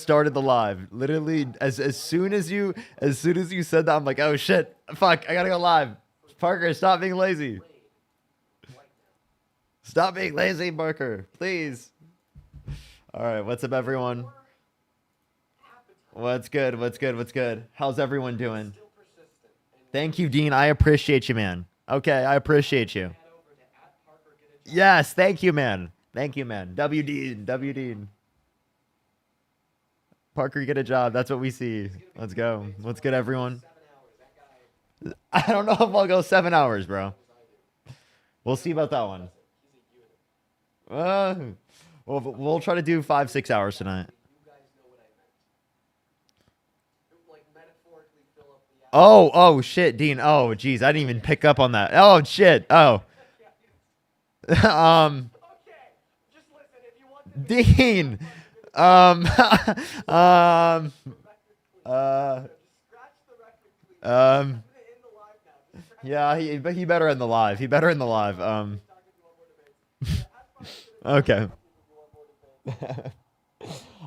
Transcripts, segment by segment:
started the live. Literally, as soon as you said that, I'm like, oh shit, fuck, I gotta go live. Parker, stop being lazy. Stop being lazy, Parker, please. All right, what's up, everyone? What's good? What's good? What's good? How's everyone doing? Thank you, Dean. I appreciate you, man. Okay, I appreciate you. Yes, thank you, man. Thank you, man. W Dean, W Dean. Parker, get a job. That's what we see. Let's go. What's good, everyone? I don't know if I'll go 7 hours, bro. We'll see about that one. We'll try to do 5-6 hours tonight. Oh shit, Dean. Oh geez, I didn't even pick up on that. Oh shit. Oh. Dean. Um. um. Um. Yeah, he better end the live. He better end the live. Okay.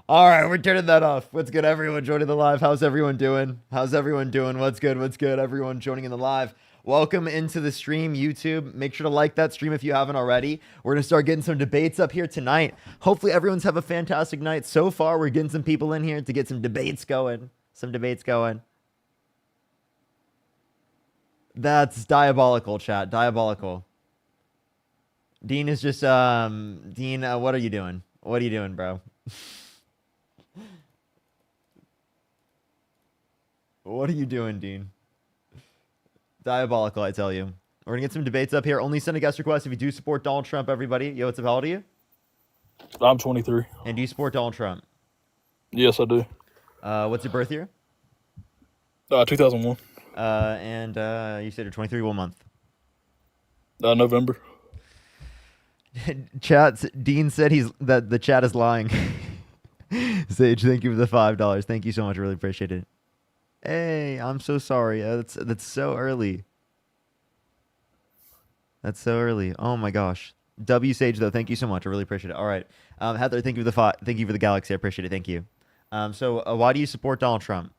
All right, we're turning that off. What's good, everyone joining the live? How's everyone doing? How's everyone doing? What's good? What's good? Everyone joining in the live. Welcome into the stream, YouTube. Make sure to like that stream if you haven't already. We're going to start getting some debates up here tonight. Hopefully everyone's have a fantastic night. So far, we're getting some people in here to get some debates going. That's diabolical, chat. Diabolical. Dean is just, Dean, what are you doing? What are you doing, bro? What are you doing, Dean? Diabolical, I tell you. We're going to get some debates up here. Only send a guest request if you do support Donald Trump, everybody. Yo, what's up? How old are you? I'm 23. And do you support Donald Trump? Yes, I do. What's your birth year? 2001. And you said you're 23. What month? November. Dean said that the chat is lying. Sage, thank you for the $5. Thank you so much. I really appreciate it. Hey, I'm so sorry. That's so early. That's so early. Oh my gosh. W Sage though, thank you so much. I really appreciate it. All right, Heather, thank you for the galaxy. I appreciate it. Thank you. So why do you support Donald Trump?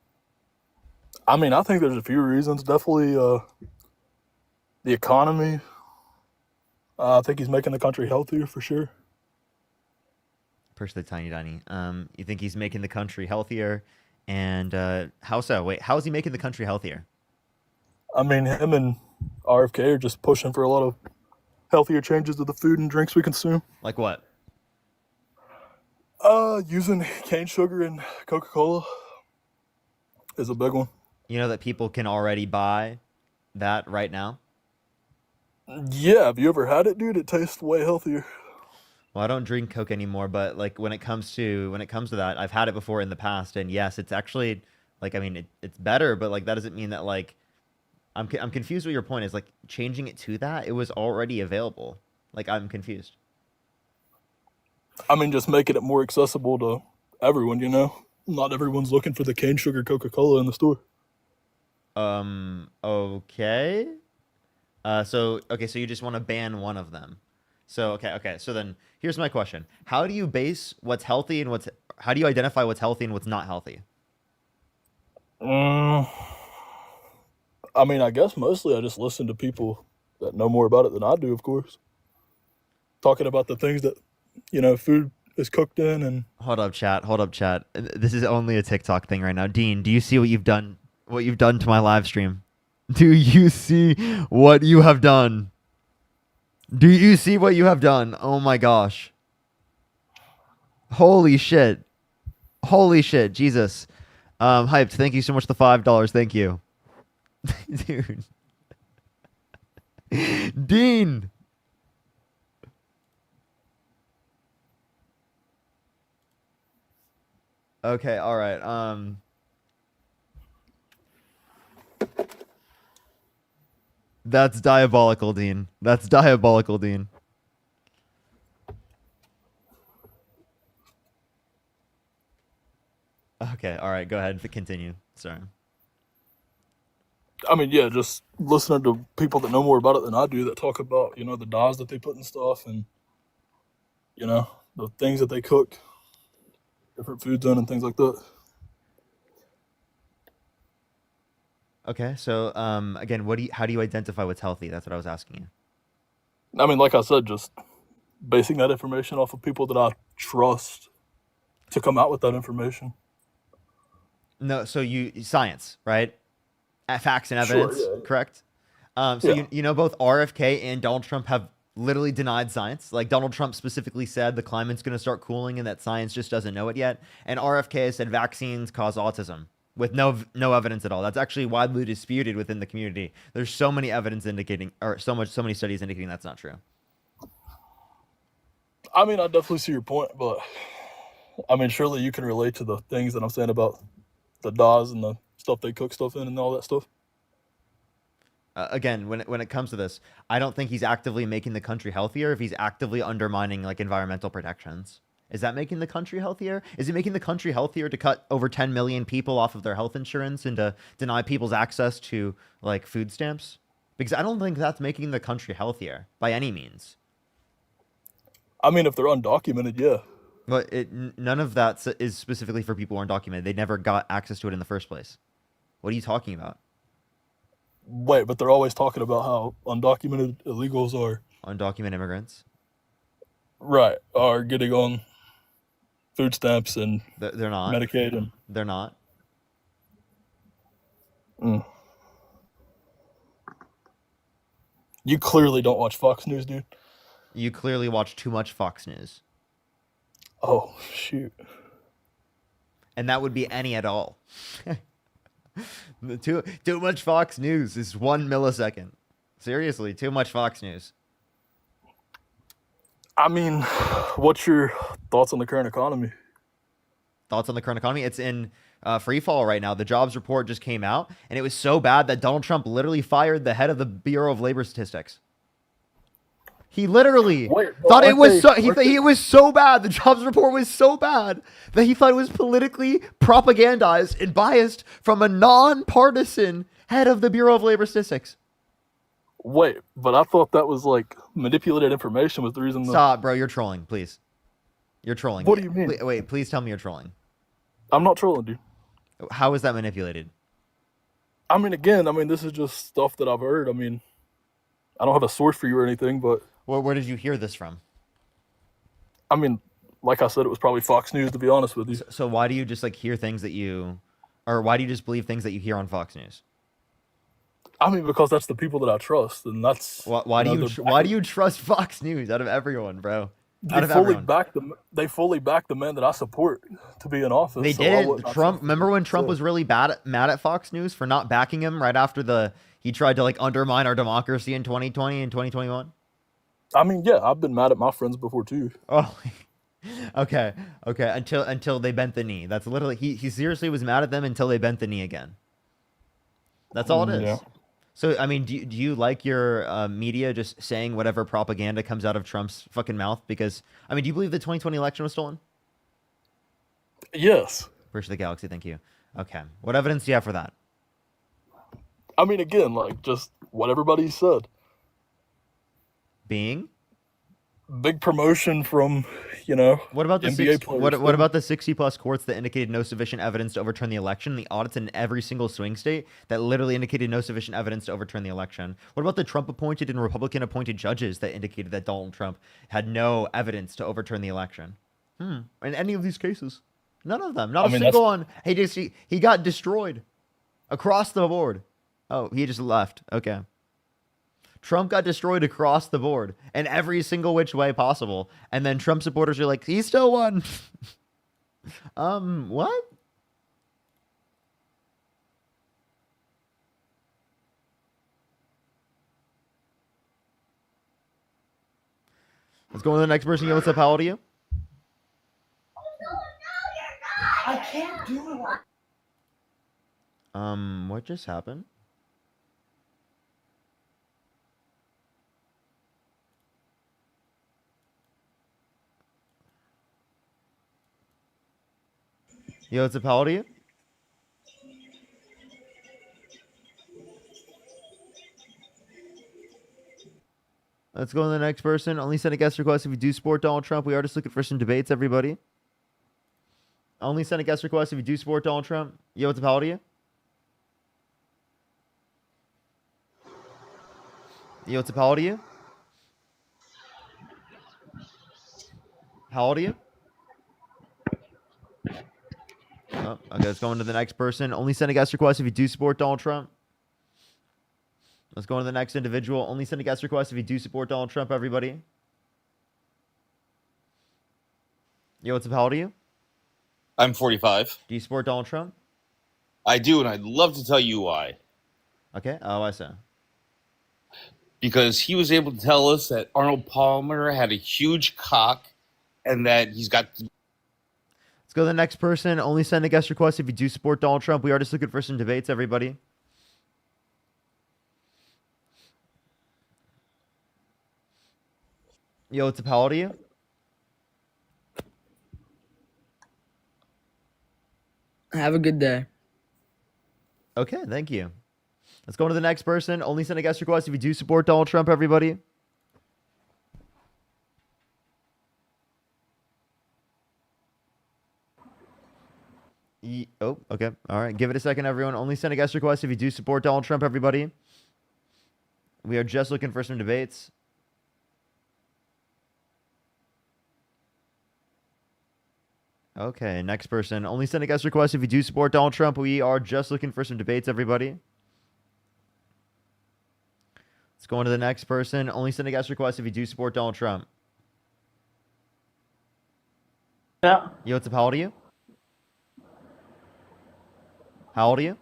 I mean, I think there's a few reasons. Definitely the economy. I think he's making the country healthier for sure. Push the tiny. You think he's making the country healthier? And how so? Wait, how is he making the country healthier? I mean, him and RFK are just pushing for a lot of healthier changes to the food and drinks we consume. Like what? Using cane sugar and Coca-Cola is a big one. You know that people can already buy that right now? Yeah, have you ever had it, dude? It tastes way healthier. Well, I don't drink Coke anymore, but like when it comes to that, I've had it before in the past, and yes, it's actually like, I mean, it's better, but like that doesn't mean that like I'm confused what your point is. Like changing it to that, it was already available. Like I'm confused. I mean, just making it more accessible to everyone, you know? Not everyone's looking for the cane sugar Coca-Cola in the store. Okay. So you just want to ban one of them. So, okay. So then here's my question. How do you base what's healthy and how do you identify what's healthy and what's not healthy? I mean, I guess mostly I just listen to people that know more about it than I do, of course. Talking about the things that, you know, food is cooked in and... Hold up, chat. This is only a TikTok thing right now. Dean, do you see what you've done to my live stream? Do you see what you have done? Do you see what you have done? Oh my gosh. Holy shit. Jesus. Hyped. Thank you so much for the $5. Thank you. Dude. Dean. Okay, all right. That's diabolical, Dean. Okay, all right. Go ahead and continue. Sorry. I mean, yeah, just listening to people that know more about it than I do that talk about, you know, the dyes that they put in stuff and, you know, the things that they cook. different foods in and things like that. Okay, so again, how do you identify what's healthy? That's what I was asking you. I mean, like I said, just basing that information off of people that I trust to come out with that information. No, so science, right? Facts and Sure. evidence, correct? So Yeah. you know both RFK and Donald Trump have literally denied science. Like Donald Trump specifically said the climate's going to start cooling and that science just doesn't know it yet. And RFK said vaccines cause autism with no evidence at all. That's actually widely disputed within the community. There's so many evidence indicating, or so many studies indicating that's not true. I mean, I definitely see your point, but I mean, surely you can relate to the things that I'm saying about the DAWs and the stuff they cook stuff in and all that stuff. Again, when it comes to this, I don't think he's actively making the country healthier if he's actively undermining like environmental protections. Is that making the country healthier? Is it making the country healthier to cut over 10 million people off of their health insurance and to deny people's access to like food stamps? Because I don't think that's making the country healthier by any means. I mean, if they're undocumented, yeah. But none of that is specifically for people who aren't documented. They never got access to it in the first place. What are you talking about? Wait, but they're always talking about how undocumented illegals are Undocumented immigrants? are getting on food stamps and They're not. Medicaid and They're not. mm. You clearly don't watch Fox News, dude. You clearly watch too much Fox News. Oh shoot. And that would be any at all. Too much Fox News is 1 millisecond. Seriously, too much Fox News. I mean, what's your thoughts on the current economy? Thoughts on the current economy? It's in free fall right now. The jobs report just came out, and it was so bad that Donald Trump literally fired the head of the Bureau of Labor Statistics. He literally thought it was it was so bad. The jobs report was so bad that he thought it was politically propagandized and biased from a nonpartisan head of the Bureau of Labor Statistics. Wait, but I thought that was like manipulated information was the reason. Stop, bro. You're trolling, please. You're trolling. What do you mean? Wait, please tell me you're trolling. I'm not trolling, dude. How is that manipulated? I mean, again, this is just stuff that I've heard. I mean, I don't have a source for you or anything, but Where did you hear this from? I mean, like I said, it was probably Fox News, to be honest with you. So why do you just like hear things that or why do you just believe things that you hear on Fox News? I mean, because that's the people that I trust, and that's why do you trust Fox News out of everyone, bro? They fully back the men that I support to be in office. They didn't. Trump. Remember when Trump was really mad at Fox News for not backing him right after he tried to like undermine our democracy in 2020 and 2021? I mean, yeah, I've been mad at my friends before too. Oh, okay. Until they bent the knee. That's literally he seriously was mad at them until they bent the knee again. That's all it is. Yeah. So, I mean, do you like your media just saying whatever propaganda comes out of Trump's fucking mouth? Because, I mean, do you believe the 2020 election was stolen? Yes. Bridge to the Galaxy, thank you. Okay. What evidence do you have for that? I mean, again, like, just what everybody said. Being? Big promotion from, what about the NBA players. What about the 60+ courts that indicated no sufficient evidence to overturn the election? The audits in every single swing state that literally indicated no sufficient evidence to overturn the election. What about the Trump-appointed and Republican-appointed judges that indicated that Donald Trump had no evidence to overturn the election? In any of these cases, none of them. Not a single one. He got destroyed across the board. Oh, he just left. Okay. Trump got destroyed across the board in every single which way possible. And then Trump supporters are like, he still won. What? Let's go on to the next person. Yo, what's up? How old are you? I can't do it. What just happened? Yo, what's up? How old are you? Let's go to the next person. Only send a guest request if you do support Donald Trump. We are just looking for some debates, everybody. only send a guest request if you do support Donald Trump. Yo, what's up? How old are you? Yo, what's up? How old are you? How old are you? Oh, okay, let's go into the next person. Only send a guest request if you do support Donald Trump. Let's go on to the next individual. Only send a guest request if you do support Donald Trump, everybody. Yo, what's up? How old are you? I'm 45. Do you support Donald Trump? I do, and I'd love to tell you why. Okay. Oh, I see. Because he was able to tell us that Arnold Palmer had a huge cock and that he's got. Let's go to the next person. Only send a guest request if you do support Donald Trump. We are just looking for some debates, everybody. Yo, what's up? How old are you? Have a good day. Okay, thank you. Let's go to the next person. Only send a guest request if you do support Donald Trump, everybody. Oh, okay. All right. Give it a second, everyone. Only send a guest request if you do support Donald Trump, everybody. We are just looking for some debates. Okay, next person. Only send a guest request if you do support Donald Trump. We are just looking for some debates, everybody. Let's go on to the next person. Only send a guest request if you do support Donald Trump. Yeah. Yo, what's up? How old are you? How old are you?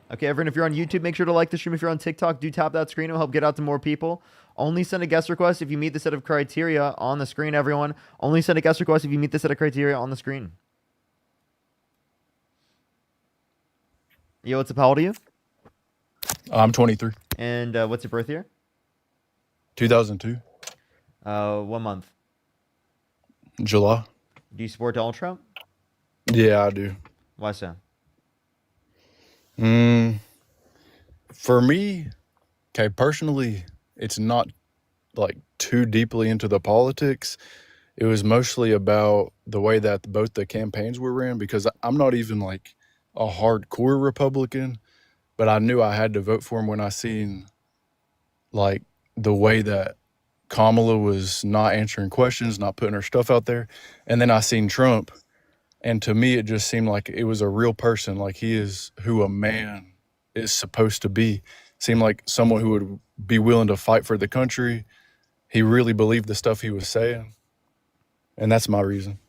Okay, everyone, if you're on YouTube, make sure to like the stream. If you're on TikTok, do tap that screen. It will help get out to more people. Only send a guest request if you meet the set of criteria on the screen, everyone. Only send a guest request if you meet the set of criteria on the screen. Yo, what's up? How old are you? I'm 23. And what's your birth year? 2002, What month? July. Do you support Donald Trump? Yeah, I do. Why so? For me, okay, personally, it's not like too deeply into the politics. It was mostly about the way that both the campaigns were ran, because I'm not even like a hardcore Republican, but I knew I had to vote for him when I seen like the way that Kamala was not answering questions, not putting her stuff out there. And then I seen Trump, and to me, it just seemed like it was a real person. Like he is who a man is supposed to be. Seemed like someone who would be willing to fight for the country. He really believed the stuff he was saying. And that's my reason.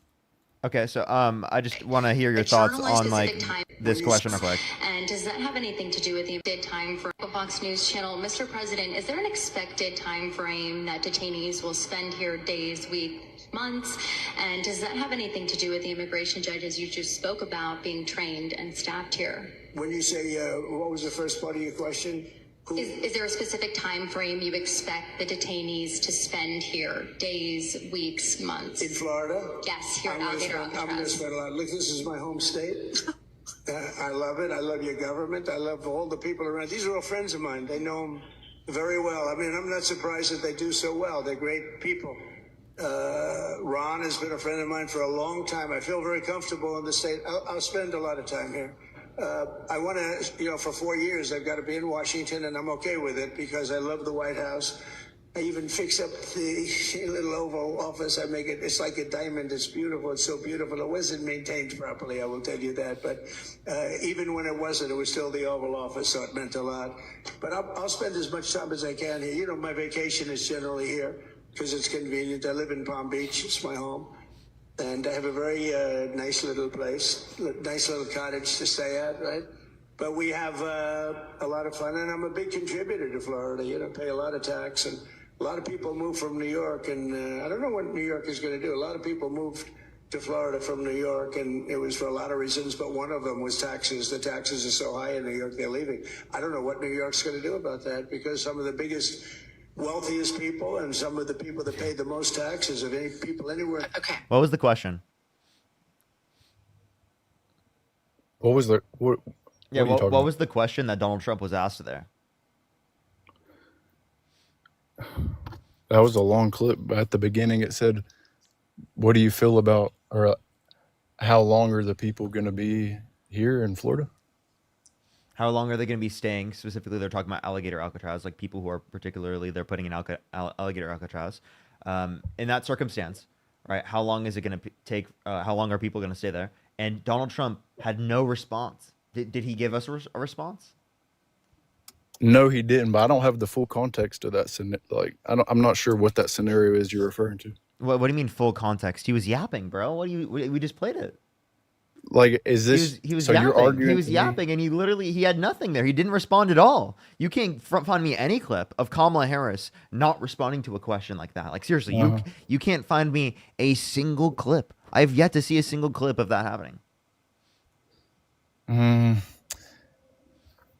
Okay, so I just want to hear your thoughts on like this question real quick. And does that have anything to do with the expected time for Fox News Channel? Mr. President, is there an expected time frame that detainees will spend here, days, weeks, months? And does that have anything to do with the immigration judges you just spoke about being trained and staffed here? When you say, what was the first part of your question? Is there a specific time frame you expect the detainees to spend here? Days, weeks, months? In Florida? Yes, here at I'm Alligator going to Alcatraz. spend a lot. Look, this is my home state. I love it. I love your government. I love all the people around. These are all friends of mine. They know them very well. I mean, I'm not surprised that they do so well. They're great people. Ron has been a friend of mine for a long time. I feel very comfortable in the state. I'll spend a lot of time here. I want to, for 4 years, I've got to be in Washington, and I'm okay with it because I love the White House. I even fix up the little Oval Office. I make it, it's like a diamond. It's beautiful. It's so beautiful. It wasn't maintained properly, I will tell you that. But even when it wasn't, it was still the Oval Office, so it meant a lot. But I'll spend as much time as I can here. My vacation is generally here because it's convenient. I live in Palm Beach. It's my home. And I have a very nice little place, nice little cottage to stay at, right? But we have a lot of fun, and I'm a big contributor to Florida. Pay a lot of tax, and a lot of people move from New York, and I don't know what New York is going to do. A lot of people moved to Florida from New York, and it was for a lot of reasons, but one of them was taxes. The taxes are so high in New York, they're leaving. I don't know what New York's going to do about that, because some of the biggest wealthiest people and some of the people that pay the most taxes of any people anywhere. Okay. What was the question? What was the what? Yeah, what, are you talking what was the question that Donald Trump was asked there? That was a long clip. At the beginning, it said, what do you feel about, or how long are the people going to be here in Florida? How long are they going to be staying? Specifically, they're talking about alligator Alcatraz, like people who are particularly they're putting in alligator Alcatraz. In that circumstance, right? How long is it going to take? How long are people going to stay there? And Donald Trump had no response. Did he give us a response? No, he didn't, but I don't have the full context of that. Like, I'm not sure what that scenario is you're referring to. What do you mean full context? He was yapping, bro. What do you? We just played it. Like, is He this, was so you're yapping. arguing He was to me? yapping, and he had nothing there. He didn't respond at all. You can't find me any clip of Kamala Harris not responding to a question like that. Like seriously, Uh-huh. you can't find me a single clip. I've yet to see a single clip of that happening.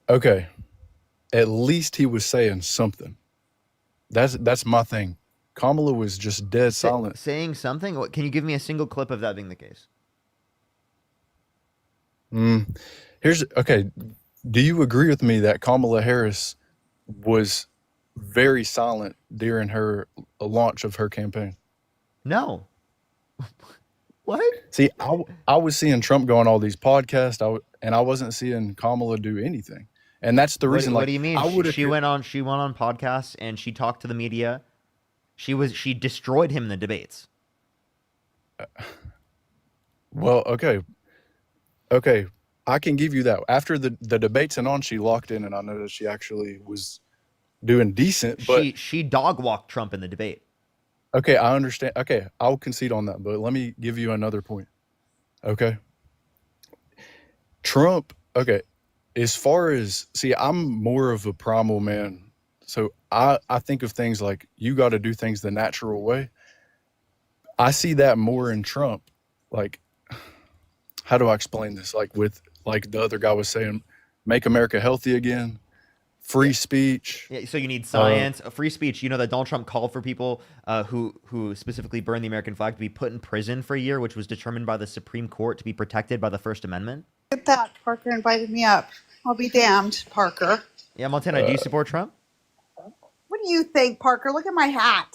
Okay. At least he was saying something. That's my thing. Kamala was just dead silent. Saying something. Can you give me a single clip of that being the case? Okay. Do you agree with me that Kamala Harris was very silent during her launch of her campaign? No. What? See, I was seeing Trump go on all these podcasts, and I wasn't seeing Kamala do anything. And that's the reason. What do you mean? I would She went on podcasts and she talked to the media. She destroyed him in the debates. Well, okay, I can give you that. After the debates and on, she locked in, and I noticed she actually was doing decent. But She dog walked Trump in the debate. okay, I understand. Okay, I'll concede on that. But let me give you another point. Okay, Trump. Okay, as far as, see, I'm more of a primal man. So I think of things like you got to do things the natural way. I see that more in Trump. Like, how do I explain this? Like the other guy was saying, make America healthy again, free speech. Yeah, so you need science, free speech. You know that Donald Trump called for people who specifically burned the American flag to be put in prison for a year, which was determined by the Supreme Court to be protected by the First Amendment. Look at that. Parker invited me up. I'll be damned, Parker. Yeah, Montana, do you support Trump? What do you think, Parker? Look at my hat.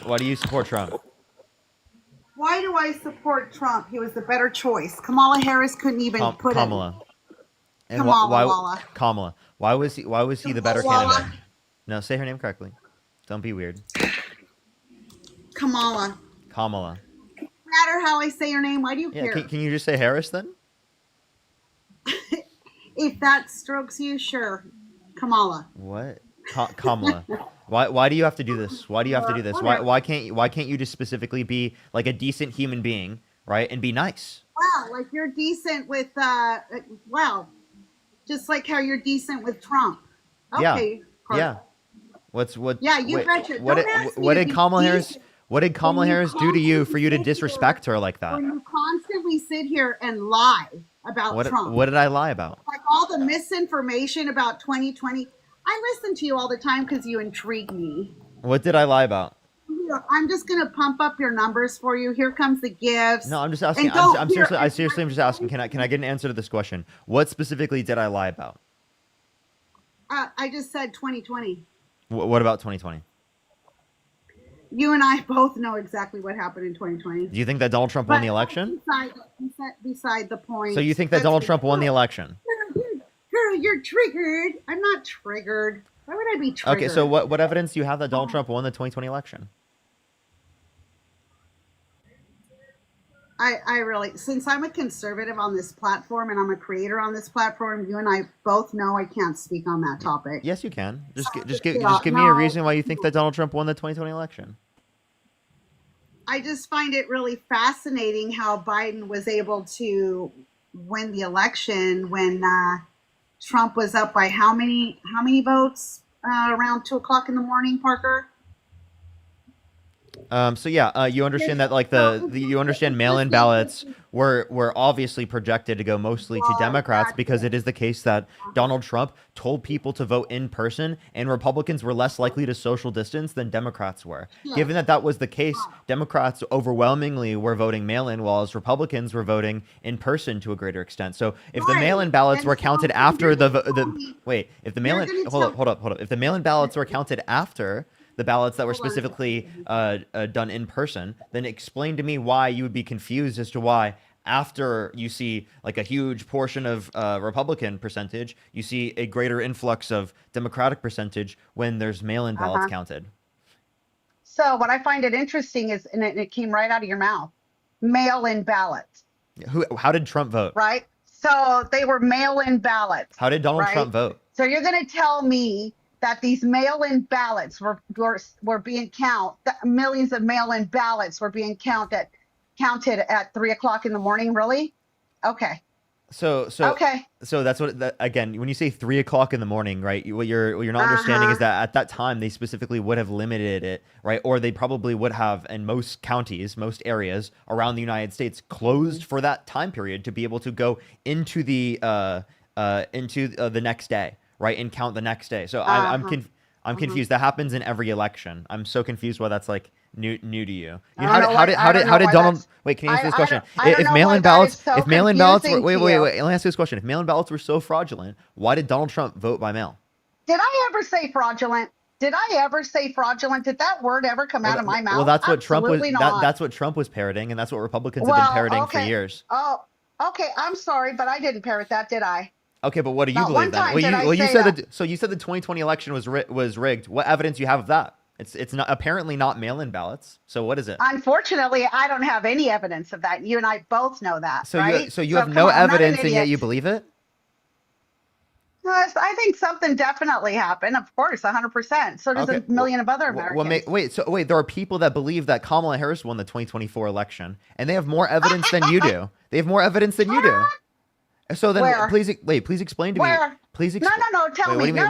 Why do you support Trump? Why do I support Trump? He was the better choice. Kamala Harris couldn't even put Kamala. And Kamala why Walla. Kamala? Why was he the better Walla. candidate? No, say her name correctly. Don't be weird. Kamala. Kamala. No matter how I say your name, why do you Yeah, care? can you just say Harris then? If that strokes you, sure. Kamala. What? Kamala. Why do you have to do this? Why do you have to do this? Why can't you just specifically be like a decent human being, right? And be nice. Wow, like you're decent with wow. Just like how you're decent with Trump. Okay. Yeah. Parker. Yeah, you betcha. What Don't ask me what to did be Kamala Harris decent. what did Kamala Harris do to you for you to When you disrespect her like that? When you constantly sit here and lie about Trump. What did I lie about? Like all the misinformation about 2020. I listen to you all the time because you intrigue me. What did I lie about? I'm just gonna pump up your numbers for you. Here comes the gifts. No, I'm just asking. I'm seriously I'm just asking. Can I get an answer to this question? What specifically did I lie about? I just said 2020. What about 2020? You and I both know exactly what happened in 2020. Do you think that Donald Trump won the election? Beside the point. So you think that Donald Trump won the election? Girl, you're triggered. I'm not triggered. Why would I be triggered? Okay, so what evidence do you have that Donald Trump won the 2020 election? I really, since I'm a conservative on this platform and I'm a creator on this platform, you and I both know I can't speak on that topic. Yes, you can. Just give me a reason why you think that Donald Trump won the 2020 election. I just find it really fascinating how Biden was able to win the election when Trump was up by how many votes around 2:00 in the morning, Parker? So yeah, you understand that like you understand mail-in ballots were obviously projected to go mostly to Democrats because it is the case that Donald Trump told people to vote in person and Republicans were less likely to social distance than Democrats were. Given that was the case, Democrats overwhelmingly were voting mail-in while Republicans were voting in person to a greater extent. So if the mail-in ballots were counted after if the mail-in ballots were counted after the ballots that were Hold on. specifically done in person, then explain to me why you would be confused as to why after you see like a huge portion of Republican percentage, you see a greater influx of Democratic percentage when there's mail-in ballots Uh-huh. counted. So what I find it interesting is, and it came right out of your mouth, mail-in ballots, How did Trump vote? right? So they were mail-in ballots, How did Donald right? Trump vote? So you're going to tell me that these mail-in ballots were being millions of mail-in ballots were being counted at 3 o'clock in the morning? Really? Okay. So Okay. that's again, when you say 3 o'clock in the morning, right? What you're not understanding is that at that time they specifically would have limited it, right? Or they probably would have, in most counties, most areas around the United States, closed for that time period to be able to go into the next day, right, and count the next day. So I'm confused. That happens in every election. I'm so confused why that's like new to you. How did Donald? Wait, can you answer this question? If mail-in ballots, if mail-in ballots were wait. Let me ask you this question. If mail-in ballots were so fraudulent, why did Donald Trump vote by mail? Did I ever say fraudulent? Did I ever say fraudulent? Did that word ever come out of my mouth? Well, that's what Trump was. Absolutely not. That's what Trump was parroting, and that's what Republicans have been parroting for years. Oh, okay. I'm sorry, but I didn't parrot that, did I? Okay, but what do you Not believe one then? time Well, did I you say said that. so you said the 2020 election was rigged. What evidence do you have of that? It's not apparently not mail-in ballots. So what is it? Unfortunately, I don't have any evidence of that. You and I both know that, So right? you have come no on, I'm not an evidence, and yet idiot. you believe it? Yes, I think something definitely happened. Of course, 100%. So does Okay. a million of other Americans. Wait. There are people that believe that Kamala Harris won the 2024 election, and they have more evidence than you do. They have more evidence than you do. So then, Where? please explain to me. Where? Please No, explain. no, no. Tell me. No,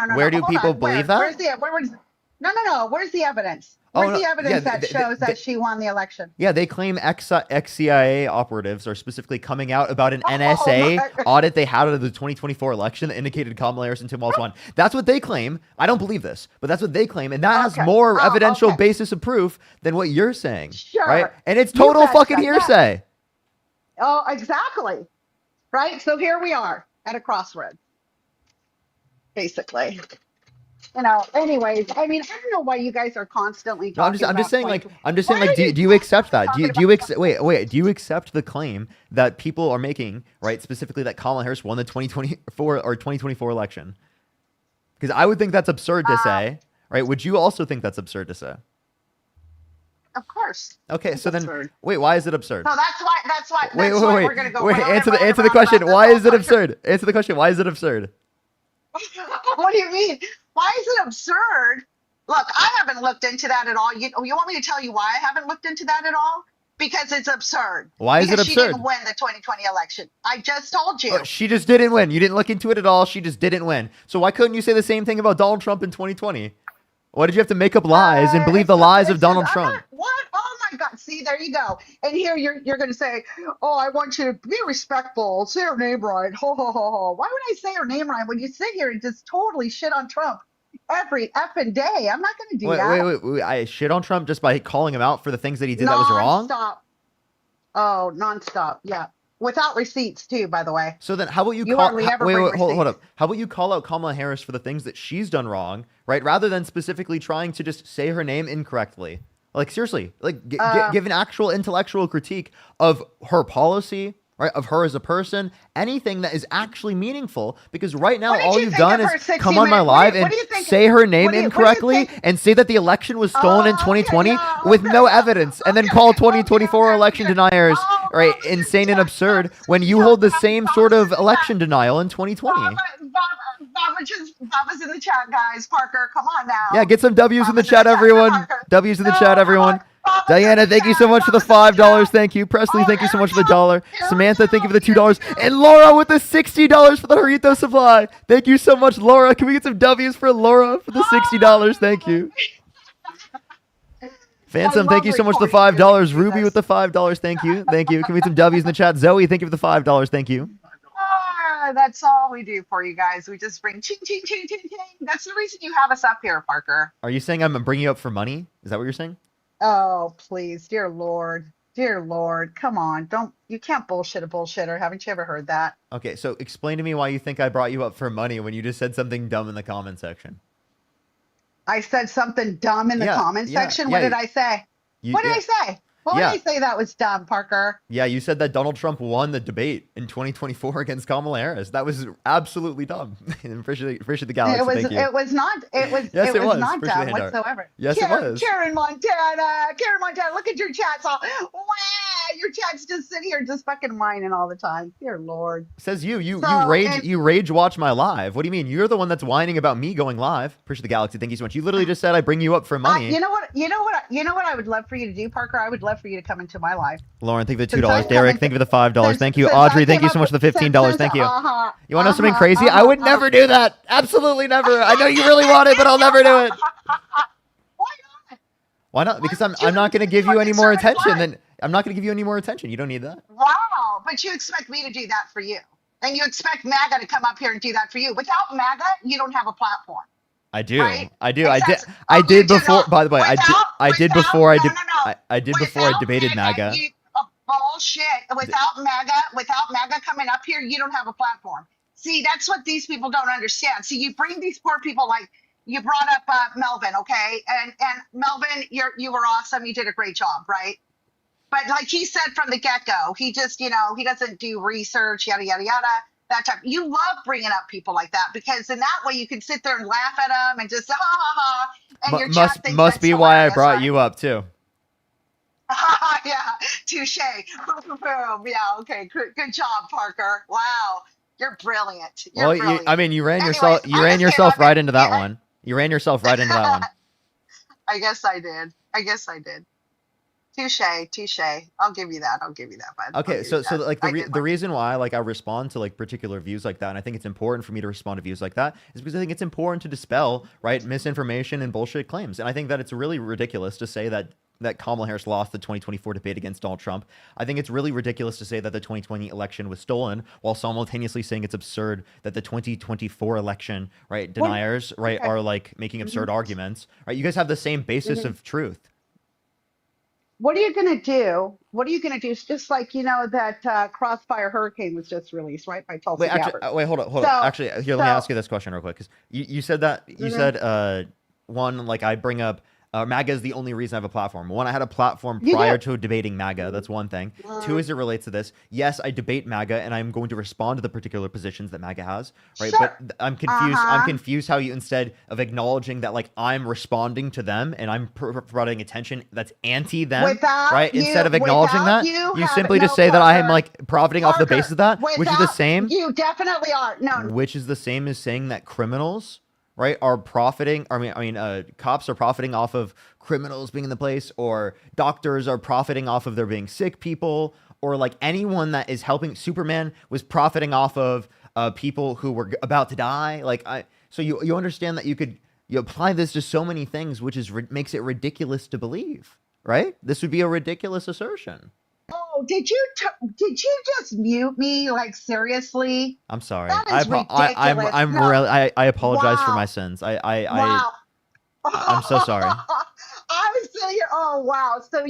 no. Where do Hold people on. believe Where? that? Where's the? No. Where's the evidence? Oh, Where's no, the evidence yeah, that shows that she won the election? Yeah, they claim ex-CIA operatives are specifically coming out about an Oh, NSA my- audit they had of the 2024 election that indicated Kamala Harris and Tim Walz won. That's what they claim. I don't believe this, but that's what they claim, and that has Okay. more Oh, evidential okay. basis of proof than what you're saying, Sure. right? And it's You total betcha. fucking Yeah. hearsay. Oh, exactly. Right. So here we are at a crossroads, basically. Anyways, I mean, I don't know why you guys are constantly No, talking I'm just saying, like, Why are do you you accept that? talking Do you about wait, do you accept the claim that people are making, right? Specifically that Kamala Harris won the 2024 or 2024 election? Because I would think that's absurd to say, right? Would you also think that's absurd to say? Of course. Okay, It's so then, absurd. wait, why is it absurd? So that's why Wait, we're gonna go. wait. round and Answer round and the round question. about this Why whole is it country. absurd? Answer the question. Why is it absurd? What do you mean? Why is it absurd? Look, I haven't looked into that at all. You want me to tell you why I haven't looked into that at all? Because it's absurd. Why is it Because she absurd? didn't win the 2020 election. I just told you. Oh, she just didn't win. You didn't look into it at all. She just didn't win. So why couldn't you say the same thing about Donald Trump in 2020? Why did you have to make up lies and believe the lies of Donald Trump? What? Oh my God! See, there you go. And here you're going to say, "Oh, I want you to be respectful. Say her name right." Ho ho ho ho. Why would I say her name right when you sit here and just totally shit on Trump every effing day? I'm not going to do that. Wait. I shit on Trump just by calling him out for the things that he did that was wrong? Nonstop. Oh, nonstop. Yeah. Without receipts too, by the way. So then how about you You call hardly ever wait, bring hold receipts. up. How about you call out Kamala Harris for the things that she's done wrong, right? Rather than specifically trying to just say her name incorrectly. Like seriously, like give an actual intellectual critique of her policy, right? Of her as a person, anything that is actually meaningful. Because right now, What did all you you've think done of is her 60 come on my minute- live what and do you think- say her name what do you incorrectly think- and say that the election was stolen in okay, 2020 yeah, with okay, no yeah, evidence, and then okay, call okay, 2024 okay, election okay. deniers, Oh, right, Baba, insane and yeah, absurd Baba, when you yeah, hold the Baba, same Baba's sort of in the election chat. denial in 2020. Baba's in the chat, guys. Parker, come on now. Yeah, get some W's in the Baba's chat, everyone. Parker. W's in the No, chat, everyone. Baba's Diana, in the thank you chat. so much for the Baba's in the $5. chat. Thank you. Presley, Oh, thank you so here much we for the go. $1. Here we Samantha, thank you go. for the Here we $2. go. And Laura with the $60 for the Harito supply. Thank you so much, Laura. Can we get some W's for Laura for the $60? Thank you. Phantom, thank you so much for the $5. Ruby with the $5. Thank you. Thank you. Can we get some W's in the chat? Zoe, thank you for the $5. Thank you. That's all we do for you guys. We just bring ching, ching, ching, ching, ching. That's the reason you have us up here, Parker. Are you saying I'm bringing you up for money? Is that what you're saying? Oh, please. Dear Lord. Dear Lord. Come on. You can't bullshit a bullshitter. Haven't you ever heard that? Okay, so explain to me why you think I brought you up for money when you just said something dumb in the comment section. I said something dumb in the comment section. What did I say? What did I say? What did I say that was dumb, Parker? Yeah, you said that Donald Trump won the debate in 2024 against Kamala Harris. That was absolutely dumb. appreciate the galaxy. Thank you. It was not. Yes, it was not Appreciate dumb the handout. whatsoever. Yes, it was. Karen Montana, look at your chats all. Wow, your chats just sit here just fucking whining all the time. Dear Lord. Says you rage watch my live. What do you mean? You're the one that's whining about me going live. Appreciate the galaxy. Thank you so much. You literally just said I bring you up for money. You know what I would love for you to do, Parker? I would love for you to come into my live. Lauren, thank you for the $2. Derek, thank you for the $5. Thank you. Audrey, thank you so much for the $15. Thank you. You want to know something crazy? I would never do that. Absolutely never. I know you really want it, but I'll never do it. Why not? Why not? Because I'm not going to give you any more attention. I'm not going to give you any more attention. You don't need that. Wow, but you expect me to do that for you. And you expect MAGA to come up here and do that for you. Without MAGA, you don't have a platform. I do. Right? I do. Exactly. I did before. By the way, I did before I debated MAGA. Bullshit. Without MAGA coming up here, you don't have a platform. See, that's what these people don't understand. See, you bring these poor people like you brought up Melvin, okay? And Melvin, you were awesome. You did a great job, right? But like he said from the get-go, he just, he doesn't do research, yada, yada, yada. That type. You love bringing up people like that because in that way you can sit there and laugh at them and just ha ha ha. And your chat thinks must be why I brought you up too. Yeah, touche. Boom, boom, boom. Yeah, okay. Good job, Parker. Wow, you're brilliant. You're brilliant. You ran yourself right into that one. You ran yourself right into that one. I guess I did. Touche. I'll give you that. Bud. Okay, so like the reason why like I respond to like particular views like that, and I think it's important for me to respond to views like that, is because I think it's important to dispel misinformation and bullshit claims. And I think that it's really ridiculous to say that Kamala Harris lost the 2024 debate against Donald Trump. I think it's really ridiculous to say that the 2020 election was stolen while simultaneously saying it's absurd that the 2024 election, deniers, are like making absurd arguments, right? You guys have the same basis of truth. What are you going to do? It's just like, that Crossfire Hurricane was just released, right? By Tulsi Gabbard. Hold on. Actually, here, let me ask you this question real quick. Because you said that, said, one, like I bring up, MAGA is the only reason I have a platform. One, I had a platform prior to debating MAGA. That's one thing. Two, as it relates to this, yes, I debate MAGA, and I'm going to respond to the particular positions that MAGA has, right? Sure. But I'm confused. I'm confused how you, instead of acknowledging that, like, I'm responding to them and I'm providing attention that's anti them, right? Instead of acknowledging that, you simply just say that I am like profiting off the basis of that, which is the same. You definitely are. No. Which is the same as saying that criminals, right, are profiting. Cops are profiting off of criminals being in the place, or doctors are profiting off of there being sick people, or like anyone that is helping. Superman was profiting off of people who were about to die. So you understand that you apply this to so many things, which is makes it ridiculous to believe, right? This would be a ridiculous assertion. Oh, did you just mute me? Like, seriously? I'm sorry. That is ridiculous. I apologize for my sins. Wow. I'm so sorry. I was sitting here. Oh, wow. So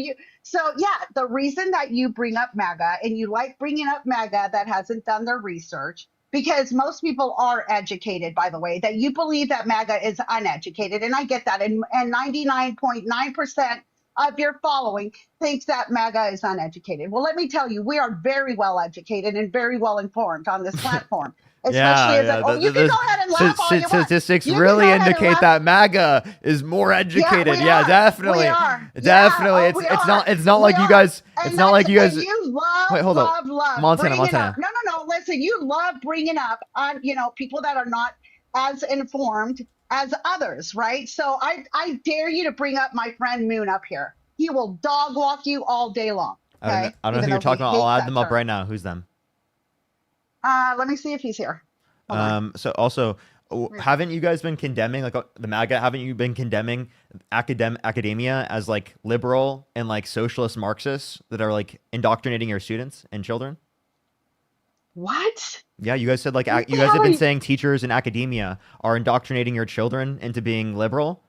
yeah, the reason that you bring up MAGA, and you like bringing up MAGA that hasn't done their research, because most people are educated, by the way, that you believe that MAGA is uneducated. And I get that. And 99.9% of your following thinks that MAGA is uneducated. Well, let me tell you, we are very well educated and very well informed on this platform. Especially you can go ahead and laugh all you want. Statistics really indicate that MAGA is more educated. Yeah, definitely. We are. Definitely. It's not like you guys. It's not like you guys. You love, wait, hold love, on. love. Montana. No. Listen, you love bringing up on people that are not as informed as others, right? So I dare you to bring up my friend Moon up here. He will dog walk you all day long. Okay? I don't know who you're talking about. I'll add them up right now. Who's them? Let me see if he's here. So also, haven't you guys been condemning the MAGA? Haven't you been condemning academia as like liberal and like socialist Marxists that are like indoctrinating your students and children? What? Yeah, you guys said like you guys have been saying teachers in academia are indoctrinating your children into being liberal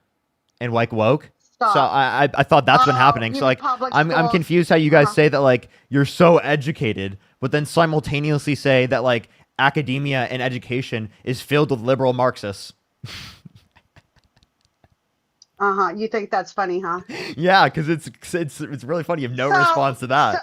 and like woke. Stop. So I thought that's been happening. So like I'm confused how you guys say that like you're so educated, but then simultaneously say that like academia and education is filled with liberal Marxists. You think that's funny, huh? Yeah, because it's really funny. You have no So, response to so, that.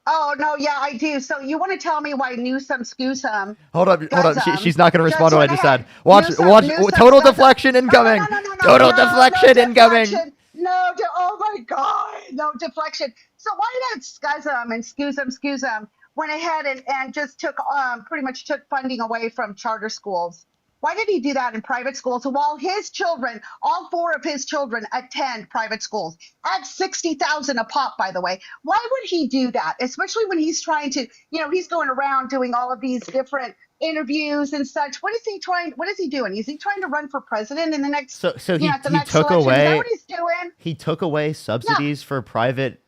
oh no, yeah, I do. So you want to tell me why Newsom Scoosum Hold up, hold up. She's not gonna respond just to what I went just said. ahead. Watch, watch. Newsom Total Scoosum. deflection No, no, incoming. no, no, no, no, Total no, no deflection incoming. deflection. No, oh my God, no deflection. So why did Scuzum and Scoosum went ahead and just took pretty much took funding away from charter schools? Why did he do that in private schools while his children, all four of his children, attend private schools at 60,000 a pop? By the way, why would he do that? Especially when he's trying to, he's going around doing all of these different interviews and such. What is he trying? What is he doing? Is he trying to run for president in the next? So At the he next took election? Is that away what he's doing? he took away Yeah, subsidies for private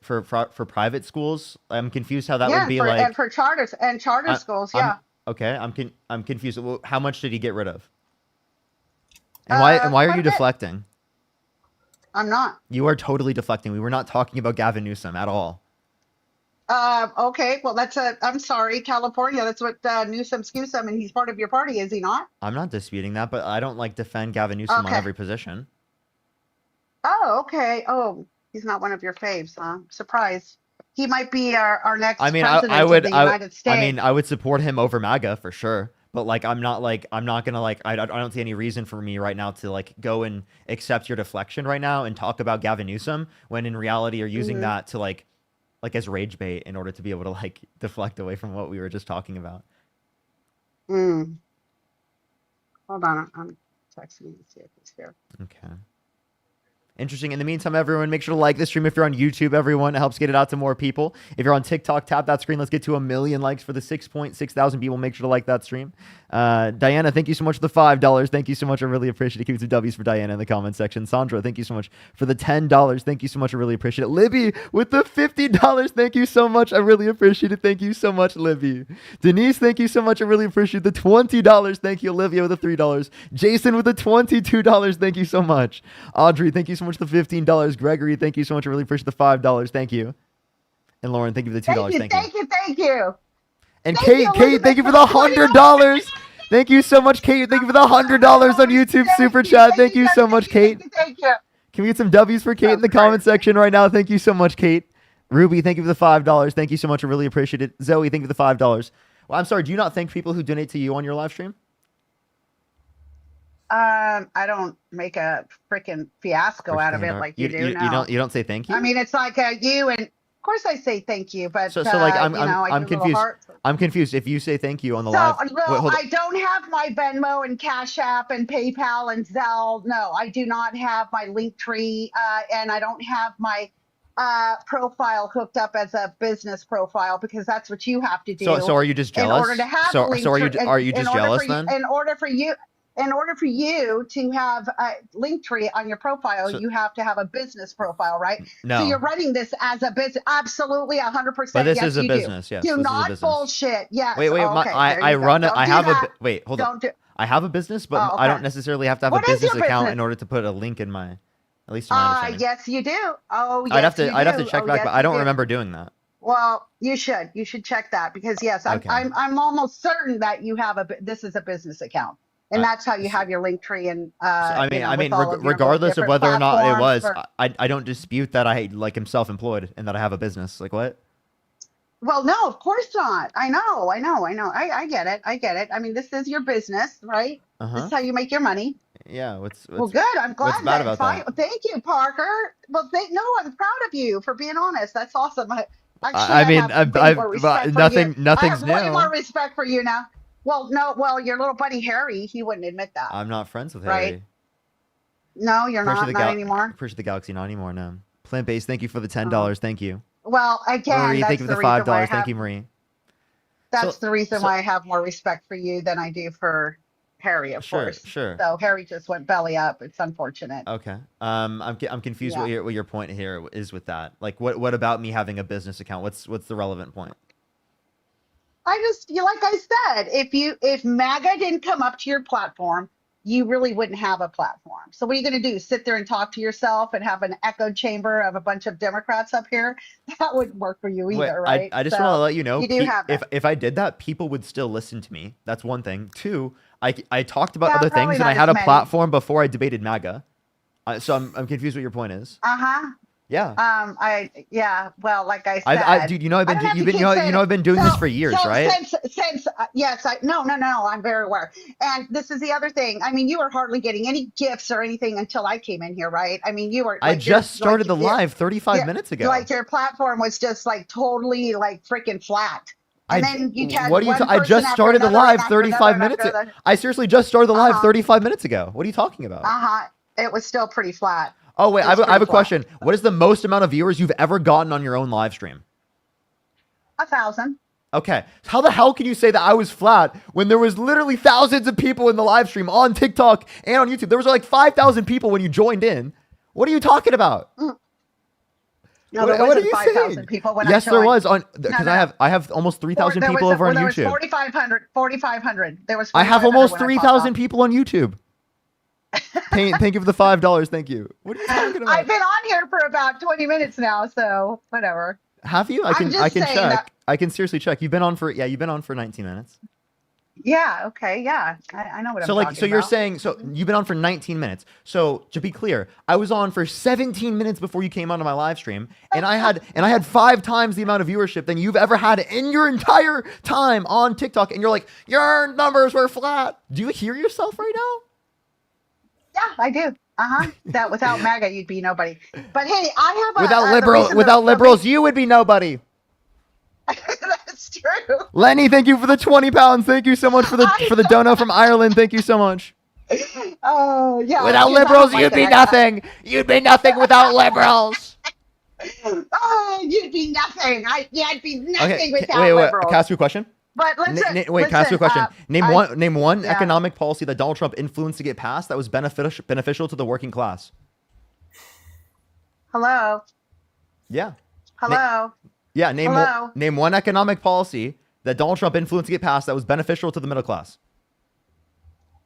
schools. I'm confused how that would yeah, be and like. for charter schools. I'm Yeah. okay. I'm confused. Well, how much did he get rid of? And why are Quite you a bit. deflecting? I'm not. You are totally deflecting. We were not talking about Gavin Newsom at all. Okay. Well, I'm sorry, California. That's what Newsom Scoosum, and he's part of your party, is he not? I'm not disputing that, but I don't like defend Gavin Newsom on Okay. every position. Oh, okay. Oh, he's not one of your faves, huh? Surprise. He might be our next I mean, president I of would the United States. I mean, I would support him over MAGA for sure. But I'm not gonna I don't see any reason for me right now to go and accept your deflection right now and talk about Gavin Newsom when in reality you're using that to as rage bait in order to be able to deflect away from what we were just talking about. Mm. Hold on, I'm texting to see if he's here. Okay. Interesting. In the meantime, everyone, make sure to like this stream if you're on YouTube, everyone. It helps get it out to more people. If you're on TikTok, tap that screen. Let's get to 1 million likes for the 6.6 thousand people. Make sure to like that stream. Diana, thank you so much for the $5. Thank you so much. I really appreciate it. Keep it to W's for Diana in the comment section. Sandra, thank you so much for the $10. Thank you so much. I really appreciate it. Libby with the $50. Thank you so much. I really appreciate it. Thank you so much, Libby. Denise, thank you so much. I really appreciate the $20. Thank you, Olivia, with the $3. Jason with the $22. Thank you so much. Audrey, thank you so much for the $15. Gregory, thank you so much. I really appreciate the $5. Thank you. And Lauren, thank you for the $2. Thank you. Thank you. And Thank Kate, you, thank you for the $100. Thank you so much, Kate. Thank you for the $100 on YouTube super chat. Thank you so much, Kate. Thank you. Can we get some W's for Kate in the comment section right now? Thank you so much, Kate. Ruby, thank you for the $5. Thank you so much. I really appreciate it. Zoe, thank you for the $5. Well, I'm sorry. Do you not thank people who donate to you on your live stream? I don't make a freaking fiasco out of it like you do now. You don't say thank you? I mean, it's like you, and of course I say thank you, but I'm confused. I'm confused. If you say thank you on the live, I don't have my Venmo and Cash App and PayPal and Zelle. No, I do not have my Linktree, and I don't have my profile hooked up as a business profile because that's what you have to do. So are you just jealous? In order to have so are you just jealous then? In order for you to have a Linktree on your profile, you have to have a business profile, right? No. So you're running this as a business. Absolutely, 100%. But this yes, is a you business. Do. Yes. Do this not is a business. bullshit. Yes. Wait. Okay, I run. I have a. Wait. Hold don't on. do, I have a business, but okay. I don't necessarily have to have What a business is your account business? in order to put a link in my. At least in my understanding. Yes, you do. Oh, yes, I'd have to check back, but I don't remember doing that. Well, you should. You should check that because yes, I'm almost certain that you have this is a business account. And that's how you have your Linktree and regardless of whether or not it was, or, I don't dispute that I am self-employed and that I have a business. Like what? Well, no, of course not. I know. I get it. I mean, this is your business, right? This is how you make your money. Yeah. Well, good. I'm glad. What's bad about that? Thank you, Parker. Well, I'm proud of you for being honest. That's awesome. Nothing's new. Way more respect for you now. Well, no. Well, your little buddy Harry, he wouldn't admit that. I'm not friends with right? Harry. No, you're not anymore. Appreciate the Galaxy, not anymore. No. Plant-based. Thank you for the $10. Thank you. Well, again, Marie, that's thank you for the $5. Thank you, Marie. That's the reason why I have more respect for you than I do for Harry, of course. Sure. So Harry just went belly up. It's unfortunate. Okay. I'm confused what your point here is with that. Like, what about me having a business account? What's the relevant point? Like I said, if MAGA didn't come up to your platform, you really wouldn't have a platform. So what are you going to do? Sit there and talk to yourself and have an echo chamber of a bunch of Democrats up here? That wouldn't work for you either, right? I just want to let you know, you do have if I did that, people would still listen to me. That's one thing. Two, I talked about other probably things and not I had as a many. platform before I debated MAGA. So I'm confused what your point is. Uh-huh. Yeah. Well, like I I said, dude, you know I've I been don't do, have you've to been keep saying it. I've been doing this for years, right? Since yes, no, I'm very aware. And this is the other thing. I mean, you were hardly getting any gifts or anything until I came in here, right? I mean, you were I like your just started the live 35 yeah, minutes ago. like your platform was just like totally like freaking flat. And then you had What are you? one I person just after started the another and live after another 35 and minutes. after another. I seriously just started the live Uh-huh. 35 minutes ago. What are you talking about? Uh-huh. It was still pretty flat. Oh wait, It I was have pretty a flat. question. What is the most amount of viewers you've ever gotten on your own live stream? 1,000. Okay. How the hell can you say that I was flat when there was literally thousands of people in the live stream on TikTok and on YouTube? There was like 5,000 people when you joined in. What are you talking about? No, What there are wasn't you 5,000 saying? people when Yes, I there joined. was on because No. I have almost 3,000 people over on there was YouTube. 4,500. There was I have 4,500 almost when I popped 3,000 off. people on YouTube. Thank you for the $5. Thank you. What are you talking about? I've been on here for about 20 minutes now, so whatever. Have you? I I'm just can saying that. check. I can seriously check. You've been on for 19 minutes. Yeah, okay, yeah. I know what So I'm like talking so you're about. saying so you've been on for 19 minutes. So to be clear, I was on for 17 minutes before you came onto my live stream, and I had 5 times the amount of viewership than you've ever had in your entire time on TikTok, and you're like, your numbers were flat. Do you hear yourself right now? Yeah, I do. That without MAGA, you'd be nobody. But hey, I have Without liberals, you would be nobody. That's true. Lenny, thank you for the 20 pounds. Thank you so much for the dono from Ireland. Thank you so much. Oh yeah. Without liberals, you'd be nothing. You'd be nothing without liberals. Oh, you'd be nothing. I'd be nothing without wait. liberals. Can I ask you a question? But listen, Wait, can I ask you a question? Name one yeah. economic policy that Donald Trump influenced to get passed that was beneficial to the working class. Hello. Yeah. Hello. Name one economic policy that Donald Trump influenced to get passed that was beneficial to the middle class.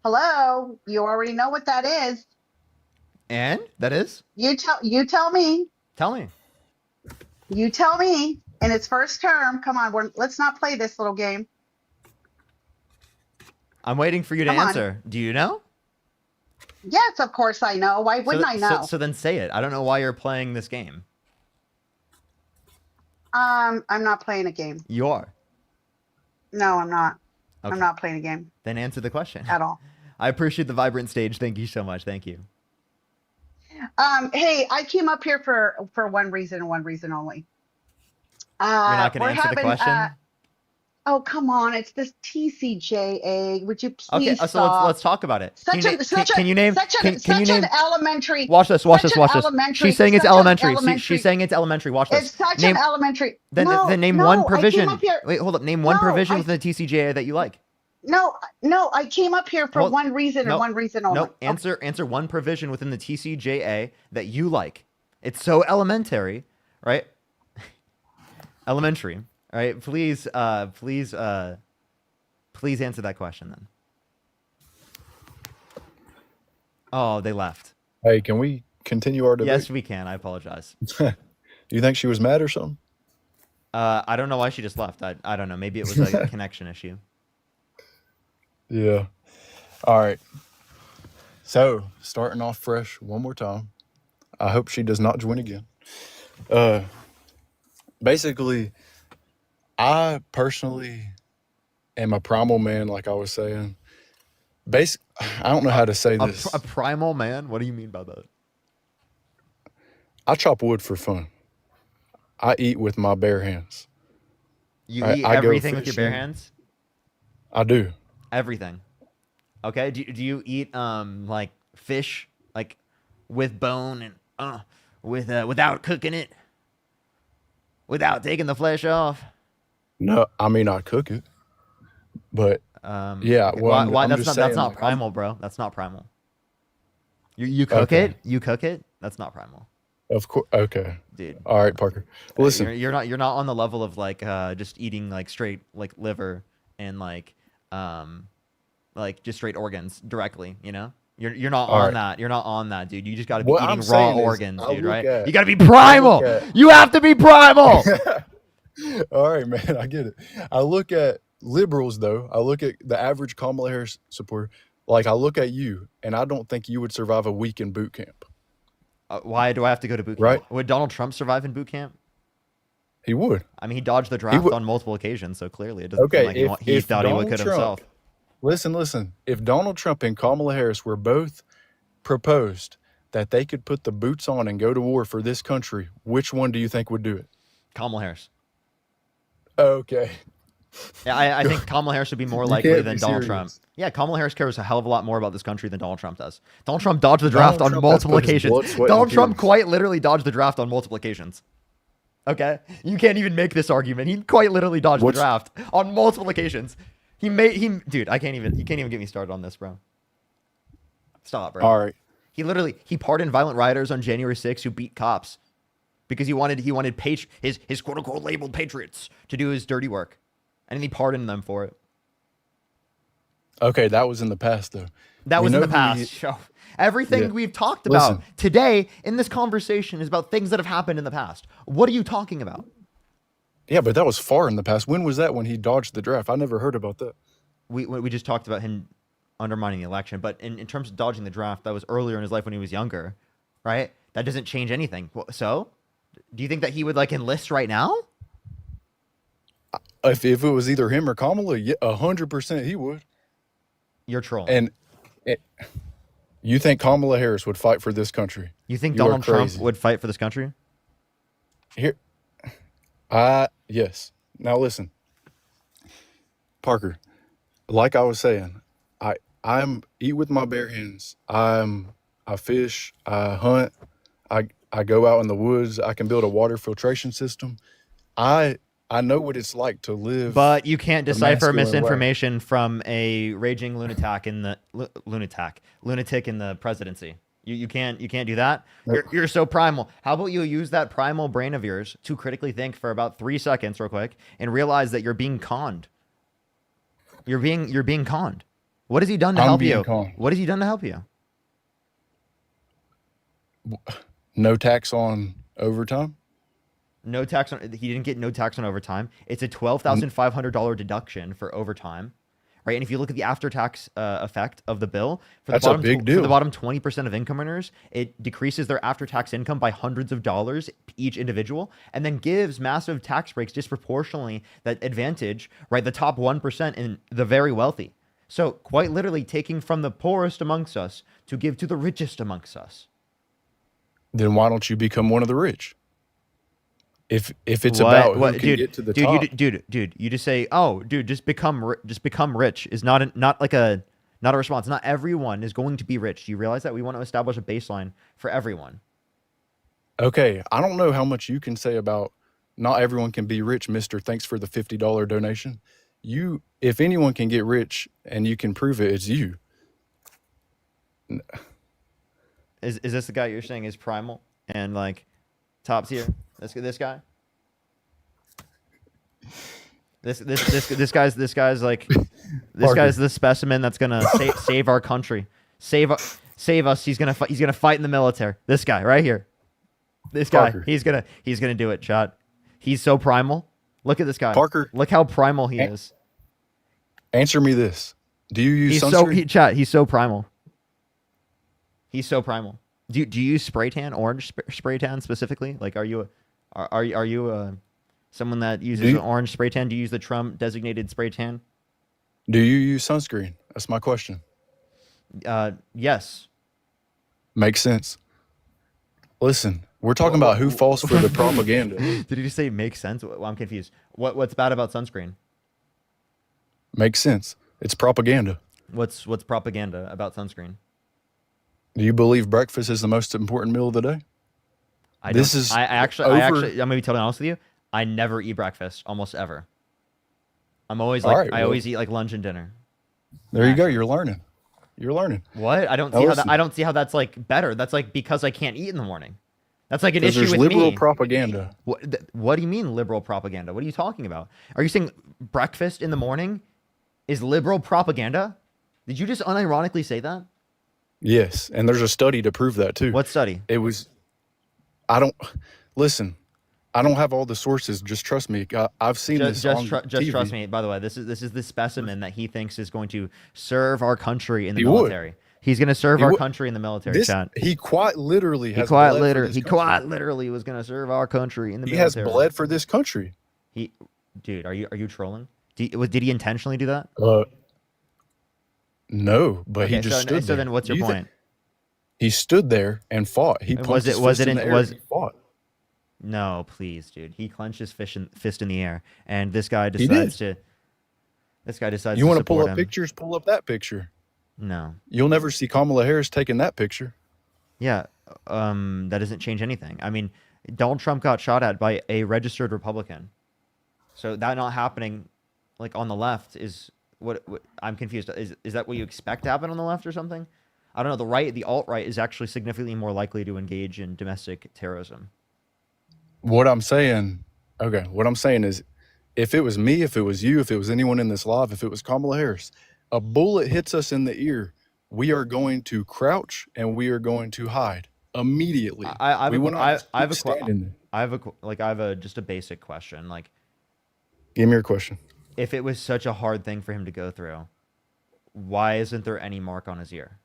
Hello. You already know what that is. And that is? You tell me. Tell me. You tell me. In its first term, come on, let's not play this little game. I'm waiting for you to answer. Do you know? Yes, of course I know. Why wouldn't I know? So then say it. I don't know why you're playing this game. I'm not playing a game. You are. No, I'm not. Okay. I'm not playing a game. Then answer the question. At all. I appreciate the vibrant stage. Thank you so much. Thank you. Hey, I came up here for one reason and one reason only. You're not going to answer the question? Oh, come on. It's this TCJA. Would you please Okay, stop? so let's talk about it. Can you name an elementary. Watch this. She's saying it's elementary. She's saying it's elementary. Watch this. It's such an elementary. Then name no, one provision. I came up here, Wait, hold up. Name one provision within the TCJA that you like. No, I came up here for one reason and one reason only. No, answer one provision within the TCJA that you like. It's so elementary, right? Elementary. All right, please answer that question then. Oh, they left. Hey, can we continue our debate? Yes, we can. I apologize. Do you think she was mad or something? I don't know why she just left. I don't know. Maybe it was a connection issue. Yeah. All right. So, starting off fresh one more time. I hope she does not join again. Basically, I personally am a primal man, like I was saying. I don't know how to say this. A primal man? What do you mean by that? I chop wood for fun. I eat with my bare hands. You eat everything with your bare hands? I do. Everything. Okay. Do you eat like fish like with bone and without cooking it? Without taking the flesh off? No, I mean I cook it. But yeah, well, why I'm that's not primal, bro. That's not primal. You cook it? You cook it? That's not primal. Of course. Okay. Dude. All right, Parker. Listen. You're not on the level of like just eating like straight like liver and like just straight organs directly, you know? You're not on that. You're not on that, dude. You just got to be eating raw organs, dude, right? You got to be primal. You have to be primal. All right, man. I get it. I look at liberals, though. I look at the average Kamala Harris supporter. Like, I look at you, and I don't think you would survive a week in boot camp. Why do I have to go to boot camp? Right. Would Donald Trump survive in boot camp? He would. I mean, he dodged the He draft would. on multiple occasions, so clearly it doesn't seem Okay, like if he thought he Donald could Trump, himself. listen. If Donald Trump and Kamala Harris were both proposed that they could put the boots on and go to war for this country, which one do you think would do it? Kamala Harris. Okay. Yeah, I think Kamala Harris would be more You likely can't than be Donald serious. Trump. Yeah, Kamala Harris cares a hell of a lot more about this country than Donald Trump does. Donald Trump dodged the draft Donald on Trump has multiple put his occasions. blood, sweat, and Donald Trump tears. quite literally dodged the draft on multiple occasions. Okay? You can't even make this argument. He quite literally dodged What's- the draft on multiple occasions. Dude, you can't even get me started on this, bro. Stop, bro. All right. He pardoned violent rioters on January 6th who beat cops because he wanted his quote unquote labeled patriots to do his dirty work. And he pardoned them for it. Okay, that was in the past, though. That We was in know the who past. he- Show. Everything Yeah. we've talked about Listen. today in this conversation is about things that have happened in the past. What are you talking about? Yeah, but that was far in the past. When was that when he dodged the draft? I never heard about that. We just talked about him undermining the election, but in terms of dodging the draft, that was earlier in his life when he was younger, right? That doesn't change anything. So, do you think that he would like enlist right now? If it was either him or Kamala, 100% he would. You're trolling. And you think Kamala Harris would fight for this country? You think You are Donald Trump crazy. would fight for this country? Here, yes. Now listen, Parker. Like I was saying, I'm eat with my bare hands. I fish. I hunt. I go out in the woods. I can build a water filtration system. I know what it's like to live. But you can't the decipher masculine way. misinformation from a raging lunatic in the lunatic in the presidency. You can't do that. You're so primal. How about you use that primal brain of yours to critically think for about 3 seconds, real quick, and realize that you're being conned. You're being conned. What has he done to I'm help being you? conned. What has he done to help you? No tax on overtime. No tax on. He didn't get no tax on overtime. It's a $12,500 deduction for overtime, right? And if you look at the after-tax effect of the bill for That's the a bottom big for deal. the bottom 20% of income earners, it decreases their after-tax income by hundreds of dollars each individual, and then gives massive tax breaks disproportionately that advantage, right, the top 1% and the very wealthy. So quite literally taking from the poorest amongst us to give to the richest amongst us. Then why don't you become one of the rich? If it's about who can get to the top. Dude, you just say, oh, dude, just become rich is not a response. Not everyone is going to be rich. Do you realize that we want to establish a baseline for everyone? Okay, I don't know how much you can say about not everyone can be rich, Mister. Thanks for the $50 donation. If anyone can get rich and you can prove it, it's you. Is this the guy you're saying is primal and like top tier? This guy. This guy's like this guy's the specimen that's gonna save our country, save us. He's gonna fight in the military. This guy right here. This guy. Parker. He's gonna do it. Chad. He's so primal. Look at this guy. Parker. Look how primal he is. Answer me this: do you use sunscreen? He's so primal. He's so primal. Do you use spray tan, orange spray tan specifically? Like, are you someone that uses an orange spray tan? Do you use the Trump designated spray tan? Do you use sunscreen? That's my question. Yes. Makes sense. Listen, we're talking about who falls for the propaganda. Did you just say makes sense? Well, I'm confused. What's bad about sunscreen? Makes sense. It's propaganda. What's propaganda about sunscreen? Do you believe breakfast is the most important meal of the day? I This don't- is I actually I'm gonna be totally honest with you. I never eat breakfast almost ever. I'm always like I always eat like lunch and dinner. There you go. You're learning. You're learning. What? I don't Now see how listen. I don't see how that's like better. That's like because I can't eat in the morning. That's like an Because issue there's with liberal me. propaganda. What do you mean liberal propaganda? What are you talking about? Are you saying breakfast in the morning is liberal propaganda? Did you just unironically say that? Yes, and there's a study to prove that too. What study? It was. Listen. I don't have all the sources. Just trust me. I've seen this on Just TV. trust me. By the way, this is the specimen that he thinks is going to serve our country in the He would. military. He's gonna serve He our wa- country in the military. This Chat. he quite literally He has quite bled for literally. this He country. quite literally was gonna serve our country in the He has military. bled for this country. He, dude, are you trolling? Did he intentionally do that? No, but he Okay, just so stood there. then what's Do your you think- point? He stood there and fought. He punched his fist in the air and he fought. No, please, dude. He clenched his fist in the air, and this guy He decides did. to. This guy decides You to want to pull support up him. pictures? Pull up that picture. No. You'll never see Kamala Harris taking that picture. Yeah. That doesn't change anything. I mean, Donald Trump got shot at by a registered Republican, so that not happening, like on the left, is what I'm confused. Is that what you expect to happen on the left or something? I don't know. The alt-right is actually significantly more likely to engage in domestic terrorism. What I'm saying is, if it was me, if it was you, if it was anyone in this live, if it was Kamala Harris, a bullet hits us in the ear, we are going to crouch and we are going to hide immediately. I have just a basic question. Like, give me your question. if it was such a hard thing for him to go through, why isn't there any mark on his ear?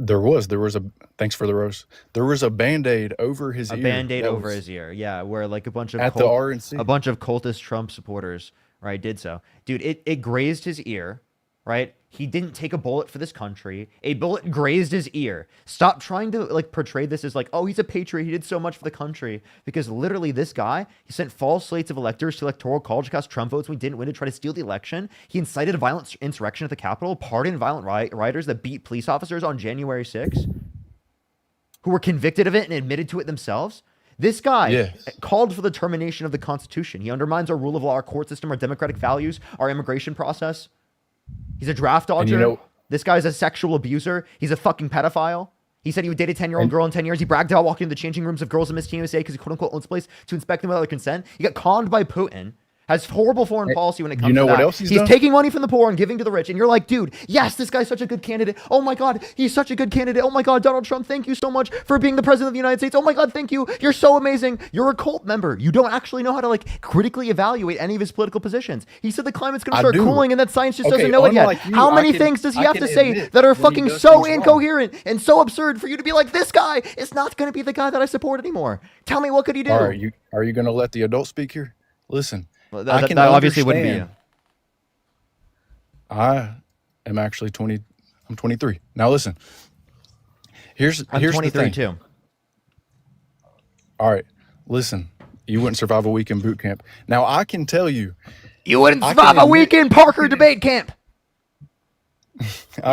There was a thanks for the rose. There was a Band-Aid over his ear. A Band-Aid over his ear. Yeah, where like a bunch of at the RNC. A bunch of cultist Trump supporters, right, did so. Dude, it grazed his ear, right? He didn't take a bullet for this country. A bullet grazed his ear. Stop trying to like portray this as like, oh, he's a patriot. He did so much for the country. Because literally this guy, he sent false slates of electors to electoral college to cast Trump votes when he didn't win to try to steal the election. He incited a violent insurrection at the Capitol, pardoned violent rioters that beat police officers on January 6th, who were convicted of it and admitted to it themselves. This guy called for the termination of the Constitution. He undermines our rule of law, our court system, our democratic values, our immigration process. He's a draft dodger. This guy's a sexual abuser. He's a fucking pedophile. He said he would date a 10-year-old girl in 10 years. He bragged about walking into the changing rooms of girls in Miss Teen USA because he quote-unquote owns a place to inspect them without their consent. He got conned by Putin. Has horrible foreign policy when it comes to that. what else he's done? Taking money from the poor and giving to the rich. And you're like, dude, yes, this guy's such a good candidate. Oh my God, he's such a good candidate. Oh my God, Donald Trump, thank you so much for being the president of the United States. Oh my God, thank you. You're so amazing. You're a cult member. You don't actually know how to like critically evaluate any of his political positions. He said the climate's going to start cooling and that science just doesn't know it yet. How many things does he have to say that are fucking so incoherent and so absurd for you to be like, this guy is not going to be the guy that I support anymore? Tell me, what could he do? All right, are you going to let the adult speak here? Listen. Well, that obviously wouldn't be you. I am actually 20. I'm 23. Now listen. I'm 23 too. All right, listen. You wouldn't survive a week in boot camp. Now I can tell you. You wouldn't survive a week in Parker debate camp.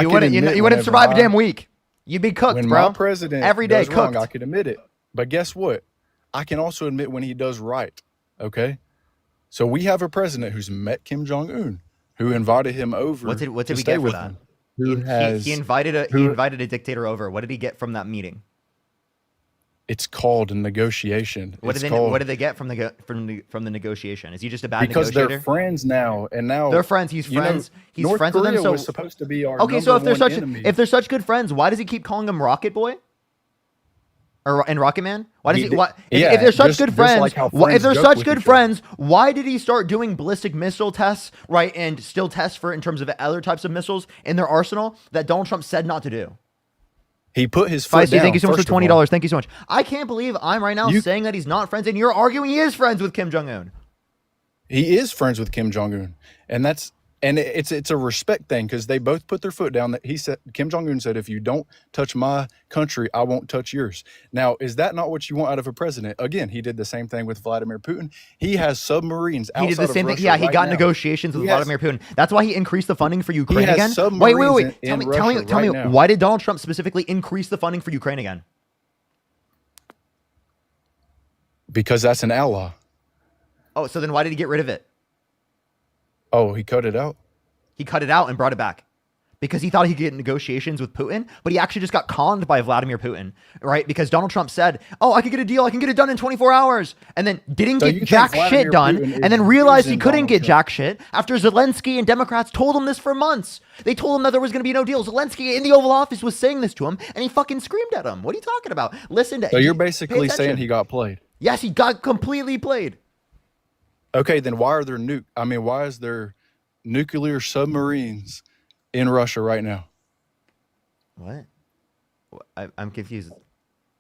You wouldn't survive a damn week. You'd be cooked, when bro. My president every day does cooked. Wrong, I can admit it. But guess what? I can also admit when he does right. Okay. So we have a president who's met Kim Jong-un, who invited him over. What did we stay get for with that? him, He invited a dictator over. What did he get from that meeting? It's called a negotiation. What did they get from the negotiation? Is he just a bad because negotiator? They're friends now, and now they're friends. He's friends. He's North friends Korea with them. So was supposed to be our okay. So if enemy. they're such good friends, why does he keep calling him Rocket Boy? And Rocket Man? Why does if they're such good friends, why did he start doing ballistic missile tests, right, and still test for it in terms of other types of missiles in their arsenal that Donald Trump said not to do? He put his foot down. Thank you so much for $20. Thank you so much. I can't believe I'm right now saying that he's not friends, and you're arguing he is friends with Kim Jong-un. He is friends with Kim Jong-un, and it's a respect thing because they both put their foot down. That he said, Kim Jong-un said, if you don't touch my country, I won't touch yours. Now, is that not what you want out of a president? Again, he did the same thing with Vladimir Putin. He has submarines outside of Russia. He did the same thing. Yeah, he got negotiations with Vladimir Putin. That's why he increased the funding for Ukraine again. Wait. Tell me, why did Donald Trump specifically increase the funding for Ukraine again? Because that's an ally. Oh, so then why did he get rid of it? Oh, he cut it out? He cut it out and brought it back because he thought he could get negotiations with Putin, but he actually just got conned by Vladimir Putin, right? Because Donald Trump said, oh, I could get a deal. I can get it done in 24 hours. And then didn't get jack shit done and then realized he couldn't get jack shit after Zelensky and Democrats told him this for months. They told him that there was going to be no deal. Zelensky in the Oval Office was saying this to him and he fucking screamed at him. What are you talking about? Listen to So you're basically saying he got played? Yes, he got completely played. Okay, then why is there nuclear submarines in Russia right now? What? I'm confused.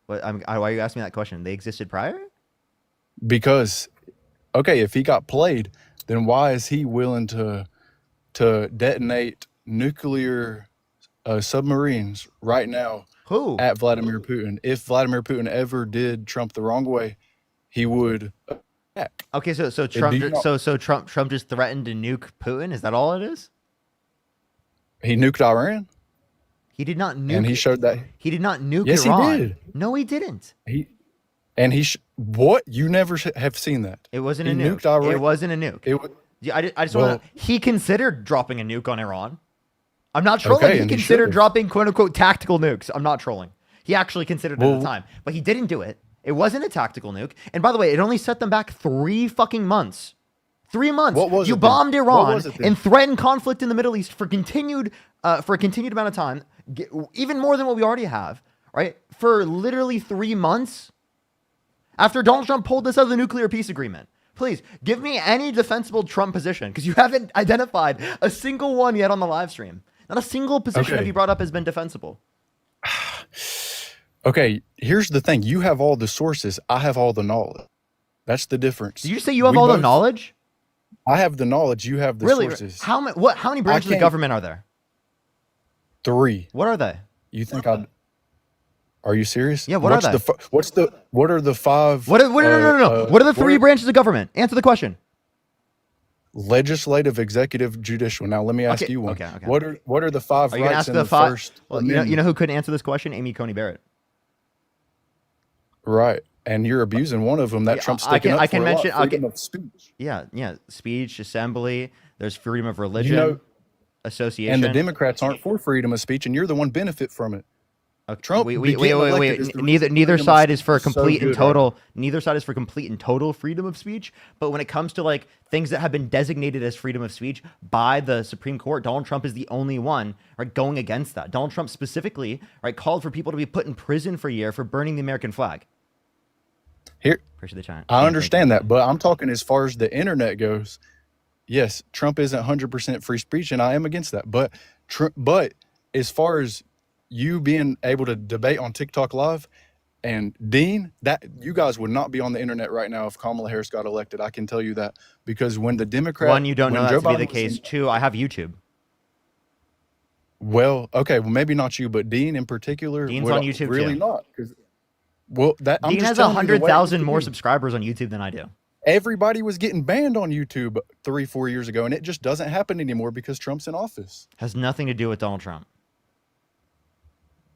Why are you asking me that question? They existed prior? Because, okay, if he got played, then why is he willing to detonate nuclear submarines right now Who? at Vladimir Putin? If Vladimir Putin ever did Trump the wrong way, he would attack. Okay, so do Trump you not- so Trump just threatened to nuke Putin? Is that all it is? He nuked Iran, He did not nuke. and he showed that. He did not nuke Yes, he Iran. did. No, he didn't. What? You never have seen that? It wasn't He a nuke. nuked Iran. It wasn't a nuke. It was Yeah, I just well, want to. He considered dropping a nuke on Iran. I'm not trolling. Okay, He and he considered should've. dropping "quote unquote" tactical nukes. I'm not trolling. He actually considered it at Well- the time, but he didn't do it. It wasn't a tactical nuke. And by the way, it only set them back 3 fucking months. 3 months. What was You it then? bombed What Iran was it then? and threatened conflict in the Middle East for a continued amount of time, even more than what we already have. Right? For literally 3 months. After Donald Trump pulled us out of the nuclear peace agreement. Please give me any defensible Trump position, because you haven't identified a single one yet on the live stream. Not a single position Okay. that you brought up has been defensible. Okay, here's the thing. You have all the sources. I have all the knowledge. That's the difference. Did you say you have We all the both- knowledge? I have the knowledge. You have the Really? sources. How many branches of the can't- government are there? 3. What are they? You think I'd? Are you serious? Yeah, what are they? What are the 5? No. What are the 3 branches of government? Answer the question. Legislative, executive, judicial. Now let me ask Okay, you one. okay. What are the 5 Are you gonna rights ask in the the 5? First Well, Amendment? you know who couldn't answer this question? Amy Coney Barrett. Right, and you're abusing one of them. That Yeah, Trump's I sticking can- up I can for a lot, mention- freedom of speech. Yeah. Speech, assembly. There's freedom of religion, You know, association. and the Democrats aren't for freedom of speech, and you're the one benefit from it. Okay, Trump Wait. being elected is the reason Neither freedom of side is speech for is so complete and good right total. Neither side is for complete and total freedom of speech. But when it comes to like things that have been designated as freedom of speech by the Supreme Court, Donald Trump is the only one right going against that. Donald Trump specifically right called for people to be put in prison for a year for burning the American flag. Here, Appreciate the chant. I understand that, but I'm talking as far as the internet goes. Yes, Trump isn't 100% free speech, and I am against that. But as far as you being able to debate on TikTok Live and Dean, that you guys would not be on the internet right now if Kamala Harris got elected. I can tell you that, because when the Democrat, One, you don't know when that Joe to be Biden the was case. in- 2, I have YouTube. well, okay, well maybe not you, but Dean in particular. Dean's would on YouTube really too. not. Well, that I'm Dean just has telling you the way it 100,000 used to more be. subscribers on YouTube than I do. Everybody was getting banned on YouTube 3-4 years ago, and it just doesn't happen anymore because Trump's in office. Has nothing to do with Donald Trump.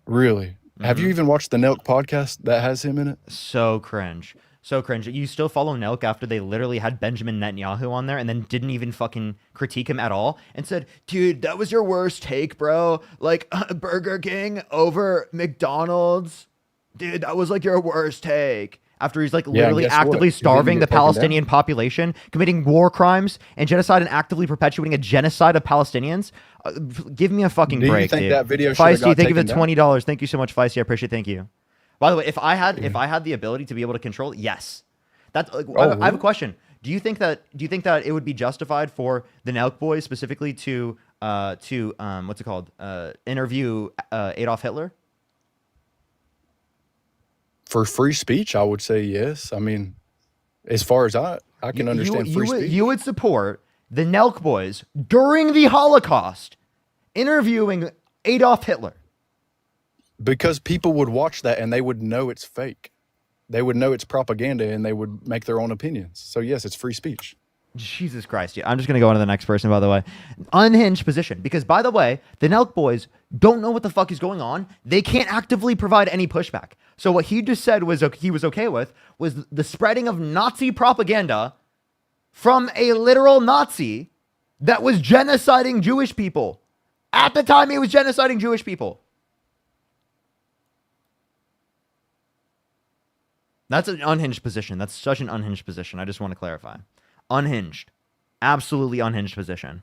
Really? Have Mm-hmm. you even watched the Nelk podcast that has him in it? So cringe. So cringe. You still follow Nelk after they literally had Benjamin Netanyahu on there and then didn't even fucking critique him at all and said, dude, that was your worst take, bro. Like Burger King over McDonald's. Dude, that was like your worst take. After he's like literally guess what? actively He didn't starving get the taken down. Palestinian population, committing war crimes and genocide, and actively perpetuating a genocide of Palestinians. Give me a fucking Do you break, think dude. that video should have Feisty, got thank you for taken the down? $20. Thank you so much, Feisty. I appreciate it. Thank you. By the way, if I had the ability to be able to control it, yes. That's like, I have a really? question. Do you think that it would be justified for the Nelk boys specifically to what's it called? Interview Adolf Hitler? For free speech, I would say yes. I mean, as far as I can understand free speech. You would support the Nelk boys during the Holocaust interviewing Adolf Hitler. Because people would watch that and they would know it's fake. They would know it's propaganda and they would make their own opinions. So yes, it's free speech. Jesus Christ. Yeah, I'm just going to go on to the next person, by the way. Unhinged position. Because, by the way, the Nelk boys don't know what the fuck is going on. They can't actively provide any pushback. So what he just said was he was okay with was the spreading of Nazi propaganda from a literal Nazi that was genociding Jewish people. At the time, he was genociding Jewish people. That's an unhinged position. That's such an unhinged position. I just want to clarify. Unhinged. Absolutely unhinged position.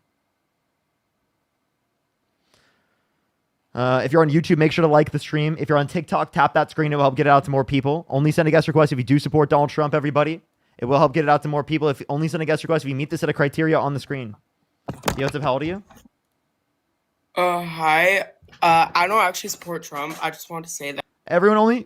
If you're on YouTube, make sure to like the stream. If you're on TikTok, tap that screen. It will help get it out to more people. Only send a guest request if you do support Donald Trump, everybody. It will help get it out to more people. If only send a guest request if you meet this set of criteria on the screen. Yo, what's up? How old are you? Hi. I don't actually support Trump. I just want to say that. Everyone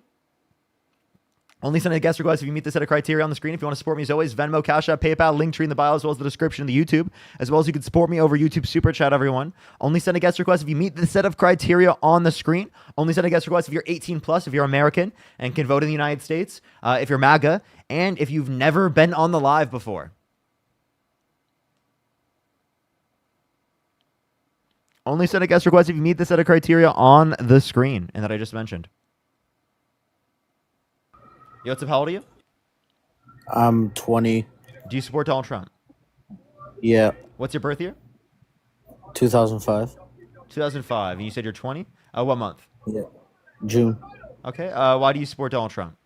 only send a guest request if you meet the set of criteria on the screen. If you want to support me, as always, Venmo, Cash App, PayPal, link tree in the bio, as well as the description of the YouTube, as well as you can support me over YouTube Super Chat, everyone. Only send a guest request if you meet the set of criteria on the screen. Only send a guest request if you're 18 plus, if you're American and can vote in the United States, if you're MAGA, and if you've never been on the live before. Only send a guest request if you meet the set of criteria on the screen and that I just mentioned. Yo, what's up? How old are you? I'm 20. Do you support Donald Trump? Yeah, What's your birth year? 2005. 2005. And you said you're 20? What month? Yeah, June. Okay. Why do you support Donald Trump?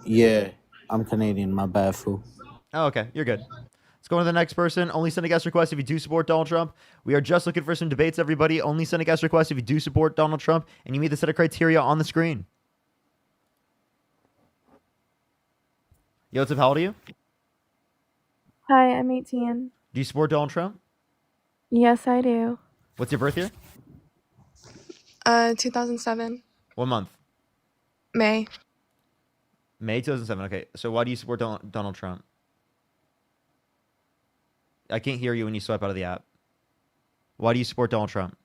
Yeah, I'm Canadian. My bad, fool. Oh, okay. You're good. Let's go on to the next person. Only send a guest request if you do support Donald Trump. We are just looking for some debates, everybody. Only send a guest request if you do support Donald Trump and you meet the set of criteria on the screen. Yo, what's up? How old are you? Hi, I'm 18. Do you support Donald Trump? Yes, I do. What's your birth year? 2007, What month? May. May 2007. Okay. So why do you support Donald Trump? I can't hear you when you swipe out of the app. Why do you support Donald Trump?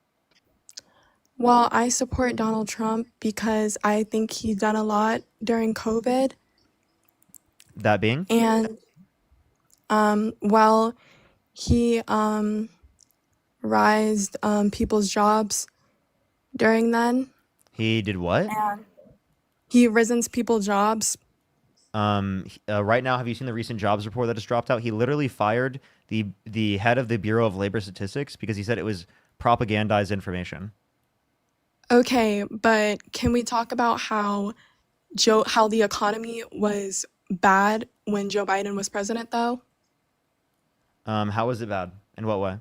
Well, I support Donald Trump because I think he done a lot during COVID. That being? And, well, he raised people's jobs during then. He did what? And he risens people's jobs. Right now, have you seen the recent jobs report that just dropped out? He literally fired the head of the Bureau of Labor Statistics because he said it was propagandized information. Okay, but can we talk about how the economy was bad when Joe Biden was president, though? How was it bad? In what way?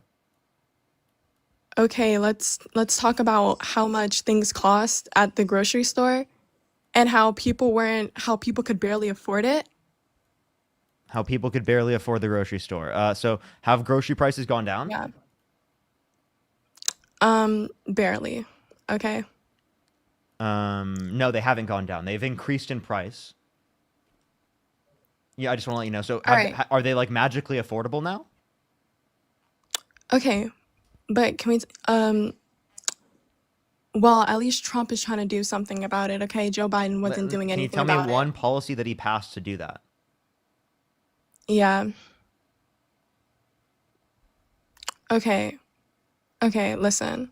Okay, let's talk about how much things cost at the grocery store and how people could barely afford it. How people could barely afford the grocery store. So have grocery prices gone down? Yeah. Barely. Okay. No, they haven't gone down. They've increased in price. Yeah, I just want to let you know. So All right. are they like magically affordable now? Okay, but can we well, at least Trump is trying to do something about it, okay? Joe Biden wasn't doing Can you anything tell me about one it. policy that he passed to do that? Yeah. Okay. Okay, listen.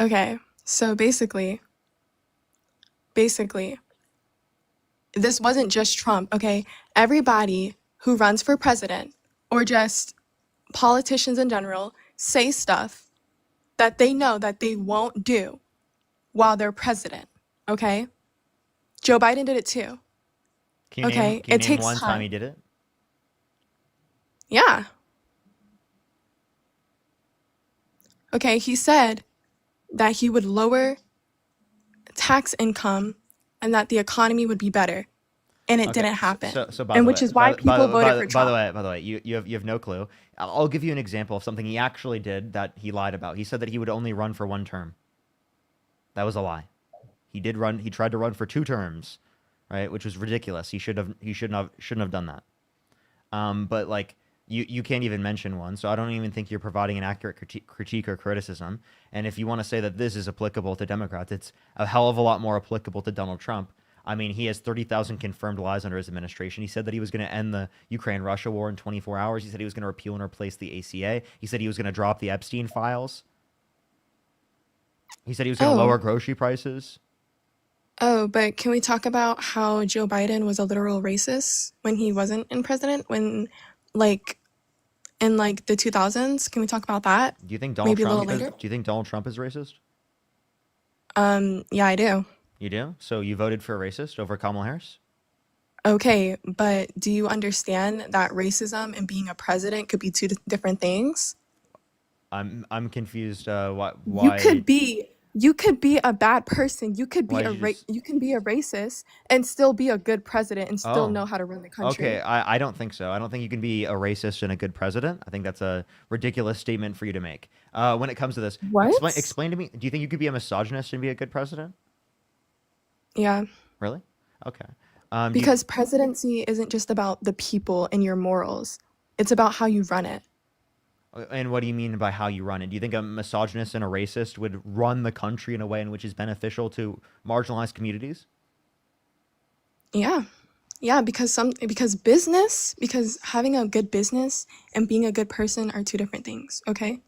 Okay, so basically, this wasn't just Trump, okay? Everybody who runs for president or just politicians in general say stuff that they know that they won't do while they're president, okay? Joe Biden did it too. Can you Okay, name, can you it name takes one time time. he did it? Yeah. Okay, he said that he would lower tax income and that the economy would be better. And it Okay. didn't happen. So by And the which way, is why by people the voted for Trump. by the way, you have no clue. I'll give you an example of something he actually did that he lied about. He said that he would only run for one term. That was a lie. He tried to run for 2 terms, right? Which was ridiculous. He shouldn't have done that. But like you can't even mention one, so I don't even think you're providing an accurate critique or criticism. And if you want to say that this is applicable to Democrats, it's a hell of a lot more applicable to Donald Trump. I mean, he has 30,000 confirmed lies under his administration. He said that he was going to end the Ukraine-Russia war in 24 hours. He said he was going to repeal and replace the ACA. He said he was going to drop the Epstein files. He said he was going to lower grocery prices. Oh, but can we talk about how Joe Biden was a literal racist when he wasn't in president? When, like, in like the 2000s? Can we talk about that? Do you think Donald Maybe a Trump? little later? Do you think Donald Trump is racist? Yeah, I do. You do? So you voted for a racist over Kamala Harris? Okay, but do you understand that racism and being a president could be 2 different things? I'm confused. You Why? could be You could be a bad person. You could Why be did you just? you can be a racist and still be a good president and still Oh, know how to run the okay. country. I don't think so. I don't think you can be a racist and a good president. I think that's a ridiculous statement for you to make. When it comes to this, What? explain to me. Do you think you could be a misogynist and be a good president? Yeah, Really? Okay. Do you? because presidency isn't just about the people and your morals. It's about how you run it. And what do you mean by how you run it? Do you think a misogynist and a racist would run the country in a way in which is beneficial to marginalized communities? Yeah. Yeah, because having a good business and being a good person are two different things, okay?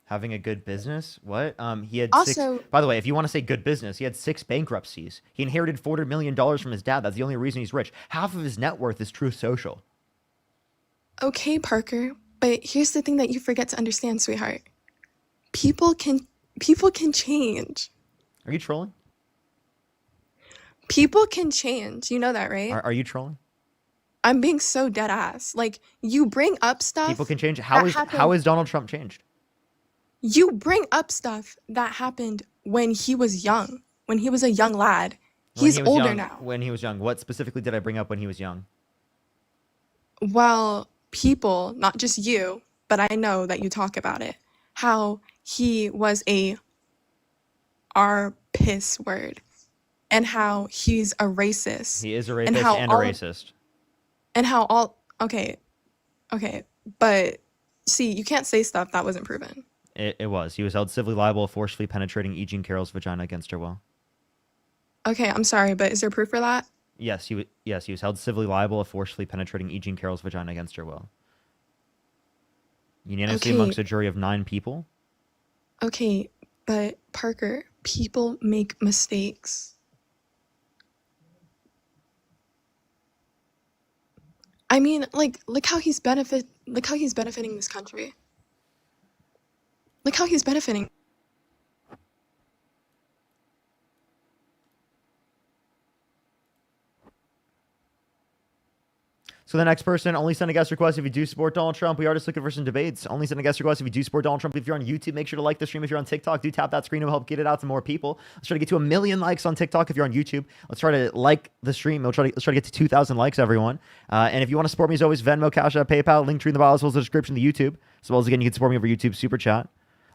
Having a good business? What? He had six. Also, By the way, if you want to say good business, he had 6 bankruptcies. He inherited $400 million from his dad. That's the only reason he's rich. Half of his net worth is Truth Social. okay, Parker, but here's the thing that you forget to understand, sweetheart. People can people can change. Are you trolling? People can change. You know that, right? Are you trolling? I'm being so dead ass. Like you bring up People stuff can change. that How happened. is Donald Trump changed? You bring up stuff that happened when he was young, when he was a young lad. When He's he was older young. now. When he was young. What specifically did I bring up when he was young? Well, people, not just you, but I know that you talk about it. How he was a R piss word, and how he's a racist, He is a and rapist and a racist. how all okay, okay, but see, you can't say stuff that wasn't proven. It was. He was held civilly liable of forcefully penetrating E. Jean Carroll's vagina against her will. Okay, I'm sorry, but is there proof for that? Yes, he was held civilly liable of forcefully penetrating E. Jean Carroll's vagina against her will. Unanimously Okay, amongst a jury of 9 people. okay, but Parker, people make mistakes. I mean, like, look how he's benefiting this country. Look how he's benefiting. So the next person, only send a guest request if you do support Donald Trump. We are just looking for some debates. Only send a guest request if you do support Donald Trump. If you're on YouTube, make sure to like the stream. If you're on TikTok, do tap that screen. It will help get it out to more people. Let's try to get to 1 million likes on TikTok if you're on YouTube. Let's try to like the stream. Let's try to get to 2,000 likes, everyone. And if you want to support me, as always, Venmo, Cash App, PayPal, link tree in the bio, as well as the description of the YouTube. As well as, again, you can support me over YouTube Super Chat.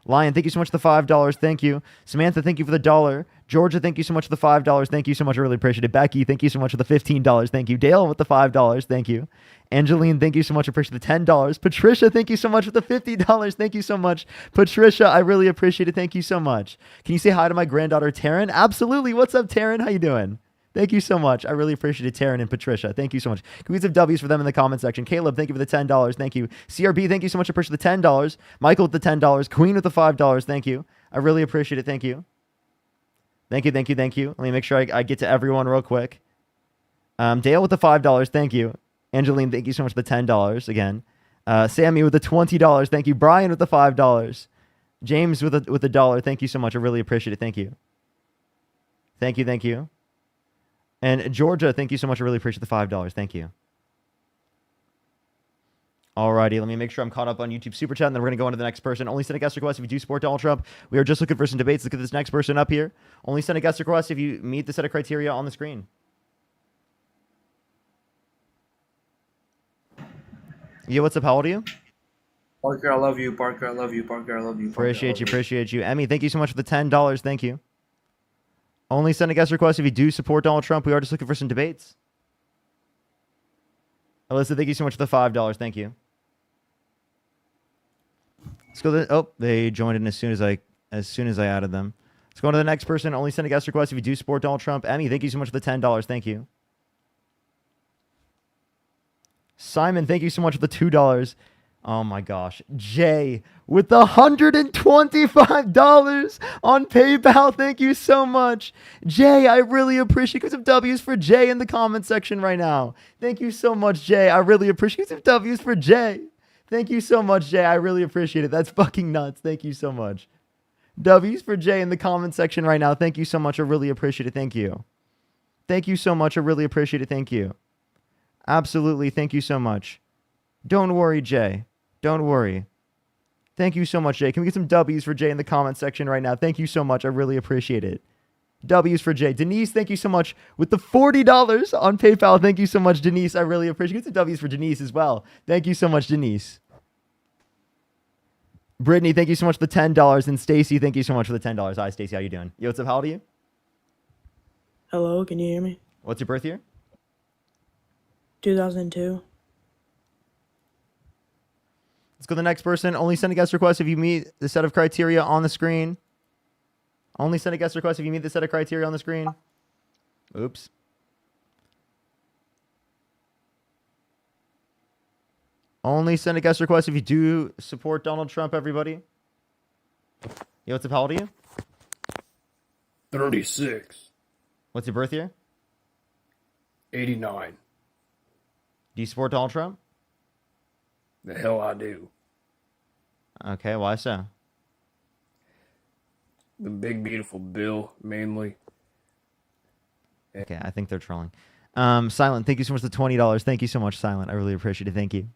Lion, thank you so much for the $5. Thank you. Samantha, thank you for the $1. Georgia, thank you so much for the $5. Thank you so much. I really appreciate it. Becky, thank you so much for the $15. Thank you. Dale with the $5. Thank you. Angeline, thank you so much. I appreciate the $10. Patricia, thank you so much for the $50. Thank you so much. Patricia, I really appreciate it. Thank you so much. Can you say hi to my granddaughter, Taryn? Absolutely. What's up, Taryn? How you doing? Thank you so much. I really appreciate it, Taryn and Patricia. Thank you so much. Can we have W's for them in the comment section? Caleb, thank you for the $10. Thank you. CRB, thank you so much. I appreciate the $10. Michael with the $10. Queen with the $5. Thank you. I really appreciate it. Thank you. Thank you, thank you, thank you. Let me make sure I get to everyone real quick. Dale with the $5. Thank you. Angeline, thank you so much for the $10 again. Sammy with the $20. Thank you. Brian with the $5. James with the $1. Thank you so much. I really appreciate it. Thank you. Thank you, thank you. And Georgia, thank you so much. I really appreciate the $5. Thank you. Alrighty, let me make sure I'm caught up on YouTube Super Chat, and then we're going to go on to the next person. Only send a guest request if you do support Donald Trump. We are just looking for some debates. Look at this next person up here. Only send a guest request if you meet the set of criteria on the screen. Yo, what's up? How old are you? Parker, I love you. Parker, I love you. Parker, I love you. Parker, I Appreciate love you, appreciate you. Emmy, thank you so much for the $10. Thank you. Only send a guest request if you do support Donald Trump. We are just looking for some debates. Alyssa, thank you so much for the $5. Thank you. Let's go. Oh, they joined in as soon as I added them. Let's go on to the next person. Only send a guest request if you do support Donald Trump. Emmy, thank you so much for the $10. Thank you. Simon, thank you so much for the $2. Oh my gosh. Jay with the $125 on PayPal. Thank you so much. Jay, I really appreciate it. Some W's for Jay in the comment section right now. Thank you so much, Jay. I really appreciate some W's for Jay. Thank you so much, Jay. I really appreciate it. That's fucking nuts. Thank you so much. W's for Jay in the comment section right now. Thank you so much. I really appreciate it. Thank you. Thank you so much. I really appreciate it. Thank you. Absolutely. Thank you so much. Don't worry, Jay. Don't worry. Thank you so much, Jay. Can we get some W's for Jay in the comment section right now? Thank you so much. I really appreciate it. W's for Jay. Denise, thank you so much with the $40 on PayPal. Thank you so much, Denise. I really appreciate it. Get some W's for Denise as well. Thank you so much, Denise. Brittany, thank you so much for the $10. And Stacy, thank you so much for the $10. Hi, Stacy. How you doing? Yo, what's up? How old are you? Hello, can you hear me? What's your birth year? 2002. Let's go to the next person. Only send a guest request if you meet the set of criteria on the screen. Only send a guest request if you meet the set of criteria on the screen. Oops. Only send a guest request if you do support Donald Trump, everybody. Yo, what's up? How old are you? 36. What's your birth year? 89. Do you support Donald Trump? The hell I do. Okay, why so? The big beautiful bill, mainly. Okay, I think they're trolling. Silent, thank you so much for the $20. Thank you so much, Silent. I really appreciate it. Thank you.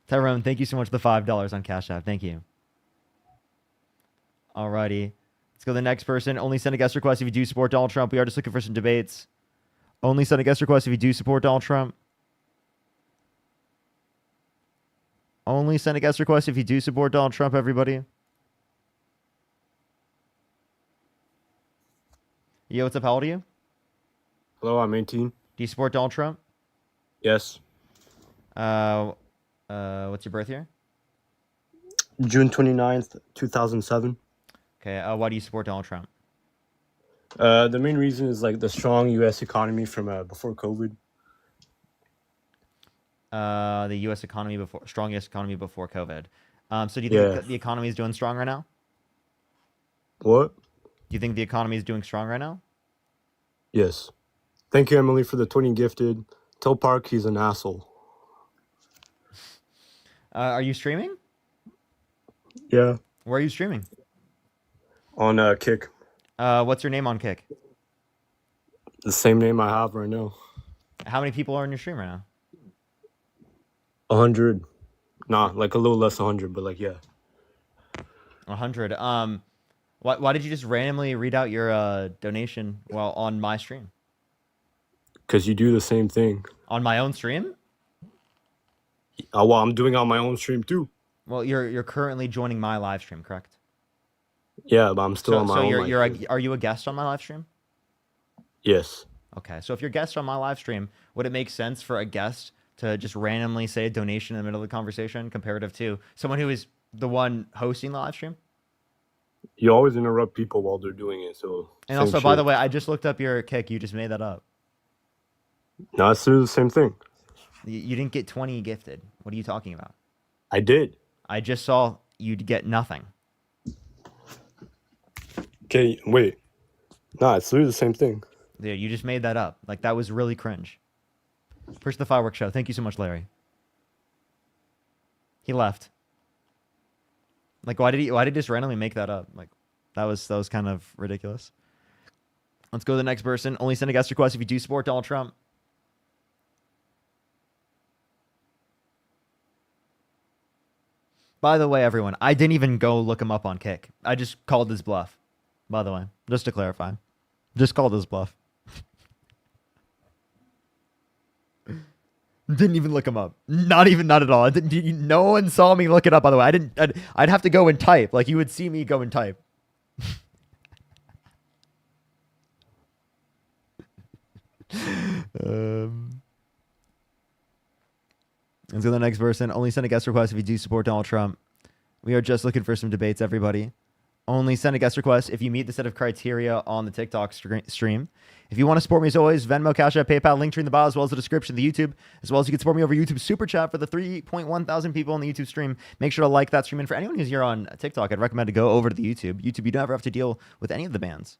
Tyrone, thank you so much for the $5 on Cash App. Thank you. Alrighty. Let's go to the next person. Only send a guest request if you do support Donald Trump. We are just looking for some debates. Only send a guest request if you do support Donald Trump. Only send a guest request if you do support Donald Trump, everybody. Yo, what's up? How old are you? Hello, I'm 18. Do you support Donald Trump? Yes. What's your birth year? June 29th, 2007. Okay, why do you support Donald Trump? The main reason is like the strong U.S. economy from before COVID. The U.S. economy before strong U.S. economy before COVID. So do you think the economy is doing strong right now? What? Do you think the economy is doing strong right now? Yes. Thank you, Emily, for the 20 gifted. Tell Park he's an asshole. Are you streaming? Yeah. Where are you streaming? On Kick. What's your name on Kick? The same name I have right now. How many people are in your stream right now? 100. Nah, like a little less than 100, but like, yeah. 100. Why did you just randomly read out your donation while on my stream? Because you do the same thing. On my own stream? Well, I'm doing it on my own stream too. Well, you're currently joining my live stream, correct? Yeah, but I'm still on my own. So are you a guest on my live stream? Yes. Okay, so if you're a guest on my live stream, would it make sense for a guest to just randomly say a donation in the middle of the conversation comparative to someone who is the one hosting the live stream? You always interrupt people while they're doing it, so. And also, by the way, I just looked up your Kick. You just made that up. No, it's the same thing. You didn't get 20 gifted. What are you talking about? I did. I just saw you'd get nothing. Okay, wait. Nah, it's literally the same thing. Dude, you just made that up. Like, that was really cringe. Push the fireworks show. Thank you so much, Larry. He left. Like, why did he just randomly make that up? Like, that was kind of ridiculous. Let's go to the next person. Only send a guest request if you do support Donald Trump. By the way, everyone, I didn't even go look him up on Kick. I just called his bluff. By the way, just to clarify. Just called his bluff. Didn't even look him up. Not at all. No one saw me look it up, by the way. I'd have to go and type. Like, you would see me go and type. Let's go to the next person. Only send a guest request if you do support Donald Trump. We are just looking for some debates, everybody. Only send a guest request if you meet the set of criteria on the TikTok stream. If you want to support me, as always, Venmo, Cash App, PayPal, link tree in the bio, as well as the description of the YouTube, as well as you can support me over YouTube Super Chat for the 3.1 thousand people on the YouTube stream. Make sure to like that stream. And for anyone who's here on TikTok, I'd recommend to go over to the YouTube. YouTube, you never have to deal with any of the bans.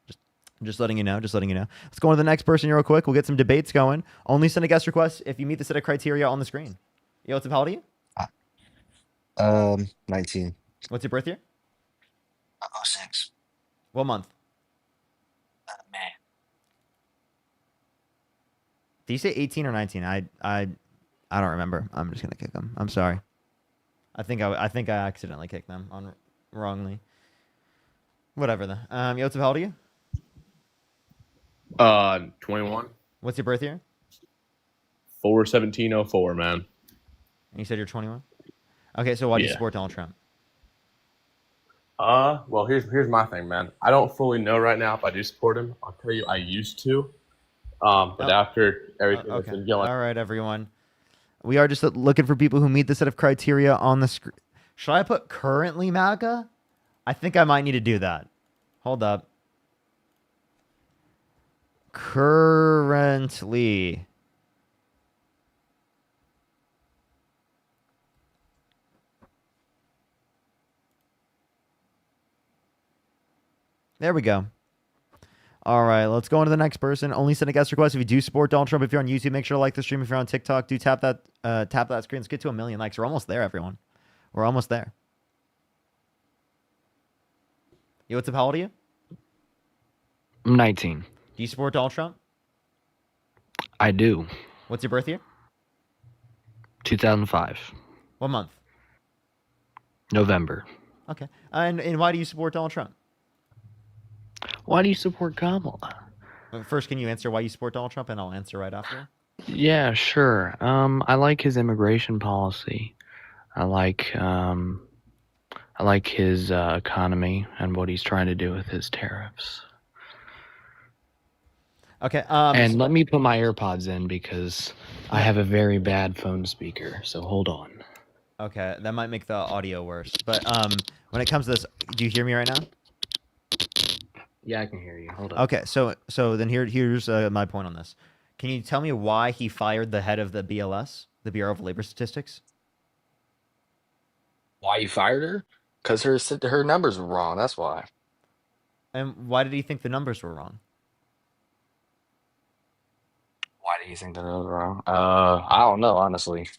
Just letting you know. Just letting you know. Let's go on to the next person real quick. We'll get some debates going. Only send a guest request if you meet the set of criteria on the screen. Yo, what's up? How old are you? 19. What's your birth year? 06. What month? May. Did you say 18 or 19? I I don't remember. I'm just gonna kick them. I'm sorry. I think I accidentally kicked them on wrongly. Whatever then. Yotsup, how old are you? 21. What's your birth year? 4/17/04, man. And you said you're 21. Okay, so why do you Yeah. support Donald Trump? Well, here's my thing, man. I don't fully know right now if I do support him. I'll tell you, I used to. But after everything that's Okay. been going, All right, everyone. We are just looking for people who meet the set of criteria on the screen. Should I put currently MAGA? I think I might need to do that. Hold up. Currently. There we go. All right, let's go on to the next person. Only send a guest request if you do support Donald Trump. If you're on YouTube, make sure to like the stream. If you're on TikTok, do tap that screen. Let's get to 1 million likes. We're almost there, everyone. We're almost there. Yo, what's up? How old are you? I'm 19. Do you support Donald Trump? I do. What's your birth year? 2005. What month? November. Okay. And why do you support Donald Trump? Why do you support Kamala? First, can you answer why you support Donald Trump, and I'll answer right after. Yeah, sure. I like his immigration policy. I like his economy and what he's trying to do with his tariffs. Okay. And let me put my AirPods in because I have a very bad phone speaker. So hold on. Okay, that might make the audio worse. But when it comes to this, do you hear me right now? Yeah, I can hear you. Hold on. Okay, so then here's my point on this. Can you tell me why he fired the head of the BLS, the Bureau of Labor Statistics? Why you fired her? Because her numbers were wrong. That's why. And why did he think the numbers were wrong? Why do you think that was wrong? I don't know, honestly.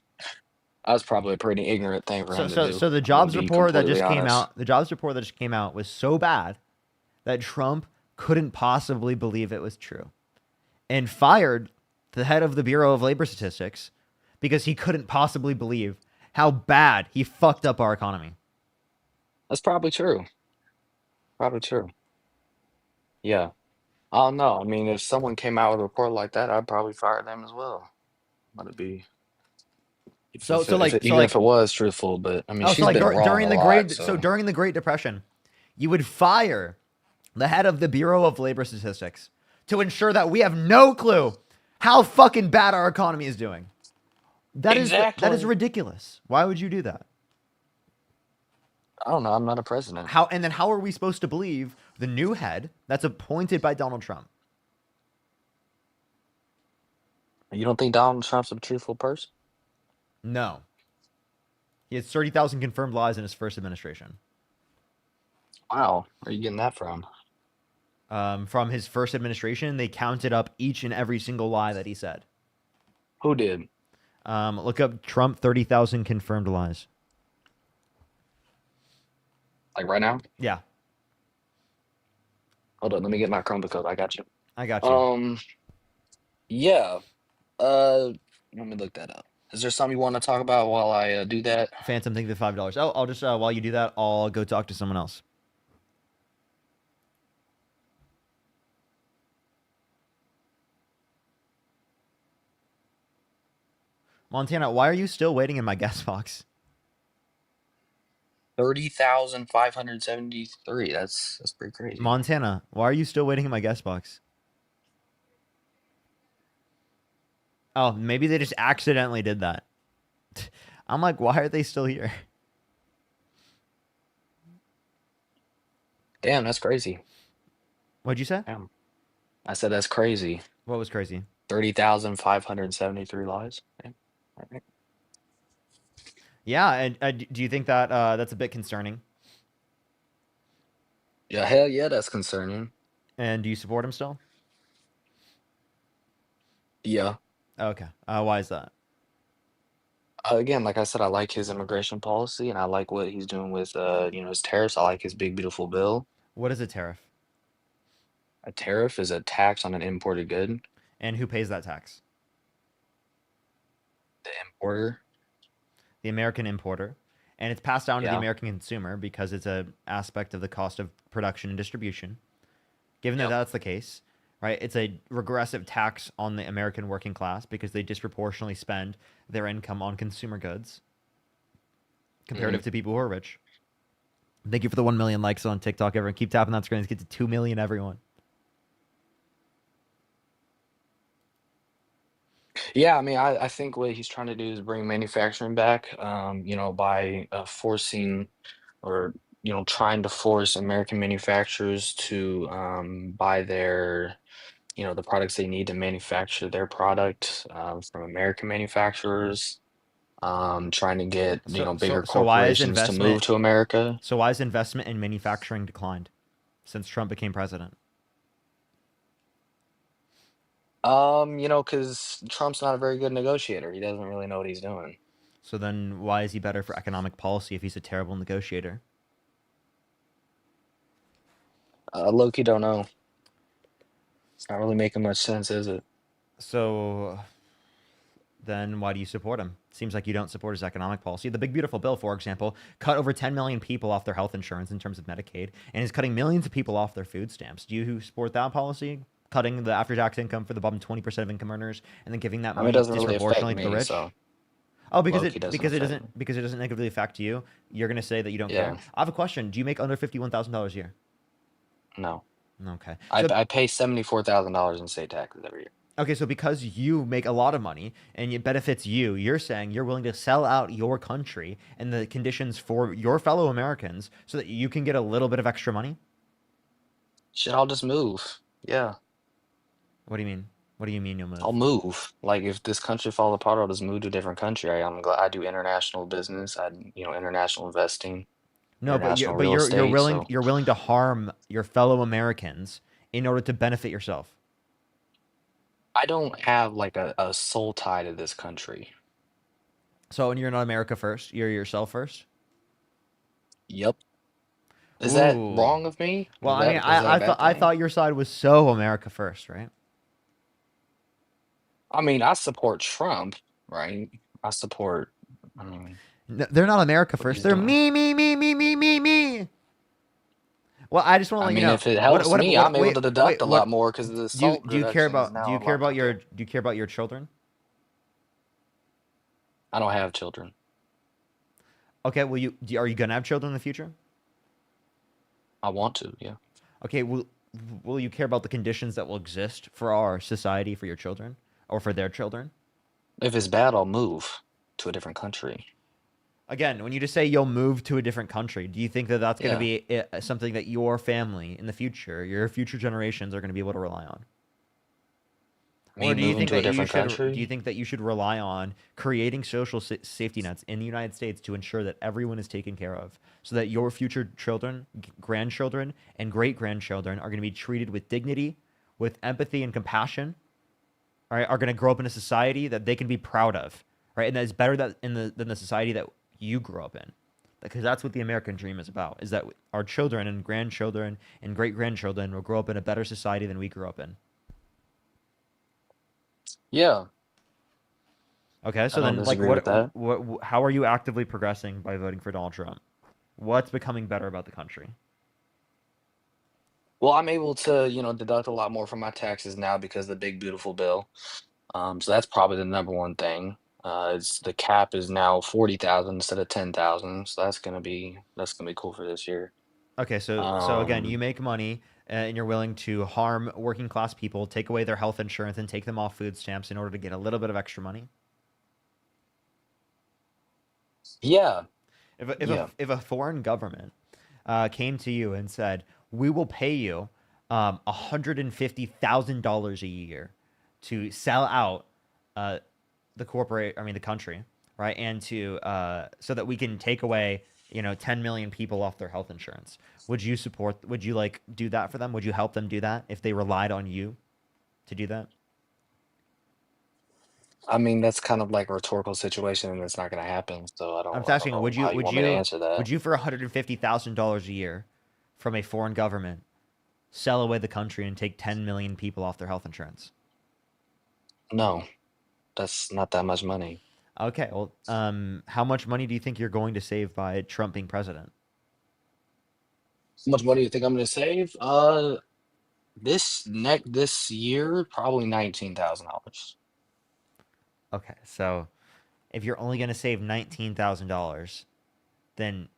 That was probably a pretty ignorant thing for him to do. So the I'm gonna jobs be report that just completely came honest. out, was so bad that Trump couldn't possibly believe it was true, and fired the head of the Bureau of Labor Statistics because he couldn't possibly believe how bad he fucked up our economy. That's probably true. Probably true. Yeah. I don't know. I mean, if someone came out with a report like that, I'd probably fire them as well. Let it be. Even if it was truthful, but I mean, she's been wrong a lot. So during the Great Depression, you would fire the head of the Bureau of Labor Statistics to ensure that we have no clue how fucking bad our economy is doing. That is ridiculous. Why would you do that? I don't know. I'm not a president. How are we supposed to believe the new head that's appointed by Donald Trump? You don't think Donald Trump's a truthful person? No. He has 30,000 confirmed lies in his first administration. Wow. Where are you getting that from? From his first administration, they counted up each and every single lie that he said. Who did? Look up Trump 30,000 confirmed lies. Like right now? Yeah. Hold on. Let me get my Chromebook up. I got you. I got you. Yeah. Let me look that up. Is there something you want to talk about while I do that? Phantom, thank you for $5. Oh, I'll just while you do that, I'll go talk to someone else. Montana, why are you still waiting in my guest box? 30,573. That's pretty crazy. Montana, why are you still waiting in my guest box? Oh, maybe they just accidentally did that. I'm like, why are they still here? Damn, that's crazy. What'd you say? Damn. I said that's crazy. What was crazy? 30,573 lies. Damn. All right. Yeah, and do you think that that's a bit concerning? Yeah, hell yeah, that's concerning. And do you support him still? Yeah. Okay. Why is that? Again, like I said, I like his immigration policy, and I like what he's doing with his tariffs. I like his big beautiful bill. What is a tariff? A tariff is a tax on an imported good. And who pays that tax? The importer. The American importer, and it's passed down to the Yeah. American consumer because it's a aspect of the cost of production and distribution. Given that Yep. that's the case, right? It's a regressive tax on the American working class because they disproportionately spend their income on consumer goods comparative to people who are rich. Thank you for the 1 million likes on TikTok, everyone. Keep tapping that screen. Let's get to 2 million, everyone. Yeah, I mean, I think what he's trying to do is bring manufacturing back, by forcing or, trying to force American manufacturers to buy the products they need to manufacture their product from American manufacturers, trying to get, So, so, bigger so why is corporations to move investment? to America. So why is investment in manufacturing declined since Trump became president? Because Trump's not a very good negotiator. He doesn't really know what he's doing. So then, why is he better for economic policy if he's a terrible negotiator? Loki don't know. It's not really making much sense, is it? So then why do you support him? Seems like you don't support his economic policy. The big beautiful bill, for example, cut over 10 million people off their health insurance in terms of Medicaid, and is cutting millions of people off their food stamps. Do you support that policy? Cutting the after-tax income for the bottom 20% of income earners, and then giving that I mean, it money doesn't really affect disproportionately to the me, rich? so Oh, because Loki doesn't it affect me. doesn't negatively affect you. You're gonna say that you don't care. Yeah, I have a question. Do you make under $51,000 a year? no. Okay. I, So I pay $74,000 in state taxes every year. okay, so because you make a lot of money and it benefits you, you're saying you're willing to sell out your country and the conditions for your fellow Americans so that you can get a little bit of extra money? Shit, I'll just move. Yeah, What do you mean? What do you mean you'll I'll move? move. Like if this country falls apart, I'll just move to a different country. I'm glad I do international business. International investing, No, but international real estate. So you're willing to harm your fellow Americans in order to benefit yourself. I don't have like a soul tie to this country. So, and you're not America first. You're yourself first. Yep. Is that Ooh. wrong of me? Well, Is I mean, that is that a bad I thing? thought your side was so America first, right? I mean, I support Trump, right? I support, I mean, They're not America what first. he's They're doing. me. Well, I just want to I let you mean, know. if it helps me, I'm able Wait, to deduct wait, a lot more because the salt do you care reduction is about now a lot quicker. do you care about your children? I don't have children. Okay, are you gonna have children in the future? I want to, yeah. Okay, will you care about the conditions that will exist for our society for your children or for their children? If it's bad, I'll move to a different country. Again, when you just say you'll move to a different country, do you think that that's going to Yeah. be something that your family in the future, your future generations are going to be able to rely on? Me Or do you moving think to a that different country? you should rely on creating social safety nets in the United States to ensure that everyone is taken care of, so that your future children, grandchildren, and great grandchildren are going to be treated with dignity, with empathy and compassion, right? Are going to grow up in a society that they can be proud of, right? And that is better than the society that you grew up in, because that's what the American dream is about: is that our children and grandchildren and great grandchildren will grow up in a better society than we grew up in. Yeah, Okay, I so don't then, like, disagree with that. how are you actively progressing by voting for Donald Trump? What's becoming better about the country? Well, I'm able to, deduct a lot more from my taxes now because of the big beautiful bill. So that's probably the number one thing. It's the cap is now 40,000 instead of 10,000, so that's gonna be cool for this year. Okay, so again, you Um, make money and you're willing to harm working class people, take away their health insurance, and take them off food stamps in order to get a little bit of extra money. yeah, If yeah. a foreign government came to you and said, "We will pay you $150,000 a year to sell out the country, right, and to so that we can take away 10 million people off their health insurance," would you support? Would you like do that for them? Would you help them do that if they relied on you to do that? I mean, that's kind of like a rhetorical situation, and it's not gonna happen. So I I'm don't, just I don't asking, know how you want me to answer would that. you for $150,000 a year from a foreign government sell away the country and take 10 million people off their health insurance? No, that's not that much money. Okay, well, how much money do you think you're going to save by Trump being president? How much money do you think I'm gonna save? This year, probably $19,000. Okay, so if you're only going to save $19,000, then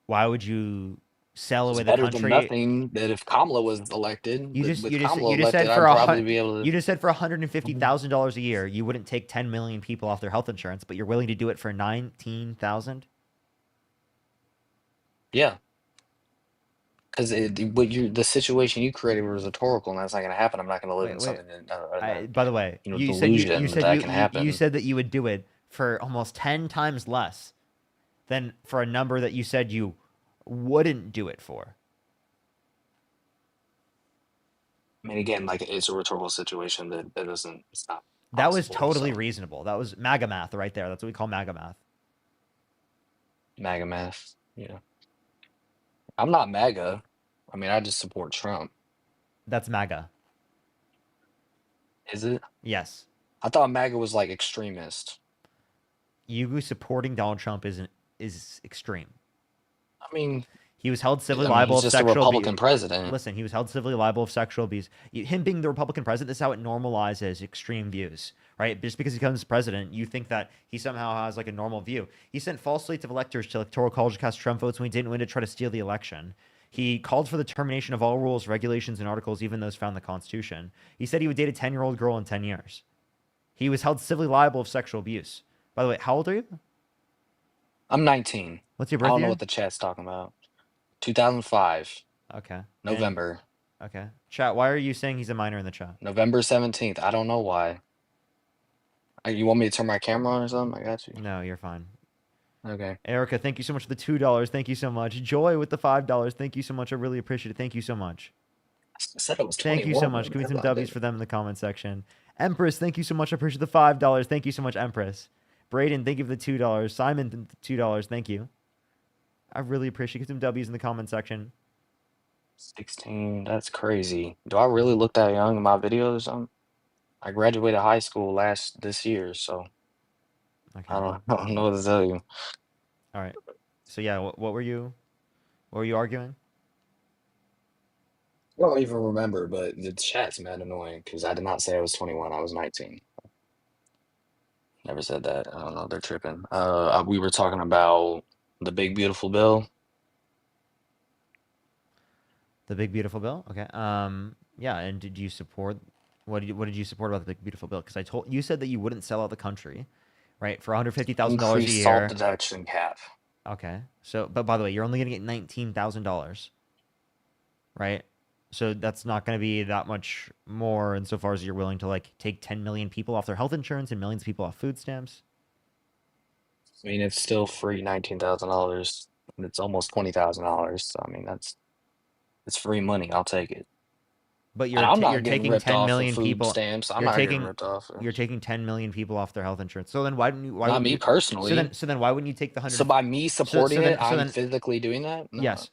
why would you sell It's away the better than country? nothing. That if Kamala was elected, You just with you just Kamala you just said elected, for I'd probably be able you just said for to. $150,000 a year, you wouldn't take 10 million people off their health insurance, but you're willing to do it for 19,000? Yeah, because the situation you created was rhetorical, and that's not gonna happen. I'm not gonna live Wait, in wait. something in that By the way, delusion that that can you happen. said that you would do it for almost 10 times less than for a number that you said you wouldn't do it for. I mean, again, like it's a rhetorical situation that doesn't. It's not That was possible. totally So reasonable. That was MAGA math right there. That's what we call MAGA math. MAGA math. Yeah, I'm not MAGA. I mean, I just support Trump. That's MAGA. Is it? Yes. I thought MAGA was like extremist. You supporting Donald Trump is extreme. I mean, he was held civilly liable he's of just a sexual abuse. Republican president. Listen, he was held civilly liable of sexual abuse. Him being the Republican president, this is how it normalizes extreme views, right? Just because he becomes president, you think that he somehow has like a normal view. He sent false slates of electors to electoral college to cast Trump votes when he didn't win to try to steal the election. He called for the termination of all rules, regulations, and articles, even those found in the Constitution. He said he would date a 10-year-old girl in 10 years. He was held civilly liable of sexual abuse. By the way, how old are you? I'm 19. What's your I birth don't year? know what the chat's talking about. 2005. Okay. November. Okay. Chat, why are you saying he's a minor in the chat? November 17th. I don't know why. You want me to turn my camera on or something? I got you. No, you're fine. Okay. Erica, thank you so much for the $2. Thank you so much. Joy with the $5. Thank you so much. I really appreciate it. Thank you so much. I said it was 21. Thank you so much. Give me some W's for them in the comment section. Empress, thank you so much. I appreciate the $5. Thank you so much, Empress. Braden, thank you for the $2. Simon, $2. Thank you. I really appreciate it. Get some W's in the comment section. 16. That's crazy. Do I really look that young in my videos or something? I graduated high school this year, so Okay. I don't know what to tell you. All right. So yeah, what were you arguing? I don't even remember, but the chat's mad annoying because I did not say I was 21. I was 19. Never said that. I don't know. They're tripping. We were talking about the big beautiful bill. The big beautiful bill. Okay. Yeah. And did you support? What did you support about the big beautiful bill? Because you said that you wouldn't sell out the country, right, for $150,000 a Increased year. salt deduction cap. Okay. So, but by the way, you're only gonna get $19,000, right? So that's not gonna be that much more insofar as you're willing to like take 10 million people off their health insurance and millions of people off food stamps. I mean, it's still free $19,000. It's almost $20,000. So I mean, it's free money. I'll take it. But And I'm you're not getting taking ripped 10 off for million food people. stamps. I'm You're not getting taking ripped off. you're taking 10 million people off their health insurance. So then why Not wouldn't me you? personally. So then why wouldn't you take the So by me supporting it, I'm physically doing that? No. Yes.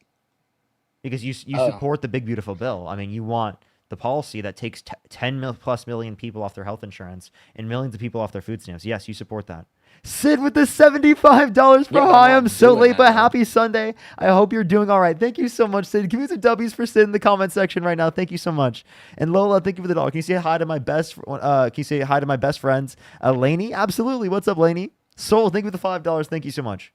Because you Oh. support the big beautiful bill. I mean, you want the policy that takes 10 plus million people off their health insurance and millions of people off their food stamps. Yes, you support that. Sid with the $75 for Yeah, but hi. I'm I'm not so doing late, that, but though. happy Sunday. I hope you're doing all right. Thank you so much, Sid. Give me some W's for Sid in the comment section right now. Thank you so much. And Lola, thank you for the dog. Can you say hi to my best? Can you say hi to my best friends, Lainey? Absolutely. What's up, Lainey? Soul, thank you for the $5. Thank you so much.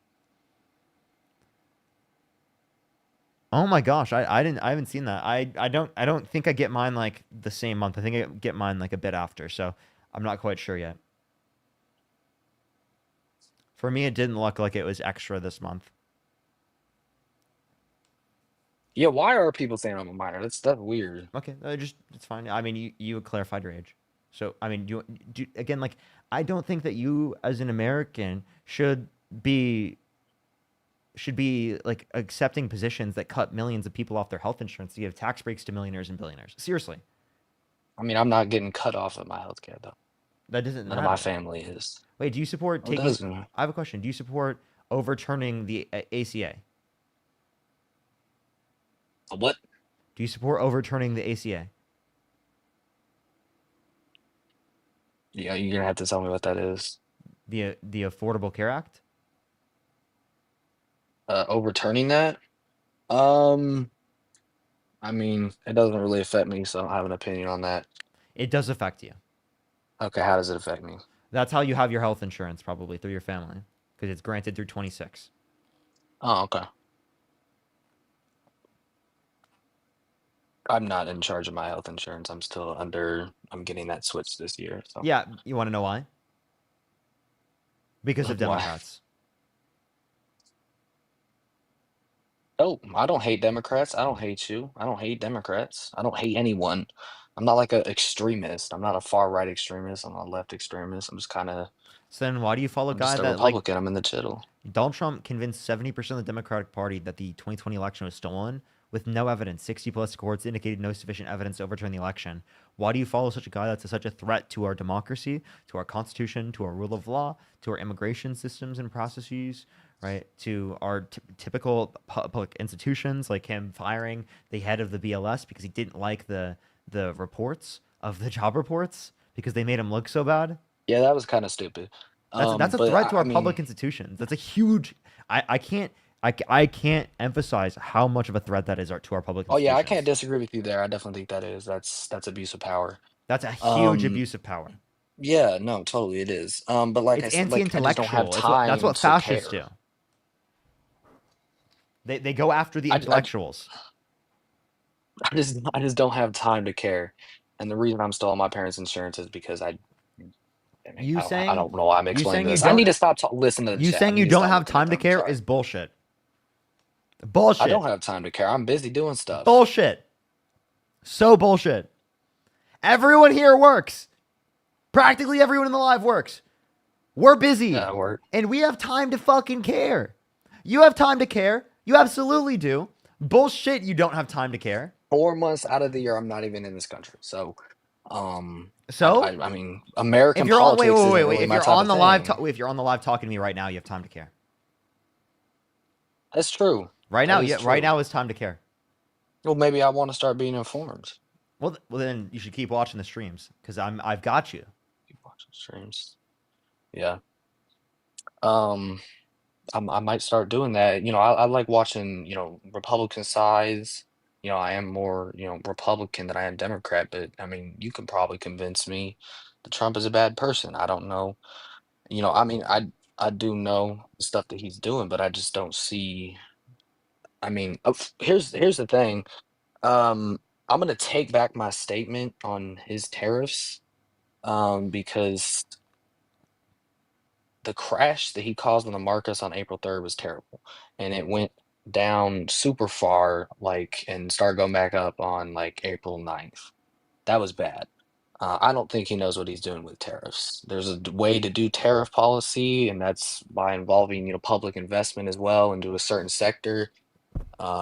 Oh my gosh, I haven't seen that. I don't think I get mine like the same month. I think I get mine like a bit after, so I'm not quite sure yet. For me, it didn't look like it was extra this month. Yeah, why are people saying I'm a minor? That's weird. Okay, it's fine. I mean, you clarified your age, so I mean, again, like I don't think that you as an American should be like accepting positions that cut millions of people off their health insurance to give tax breaks to millionaires and billionaires. Seriously. I mean, I'm not getting cut off of my healthcare though. That doesn't None matter. of my family is. Wait, do you support Oh, it taking? doesn't. I have a question. Do you support overturning the ACA? What? Do you support overturning the ACA? Yeah, you're gonna have to tell me what that is. The Affordable Care Act? Overturning that? Um, I mean, it doesn't really affect me, so I don't have an opinion on that. It does affect you. Okay, how does it affect me? That's how you have your health insurance, probably through your family, because it's granted through 26. Oh, okay. I'm not in charge of my health insurance. I'm getting that switched this year. So Yeah, you want to know why? Because of why? Democrats. Oh, I don't hate Democrats. I don't hate you. I don't hate Democrats. I don't hate anyone. I'm not like an extremist. I'm not a far right extremist. I'm not a left extremist. So then why do you follow a I'm guy just a that, like, Republican. I'm in the chiddle. Donald Trump convinced 70% of the Democratic Party that the 2020 election was stolen with no evidence? 60 plus courts indicated no sufficient evidence to overturn the election. Why do you follow such a guy that's such a threat to our democracy, to our constitution, to our rule of law, to our immigration systems and processes, right? To our typical public institutions, like him firing the head of the BLS because he didn't like the reports of the job reports because they made him look so bad? Yeah, that was kind of stupid. That's a But threat to I our mean, public institutions. That's a huge. I can't I can't emphasize how much of a threat that is to our public oh yeah, I can't institutions. disagree with you there. I definitely think that's abuse of power. That's a huge Um, abuse of power. Yeah, no, totally it is. But like It's I just don't have anti-intellectual. That's time what to fascists care. do. They go after the I, I, intellectuals. I just don't have time to care. And the reason I'm still on my parents' insurance is because I mean, You I saying don't know why I'm you explaining saying you this. I need don't to stop listening to the you chat. I saying need you to don't stop have looking at time to them. care Sorry. is bullshit. I don't Bullshit. have time to care. I'm busy doing stuff. Bullshit. So bullshit. Everyone here works. Practically everyone in the live works. We're busy. Yeah, I work. And we have time to fucking care. You have time to care. You absolutely do. Bullshit, you don't have time to care. 4 months out of the year, I'm not even in this country. So, So, I mean, if American you're on politics isn't really if my you're type on of the live thing. if you're on the live talking to me right now, you have time to care. That's true. Right That now, is yeah, right true. now is time to care. Well, maybe I want to start being informed. Well, then you should keep watching the streams because I've got you. Keep watching streams. Yeah. Um, I might start doing that. I like watching, Republican sides. I am more, Republican than I am Democrat, but I mean, you can probably convince me that Trump is a bad person. I don't know. I mean, I do know the stuff that he's doing, but I just don't see. I mean, here's the thing. I'm gonna take back my statement on his tariffs, because the crash that he caused on the markets on April 3rd was terrible, and it went down super far, like, and started going back up on like April 9th. That was bad. I don't think he knows what he's doing with tariffs. There's a way to do tariff policy, and that's by involving, public investment as well into a certain sector,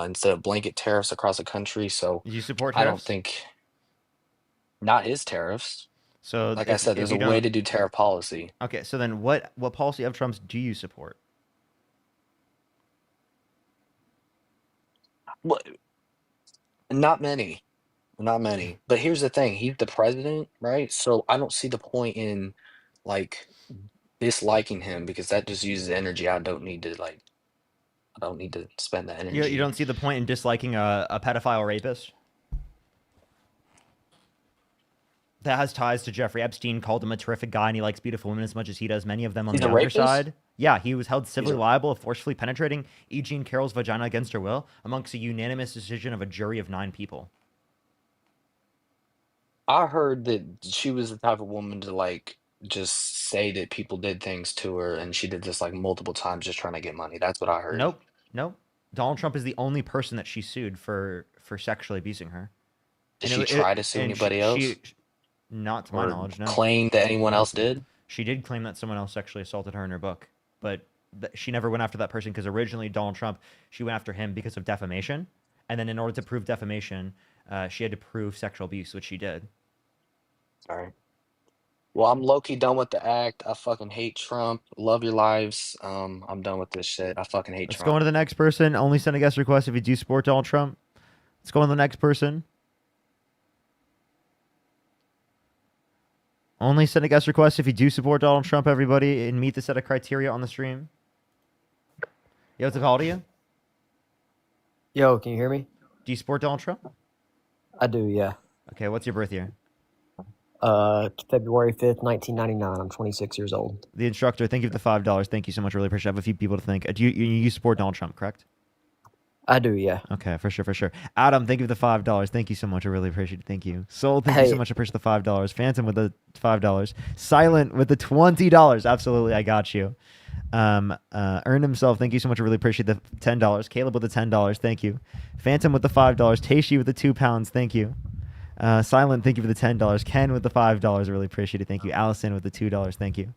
instead of blanket tariffs across the country. So Do you support I don't tariffs? think not his tariffs. So Like I said, if there's a you way don't, to do tariff policy. okay. So then what policy of Trump's do you support? Well, not many. Not many. But here's the thing, he's the president, right? So I don't see the point in like disliking him because that just uses energy I don't need to spend that You energy. don't see the point in disliking a pedophile rapist that has ties to Jeffrey Epstein, called him a terrific guy, and he likes beautiful women as much as he does many of them on He's the a other rapist? side. Yeah, he was held He's civilly a liable of forcefully penetrating E. Jean Carroll's vagina against her will, amongst a unanimous decision of a jury of 9 people. I heard that she was the type of woman to like just say that people did things to her and she did this like multiple times just trying to get money. That's what I heard. Nope, nope. Donald Trump is the only person that she sued for sexually abusing her. Did And she try to sue anybody else? Not to my Or knowledge, no. claim that anyone else did? She did claim that someone else sexually assaulted her in her book, but she never went after that person because originally Donald Trump, she went after him because of defamation, and then in order to prove defamation, she had to prove sexual abuse, which she did. All right. Well, I'm low-key done with the act. I fucking hate Trump. Love your lives. I'm done with this shit. I fucking hate Let's go on Trump. to the next person. Only send a guest request if you do support Donald Trump. Let's go on to the next person. Only send a guest request if you do support Donald Trump, everybody, and meet the set of criteria on the stream. Yo, what's up, how old are you? Yo, can you hear me? Do you support Donald Trump? I do, yeah. Okay, what's your birth year? February 5th, 1999. I'm 26 years old. The instructor, thank you for the $5. Thank you so much. I really appreciate it. I have a few people to thank. Do you support Donald Trump, correct? I do, yeah. Okay, for sure. Adam, thank you for the $5. Thank you so much. I really appreciate it. Thank you. Soul, thank you so much. I appreciate the $5. Phantom with the $5. Silent with the $20. Absolutely, I got you. Earned himself. Thank you so much. I really appreciate the $10. Caleb with the $10. Thank you. Phantom with the $5. Taishi with the £2. Thank you. Silent, thank you for the $10. Ken with the $5. I really appreciate it. Thank you. Allison with the $2. Thank you.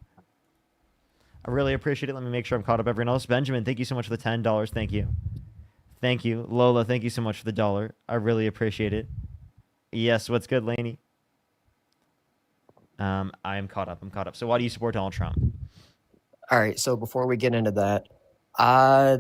I really appreciate it. Let me make sure I'm caught up everyone else. Benjamin, thank you so much for the $10. Thank you. Thank you. Lola, thank you so much for the $1. I really appreciate it. Yes, what's good, Lainey? I am caught up. I'm caught up. So why do you support Donald Trump? All right, so before we get into that, I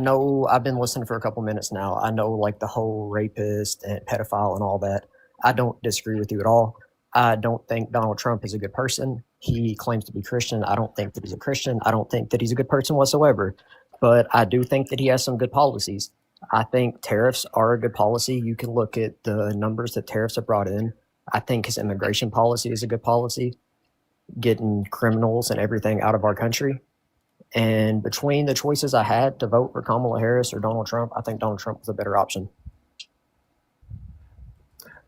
know I've been listening for a couple minutes now. I know like the whole rapist and pedophile and all that. I don't disagree with you at all. I don't think Donald Trump is a good person. He claims to be Christian. I don't think that he's a Christian. I don't think that he's a good person whatsoever. But I do think that he has some good policies. I think tariffs are a good policy. You can look at the numbers that tariffs have brought in. I think his immigration policy is a good policy, getting criminals and everything out of our country. And between the choices I had to vote for Kamala Harris or Donald Trump, I think Donald Trump was a better option.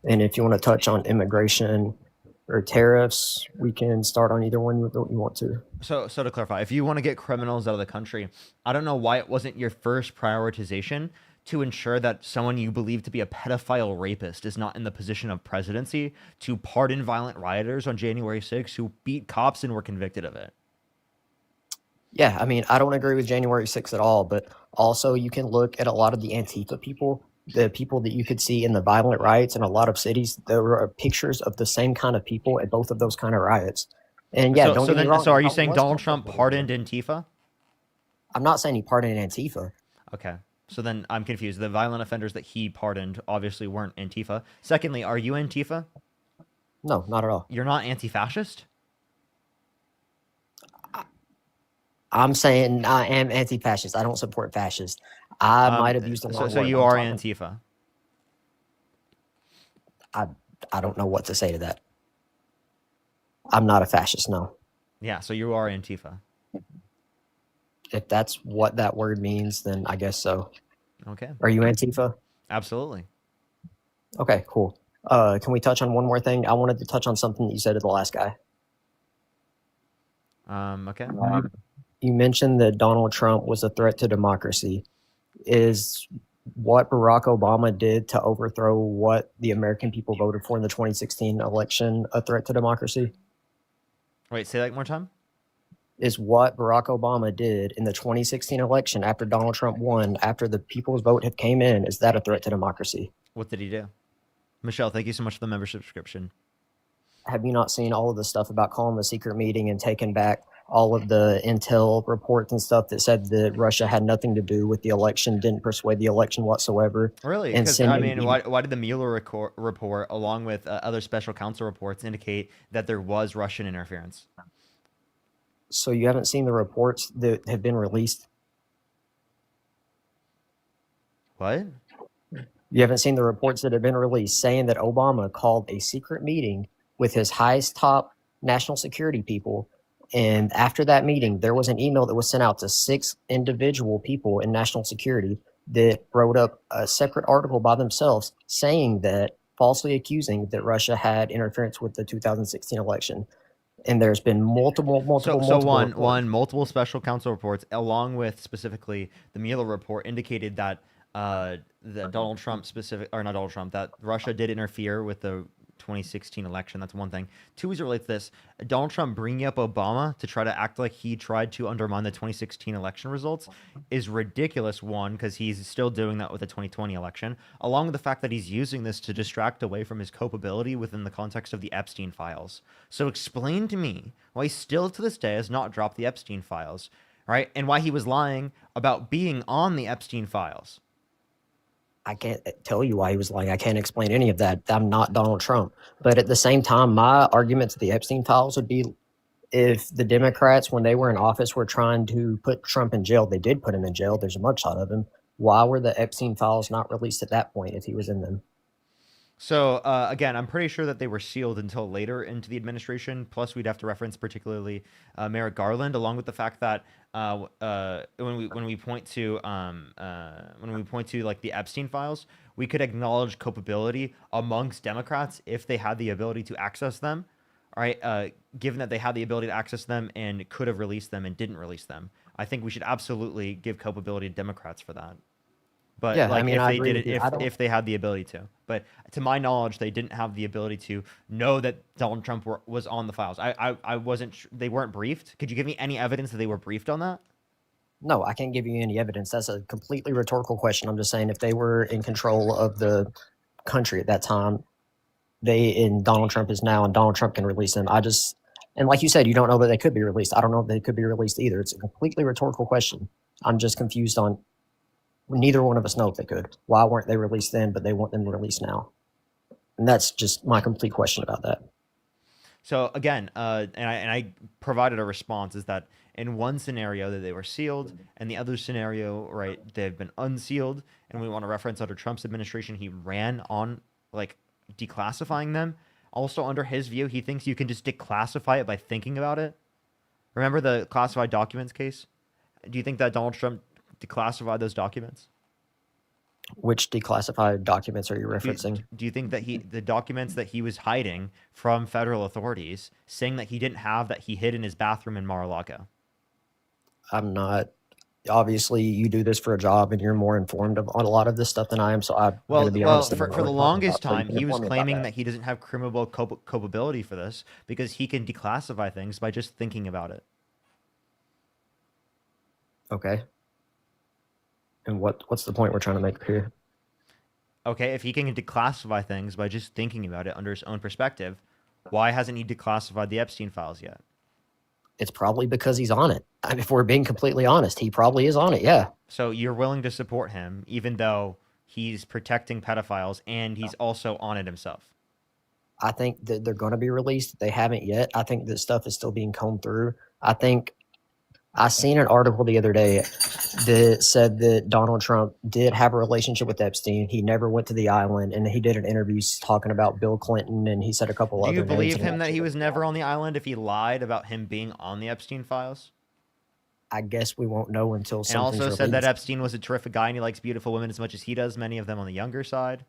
And if you want to touch on immigration or tariffs, we can start on either one you want to. So to clarify, if you want to get criminals out of the country, I don't know why it wasn't your first prioritization to ensure that someone you believe to be a pedophile rapist is not in the position of presidency to pardon violent rioters on January 6th who beat cops and were convicted of it. Yeah, I mean, I don't agree with January 6th at all, but also you can look at a lot of the Antifa people, the people that you could see in the violent riots in a lot of cities. There were pictures of the same kind of people at both of those kind of riots. And yeah, don't get me wrong. So are you saying Donald Trump pardoned Antifa? I'm not saying he pardoned Antifa. Okay. So then I'm confused. The violent offenders that he pardoned obviously weren't Antifa. Secondly, are you Antifa? No, not at all. You're not anti-fascist? I'm saying I am anti-fascist. I don't support fascists. I might have used the wrong word. So you are Antifa? I don't know what to say to that. I'm not a fascist, no. Yeah, so you are Antifa. If that's what that word means, then I guess so. Okay. Are you Antifa? Absolutely. Okay, cool. Can we touch on one more thing? I wanted to touch on something that you said to the last guy. Okay. You mentioned that Donald Trump was a threat to democracy. Is what Barack Obama did to overthrow what the American people voted for in the 2016 election a threat to democracy? Wait, say that one more time. Is what Barack Obama did in the 2016 election after Donald Trump won, after the people's vote had came in, is that a threat to democracy? What did he do? Michelle, thank you so much for the membership subscription. Have you not seen all of the stuff about calling a secret meeting and taking back all of the intel reports and stuff that said that Russia had nothing to do with the election, didn't persuade the election whatsoever? Really? Because, I mean, why did the Mueller report, along with other special counsel reports, indicate that there was Russian interference? So you haven't seen the reports that have been released? What? You haven't seen the reports that have been released saying that Obama called a secret meeting with his highest top national security people. And after that meeting, there was an email that was sent out to 6 individual people in national security that wrote up a separate article by themselves saying that, falsely accusing that Russia had interference with the 2016 election. And there's been multiple multiple special counsel reports, along with specifically the Mueller report, indicated that that Russia did interfere with the 2016 election. That's one thing. Two is related to this. Donald Trump bringing up Obama to try to act like he tried to undermine the 2016 election results is ridiculous. One, because he's still doing that with the 2020 election, along with the fact that he's using this to distract away from his culpability within the context of the Epstein files. So explain to me why he still to this day has not dropped the Epstein files, right? And why he was lying about being on the Epstein files. I can't tell you why he was lying. I can't explain any of that. I'm not Donald Trump. But at the same time, my argument to the Epstein files would be if the Democrats, when they were in office, were trying to put Trump in jail, they did put him in jail. There's a mugshot of him. Why were the Epstein files not released at that point if he was in them? So again, I'm pretty sure that they were sealed until later into the administration. Plus, we'd have to reference particularly Merrick Garland, along with the fact that when we point to like the Epstein files, we could acknowledge culpability amongst Democrats if they had the ability to access them. All right, given that they had the ability to access them and could have released them and didn't release them, I think we should absolutely give culpability to Democrats for that. But Yeah, I like mean, if I they agree did with it, you. I don't. if they had the ability to, but to my knowledge, they didn't have the ability to know that Donald Trump was on the files. I wasn't. They weren't briefed. Could you give me any evidence that they were briefed on that? No, I can't give you any evidence. That's a completely rhetorical question. I'm just saying if they were in control of the country at that time, and Donald Trump is now, and Donald Trump can release them. And like you said, you don't know that they could be released. I don't know if they could be released either. It's a completely rhetorical question. I'm just confused on neither one of us know if they could. Why weren't they released then, but they want them released now? And that's just my complete question about that. So again, and I provided a response is that in one scenario that they were sealed, and the other scenario, right, they've been unsealed, and we want to reference under Trump's administration, he ran on like declassifying them. Also, under his view, he thinks you can just declassify it by thinking about it. Remember the classified documents case? Do you think that Donald Trump declassified those documents? Which declassified documents are you referencing? Do you think that the documents that he was hiding from federal authorities, saying that he didn't have, that he hid in his bathroom in Mar-a-Lago? I'm not. Obviously, you do this for a job, and you're more informed of on a lot of this stuff than I am. So I'm going to be honest. For the longest time, he was claiming that he doesn't have criminal culpability for this because he can declassify things by just thinking about it. Okay. And what's the point we're trying to make here? Okay, if he can declassify things by just thinking about it under his own perspective, why hasn't he declassified the Epstein files yet? It's probably because he's on it. I mean, if we're being completely honest, he probably is on it. Yeah. So you're willing to support him, even though he's protecting pedophiles and he's also on it himself? I think that they're going to be released. They haven't yet. I think this stuff is still being combed through. I seen an article the other day that said that Donald Trump did have a relationship with Epstein. He never went to the island, and he did an interview talking about Bill Clinton, and he said a couple other names. Do you believe him that he was never on the island if he lied about him being on the Epstein files? I guess we won't know until something's And also said released. that Epstein was a terrific guy and he likes beautiful women as much as he does, many of them on the younger side.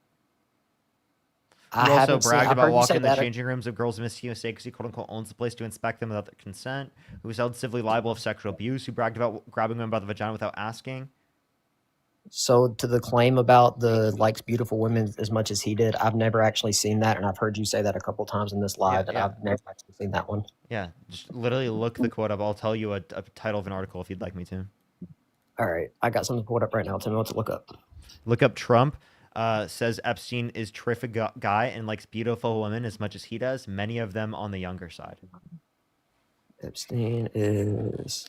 He also bragged about walking in the changing rooms of girls' misuse because he quote-unquote owns the place to inspect them without their consent, who was held civilly liable of sexual abuse, who bragged about grabbing women by the vagina without asking. So to the claim about the likes beautiful women as much as he did, I've never actually seen that, and I've heard you say that a couple times in this live, and I've never actually seen that one. Yeah, just literally look the quote up. I'll tell you a title of an article if you'd like me to. All right, I got something pulled up right now. Tell me what to look up. Look up Trump. Says Epstein is terrific guy and likes beautiful women as much as he does, many of them on the younger side. Epstein is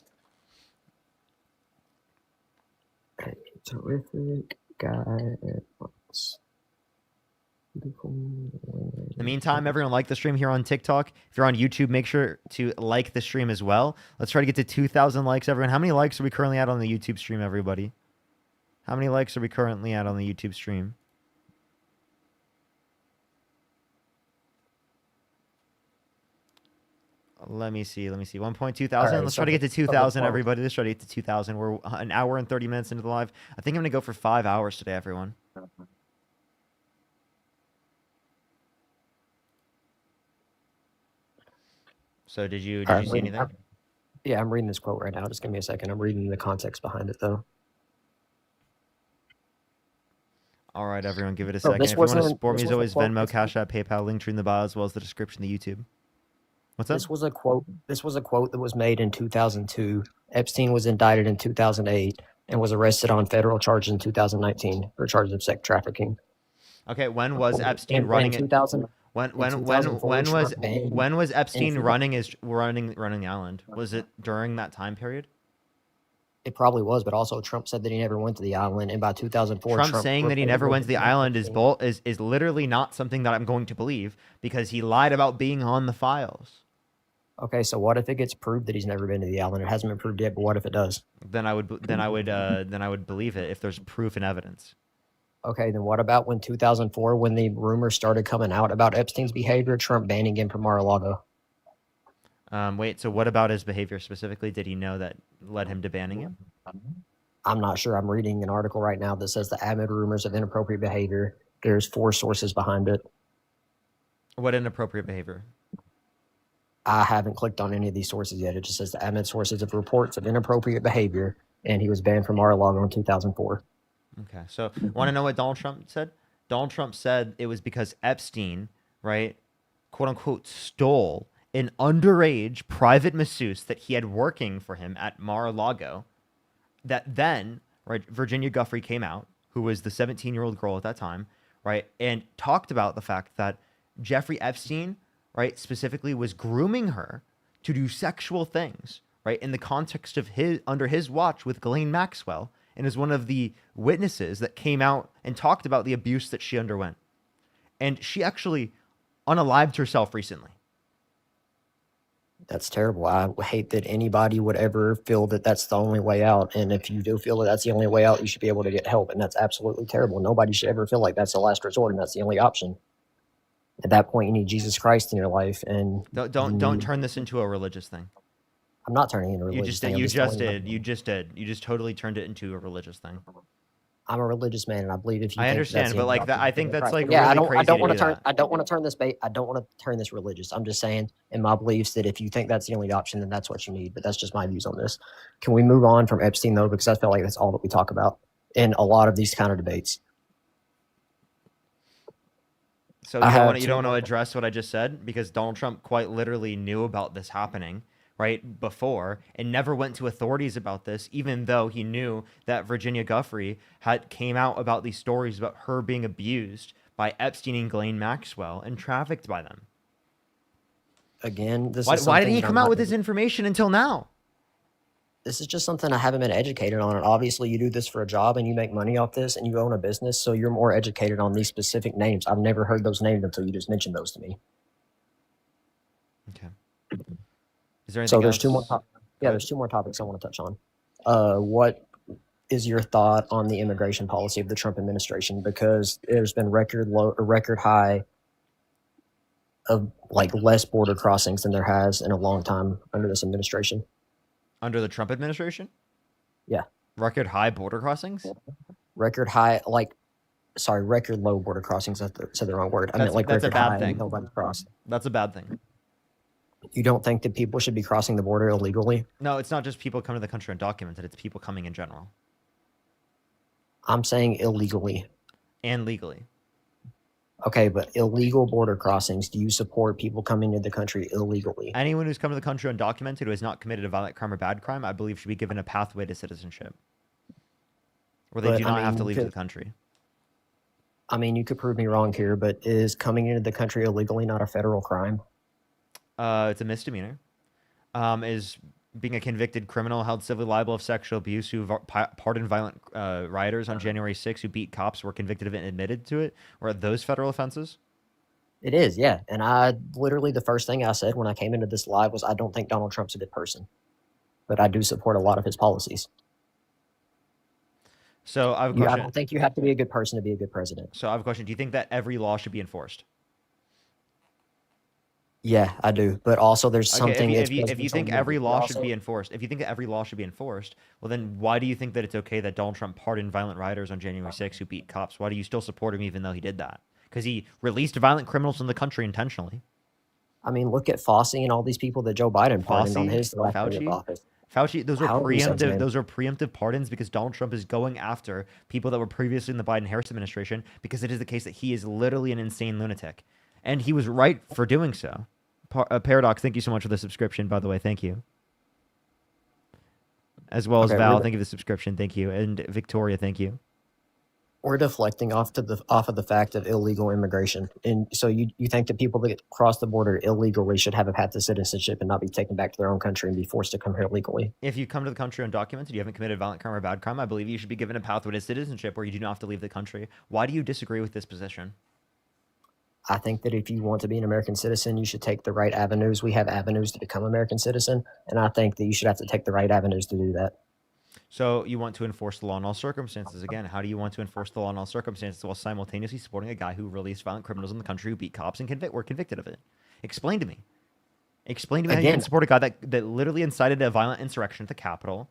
a terrific guy and likes beautiful women. In the meantime, everyone like the stream here on TikTok. If you're on YouTube, make sure to like the stream as well. Let's try to get to 2,000 likes, everyone. How many likes are we currently at on the YouTube stream, everybody? How many likes are we currently at on the YouTube stream? Let me see. 1.2 thousand. Right, Let's try to get to 2,000, everybody. Let's try to get to 2,000. We're an hour and 30 minutes into the live. I think I'm going to go for 5 hours today, everyone. So did you see anything? Yeah, I'm reading this quote right now. Just give me a second. I'm reading the context behind it, though. All right, everyone, give it a second. If you want to support me, as always, Venmo, Cash App, PayPal, link tree in the bio, as well as the description of the YouTube. What's that? This was a quote that was made in 2002. Epstein was indicted in 2008 and was arrested on federal charges in 2019 for charges of sex trafficking. Okay, when was Epstein running it? When was Epstein running the island? Was it during that time period? It probably was, but also Trump said that he never went to the island, and by 2004, Trump Trump saying that he never went to the island is Epstein. is literally not something that I'm going to believe because he lied about being on the files. Okay, so what if it gets proved that he's never been to the island? It hasn't been proved yet, but what if it does? Then I would believe it if there's proof and evidence. Okay, then what about when 2004, when the rumors started coming out about Epstein's behavior, Trump banning him from Mar-a-Lago? Wait, so what about his behavior specifically? Did he know that led him to banning him? I'm not sure. I'm reading an article right now that says the amid rumors of inappropriate behavior. There's 4 sources behind it. What inappropriate behavior? I haven't clicked on any of these sources yet. It just says the amid sources of reports of inappropriate behavior, and he was banned from Mar-a-Lago in 2004. Okay, so want to know what Donald Trump said? Donald Trump said it was because Epstein, right, quote unquote, stole an underage private masseuse that he had working for him at Mar-a-Lago. That then, right, Virginia Giuffre came out, who was the 17-year-old girl at that time, right, and talked about the fact that Jeffrey Epstein, right, specifically was grooming her to do sexual things, right, in the context of under his watch with Ghislaine Maxwell, and is one of the witnesses that came out and talked about the abuse that she underwent. And she actually unalived herself recently. That's terrible. I hate that anybody would ever feel that that's the only way out. And if you do feel that that's the only way out, you should be able to get help. And that's absolutely terrible. Nobody should ever feel like that's the last resort and that's the only option. At that point, you need Jesus Christ in your life. And don't turn this into a religious thing. I'm not turning it into a religious thing. You just did. You just totally turned it into a religious thing. I'm a religious man, and I believe if you. I think understand, that's but like that, I think that's like yeah. really crazy. I don't want to turn. I don't want to turn this. I don't want to turn this religious. I'm just saying, in my beliefs, that if you think that's the only option, then that's what you need. But that's just my views on this. Can we move on from Epstein though? Because I feel like that's all that we talk about in a lot of these kind of debates. So you don't want to address what I just said because Donald Trump quite literally knew about this happening right before and never went to authorities about this, even though he knew that Virginia Giuffre had came out about these stories about her being abused by Epstein and Ghislaine Maxwell and trafficked by them. Again, why didn't he come out with this information until now? This is just something I haven't been educated on. And obviously you do this for a job and you make money off this and you own a business. So you're more educated on these specific names. I've never heard those names until you just mentioned those to me. Okay. Is there anything so there's else? 2 more. There's 2 more topics I want to touch on. What is your thought on the immigration policy of the Trump administration? Because there's been record high of like less border crossings than there has in a long time under this administration. Under the Trump administration? Yeah. Record high border crossings? Record high, record low border crossings. I said the wrong word. I meant like that's record a bad high thing. and nobody crossed. That's a bad thing. You don't think that people should be crossing the border illegally? No, it's not just people coming to the country undocumented. It's people coming in general. I'm saying illegally. And legally. Okay, but illegal border crossings, do you support people coming into the country illegally? Anyone who's come to the country undocumented who has not committed a violent crime or bad crime, I believe should be given a pathway to citizenship. Where they do not have to leave the country. I mean, you could prove me wrong here, but is coming into the country illegally not a federal crime? It's a misdemeanor. Is being a convicted criminal held civilly liable of sexual abuse who pardoned violent rioters on January 6th who beat cops, were convicted of it and admitted to it? Or are those federal offenses? It is, yeah. And I literally, the first thing I said when I came into this live was I don't think Donald Trump's a good person. But I do support a lot of his policies. So I have a question. I don't think you have to be a good person to be a good president. So I have a question. Do you think that every law should be enforced? Yeah, I do. But also there's something... If you think every law should be enforced, well then why do you think that it's okay that Donald Trump pardoned violent rioters on January 6th who beat cops? Why do you still support him even though he did that? Because he released violent criminals from the country intentionally. I mean, look at Fauci and all these people that Joe Biden pardoned on his last day of office. Fauci, those are preemptive pardons because Donald Trump is going after people that were previously in the Biden-Harris administration because it is the case that he is literally an insane lunatic. And he was right for doing so. Paradox, thank you so much for the subscription, by the way. Thank you. As well as Val, thank you for the subscription. Thank you. And Victoria, thank you. we're deflecting off of the fact of illegal immigration, and so you think that people that cross the border illegally should have a path to citizenship and not be taken back to their own country and be forced to come here legally? If you come to the country undocumented, you haven't committed a violent crime or bad crime, I believe you should be given a pathway to citizenship where you do not have to leave the country. Why do you disagree with this position? I think that if you want to be an American citizen, you should take the right avenues. We have avenues to become American citizen, and I think that you should have to take the right avenues to do that. So you want to enforce the law in all circumstances. Again, how do you want to enforce the law in all circumstances while simultaneously supporting a guy who released violent criminals in the country who beat cops and were convicted of it? Explain to me. Explain to me how you can support a guy that literally incited a violent insurrection at the Capitol.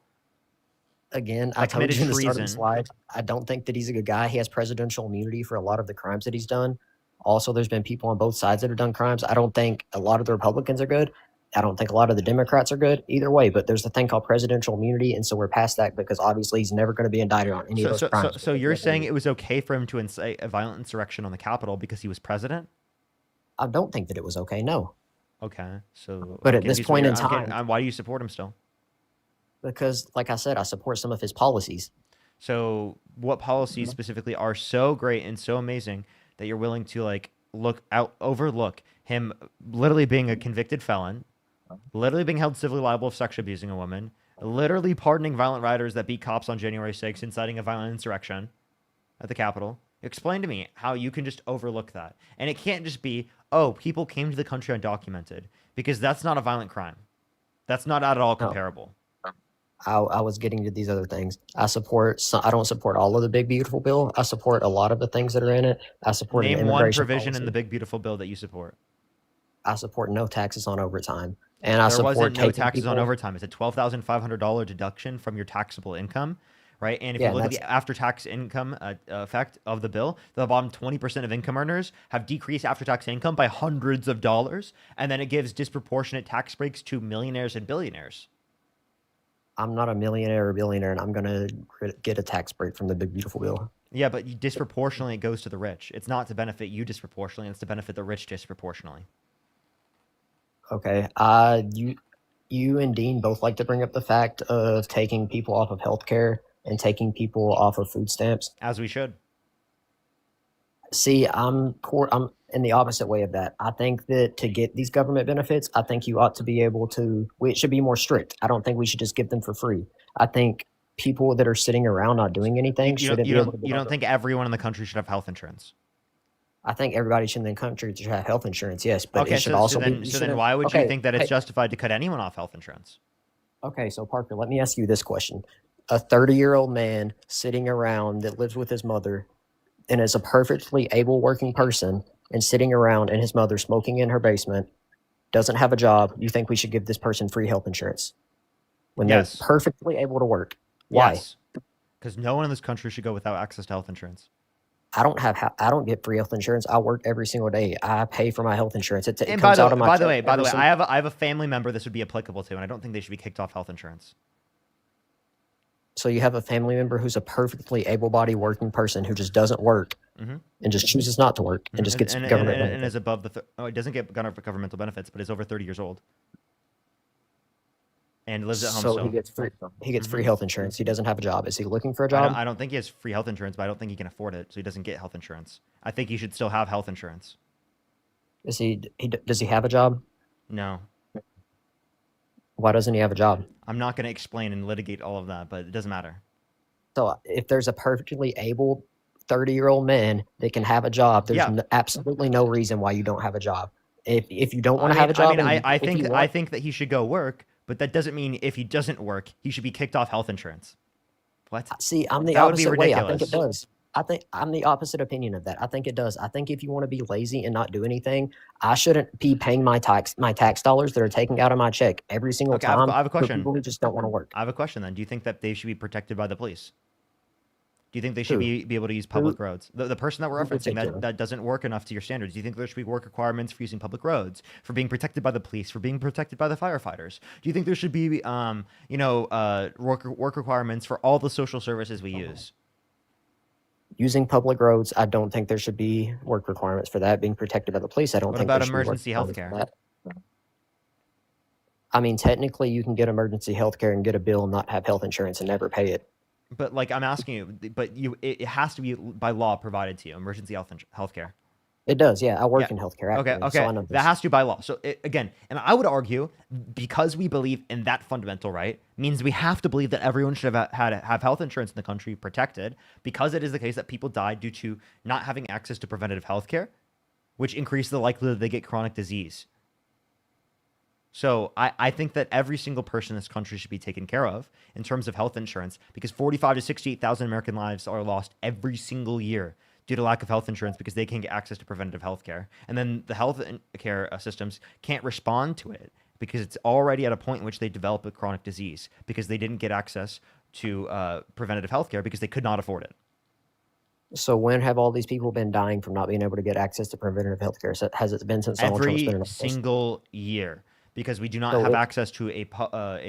Again, I told you in the start of the slide, I don't think that he's a good guy. He has presidential immunity for a lot of the crimes that he's done. Also, there's been people on both sides that have done crimes. I don't think a lot of the Republicans are good. I don't think a lot of the Democrats are good either way, but there's a thing called presidential immunity, and so we're past that because obviously he's never going to be indicted on any of those crimes. So you're saying it was okay for him to incite a violent insurrection on the Capitol because he was president? I don't think that it was okay, no. Okay, so... But at this point in time... Why do you support him still? Because, like I said, I support some of his policies. So what policies specifically are so great and so amazing that you're willing to overlook him literally being a convicted felon, literally being held civilly liable of sexually abusing a woman, literally pardoning violent rioters that beat cops on January 6th, inciting a violent insurrection at the Capitol? Explain to me how you can just overlook that. And it can't just be, oh, people came to the country undocumented, because that's not a violent crime. That's not at all comparable. I was getting to these other things. I don't support all of the big beautiful bill. I support a lot of the things that are in it. I support Name one provision in the big beautiful bill that you support. I support no taxes on overtime, and I there support wasn't no taxes on overtime. It's a $12,500 deduction from your taxable income, right? And if you look at the after-tax income effect of the bill, the bottom 20% of income earners have decreased after-tax income by hundreds of dollars, and then it gives disproportionate tax breaks to millionaires and billionaires. I'm not a millionaire or billionaire, and I'm going to get a tax break from the big beautiful bill. Yeah, but disproportionately it goes to the rich. It's not to benefit you disproportionately. It's to benefit the rich disproportionately. Okay. You and Dean both like to bring up the fact of taking people off of healthcare and taking people off of food stamps. As we should. See, I'm in the opposite way of that. I think that to get these government benefits, I think you ought to be able to, it should be more strict. I don't think we should just give them for free. I think people that are sitting around not doing anything shouldn't be able to. You don't think everyone in the country should have health insurance? I think everybody in the country should have health insurance, yes, but okay, it should also be. So then why would you think that it's justified to cut anyone off health insurance? Okay, so Parker, let me ask you this question. A 30-year-old man sitting around that lives with his mother and is a perfectly able working person and sitting around and his mother smoking in her basement, doesn't have a job, you think we should give this person free health insurance? When they're perfectly able to work. Why? Because no one in this country should go without access to health insurance. I don't get free health insurance. I work every single day. I pay for my health insurance. It and comes out of my by the way, I have a family member this would be applicable to, and I don't think they should be kicked off health insurance. So you have a family member who's a perfectly able-bodied working person who just doesn't work and just chooses not to work and just gets government benefits. And is above the it doesn't get governmental benefits, but is over 30 years old and lives at home. So he gets free health insurance. He doesn't have a job. Is he looking for a job? I don't think he has free health insurance, but I don't think he can afford it, so he doesn't get health insurance. I think he should still have health insurance. Does he have a job? No. Why doesn't he have a job? I'm not going to explain and litigate all of that, but it doesn't matter. So if there's a perfectly able 30-year-old man that can have a job, there's absolutely no reason why you don't have a job. If you don't want to have a job, I think that he should go work, but that doesn't mean if he doesn't work, he should be kicked off health insurance. What? See, I'm the opposite way. I think it does. I think I'm the opposite opinion of that. I think it does. I think if you want to be lazy and not do anything, I shouldn't be paying my tax dollars that are taken out of my check every single time. I have a question. For people who just don't want to work. I have a question then. Do you think that they should be protected by the police? Do you think they should be able to use public roads? The person that we're referencing that doesn't work enough to your standards. Do you think there should be work requirements for using public roads, for being protected by the police, for being protected by the firefighters? Do you think there should be work requirements for all the social services we use? Using public roads, I don't think there should be work requirements for that. Being protected by the police, I don't think. What about emergency health care? I mean, technically, you can get emergency health care and get a bill and not have health insurance and never pay it. But like I'm asking you, but it has to be by law provided to you, emergency health care. It does, yeah. I Yeah. work in healthcare Okay. actually, so Okay. I know That this. has to be by law. So again, and I would argue because we believe in that fundamental right means we have to believe that everyone should have health insurance in the country protected because it is the case that people die due to not having access to preventative health care, which increases the likelihood that they get chronic disease. So I think that every single person in this country should be taken care of in terms of health insurance because 45 to 68,000 American lives are lost every single year due to lack of health insurance because they can't get access to preventative health care. And then the health care systems can't respond to it because it's already at a point in which they develop a chronic disease because they didn't get access to preventative health care because they could not afford it. So when have all these people been dying from not being able to get access to preventative health care? So has it been since Donald Trump's been Every in office? single year because we do not So have it, access to a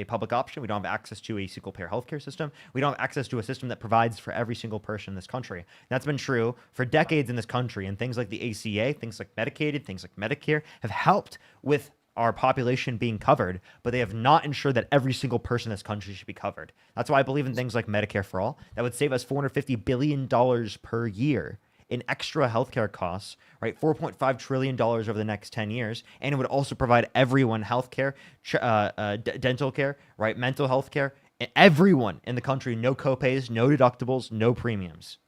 public option. We don't have access to a single payer healthcare system. We don't have access to a system that provides for every single person in this country. That's been true for decades in this country. And things like the ACA, things like Medicaid, things like Medicare have helped with our population being covered, but they have not ensured that every single person in this country should be covered. That's why I believe in things like Medicare for All. That would save us $450 billion per year in extra healthcare costs, right? $4.5 trillion over the next 10 years. And it would also provide everyone healthcare, dental care, right? Mental health care, everyone in the country, no copays, no deductibles, no premiums.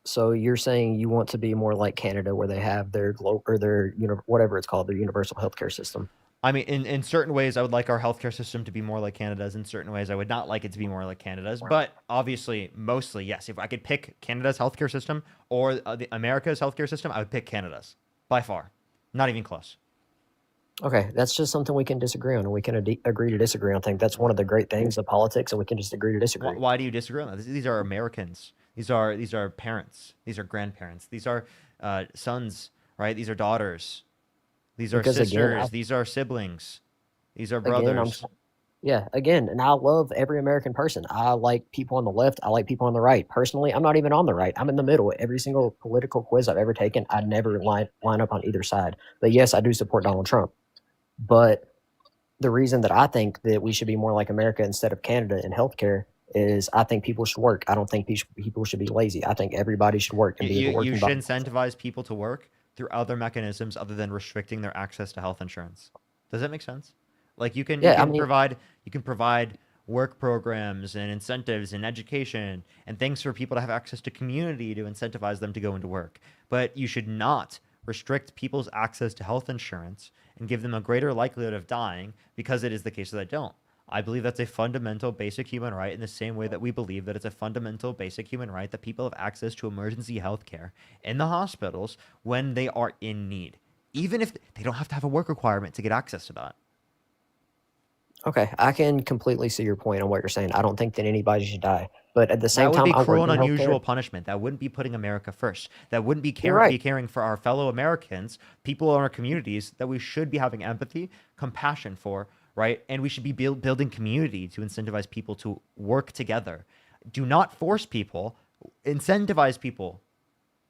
so you're saying you want to be more like Canada, where they have their global or their whatever it's called, their universal healthcare system. I mean, in certain ways, I would like our healthcare system to be more like Canada's. In certain ways, I would not like it to be more like Canada's. But obviously, mostly, yes. If I could pick Canada's healthcare system or America's healthcare system, I would pick Canada's by far. Not even close. Okay, that's just something we can disagree on, and we can agree to disagree on. I think that's one of the great things of politics, and we can just agree to disagree. Why do you disagree on that? These are Americans. These are parents. These are grandparents. These are sons, right? These are daughters. These are Because sisters. These are siblings. These are again, brothers. yeah, again, and I love every American person. I like people on the left. I like people on the right. Personally, I'm not even on the right. I'm in the middle. Every single political quiz I've ever taken, I never line up on either side. But yes, I do support Donald Trump. But the reason that I think that we should be more like America instead of Canada in healthcare is I think people should work. I don't think people should be lazy. I think everybody should work and be able to work. You should incentivize people to work through other mechanisms other than restricting their access to health insurance. Does that make sense? Like you can provide work programs and incentives and education and things for people to have access to community to incentivize them to go into work. But you should not restrict people's access to health insurance and give them a greater likelihood of dying because it is the case that they don't. I believe that's a fundamental basic human right in the same way that we believe that it's a fundamental basic human right that people have access to emergency health care in the hospitals when they are in need, even if they don't have to have a work requirement to get access to that. Okay, I can completely see your point on what you're saying. I don't think that anybody should die, but at the same That would time, be I cruel work and in unusual healthcare. punishment. That wouldn't be putting America first. That wouldn't be You're right. be caring for our fellow Americans, people in our communities that we should be having empathy, compassion for, right? And we should be building community to incentivize people to work together. Do not force people, incentivize people,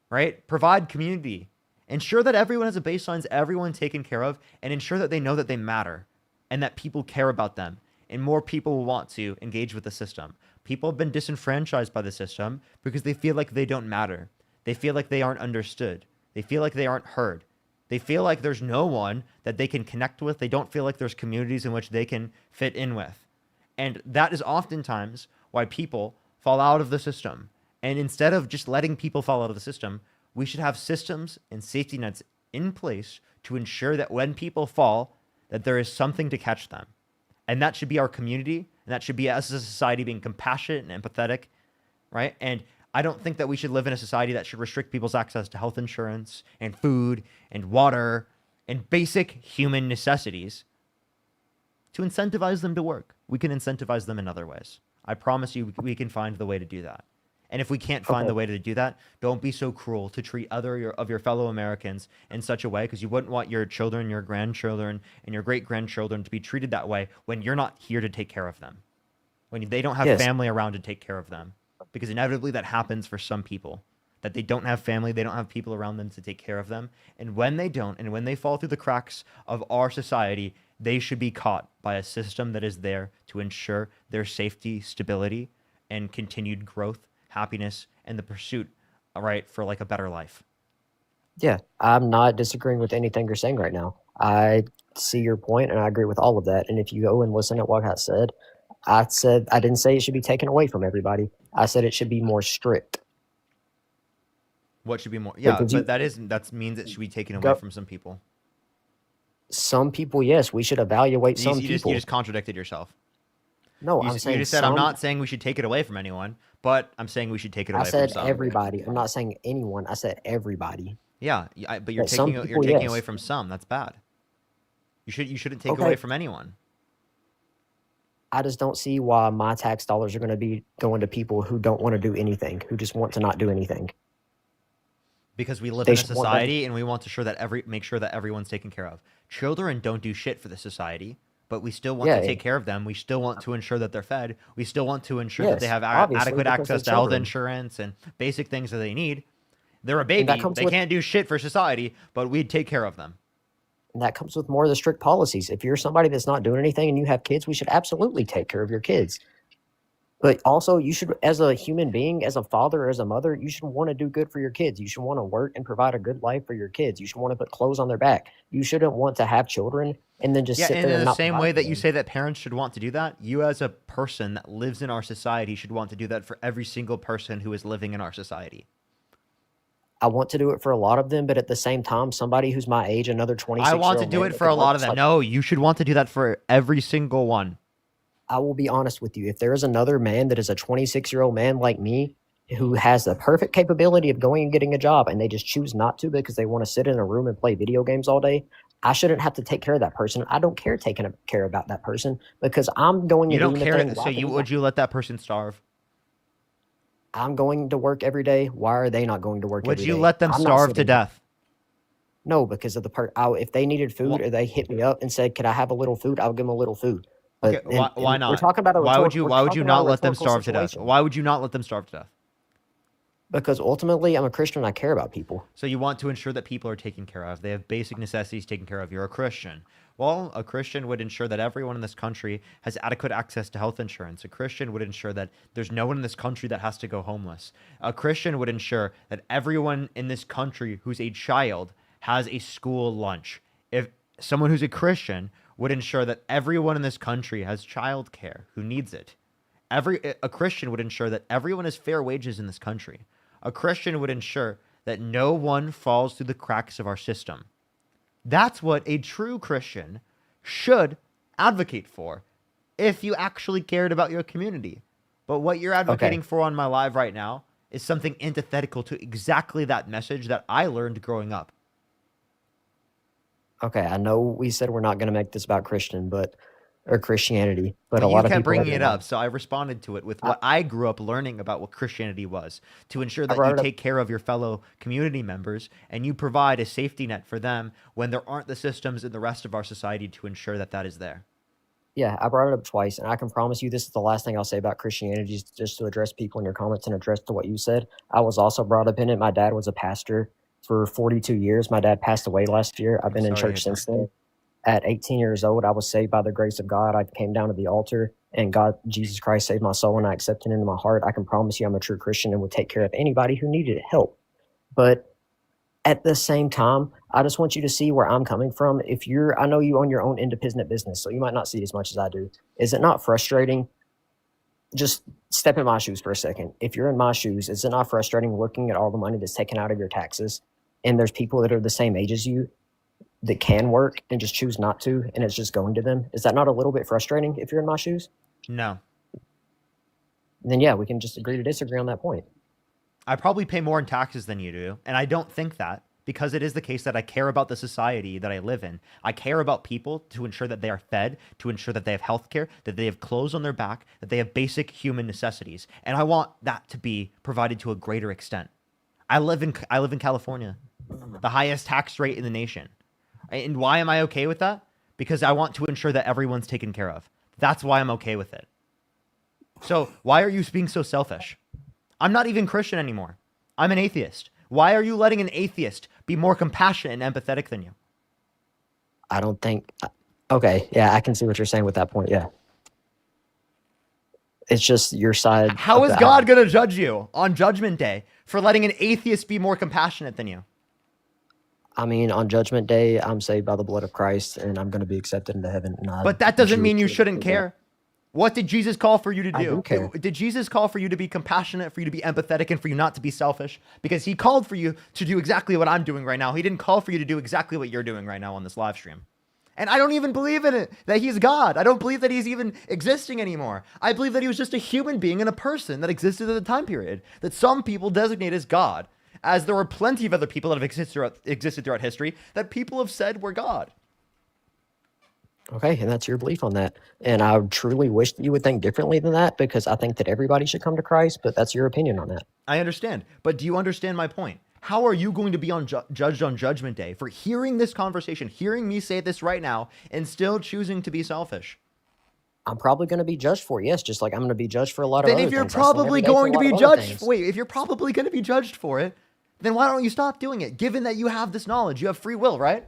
right? Provide community. Ensure that everyone has a baseline, everyone taken care of, and ensure that they know that they matter and that people care about them. And more people will want to engage with the system. People have been disenfranchised by the system because they feel like they don't matter. They feel like they aren't understood. They feel like they aren't heard. They feel like there's no one that they can connect with. They don't feel like there's communities in which they can fit in with. And that is oftentimes why people fall out of the system. And instead of just letting people fall out of the system, we should have systems and safety nets in place to ensure that when people fall, that there is something to catch them. And that should be our community, and that should be us as a society being compassionate and empathetic, right? And I don't think that we should live in a society that should restrict people's access to health insurance and food and water and basic human necessities to incentivize them to work. We can incentivize them in other ways. I promise you we can find the way to do that. And if we can't find the way to do that, don't be so cruel to treat of your fellow Americans in such a way, because you wouldn't want your children, your grandchildren, and your great-grandchildren to be treated that way when you're not here to take care of them, when they don't have family around to take care of them. Because inevitably that happens for some people, that they don't have family, they don't have people around them to take care of them. And when they don't, and when they fall through the cracks of our society, they should be caught by a system that is there to ensure their safety, stability, and continued growth, happiness, and the pursuit, right, for like a better life. Yeah, I'm not disagreeing with anything you're saying right now. I see your point, and I agree with all of that. And if you go and listen to what I said I didn't say it should be taken away from everybody. I said it should be more strict. What should be more? Yeah, Because but that means it should be taken away go, from some people. some people, yes, we should evaluate You, some you people. just contradicted yourself. No, You, I'm you saying just said I'm some. not saying we should take it away from anyone, but I'm saying we should take it I away from said some. everybody. I'm not saying anyone. I said everybody. Yeah, but you're But some taking people, away yes. from some. That's bad. You shouldn't take Okay. away from anyone. I just don't see why my tax dollars are going to be going to people who don't want to do anything, who just want to not do anything. Because we live They in a should want them. society and we want to make sure that everyone's taken care of. Children don't do shit for the society, but we still want Yeah, to take care of them. We still want to ensure that they're fed. We still want to ensure that they yes, have obviously, adequate because access they're to health children. insurance and basic things that they need. They're a And baby. that comes They with can't do shit for society, but we take care of them. and that comes with more of the strict policies. If you're somebody that's not doing anything and you have kids, we should absolutely take care of your kids. But also, you should, as a human being, as a father, as a mother, you should want to do good for your kids. You should want to work and provide a good life for your kids. You should want to put clothes on their back. You shouldn't want to have children and then just Yeah, sit and there in and the not same provide way for that you them. say that parents should want to do that, you as a person that lives in our society should want to do that for every single person who is living in our society. I want to do it for a lot of them, but at the same time, somebody who's my age, another 26 I year want to old do man it that for a can lot work of just them. like No, you should want to do that for every single one. I will be honest with you. If there is another man that is a 26-year-old man like me who has the perfect capability of going and getting a job and they just choose not to because they want to sit in a room and play video games all day, I shouldn't have to take care of that person. I don't care taking care about that person because I'm going You and don't doing the care. thing. So would you let that person starve? I'm going to work every day. Why are they not going to work Would every you day? let them I'm not starve to sitting. death? No, because of the if they needed food or they hit me up and said, "Could I have a little food?" I'll give them a little food. Okay, But why we're not? talking about a Why would you rhetorical not let them starve to death? situation. Why would you not let them starve to death? Because ultimately, I'm a Christian and I care about people. So you want to ensure that people are taken care of. They have basic necessities taken care of. You're a Christian. Well, a Christian would ensure that everyone in this country has adequate access to health insurance. A Christian would ensure that there's no one in this country that has to go homeless. A Christian would ensure that everyone in this country who's a child has a school lunch. If someone who's a Christian would ensure that everyone in this country has childcare who needs it. A Christian would ensure that everyone has fair wages in this country. A Christian would ensure that no one falls through the cracks of our system. That's what a true Christian should advocate for if you actually cared about your community. But what you're advocating for on my live right now is something antithetical to exactly that message that I learned growing up. Okay, I know we said we're not going to make this about Christianity, but Well, a you lot of kept people bringing have it up, so I responded to it with what I grew up learning about what Christianity was, to ensure that you take care of your fellow community members and you provide a safety net for them when there aren't the systems in the rest of our society to ensure that that is there. Yeah, I brought it up twice, and I can promise you this is the last thing I'll say about Christianity, just to address people in your comments and address to what you said. I was also brought up in it. My dad was a pastor for 42 years. My dad passed away last year. I've been in church since then. At 18 years old, I was saved by the grace of God. I came down to the altar, and God, Jesus Christ, saved my soul, and I accepted him into my heart. I can promise you I'm a true Christian and would take care of anybody who needed help. But at the same time, I just want you to see where I'm coming from. I know you own your own independent business, so you might not see it as much as I do. Is it not frustrating? Just step in my shoes for a second. If you're in my shoes, is it not frustrating looking at all the money that's taken out of your taxes, and there's people that are the same age as you that can work and just choose not to, and it's just going to them? Is that not a little bit frustrating if you're in my shoes? No. Then yeah, we can just agree to disagree on that point. I probably pay more in taxes than you do, and I don't think that because it is the case that I care about the society that I live in. I care about people to ensure that they are fed, to ensure that they have health care, that they have clothes on their back, that they have basic human necessities, and I want that to be provided to a greater extent. I live in California, the highest tax rate in the nation. And why am I okay with that? Because I want to ensure that everyone's taken care of. That's why I'm okay with it. So why are you being so selfish? I'm not even Christian anymore. I'm an atheist. Why are you letting an atheist be more compassionate and empathetic than you? I don't think. Okay, yeah, I can see what you're saying with that point. Yeah. It's just your side. How is God going to judge you on Judgment Day for letting an atheist be more compassionate than you? I mean, on Judgment Day, I'm saved by the blood of Christ, and I'm going to be accepted into heaven. And But that doesn't mean you Jewish shouldn't believe that. care. What did Jesus call for you to I do? do care. Did Jesus call for you to be compassionate, for you to be empathetic, and for you not to be selfish? Because he called for you to do exactly what I'm doing right now. He didn't call for you to do exactly what you're doing right now on this live stream. And I don't even believe in it, that he's God. I don't believe that he's even existing anymore. I believe that he was just a human being and a person that existed at the time period that some people designate as God, as there were plenty of other people that have existed throughout history that people have said were God. Okay, and that's your belief on that. And I truly wish that you would think differently than that, because I think that everybody should come to Christ, but that's your opinion on that. I understand. But do you understand my point? How are you going to be judged on Judgment Day for hearing this conversation, hearing me say this right now, and still choosing to be selfish? I'm probably going to be judged for it, yes, just like I'm going to be judged for a lot of Then other if you're things. I sin every probably day for a going to lot be of other judged, things. wait, if you're probably going to be judged for it, then why don't you stop doing it? Given that you have this knowledge, you have free will, right?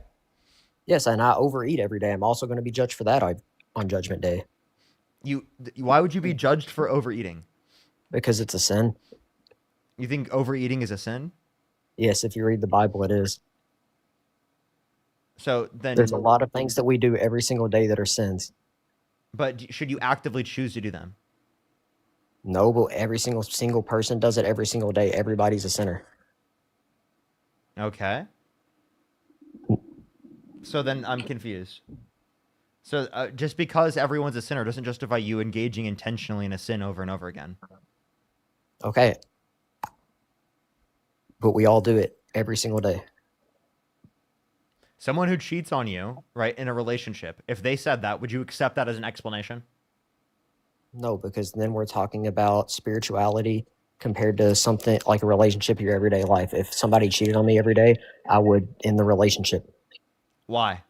Yes, and I overeat every day. I'm also going to be judged for that on Judgment Day. Why would you be judged for overeating? Because it's a sin. You think overeating is a sin? Yes, if you read the Bible, it is. So then There's a lot of things that we do every single day that are sins. But should you actively choose to do them? No, but every single person does it every single day. Everybody's a sinner. Okay. So then I'm confused. So just because everyone's a sinner doesn't justify you engaging intentionally in a sin over and over again. Okay. But we all do it every single day. Someone who cheats on you, right, in a relationship, if they said that, would you accept that as an explanation? No, because then we're talking about spirituality compared to something like a relationship in your everyday life. If somebody cheated on me every day, I would end the relationship. Why?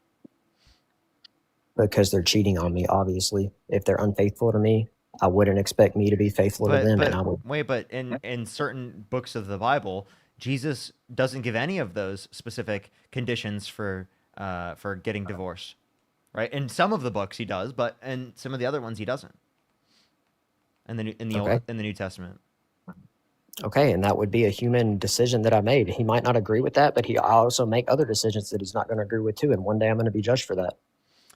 Because they're cheating on me, obviously. If they're unfaithful to me, I wouldn't expect me to be faithful to them. And I would. Wait, but in certain books of the Bible, Jesus doesn't give any of those specific conditions for getting divorced, right? In some of the books he does, but in some of the other ones he doesn't. In the New Testament. Okay, and that would be a human decision that I made. He might not agree with that, but I also make other decisions that he's not going to agree with too. And one day I'm going to be judged for that.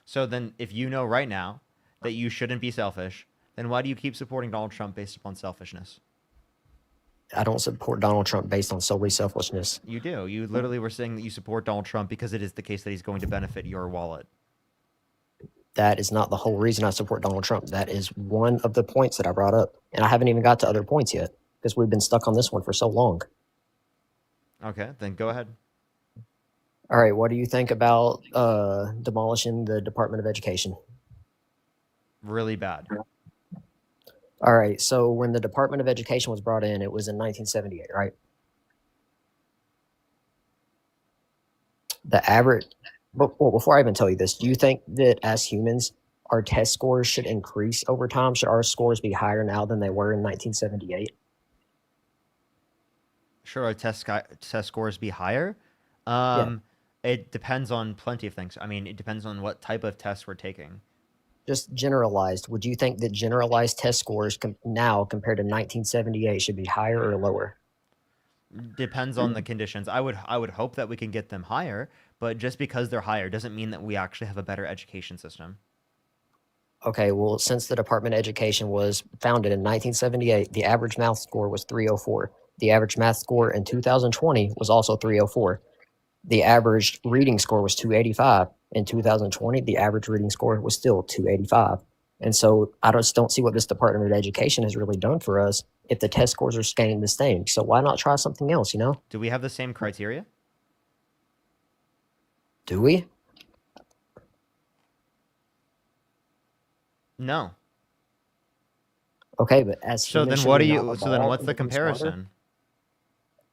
So then, if you know right now that you shouldn't be selfish, then why do you keep supporting Donald Trump based upon selfishness? I don't support Donald Trump based on solely selfishness. You do. You literally were saying that you support Donald Trump because it is the case that he's going to benefit your wallet. That is not the whole reason I support Donald Trump. That is one of the points that I brought up. And I haven't even got to other points yet because we've been stuck on this one for so long. Okay, then go ahead. All right, what do you think about demolishing the Department of Education? Really bad. All right, so when the Department of Education was brought in, it was in 1978, right? The average, well, before I even tell you this, do you think that as humans, our test scores should increase over time? Should our scores be higher now than they were in 1978? Should our test scores be higher? It depends on plenty of things. I mean, it depends on what type of test we're taking. Just generalized, would you think that generalized test scores now compared to 1978 should be higher or lower? Depends on the conditions. I would hope that we can get them higher, but just because they're higher doesn't mean that we actually have a better education system. Okay, well, since the Department of Education was founded in 1978, the average math score was 304. The average math score in 2020 was also 304. The average reading score was 285. In 2020, the average reading score was still 285. And so I just don't see what this Department of Education has really done for us if the test scores are staying the same. So why not try something else, you know? Do we have the same criteria? Do we? No. Okay, but as so humans, then what should do we you? not So then evolve what's and the become smarter? comparison?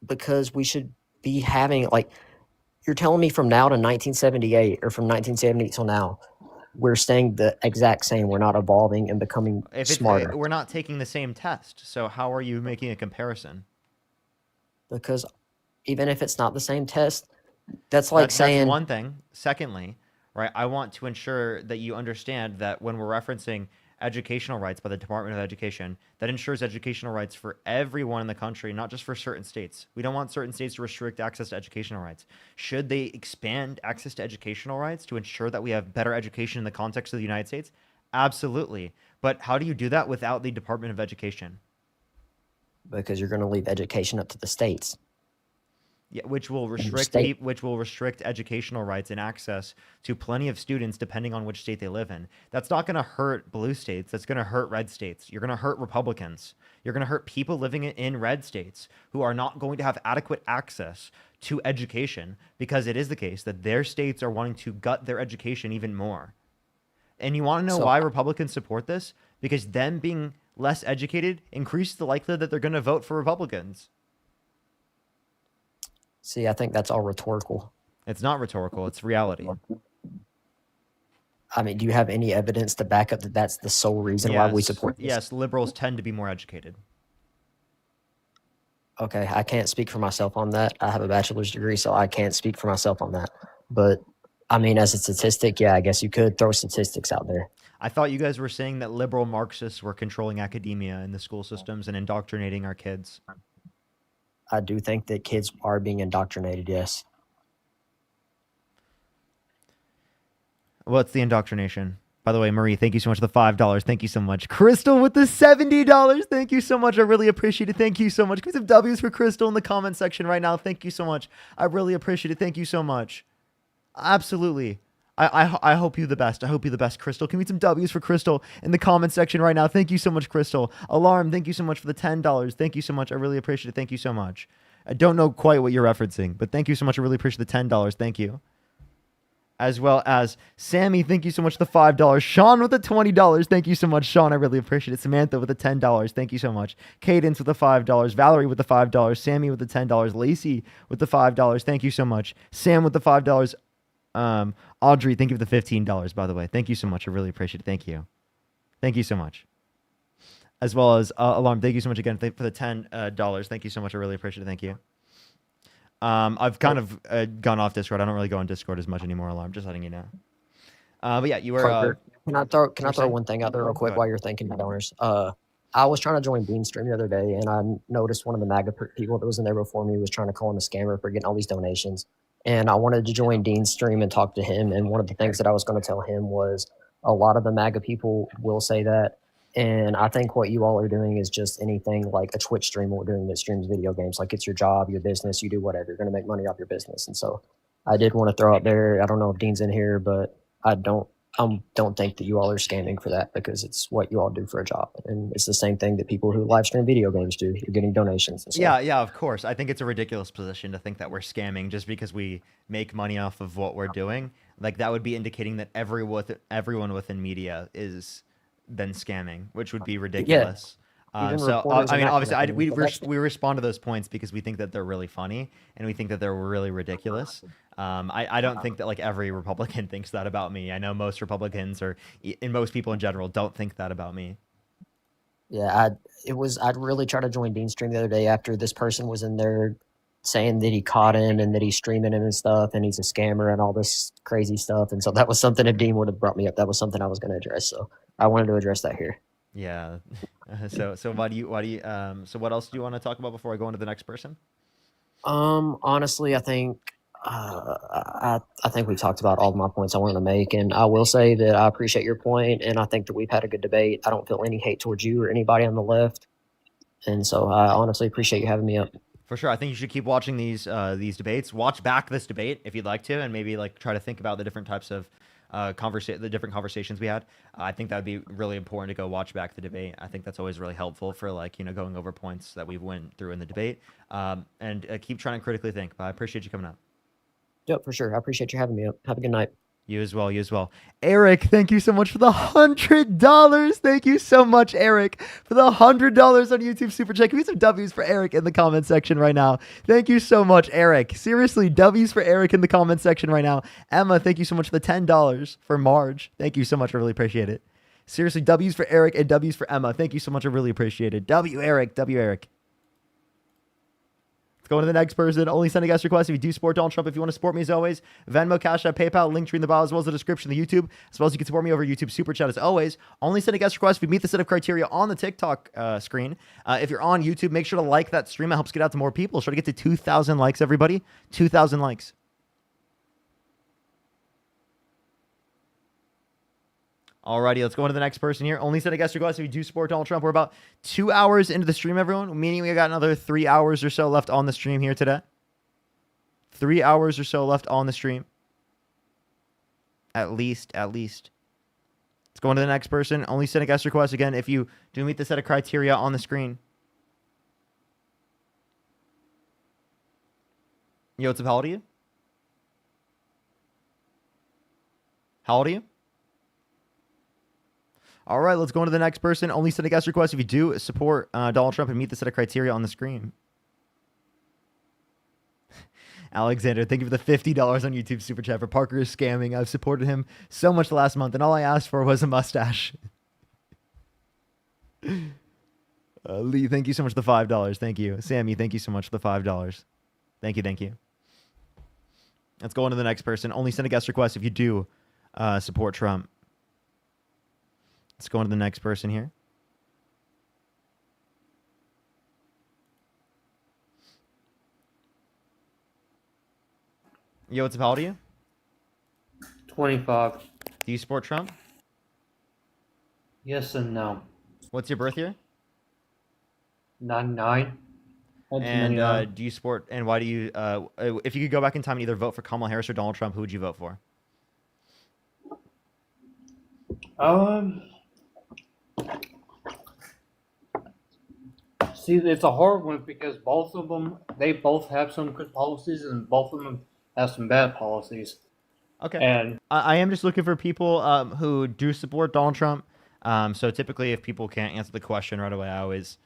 Because we should be having, like, you're telling me from now to 1978 or from 1970 till now, we're staying the exact same. We're not evolving and becoming smarter. We're not taking the same test. So how are you making a comparison? Because even if it's not the same test, that's like saying that's one thing. Secondly, right, I want to ensure that you understand that when we're referencing educational rights by the Department of Education that ensures educational rights for everyone in the country, not just for certain states. We don't want certain states to restrict access to educational rights. Should they expand access to educational rights to ensure that we have better education in the context of the United States? Absolutely. But how do you do that without the Department of Education? Because you're going to leave education up to the states. Yeah, which will And your restrict state. which will restrict educational rights and access to plenty of students depending on which state they live in. That's not going to hurt blue states. That's going to hurt red states. You're going to hurt Republicans. You're going to hurt people living in red states who are not going to have adequate access to education because it is the case that their states are wanting to gut their education even more. And you want to know So why Republicans support this? Because them being less educated increases the likelihood that they're going to vote for Republicans. see, I think that's all rhetorical. It's not rhetorical. It's reality. I mean, do you have any evidence to back up that that's the sole reason why we Yes, support this? yes, liberals tend to be more educated. Okay, I can't speak for myself on that. I have a bachelor's degree, so I can't speak for myself on that. But I mean, as a statistic, yeah, I guess you could throw statistics out there. I thought you guys were saying that liberal Marxists were controlling academia in the school systems and indoctrinating our kids. I do think that kids are being indoctrinated, yes. What's the indoctrination? By the way, Marie, thank you so much for the $5. Thank you so much. Crystal with the $70. Thank you so much. I really appreciate it. Thank you so much. Give me some W's for Crystal in the comment section right now. Thank you so much. I really appreciate it. Thank you so much. Absolutely. I hope you the best. I hope you the best, Crystal. Can we get some W's for Crystal in the comment section right now? Thank you so much, Crystal. Alarm, thank you so much for the $10. Thank you so much. I really appreciate it. Thank you so much. I don't know quite what you're referencing, but thank you so much. I really appreciate the $10. Thank you. As well as Sammy, thank you so much for the $5. Sean with the $20. Thank you so much, Sean. I really appreciate it. Samantha with the $10. Thank you so much. Cadence with the $5. Valerie with the $5. Sammy with the $10. Lacey with the $5. Thank you so much. Sam with the $5. Audrey, thank you for the $15, by the way. Thank you so much. I really appreciate it. Thank you. Thank you so much. As well as Alarm, thank you so much again for the $10. Thank you so much. I really appreciate it. Thank you. I've kind of gone off Discord. I don't really go on Discord as much anymore, Alarm. Just letting you know. But yeah, you were. Parker, can I throw saying? one thing out there real Go quick ahead. while you're thinking, donors? I was trying to join Bean Stream the other day, and I noticed one of the MAGA people that was in there before me was trying to call him a scammer for getting all these donations. And I wanted to join Dean's stream and talk to him. And one of the things that I was going to tell him was a lot of the MAGA people will say that. And I think what you all are doing is just anything like a Twitch stream we're doing that streams video games. Like it's your job, your business, you do whatever. You're going to make money off your business. And so I did want to throw out there, I don't know if Dean's in here, but I don't think that you all are scamming for that because it's what you all do for a job. And it's the same thing that people who live stream video games do. You're getting donations. And so. Yeah, of course. I think it's a ridiculous position to think that we're scamming just because we make money off of what we're doing. Like that would be indicating that everyone within media is then scamming, which would be ridiculous. So I mean, obviously, we respond to those points because we think that they're really funny and we think that they're really ridiculous. I don't think that like every Republican thinks that about me. I know most Republicans and most people in general don't think that about me. Yeah, I'd really try to join Dean's stream the other day after this person was in there saying that he caught him and that he's streaming him and stuff and he's a scammer and all this crazy stuff. And so that was something if Dean would have brought me up, that was something I was going to address. So I wanted to address that here. Yeah. So what else do you want to talk about before I go into the next person? Honestly, I think I think we've talked about all of my points I wanted to make, and I will say that I appreciate your point, and I think that we've had a good debate. I don't feel any hate towards you or anybody on the left, and so I honestly appreciate you having me up. For sure, I think you should keep watching these debates. Watch back this debate if you'd like to, and maybe like try to think about the different types of the different conversations we had. I think that would be really important to go watch back the debate. I think that's always really helpful for like going over points that we went through in the debate. And keep trying to critically think. But I appreciate you coming up. Yep, for sure. I appreciate you having me up. Have a good night. You as well. You as well. Eric, thank you so much for the $100. Thank you so much, Eric, for the $100 on YouTube Super Chat. Can we get some W's for Eric in the comment section right now? Thank you so much, Eric. Seriously, W's for Eric in the comment section right now. Emma, thank you so much for the $10 for Marge. Thank you so much. I really appreciate it. Seriously, W's for Eric and W's for Emma. Thank you so much. I really appreciate it. W Eric. Let's go on to the next person. Only send a guest request if you do support Donald Trump. If you want to support me as always, Venmo, Cash App, PayPal, link tree in the bio, as well as the description of the YouTube, as well as you can support me over YouTube Super Chat as always. Only send a guest request if you meet the set of criteria on the TikTok screen. If you're on YouTube, make sure to like that stream. It helps get out to more people. Try to get to 2,000 likes, everybody. 2,000 likes. Alrighty, let's go on to the next person here. Only send a guest request if you do support Donald Trump. We're about 2 hours into the stream, everyone, meaning we got another 3 hours or so left on the stream here today. 3 hours or so left on the stream. At least. Let's go on to the next person. Only send a guest request again if you do meet the set of criteria on the screen. Yo, what's up? How old are you? How old are you? All right, let's go on to the next person. Only send a guest request if you do support Donald Trump and meet the set of criteria on the screen. Alexander, thank you for the $50 on YouTube Super Chat for Parker is scamming. I've supported him so much last month, and all I asked for was a mustache. Lee, thank you so much for the $5. Thank you. Sammy, thank you so much for the $5. Thank you. Let's go on to the next person. Only send a guest request if you do support Trump. Let's go on to the next person here. Yo, what's up? How old are you? 25. Do you support Trump? Yes and no. What's your birth year? 99. And do you support, and why do you, if you could go back in time and either vote for Kamala Harris or Donald Trump, who would you vote for? See, it's a hard one because both of them, they both have some good policies and both of them have some bad policies. Okay. And I am just looking for people who do support Donald Trump. So typically if people can't answer the question right away, I always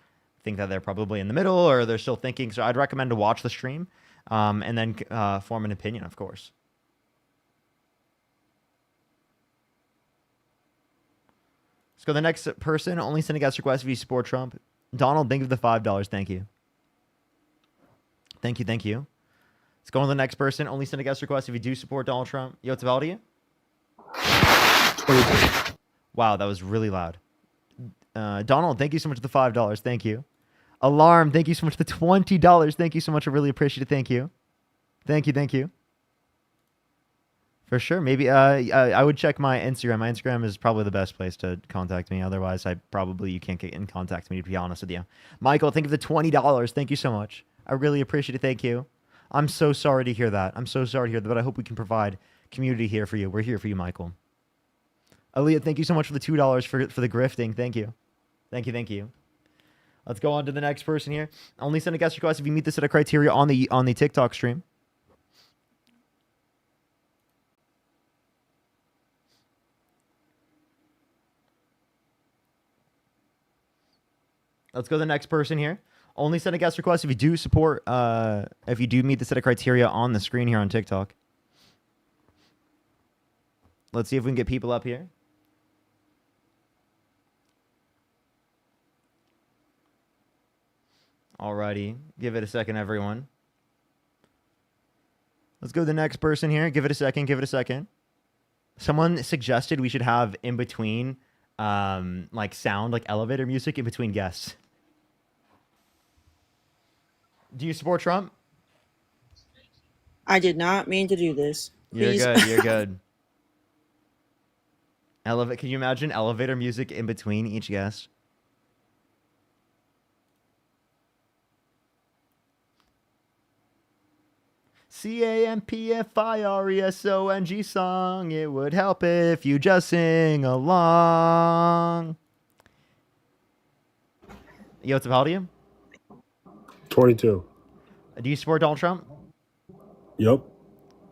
think that they're probably in the middle or they're still thinking. So I'd recommend to watch the stream and then form an opinion, of course. Let's go to the next person. Only send a guest request if you support Trump. Donald, thank you for the $5. Thank you. Thank you. Let's go on to the next person. Only send a guest request if you do support Donald Trump. Yo, what's about you? 22. Wow, that was really loud. Donald, thank you so much for the $5. Thank you. Alarm, thank you so much for the $20. Thank you so much. I really appreciate it. Thank you. Thank you. For sure. Maybe I would check my Instagram. My Instagram is probably the best place to contact me. Otherwise, you can't get in contact with me, to be honest with you. Michael, thank you for the $20. Thank you so much. I really appreciate it. Thank you. I'm so sorry to hear that. But I hope we can provide community here for you. We're here for you, Michael. Aaliyah, thank you so much for the $2 for the grifting. Thank you. Let's go on to the next person here. Only send a guest request if you meet the set of criteria on the TikTok stream. Let's go to the next person here. Only send a guest request if you do support, if you do meet the set of criteria on the screen here on TikTok. Let's see if we can get people up here. Alrighty. Give it a second, everyone. Let's go to the next person here. Give it a second. Someone suggested we should have in between, like sound, like elevator music in between guests. Do you support Trump? I did not mean to do this. Please. You're good. Can you imagine elevator music in between each guest? CAMPFIRESONG song. It would help if you just sing along. Yo, what's up? How old are you? 22. Do you support Donald Trump? Yep.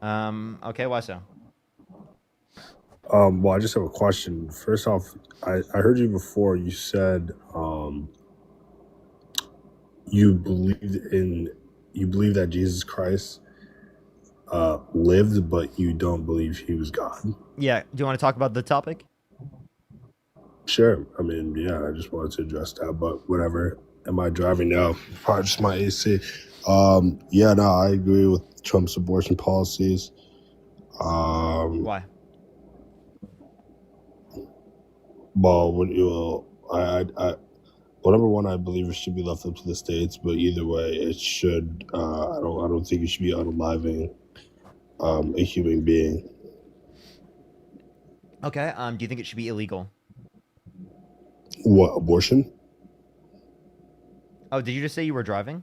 Okay, why so? Well, I just have a question. First off, I heard you before. You said you believe that Jesus Christ lived, but you don't believe he was God. Yeah. Do you want to talk about the topic? Sure. I mean, yeah, I just wanted to address that, but whatever. Am I driving? No, probably just my AC. Yeah, no, I agree with Trump's abortion policies. Why? Well, well, number one, I believe it should be left up to the states, but either way, it should. I don't think it should be unaliving a human being. Okay. Do you think it should be illegal? What, abortion? Oh, did you just say you were driving?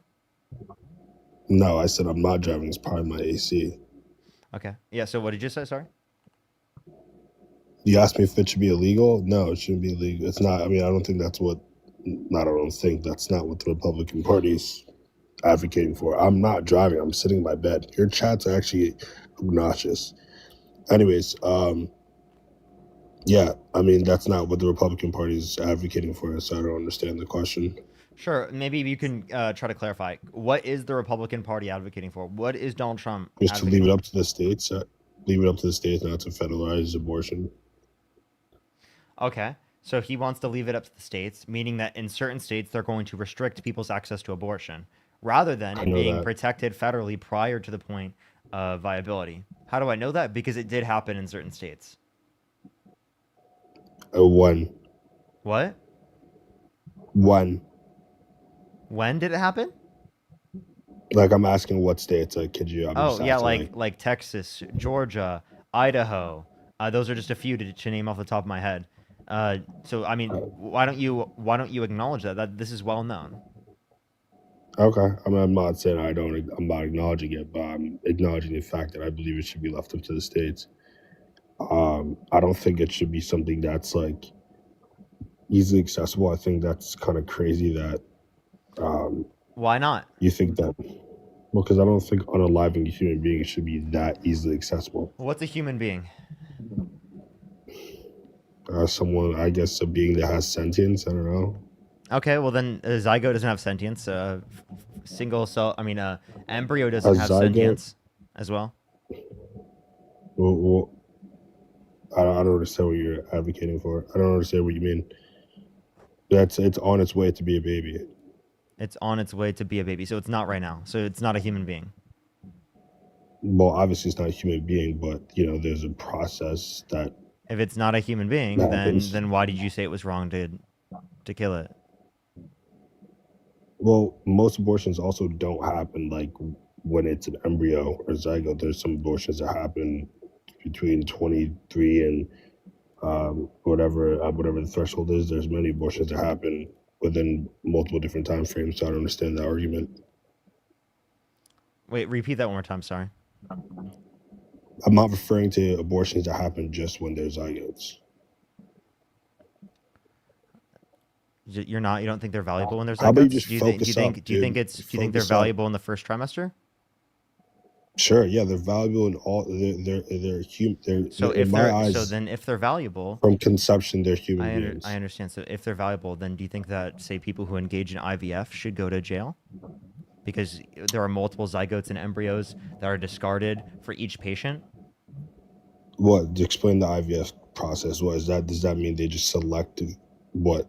No, I said I'm not driving. It's probably my AC. Okay. Yeah. So what did you say? Sorry. You asked me if it should be illegal. No, it shouldn't be illegal. It's not. I mean, I don't think that's what. I don't think that's not what the Republican Party's advocating for. I'm not driving. I'm sitting in my bed. Your chat's actually obnoxious. Anyways, yeah, I mean, that's not what the Republican Party is advocating for, so I don't understand the question. Sure. Maybe you can try to clarify. What is the Republican Party advocating for? What is Donald Trump Just to leave advocating it for? up to the states, leave it up to the states not to federalize abortion. Okay. So he wants to leave it up to the states, meaning that in certain states they're going to restrict people's access to abortion rather than I it know being that. protected federally prior to the point of viability. How do I know that? Because it did happen in certain states. When? What? When? When did it happen? Like, I'm asking what states. Like, could you? I'm Oh, just yeah, asking, like Texas, Georgia, Idaho. Those are just a few to name off the top of my head. So I mean, why don't you acknowledge that this is well known? Okay, I mean, I'm not saying I'm not acknowledging it, but I'm acknowledging the fact that I believe it should be left up to the states. I don't think it should be something that's like easily accessible. I think that's kind of crazy that Why not? you think that. Well, because I don't think unaliving a human being should be that easily accessible. What's a human being? Someone, I guess, a being that has sentience. I don't know. Okay, well then a zygote doesn't have sentience. Single cell, embryo A doesn't have zygote. sentience as well. Well, I don't understand what you're advocating for. I don't understand what you mean. It's on its way to be a baby. It's on its way to be a baby, so it's not right now. So it's not a human being. Well, obviously it's not a human being, but there's a process that If it's not a human being, happens. then why did you say it was wrong to kill it? Well, most abortions also don't happen like when it's an embryo or zygote. There's some abortions that happen between 23 and whatever the threshold is. There's many abortions that happen within multiple different time frames. So I don't understand that argument. Wait, repeat that one more time. Sorry. I'm not referring to abortions that happen just when there's zygotes. You're not. You don't think they're valuable when there's How about you zygotes? just Do you think? Do you focus think? up, Do you think dude? it's? Do you think they're Focus up. valuable in the first trimester? Sure, yeah, they're valuable in all. They're human. So In if my they're eyes, then if they're valuable, from conception, they're human beings. I understand. So if they're valuable, then do you think that say people who engage in IVF should go to jail? Because there are multiple zygotes and embryos that are discarded for each patient. What? Explain the IVF process. What is that? Does that mean they just select what?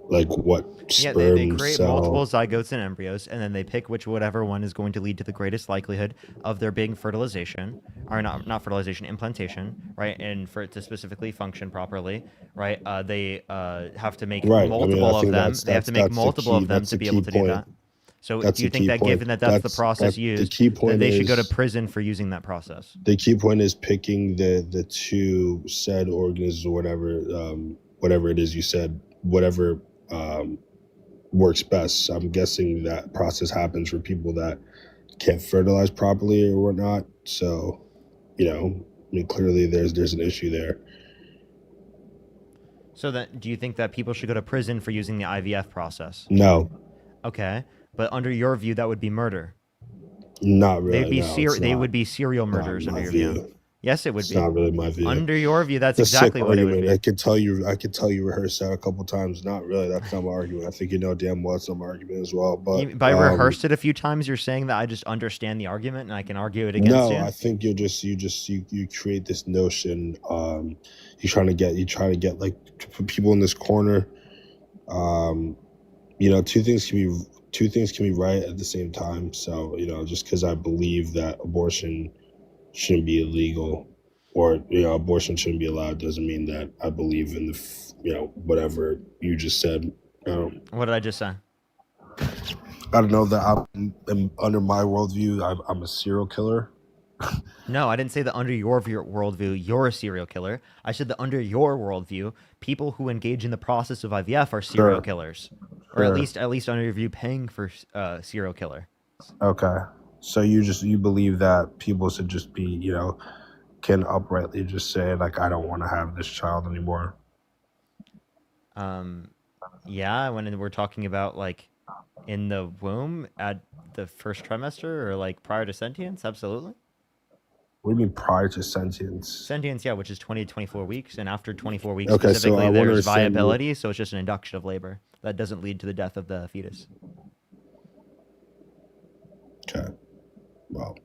Like what Yeah, sperm they create cell? multiple zygotes and embryos, and then they pick whatever one is going to lead to the greatest likelihood of there being fertilization, or not fertilization, implantation, right? And for it to specifically function properly, right? They have to make Right. I mean, multiple I of think them. that's They have to make that's the multiple key. of them That's to the be key able to do point. that. So That's do you the think key that point. given that that's the process the used, key that point they should go to is prison for using that process? the key point is picking the two said organisms or whatever it is you said, whatever works best. I'm guessing that process happens for people that can't fertilize properly or whatnot. So, I mean, clearly there's an issue there. So then, do you think that people should go to prison for using the IVF process? No, Okay, but under your view, that would be murder. not really. They'd be No, it's they not. would be serial Not murders in under my your view. view. Yes, it would It's be. not really my view. Under your view, that's It's a sick exactly what it would argument. be. I could tell you rehearsed that a couple times. Not really. That's not my argument. I think you know damn well it's not my argument as well. But By rehearsed it a few times, you're saying that I just understand the argument and I can argue it against no, you? I think you create this notion. You try to get like people in this corner. you know, two things can be right at the same time. So, you know, just because I believe that abortion shouldn't be illegal, or, you know, abortion shouldn't be allowed, doesn't mean that I believe in you know, whatever you just said. What did I just say? I don't know that I'm under my worldview, I'm a serial killer. No, I didn't say that under your worldview, you're a serial killer. I said that under your worldview, people who engage in the process of IVF are serial Sure. killers, or Sure. at least under your view, paying for serial killer. Okay. So you believe that people should just be, you know, can uprightly just say, like, I don't want to have this child anymore. Yeah, when we're talking about like in the womb at the first trimester or like prior to sentience, absolutely. What do you mean prior to sentience? Sentience, yeah, which is 20 to 24 weeks, and after 24 weeks Okay, so specifically, I want to there's understand viability, so it's just an induction of labor that doesn't lead to the death of the fetus. Okay. Well.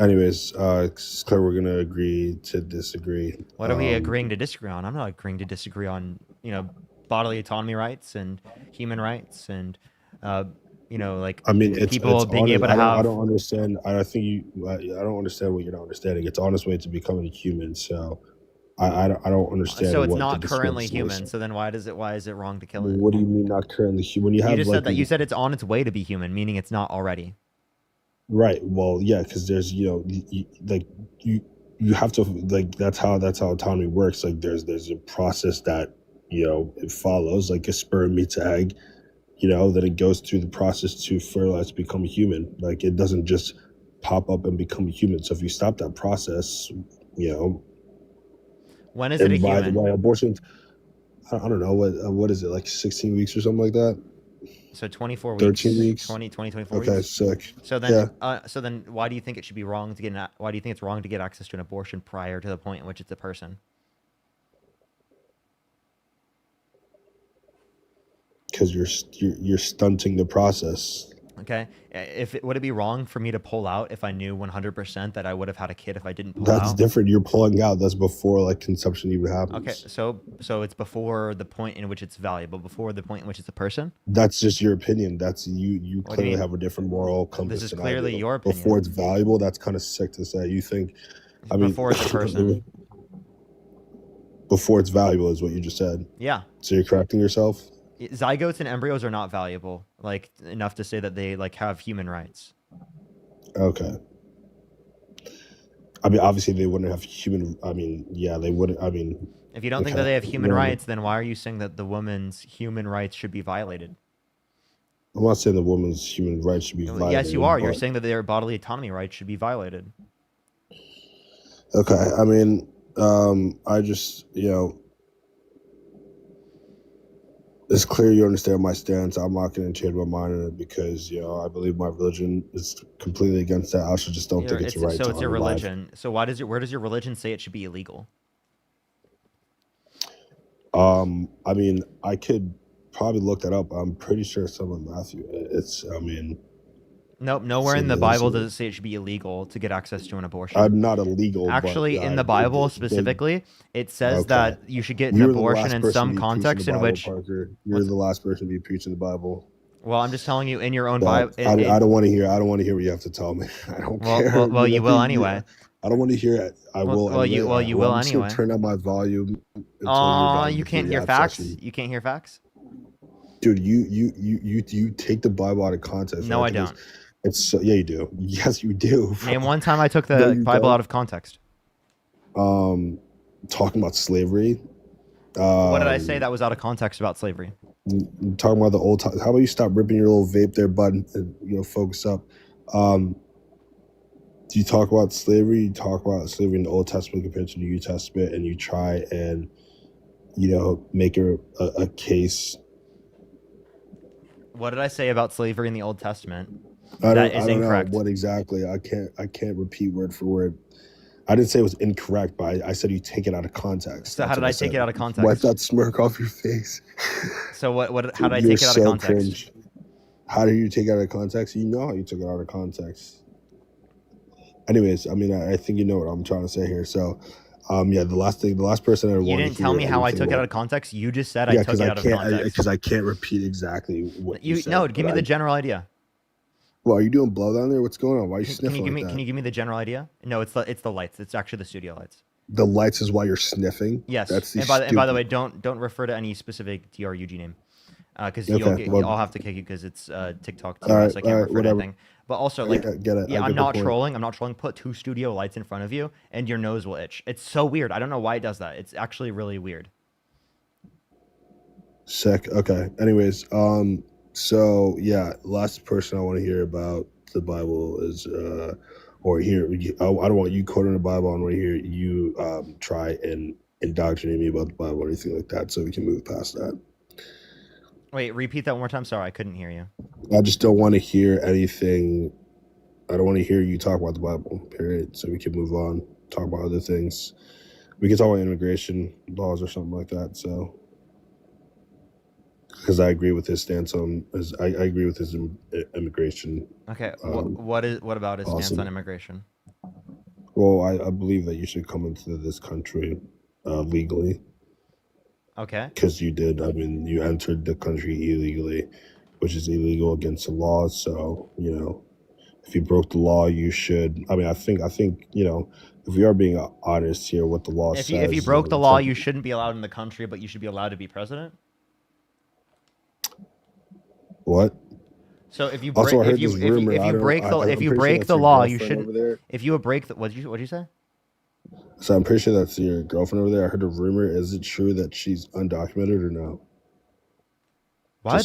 Anyways, it's clear we're gonna agree to disagree. What are we agreeing to disagree on? I'm not agreeing to disagree on, you know, bodily autonomy rights and human rights and, you know, like I mean, people being able to I have. don't understand. I don't understand what you're not understanding. It's on its way to becoming a human. So I don't understand. So it's what not the currently discrepancy human. is. So then why is it wrong to kill it? What do you mean not currently human? When you You have just like said that. You said it's on its way to be human, meaning it's not already. right. Well, yeah, because there's, you know, you have to, like, that's how autonomy works. Like there's a process that, you know, it follows, like a sperm meets an egg, you know, then it goes through the process to fertilize to become a human. Like it doesn't just pop up and become a human. So if you stop that process, you know, When is it a and by the human? way, abortion, I don't know, what is it, like 16 weeks or something like that? So 24 weeks, 13 weeks. 24 Okay, weeks. sick. So Yeah. then why do you think it should be wrong to get why do you think it's wrong to get access to an abortion prior to the point in which it's a person? Because you're stunting the process. Okay. Would it be wrong for me to pull out if I knew 100% that I would have had a kid if I didn't pull That's out? different. You're pulling out. That's before like conception even happens. Okay, so it's before the point in which it's valuable, before the point in which it's a person? That's just your opinion. That's you What do you clearly mean? have a different moral compass. This is than I clearly do. your opinion. Before it's valuable, that's kind of sick to say. You think, I mean, Before it's a person. Before it's valuable is what you just said. Yeah. So you're correcting yourself? Zygotes and embryos are not valuable, like enough to say that they like have human rights. Okay. I mean, obviously they wouldn't have human. I mean, yeah, they wouldn't. I mean, If you don't think that they have human rights, then why are you saying that the woman's human rights should be violated? I'm not saying the woman's human rights should be violated. Yes, you are. You're saying that their bodily autonomy rights should be violated. Okay. I mean, I just, you know, it's clear you understand my stance. I'm not going to change my mind on it because, you know, I believe my religion is completely against that. I also just don't think it's right. So it's your honor life. religion. So where does your religion say it should be illegal? I mean, I could probably look that up. I'm pretty sure it's in Matthew. I mean. Nope, nowhere in the Bible does it say it should be illegal to get access to an abortion. I'm not illegal. Actually, but, in the Bible specifically, it says that you should get an abortion in some context in which. Parker. You're the last person to be preaching the Bible. Well, I'm just telling you in your own Bible. I don't want to hear. I don't want to hear what you have to tell me. I don't care. Well, you will anyway. I don't want to hear it. I will. Well, you will anyway. I'm just gonna turn down my volume. Oh, you can't hear facts. You can't hear facts. Dude, you take the Bible out of context. No, I don't. Yeah, you do. Yes, you do. Name one time I took the Bible out of context. Talking about slavery. What did I say that was out of context about slavery? Talking about the old time. How about you stop ripping your little vape there, bud, and focus up. Do you talk about slavery? You talk about slavery in the Old Testament compared to the New Testament, and you try and make a case. What did I say about slavery in the Old Testament? I don't know what exactly. I can't repeat word for word. I didn't say it was incorrect, but I said you take it out of context. So how did I take it out of context? Wipe that smirk off your face. So how did I take it out of context? Cringe. How did you take it out of context? You know how you took it out of context. Anyways, I mean, I think you know what I'm trying to say here. So, Yeah, the last person I You want to didn't tell hear me how I anything took it out about. of context. You just said I Yeah, took because it I out of can't, context. because I can't repeat exactly what you said. No, but give me the general idea. Well, are you doing blow down there? What's going on? Why are you Can you sniffing give like me that? can you give me the general idea? No, it's the lights. It's actually the studio lights. The lights is why you're sniffing. Yes. That's the And by the way, don't refer to any specific TRUG name, because I'll have to kick you because it's TikTok TOS. I can't refer to whatever. anything. But also, I like, get it. yeah, I I'm get the not point. trolling. I'm not trolling. Put 2 studio lights in front of you, and your nose will itch. It's so weird. I don't know why it does that. It's actually really weird. Sick. Okay. Anyways, so yeah, last person I want to hear about the Bible is or hear. I don't want you quoting the Bible. I want to hear you try and indoctrinate me about the Bible or anything like that, so we can move past that. Wait, repeat that one more time. Sorry, I couldn't hear you. I just don't want to hear anything. I don't want to hear you talk about the Bible. Period. So we can move on. Talk about other things. We can talk about immigration laws or something like that. So. Because I agree with his stance on, I agree with his immigration. Okay, what about his stance on immigration? Well, I believe that you should come into this country legally. Okay. Because you did. I mean, you entered the country illegally, which is illegal against the law. So if you broke the law, you should. I mean, I think if we are being honest here, what the law says. If you broke the law, you shouldn't be allowed in the country, but you should be allowed to be president. What? So if you break, also, I heard if you this rumor. if you break the law, you shouldn't. If you break the what'd you say? So I'm pretty sure that's your girlfriend over there. I heard a rumor. Is it true that she's undocumented or no? Why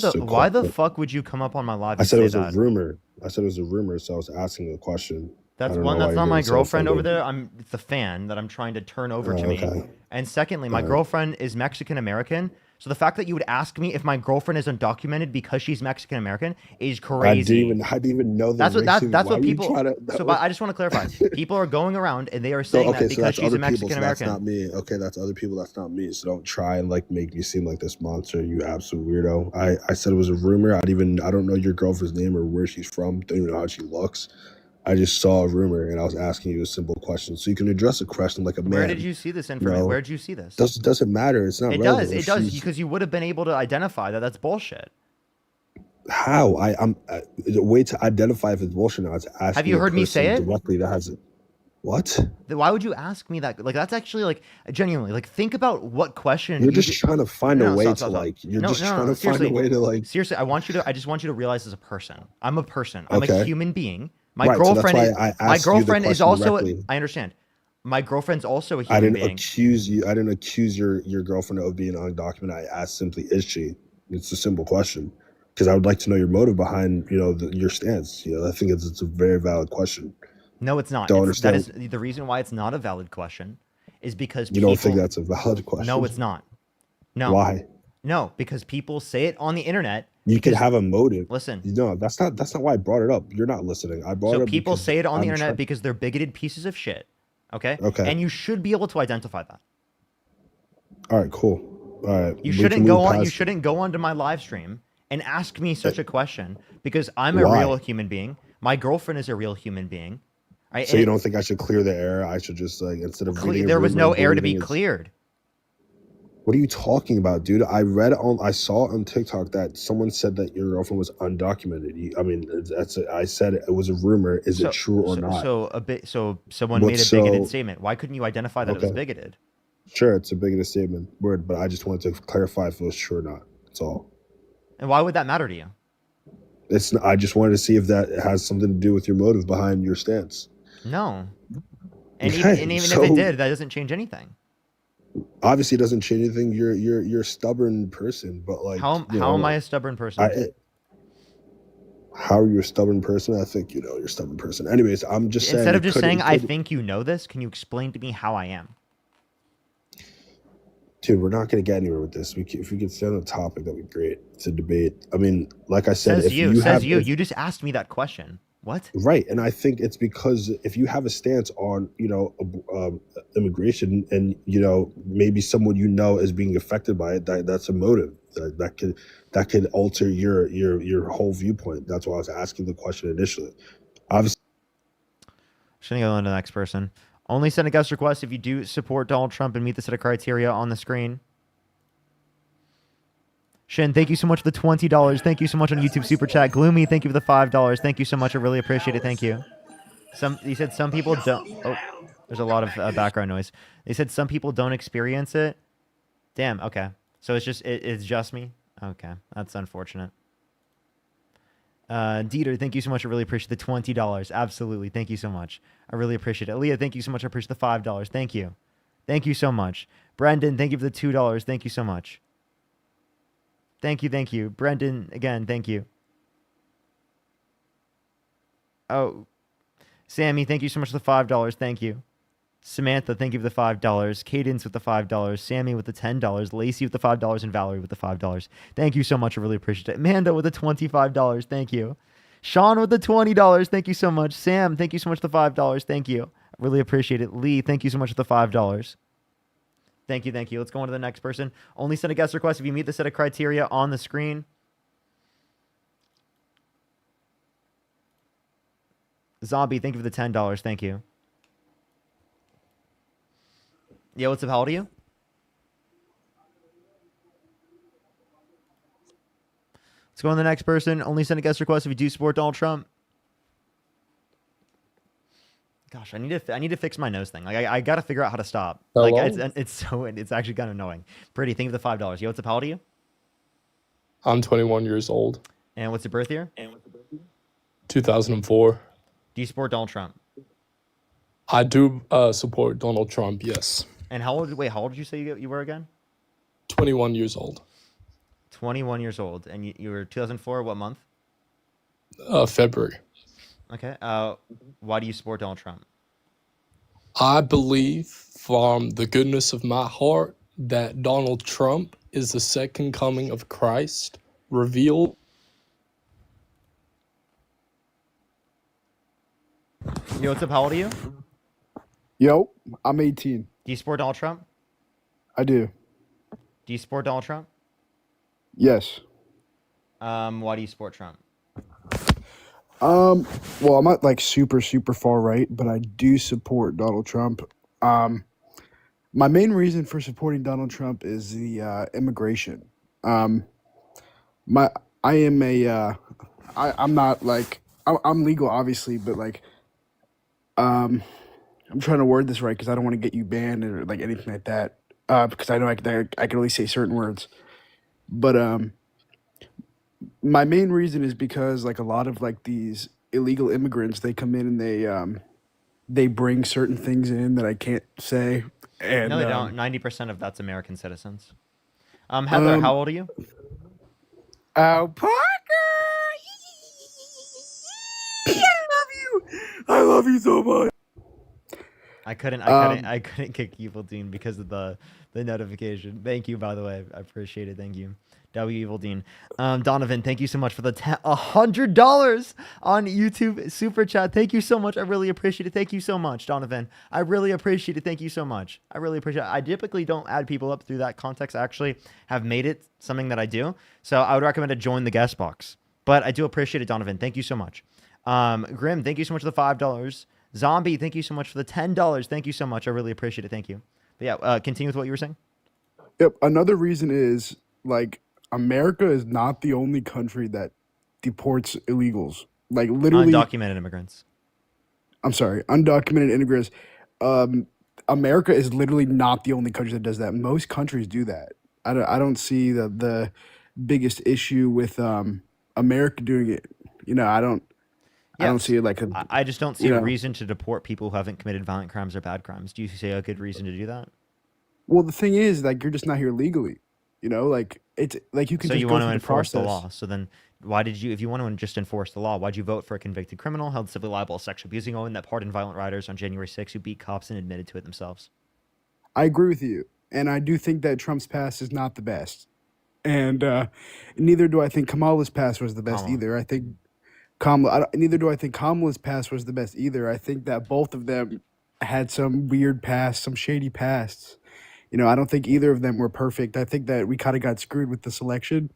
the fuck would you come up on my live? I said it was a rumor. I said it was a rumor, so I was asking the question. That's one. That's not my girlfriend over there. It's a fan that I'm trying to turn over to me. And secondly, my girlfriend is Mexican American. So the fact that you would ask me if my girlfriend is undocumented because she's Mexican American is crazy. I didn't even know that. That's what people. I just want to clarify. People are going around and they are saying that because she's a Mexican American. That's not me. Okay, that's other people. That's not me. So don't try and make me seem like this monster. You absolute weirdo. I said it was a rumor. I don't know your girlfriend's name or where she's from. Don't even know how she looks. I just saw a rumor and I was asking you a simple question, so you can address a question like a man. Where did you see this information? Where did you see this? Doesn't matter. It's not. It does. It does because you would have been able to identify that that's bullshit. How? I'm the way to identify if it's bullshit now is asking. Have you heard me say it directly? That has it. What? Why would you ask me that? That's actually genuinely think about what question. You're just trying to find a way to You're just trying to find a way to Seriously, I just want you to realize as a person. I'm a person. I'm a human being. My girlfriend is also. I understand. My girlfriend's also a human being. I didn't accuse your girlfriend of being undocumented. I asked simply, is she? It's a simple question because I would like to know your motive behind your stance. I think it's a very valid question. No, it's not. That is the reason why it's not a valid question, is because you don't think that's a valid question. No, it's not. No. Why? No, because people say it on the internet. You can have a motive. Listen. No, that's not why I brought it up. You're not listening. I brought it up. So people say it on the internet because they're bigoted pieces of shit. Okay? Okay. And you should be able to identify that. All right, cool. All right. You shouldn't go onto my live stream and ask me such a question because I'm a real human being. My girlfriend is a real human being. Right? So you don't think I should clear the air? I should just instead of there was no air to be cleared. What are you talking about, dude? I saw on TikTok that someone said that your girlfriend was undocumented. I said it was a rumor. Is it true or not? So someone made a bigoted statement. Why couldn't you identify that it was bigoted? Sure, it's a bigoted statement, but I just wanted to clarify if it was true or not. That's all. And why would that matter to you? I just wanted to see if that has something to do with your motive behind your stance. No. And even if it did, that doesn't change anything. Obviously, it doesn't change anything. You're a stubborn person, but how am I a stubborn person? How are you a stubborn person? I think you're a stubborn person. Anyways, I'm just saying. Instead of just saying I think you know this, can you explain to me how I am? Dude, we're not going to get anywhere with this. If we could stay on a topic, that'd be great. It's a debate. I mean, like I said, you just asked me that question. What? Right, and I think it's because if you have a stance on immigration, and maybe someone is being affected by it, that's a motive that could alter your whole viewpoint. That's why I was asking the question initially. Obviously, just gonna go on to the next person. Only send a guest request if you do support Donald Trump and meet the set of criteria on the screen. Shin, thank you so much for the $20. Thank you so much on YouTube Super Chat. Gloomy, thank you for the $5. Thank you so much. I really appreciate it. Thank you. He said some people don't. Oh, there's a lot of background noise. They said some people don't experience it. Damn. Okay. So it's just me. Okay, that's unfortunate. Dieter, thank you so much. I really appreciate the $20. Absolutely. Thank you so much. I really appreciate it. Leah, thank you so much. I appreciate the $5. Thank you. Thank you so much. Brendan, thank you for the $2. Thank you so much. Thank you. Thank you. Brendan, again, thank you. Oh, Sammy, thank you so much for the $5. Thank you. Samantha, thank you for the $5. Cadence with the $5. Sammy with the $10. Lacey with the $5. And Valerie with the $5. Thank you so much. I really appreciate it. Amanda with the $25. Thank you. Sean with the $20. Thank you so much. Sam, thank you so much for the $5. Thank you. I really appreciate it. Lee, thank you so much for the $5. Thank you. Thank you. Let's go on to the next person. Only send a guest request if you meet the set of criteria on the screen. Zombie, thank you for the $10. Thank you. Yeah, what's up? How old are you? Let's go on to the next person. Only send a guest request if you do support Donald Trump. Gosh, I need to fix my nose thing. Like I got to figure out how to stop. Hello? Like it's actually kind of annoying. Pretty, thank you for the $5. Yo, what's up? How old are you? I'm 21 years old. And what's your birth year? 2004. Do you support Donald Trump? I do support Donald Trump, yes. And how old did you say you were again? 21 years old. 21 years old. And you were 2004, what month? February. Okay. Why do you support Donald Trump? I believe from the goodness of my heart that Donald Trump is the second coming of Christ revealed. Yo, what's up? How old are you? Yo, I'm 18. Do you support Donald Trump? I do. Do you support Donald Trump? Yes. Why do you support Trump? Well, I'm not like super far right, but I do support Donald Trump. My main reason for supporting Donald Trump is the immigration. I'm not like I'm legal obviously, but like I'm trying to word this right because I don't want to get you banned or like anything like that. Because I know I can only say certain words, but my main reason is because like a lot of like these illegal immigrants, they come in and they bring certain things in that I can't say. And No, they don't. 90% of that's American citizens. Heather, how old are you? Oh, Parker! I love you so much. I couldn't kick Evil Dean because of the notification. Thank you, by the way. I appreciate it. Thank you. W Evil Dean. Donovan, thank you so much for the $100 on YouTube Super Chat. Thank you so much. I really appreciate it. Thank you so much, Donovan. I really appreciate it. Thank you so much. I really appreciate it. I typically don't add people up through that context. I actually have made it something that I do. So I would recommend to join the guest box. But I do appreciate it, Donovan. Thank you so much. Grim, thank you so much for the $5. Zombie, thank you so much for the $10. Thank you so much. I really appreciate it. Thank you. But yeah, continue with what you were saying. Yep. Another reason is like America is not the only country that deports illegals. Like literally Undocumented immigrants. I'm sorry, undocumented immigrants. America is literally not the only country that does that. Most countries do that. I don't see the biggest issue with America doing it. You know, I don't see it like a. I just don't see you a know. reason to deport people who haven't committed violent crimes or bad crimes. Do you see a good reason to do that? Well, the thing is, like, you're just not here legally. You know, like it's like you can So just you go want to through the enforce the process. law. So then why did you, if you want to just enforce the law, why'd you vote for a convicted criminal held civilly liable of sexual abusing Owen that pardoned violent rioters on January 6th who beat cops and admitted to it themselves? I agree with you, and I do think that Trump's pass is not the best, and neither do I think Kamala's pass was the best Kamala. either. I think neither do I think Kamala's pass was the best either. I think that both of them had some weird past, some shady pasts. You know, I don't think either of them were perfect. I think that we kind of got screwed with the selection,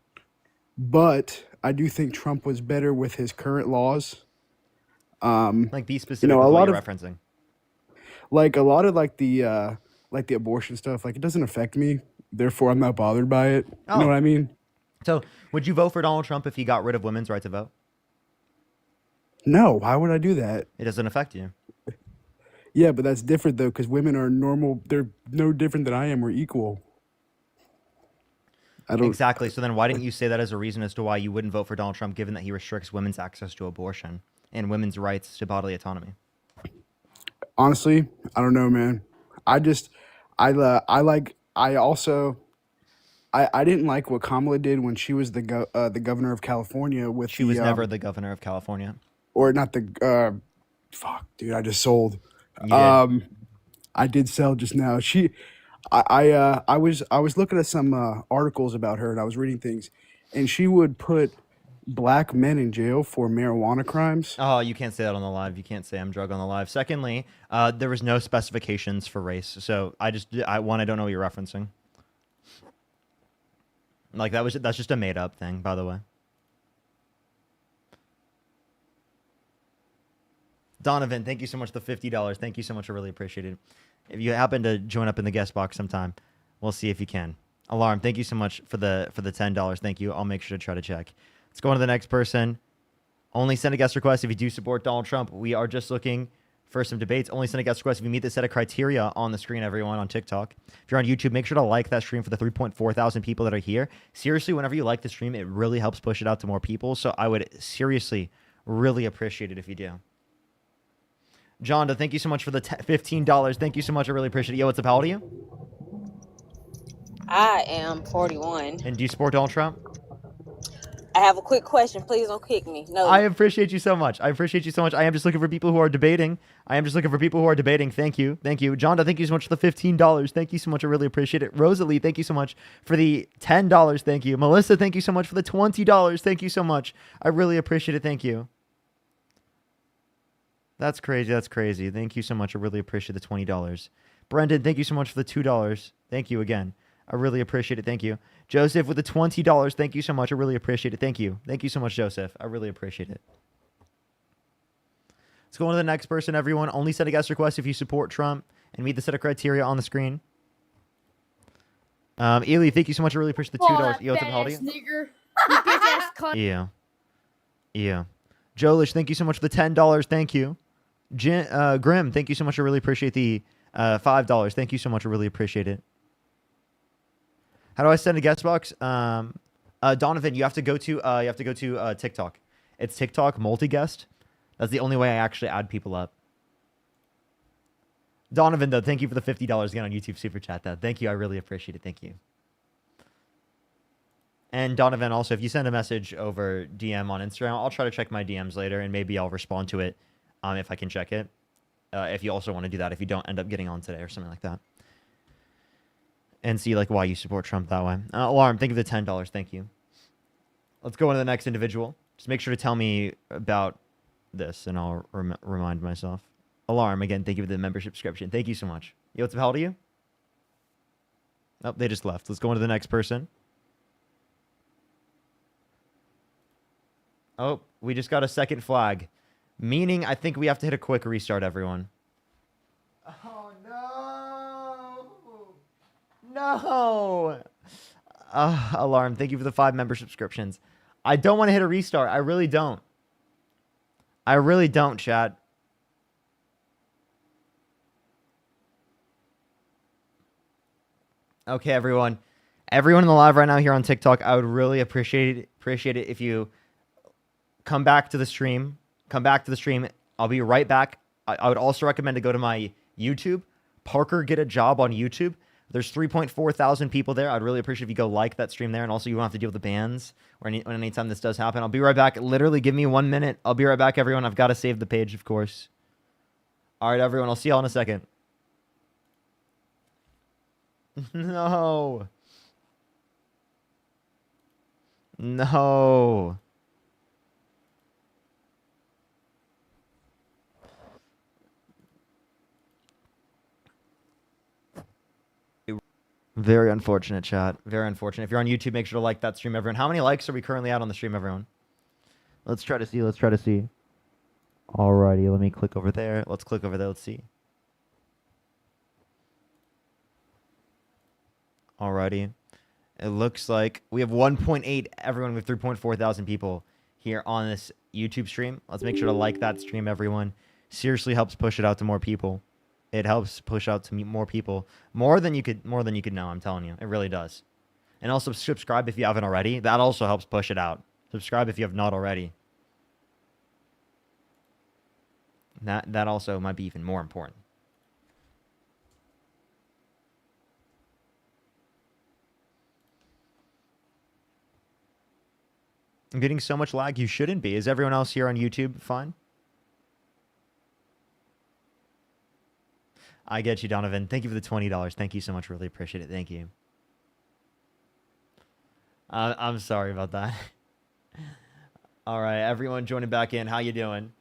but I do think Trump was better with his current laws. Like be You specific know, with a what lot you're of referencing. like a lot of like the abortion stuff, like it doesn't affect me. Therefore, I'm not bothered by it. You know Oh, what I mean? so would you vote for Donald Trump if he got rid of women's right to vote? No, why would I do that? It doesn't affect you. Yeah, but that's different though, because women are normal. They're no different than I am. We're equal. I don't. Exactly. So then why didn't you say that as a reason as to why you wouldn't vote for Donald Trump, given that he restricts women's access to abortion and women's rights to bodily autonomy? Honestly, I don't know, man. I just, I also, I didn't like what Kamala did when she was the governor of California with She was never the governor of California. or not the, fuck, dude, I just sold. You did. I did sell just now. I was looking at some articles about her and I was reading things, and she would put black men in jail for marijuana crimes. Oh, you can't say that on the live. You can't say I'm drug on the live. Secondly, there was no specifications for race. So I don't know what you're referencing. Like that's just a made up thing, by the way. Donovan, thank you so much for the $50. Thank you so much. I really appreciate it. If you happen to join up in the guest box sometime, we'll see if you can. Alarm, thank you so much for the $10. Thank you. I'll make sure to try to check. Let's go on to the next person. Only send a guest request if you do support Donald Trump. We are just looking for some debates. Only send a guest request if you meet the set of criteria on the screen, everyone, on TikTok. If you're on YouTube, make sure to like that stream for the 3.4 thousand people that are here. Seriously, whenever you like the stream, it really helps push it out to more people. So I would seriously really appreciate it if you do. Jonda, thank you so much for the $15. Thank you so much. I really appreciate it. Yo, what's up? How old are you? I am 41. And do you support Donald Trump? I have a quick question. Please don't kick me. No. I appreciate you so much. I appreciate you so much. I am just looking for people who are debating. Thank you. Thank you. Jonda, thank you so much for the $15. Thank you so much. I really appreciate it. Rosalie, thank you so much for the $10. Thank you. Melissa, thank you so much for the $20. Thank you so much. I really appreciate it. Thank you. That's crazy. That's crazy. Thank you so much. I really appreciate the $20. Brendan, thank you so much for the $2. Thank you again. I really appreciate it. Thank you. Joseph with the $20. Thank you so much. I really appreciate it. Thank you. Thank you so much, Joseph. I really appreciate it. Let's go on to the next person, everyone. Only send a guest request if you support Trump and meet the set of criteria on the screen. Ely, thank you so much. I really appreciate the $2. Yo, what's up, how old are you? Yeah. Yeah. Jolish, thank you so much for the $10. Thank you. Grim, thank you so much. I really appreciate the $5. Thank you so much. I really appreciate it. How do I send a guest box? Donovan, you have to go to TikTok. It's TikTok multi-guest. That's the only way I actually add people up. Donovan, though, thank you for the $50 again on YouTube Super Chat. Thank you. I really appreciate it. Thank you. And Donovan, also, if you send a message over DM on Instagram, I'll try to check my DMs later, and maybe I'll respond to it if I can check it. If you also want to do that, if you don't end up getting on today or something like that. And see like why you support Trump that way. Alarm, thank you for the $10. Thank you. Let's go on to the next individual. Just make sure to tell me about this, and I'll remind myself. Alarm, again, thank you for the membership subscription. Thank you so much. Yo, what's up? How old are you? Oh, they just left. Let's go on to the next person. Oh, we just got a second flag. Meaning, I think we have to hit a quick restart, everyone. Oh, no. No. Alarm, thank you for the 5 member subscriptions. I don't want to hit a restart. I really don't. I really don't, chat. Okay, everyone. Everyone in the live right now here on TikTok, I would really appreciate it if you come back to the stream. I'll be right back. I would also recommend to go to my YouTube. Parker Get a Job on YouTube. There's 3.4 thousand people there. I'd really appreciate if you go like that stream there. And also, you won't have to deal with the bans or anytime this does happen. I'll be right back. Literally, give me 1 minute. I'll be right back, everyone. I've got to save the page, of course. All right, everyone. I'll see y'all in a second. No. No. Very unfortunate, chat. Very unfortunate. If you're on YouTube, make sure to like that stream, everyone. How many likes are we currently at on the stream, everyone? Let's try to see. Alrighty, let me click over there. Let's click over there. Let's see. Alrighty. It looks like we have 1.8 everyone with 3.4 thousand people here on this YouTube stream. Let's make sure to like that stream, everyone. Seriously helps push it out to more people. It helps push out to more people. More than you could know, I'm telling you. It really does. And also subscribe if you haven't already. That also helps push it out. Subscribe if you have not already. That also might be even more important. I'm getting so much lag. You shouldn't be. Is everyone else here on YouTube fine? I get you, Donovan. Thank you for the $20. Thank you so much. Really appreciate it. Thank you. I'm sorry about that. All right, everyone joining back in. How you doing?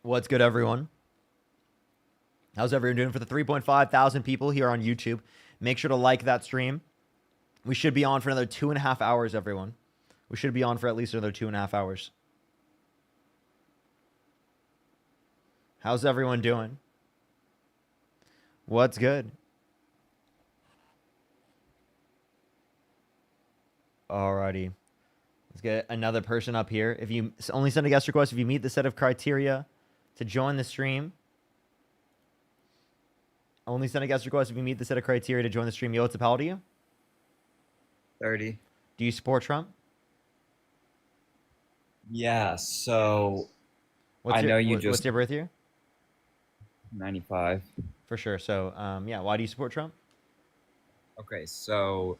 What's good, everyone? How's everyone doing? For the 3.5 thousand people here on YouTube, make sure to like that stream. We should be on for another 2.5 hours, everyone. We should be on for at least another 2.5 hours. How's everyone doing? What's good? Alrighty. Let's get another person up here. If you only send a guest request if you meet the set of criteria to join the stream. Only send a guest request if you meet the set of criteria to join the stream. Yo, what's up? How old are you? 30. Do you support Trump? Yeah, so What's what's your birth year? 95. For sure. So, yeah, why do you support Trump? Okay, so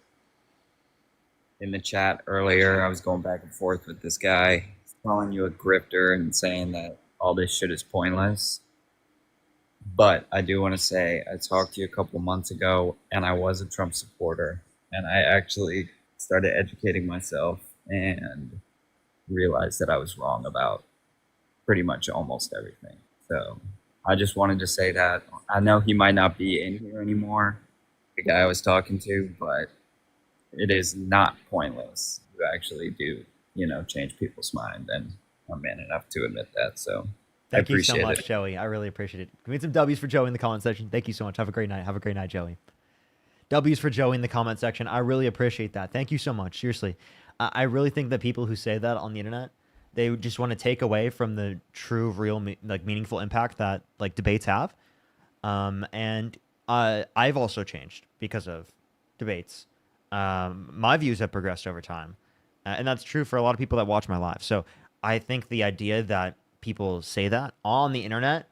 in the chat earlier, I was going back and forth with this guy calling you a grifter and saying that all this shit is pointless. But I do want to say I talked to you a couple months ago and I was a Trump supporter, and I actually started educating myself and realized that I was wrong about pretty much almost everything. So I just wanted to say that. I know he might not be in here anymore, the guy I was talking to, but it is not pointless. You actually do, change people's mind, and I'm man enough to admit that. So Thank you so appreciate much, it. Joey. I really appreciate it. Can we get some W's for Joey in the comment section? Thank you so much. Have a great night. Have a great night, Joey. W's for Joey in the comment section. I really appreciate that. Thank you so much. Seriously. I really think that people who say that on the internet, they just want to take away from the true, real, meaningful impact that debates have. And I've also changed because of debates. My views have progressed over time. And that's true for a lot of people that watch my live. So I think the idea that people say that on the internet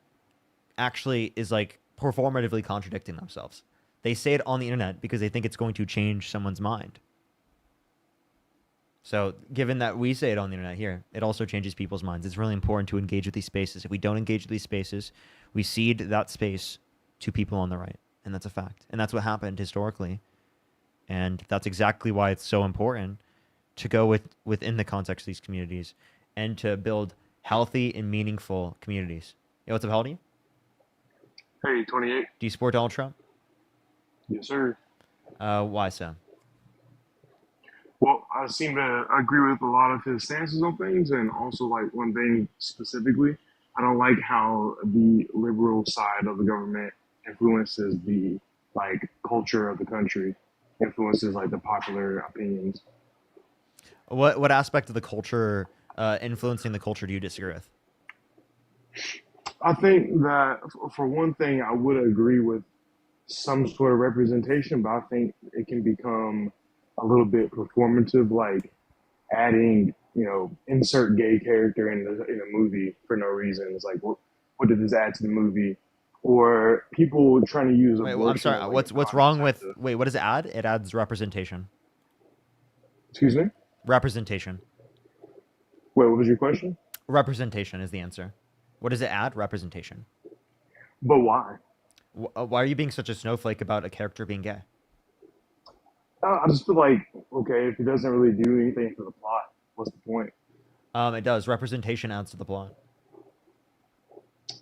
actually is performatively contradicting themselves. They say it on the internet because they think it's going to change someone's mind. So given that we say it on the internet here, it also changes people's minds. It's really important to engage with these spaces. If we don't engage with these spaces, we cede that space to people on the right. And that's a fact. And that's what happened historically. And that's exactly why it's so important to go within the context of these communities and to build healthy and meaningful communities. Yo, what's up, how old are you? Hey, 28. Do you support Donald Trump? Yes, sir. Why so? Well, I seem to agree with a lot of his stances on things, and also one thing specifically, I don't like how the liberal side of the government influences the culture of the country, influences the popular opinions. What aspect of the culture, influencing the culture, do you disagree with? I think that for one thing, I would agree with some sort of representation, but I think it can become a little bit performative, adding, insert gay character in a movie for no reason. It's what did this add to the movie? Or people trying to use Wait, abortion. well, I'm sorry. What's wrong with? Wait, what does it add? It adds representation. Excuse me? Representation. Wait, what was your question? Representation is the answer. What does it add? Representation. But why? Why are you being such a snowflake about a character being gay? I just feel okay, if it doesn't really do anything for the plot, what's the point? It does. Representation adds to the plot.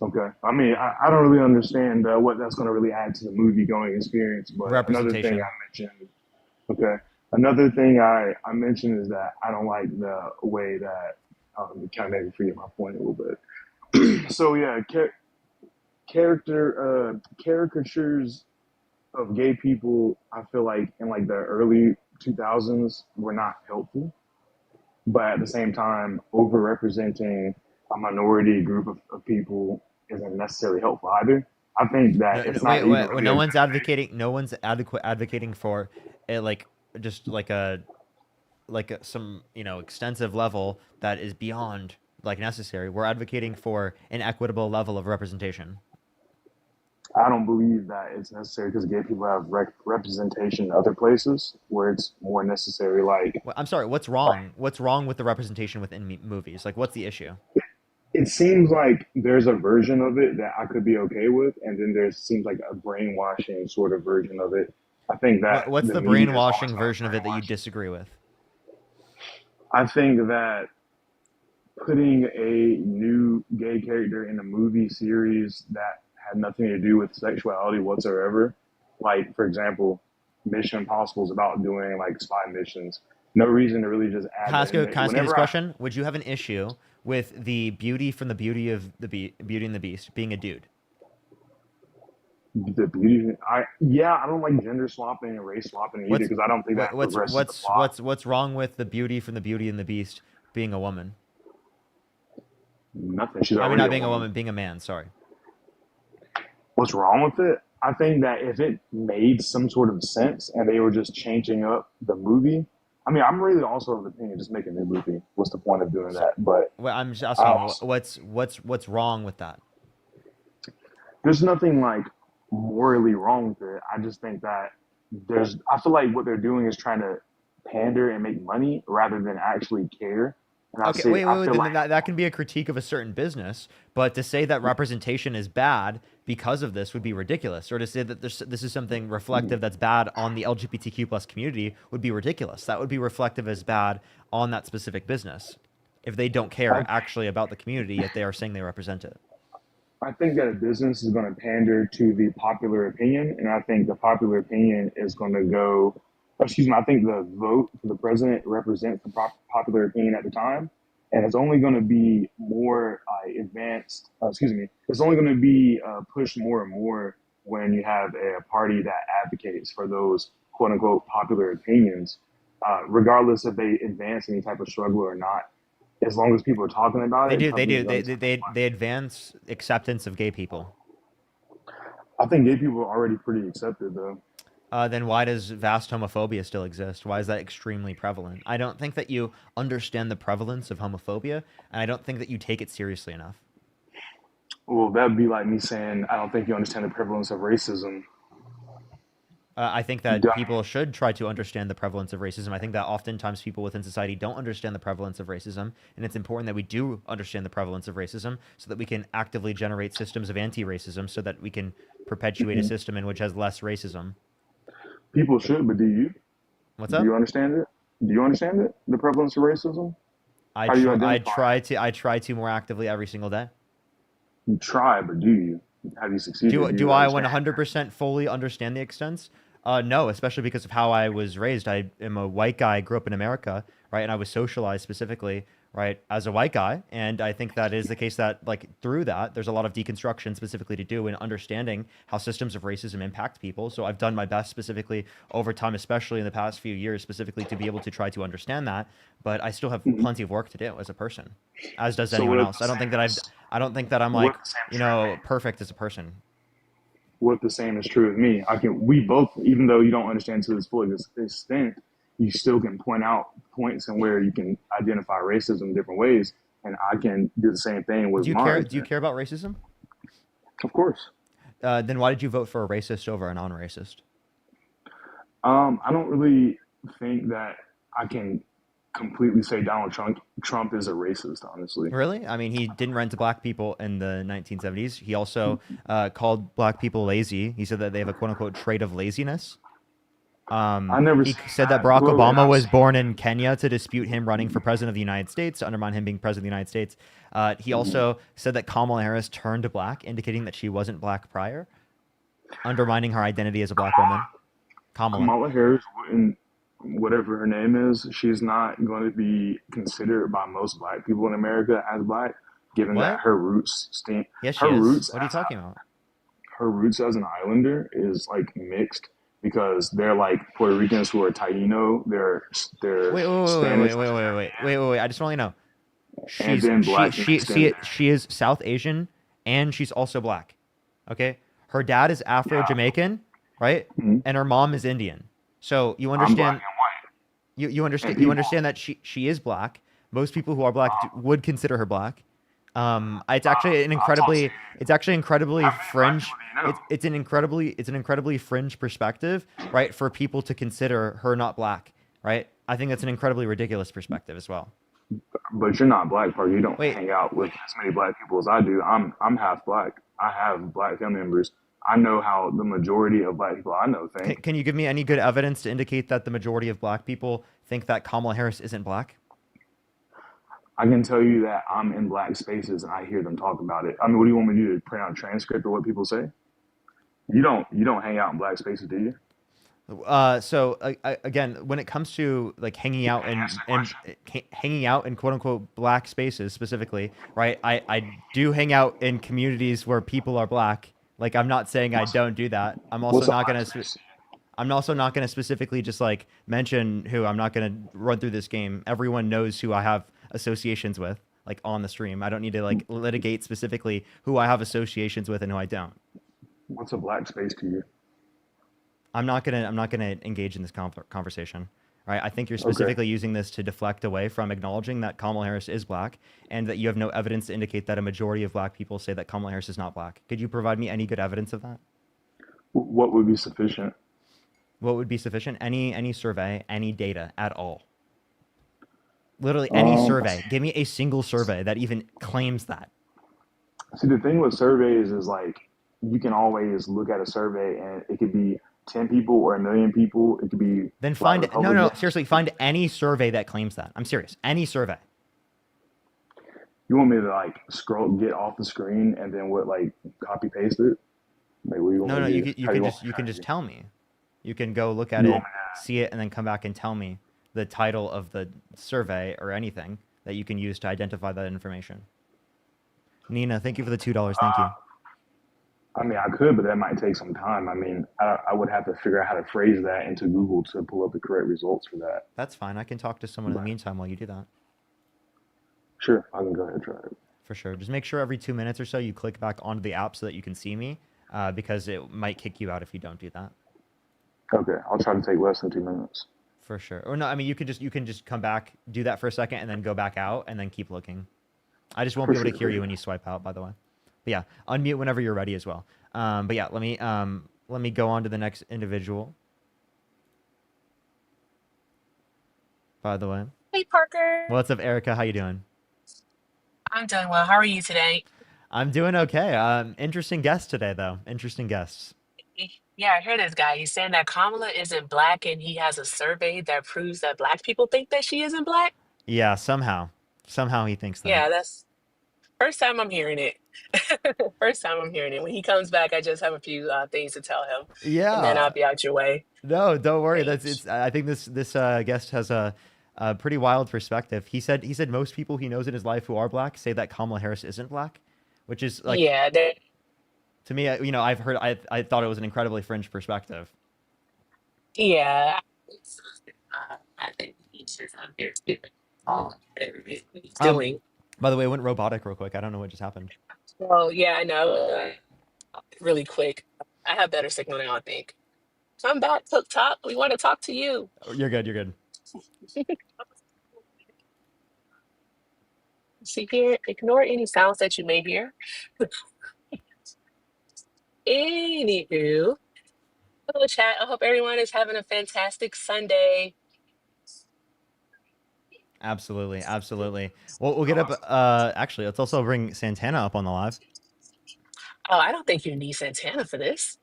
Okay. I mean, I don't really understand what that's going to really add to the movie-going experience, but another thing I mentioned, another thing I mentioned is that I don't like the way that It kind of made me forget my point a little bit. So yeah, caricatures of gay people, I feel like in like the early 2000s were not helpful, but at the same time, overrepresenting a minority group of people isn't necessarily helpful either. I think that No, it's not wait, even wait. really No a one's advocating. No one's advocating for it. Like just like some extensive level that is beyond like necessary. We're advocating for an equitable level of representation. I don't believe that it's necessary because gay people have representation in other places where it's more necessary. I'm sorry. What's wrong? What's wrong with the representation within movies? Like, what's the issue? It seems like there's a version of it that I could be okay with, and then there seems like a brainwashing sort of version of it. I think that What's the the media is always brainwashing going version to of it that you brainwash. disagree with? I think that putting a new gay character in a movie series that had nothing to do with sexuality whatsoever, like for example, Mission Impossible is about doing like spy missions. No reason to really just add that in there. Can I ask you this Whenever I question? Would you have an issue with the beauty from the Beauty of the Beauty and the Beast being a dude? the beauty, I don't like gender swapping and race swapping either What's because I don't think that progresses the plot. what's wrong with the beauty from the Beauty and the Beast being a woman? Nothing. She's I mean, already not a being a woman. woman, being a man. Sorry. What's wrong with it? I think that if it made some sort of sense and they were just changing up the movie, I mean, I'm really also of the opinion just make a new movie. What's the point of doing that? But Well, I'm just I asking, also, what's wrong with that? there's nothing like morally wrong with it. I just think that I feel like what they're doing is trying to pander and make money rather than actually care. And Okay, wait, I wait, wait. feel Then like that can be a critique of a certain business, but to say that representation is bad because of this would be ridiculous, or to say that this is something reflective that's bad on the LGBTQ plus community would be ridiculous. That would be reflective as bad on that specific business if they don't care actually about the community, yet they are saying they represent it. I think that a business is going to pander to the popular opinion, and I think the popular opinion is going to go. Excuse me. I think the vote for the president represents the popular opinion at the time, and it's only going to be more advanced. Excuse me. It's only going to be pushed more and more when you have a party that advocates for those quote unquote popular opinions, regardless if they advance any type of struggle or not. As long as people are talking about They it, do, they companies do, are going to spend money. they advance acceptance of gay people. I think gay people are already pretty accepted, though. Then why does vast homophobia still exist? Why is that extremely prevalent? I don't think that you understand the prevalence of homophobia, and I don't think that you take it seriously enough. Well, that'd be like me saying, I don't think you understand the prevalence of racism. I think that people should try to understand the prevalence of racism. I think that oftentimes people within society don't understand the prevalence of racism, and it's important that we do understand the prevalence of racism so that we can actively generate systems of anti-racism so that we can perpetuate a system in which has less racism. People should, but do you? What's Do up? you understand it? Do you understand it? The prevalence of racism? I How do you try identify? I try to more actively every single day. You try, but do you? Have you succeeded? Do Do you I understand? 100% fully understand the extents? No, especially because of how I was raised. I am a white guy, grew up in America, right? And I was socialized specifically, right, as a white guy. And I think that is the case that, like, through that, there's a lot of deconstruction specifically to do in understanding how systems of racism impact people. So I've done my best specifically over time, especially in the past few years, specifically to be able to try to understand that. But I still have plenty of work to do as a person, as does So anyone else. I don't think that I'm like, what the same is true of me? perfect as a person. What the same is true of me. We both, even though you don't understand to this full extent, you still can point out points and where you can identify racism in different ways, and I can do the same thing with mine. Do you care about racism? Of course. Then why did you vote for a racist over a non-racist? I don't really think that I can completely say Donald Trump is a racist, honestly. Really? I mean, he didn't rent to black people in the 1970s. He also called black people lazy. He said that they have a quote-unquote trait of laziness. I never He seen said that that. Barack Well, and Obama I've was seen born in Kenya to dispute him running for president of the United States, to undermine him being president of the United States. He also said that Kamala Harris turned black, indicating that she wasn't black prior, undermining her identity as a black woman. Kamala Harris wouldn't whatever her name is, she's not going to be considered by most black people in America as black, given that What? her roots stink. Yes, she Her is. roots What are you as talking about? her roots as an islander is like mixed because they're like Puerto Ricans who are Taino, they're Spanish, Wait. I just want to know. and She's then she black she mixed in see there. she is South Asian and she's also black. Okay? Her dad is Afro-Jamaican, right? Mhm. And her mom is Indian. So you I'm black understand you and you people. understand that she is black. Most people who are black would consider her black. It's actually an incredibly fringe. It's an incredibly fringe perspective, right? For people to consider her not black, right? I think that's an incredibly ridiculous perspective as well. But you're not black, Parker. You don't Wait, hang out with as many black people as I do. I'm half black. I have black family members. I know how the majority of black people I know think. can you give me any good evidence to indicate that the majority of black people think that Kamala Harris isn't black? I can tell you that I'm in black spaces and I hear them talk about it. I mean, what do you want me to do? To print out a transcript of what people say? You don't hang out in black spaces, do you? Again, when it comes to like hanging out hanging out in quote unquote black spaces specifically, right? I do hang out in communities where people are black. Like I'm not saying I don't do that. What's a black space? I'm also not gonna specifically just like mention who. I'm not gonna run through this game. Everyone knows who I have associations with, like on the stream. I don't need to like litigate specifically who I have associations with and who I don't. What's a black space to you? I'm not gonna engage in this conversation. Right? I think you're Okay. specifically using this to deflect away from acknowledging that Kamala Harris is black and that you have no evidence to indicate that a majority of black people say that Kamala Harris is not black. Could you provide me any good evidence of that? What would be sufficient? What would be sufficient? Any survey, any data at all. Literally any survey. Give me a single survey that even claims that. See, the thing with surveys is like you can always look at a survey and it could be 10 people or a million people. It could be Then black find Republicans. seriously, find any survey that claims that. I'm serious. Any survey. You want me to like get off the screen and then like copy paste it? Like what do you want No, me to you do? can How do want you me can to just do? tell me. You can go look at You it, want see it, and then come back and tell me the title of the survey or anything that you can use to identify that information. Nina, thank you for the $2. Thank you. I mean, I could, but that might take some time. I mean, I would have to figure out how to phrase that into Google to pull up the correct results for that. That's fine. I can talk to someone in the meantime while you do that. Sure, I can go ahead and try it. For sure. Just make sure every 2 minutes or so you click back onto the app so that you can see me, because it might kick you out if you don't do that. Okay, I'll try to take less than 2 minutes. For sure. Or no, I mean you can just come back, do that for a second, and then go back out, and then keep looking. I just won't For be able to sure, hear for you sure. when you swipe out, by the way. But yeah, unmute whenever you're ready as well. But yeah, let me go on to the next individual. By the way, Hey, Parker. what's up, Erica? How you doing? I'm doing well. How are you today? I'm doing okay. Interesting guest today, though. Interesting guests. Yeah, I heard this guy. He's saying that Kamala isn't black, and he has a survey that proves that black people think that she isn't black. Yeah, somehow he thinks that. Yeah, that's first time I'm hearing it. First time I'm hearing it. When he comes back, I just have a few things to tell him, and then Yeah. I'll be out your way. No, don't worry. Thanks. I think this guest has a pretty wild perspective. He said most people he knows in his life who are black say that Kamala Harris isn't black, which is like Yeah, to me, I thought it was an incredibly fringe perspective. yeah. I think he's just out there spitting all whatever he's doing. By the way, it went robotic real quick. I don't know what just happened. Well, yeah, I know. Really quick. I have better signal now, I think. Come back, Top. We want to talk to you. Oh, you're good. You're good. See here, ignore any sounds that you may hear. Anywho, hello, chat. I hope everyone is having a fantastic Sunday. Absolutely, absolutely. We'll get up. Actually, let's also bring Santana up on the live. Oh, I don't think you need Santana for this.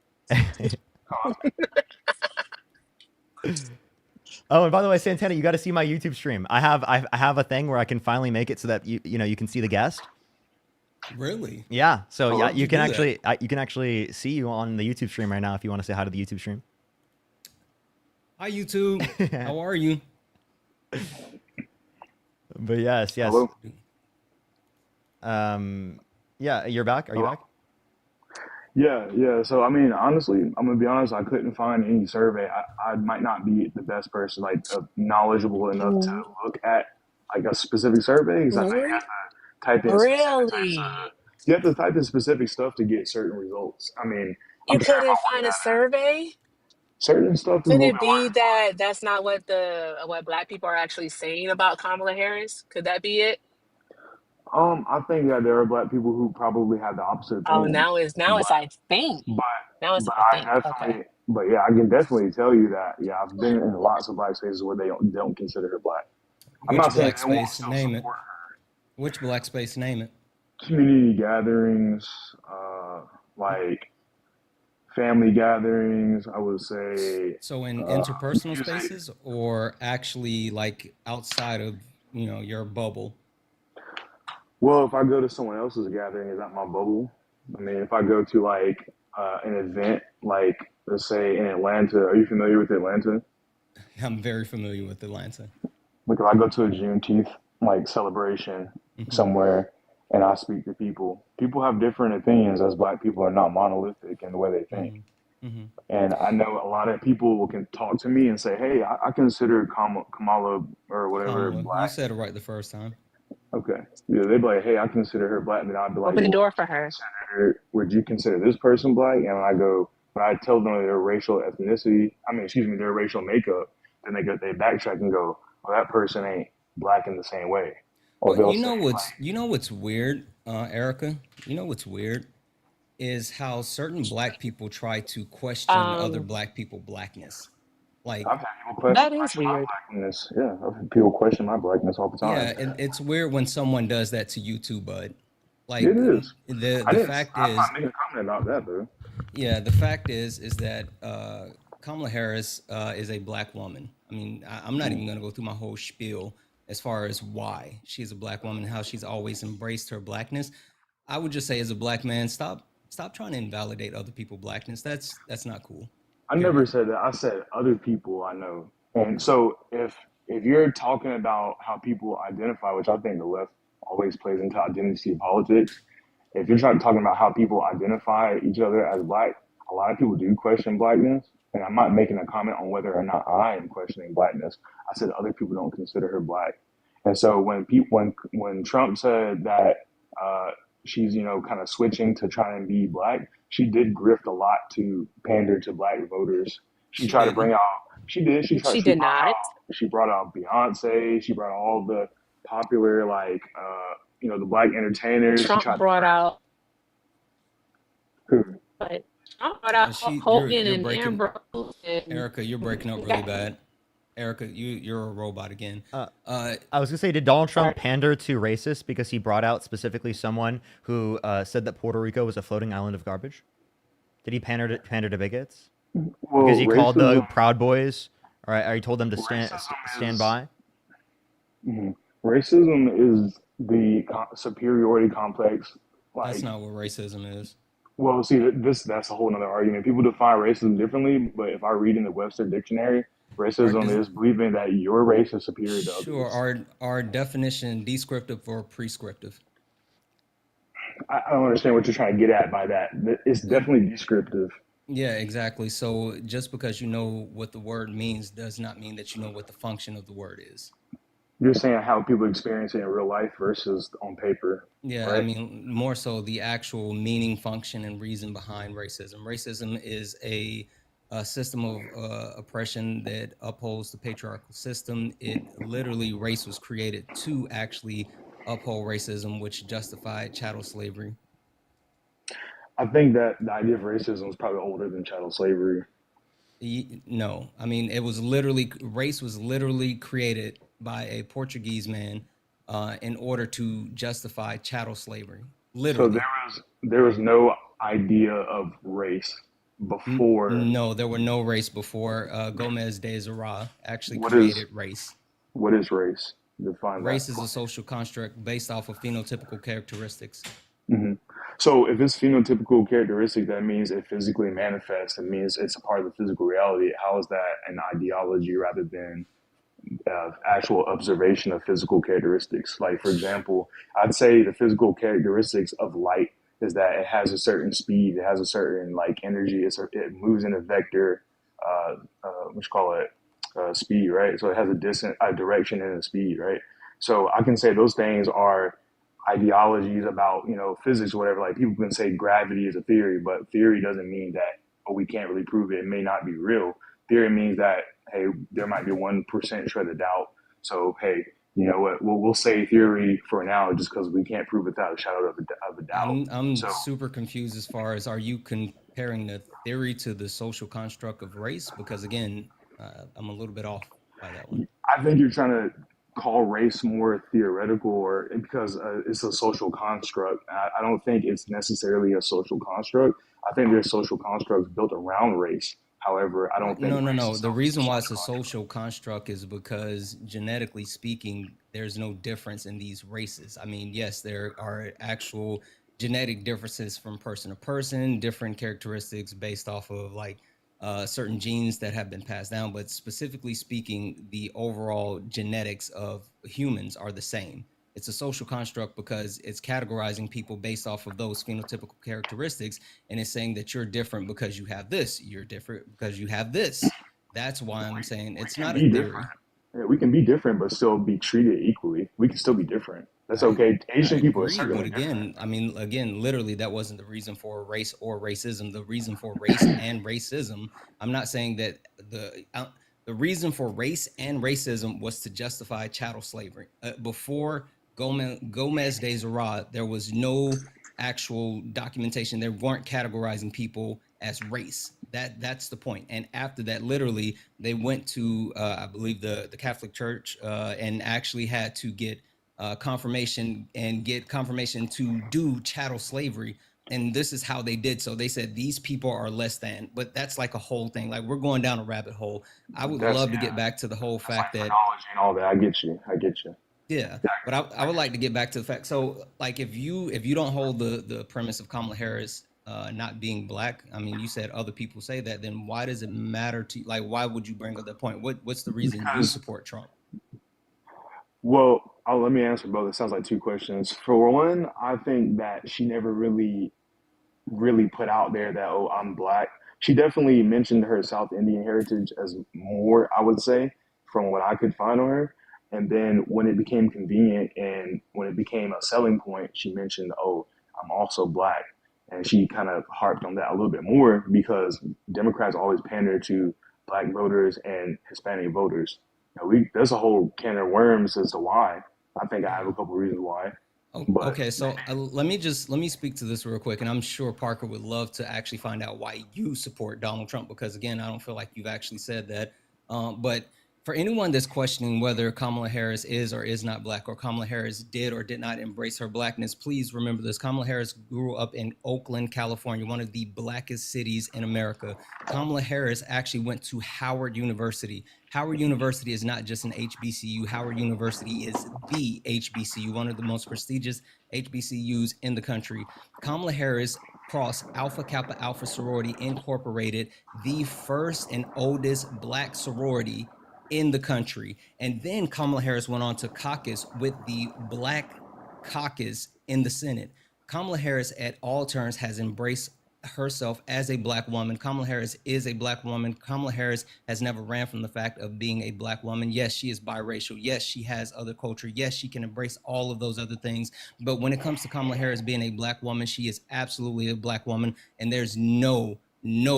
Oh, and by the way, Santana, you got to see my YouTube stream. I have a thing where I can finally make it so that you can see the guest. Really? Yeah. So How yeah, did you you can do that? actually see you on the YouTube stream right now if you want to say hi to the YouTube stream. Hi, YouTube. How are you? But yes. Hello? Yeah, you're back. Are you back? Yeah. So I mean, honestly, I'm gonna be honest. I couldn't find any survey. I might not be the best person, like knowledgeable enough to Mm, look at like a specific survey. Because I know you really? have to type in specific types Really? of. You have to type in specific stuff to get certain results. I mean, You I'm sure if I couldn't looked find a at it, survey? certain stuff is a Could little it bit be harder. that that's not what Black people are actually saying about Kamala Harris? Could that be it? I think that there are black people who probably have the opposite Oh, opinion, now it's I think. but Now it's but I I think. Okay. definitely, but yeah, I can definitely tell you that yeah, I've been in lots of black spaces where they don't consider her black. I'm Which not saying black they won't space? still Name it. support Which black space? Name it. community gatherings, like family gatherings. I would say So in interpersonal music. spaces, or actually like outside of your bubble? Well, if I go to someone else's gathering, is that my bubble? I mean, if I go to like an event, like let's say in Atlanta, are you familiar with Atlanta? I'm very familiar with Atlanta. Like if I go to a Juneteenth like celebration Hmm. somewhere and I speak to people, people have different opinions as black people are not monolithic in the way they think. Hmm. Hmm. And I know a lot of people can talk to me and say, "Hey, I consider Kamala or whatever Kamala, you black." said it right the first time. Okay, yeah, they'd be like, "Hey, I consider her black," and then I'd be like, Open the "Well, door for her. would you consider this person black?" And when I tell them their racial ethnicity, I mean, excuse me, their racial makeup, then they backtrack and go, "Well, that person ain't black in the same way," or Well, they'll say, you know what's weird, Erica? You know what's weird is how certain black people try to question other Um, black people blackness. Like, "I've had people that is question my weird. blackness." Yeah, I've had people question my blackness all the time. yeah, and it's weird when someone does that to you too, bud. It Like is. the fact I'm is, not making a comment about that though. yeah, the fact is that Kamala Harris is a black woman. I mean, I'm not even going to go through my whole spiel as far as why she's a black woman, how she's always embraced her blackness. I would just say, as a black man, stop trying to invalidate other people's blackness. That's not cool. I never Period. said that. I said other people I know. And so if you're talking about how people identify, which I think the left always plays into identity politics, if you're talking about how people identify each other as black, a lot of people do question blackness. And I'm not making a comment on whether or not I am questioning blackness. I said other people don't consider her black. And so when Trump said that uh, she's kind of switching to try and be black, she did grift a lot to pander to black voters. She She tried to bring didn't. out. She did. She did not. She brought out Beyonce. She brought out all the popular like the black entertainers. She Trump tried brought out, to. but Trump brought out Hogan You're and breaking, Amber Rose and Erica. You're breaking up really bad. Erica, you're a robot again. I was gonna say, did Donald Trump pander to racists because he brought out specifically someone who said that Puerto Rico was a floating island of garbage? Did he pander to bigots because Well, he called the racism. Proud Boys, or he told them to Racism stand is by? racism is the superiority complex. That's Like, not what racism is. well, see, that's a whole other argument. People define racism differently, but if I read in the Webster dictionary, Our racism is believing that your race is superior to sure, others. our definition descriptive or prescriptive. I don't understand what you're trying to get at by that. It's definitely descriptive. Yeah, exactly. So just because you know what the word means does not mean that you know what the function of the word is. You're saying how people experience it in real life versus on paper, Yeah, I right? mean, more so the actual meaning, function, and reason behind racism. Racism is a system of oppression that upholds the patriarchal system. It literally, race was created to actually uphold racism, which justified chattel slavery. I think that the idea of racism is probably older than chattel slavery. No, I mean, it was literally, race was literally created by a Portuguese man in order to justify chattel slavery. So Literally. there was no idea of race before. No, there were no race before. Gomez de Zara actually What is created race. what is race? Define that. Race is a social construct based off of phenotypical characteristics. Hmm So if it's phenotypical characteristic, that means it physically manifests. It means it's a part of the physical reality. How is that an ideology rather than actual observation of physical characteristics? Like, for example, I'd say the physical characteristics of light is that it has a certain speed, it has a certain like energy, it moves in a vector, what you call it, speed, right? So it has a direction and a speed, right? So I can say those things are ideologies about physics or whatever. Like people can say gravity is a theory, but theory doesn't mean that we can't really prove it. It may not be real. Theory means that hey, there might be 1% shred of doubt. So hey, you know what? We'll say theory for now just because we can't prove it without a shadow of a doubt. I'm So super confused as far as, are you comparing the theory to the social construct of race? Because again, I'm a little bit off by that one. I think you're trying to call race more theoretical, or because it's a social construct. I don't think it's necessarily a social construct. I think there's social constructs built around race. However, I don't think race No. The itself is a reason why it's social a construct. social construct is because genetically speaking, there's no difference in these races. I mean, yes, there are actual genetic differences from person to person, different characteristics based off of like certain genes that have been passed down. But specifically speaking, the overall genetics of humans are the same. It's a social construct because it's categorizing people based off of those phenotypical characteristics, and it's saying that you're different because you have this, you're different because you have this. That's why I'm saying it's We can not a be different. theory. Yeah, we can be different, but still be treated equally. We can still be different. That's I okay. I Asian people are agree, but certainly different. again, I mean, again, literally, that wasn't the reason for race or racism. The reason for race and racism, I'm not saying that the reason for race and racism was to justify chattel slavery. Before Gomez de Zara, there was no actual documentation. They weren't categorizing people as race. That's the point. And after that, literally, they went to I believe the Catholic Church and actually had to get confirmation and get confirmation to do chattel slavery. And this is how they did so. They said these people are less than, but that's like a whole thing. Like we're going down a rabbit hole. I would That's love to get back to the whole that's like fact that, phrenology and all that. I get you. I get you. yeah, but I would like to get back to the fact. So like if you don't hold the premise of Kamala Harris not being black, I mean, you said other people say that, then why does it matter to you? Like, why would you bring up that point? What's the reason you Because support Trump? well, let me answer both. It sounds like two questions. For one, I think that she never really put out there that oh I'm black. She definitely mentioned her South Indian heritage as more, I would say, from what I could find on her. And then when it became convenient and when it became a selling point, she mentioned, "Oh, I'm also black," and she kind of harped on that a little bit more because Democrats always pander to black voters and Hispanic voters. Now, there's a whole can of worms as to why. I think I have a couple reasons why, but Okay, so let me speak to this real quick, and I'm sure Parker would love to actually find out why you support Donald Trump, because again, I don't feel like you've actually said that. But for anyone that's questioning whether Kamala Harris is or is not black, or Kamala Harris did or did not embrace her blackness, please remember this: Kamala Harris grew up in Oakland, California, one of the blackest cities in America. Kamala Harris actually went to Howard University. Howard University is not just an HBCU. Howard University is the HBCU, one of the most prestigious HBCUs in the country. Kamala Harris crossed Alpha Kappa Alpha Sorority Incorporated, the first and oldest black sorority in the country. And then Kamala Harris went on to caucus with the Black Caucus in the Senate. Kamala Harris at all turns has embraced herself as a black woman. Kamala Harris is a black woman. Kamala Harris has never ran from the fact of being a black woman. Yes, she is biracial. Yes, she has other culture. Yes, she can embrace all of those other things. But when it comes to Kamala Harris being a black woman, she is absolutely a black woman, and there's no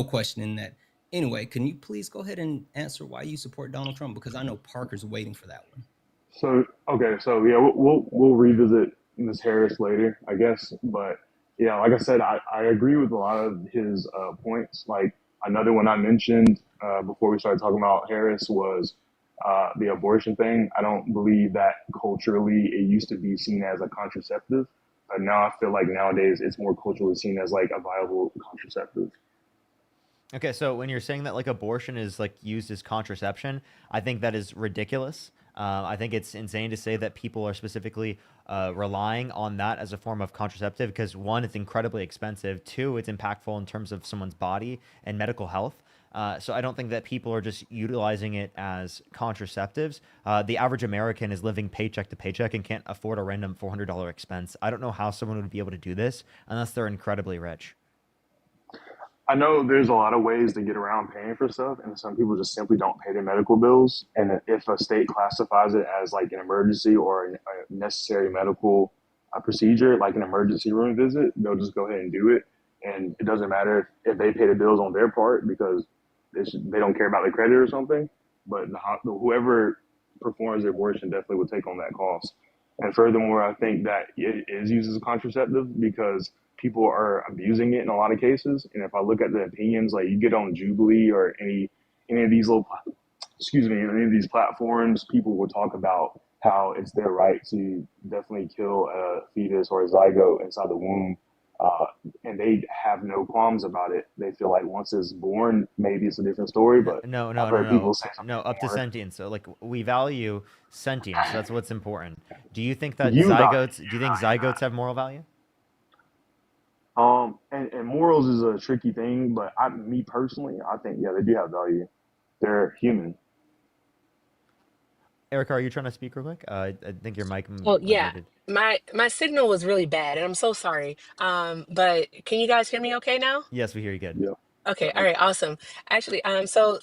question in that. Anyway, can you please go ahead and answer why you support Donald Trump? Because I know Parker's waiting for that one. so okay, so yeah, we'll revisit Ms. Harris later, I guess. But yeah, like I said, I agree with a lot of his points. Like another one I mentioned before we started talking about Harris was the abortion thing. I don't believe that culturally it used to be seen as a contraceptive, but now I feel like nowadays it's more culturally seen as like a viable contraceptive. Okay, so when you're saying that like abortion is like used as contraception, I think that is ridiculous. I think it's insane to say that people are specifically relying on that as a form of contraceptive because one, it's incredibly expensive. Two, it's impactful in terms of someone's body and medical health. So I don't think that people are just utilizing it as contraceptives. The average American is living paycheck to paycheck and can't afford a random $400 expense. I don't know how someone would be able to do this unless they're incredibly rich. I know there's a lot of ways to get around paying for stuff, and some people just simply don't pay their medical bills. And if a state classifies it as like an emergency or a necessary medical procedure, like an emergency room visit, they'll just go ahead and do it. And it doesn't matter if they pay the bills on their part because they don't care about the credit or something. But whoever performs the abortion definitely will take on that cost. And furthermore, I think that it is used as a contraceptive because people are abusing it in a lot of cases. And if I look at the opinions, like you get on Jubilee or any of these any of these platforms, people will talk about how it's their right to definitely kill a fetus or a zygote inside the womb. And they have no qualms about it. They feel like once it's born, maybe it's a different story. But No, I've no, no, heard people no, say no. something Up to more. sentience. So like we value sentience. That's what's important. Do you think that You value zygotes? Do you think zygotes have moral value? and morals is a tricky thing, but me personally, I think yeah, they do have value. They're human. Erica, are you trying to speak real quick? I think your mic Oh was yeah, muted. my signal was really bad, and I'm so sorry. But can you guys hear me okay now? Yes, we hear you good. Yeah. Okay, all right, awesome. Actually, so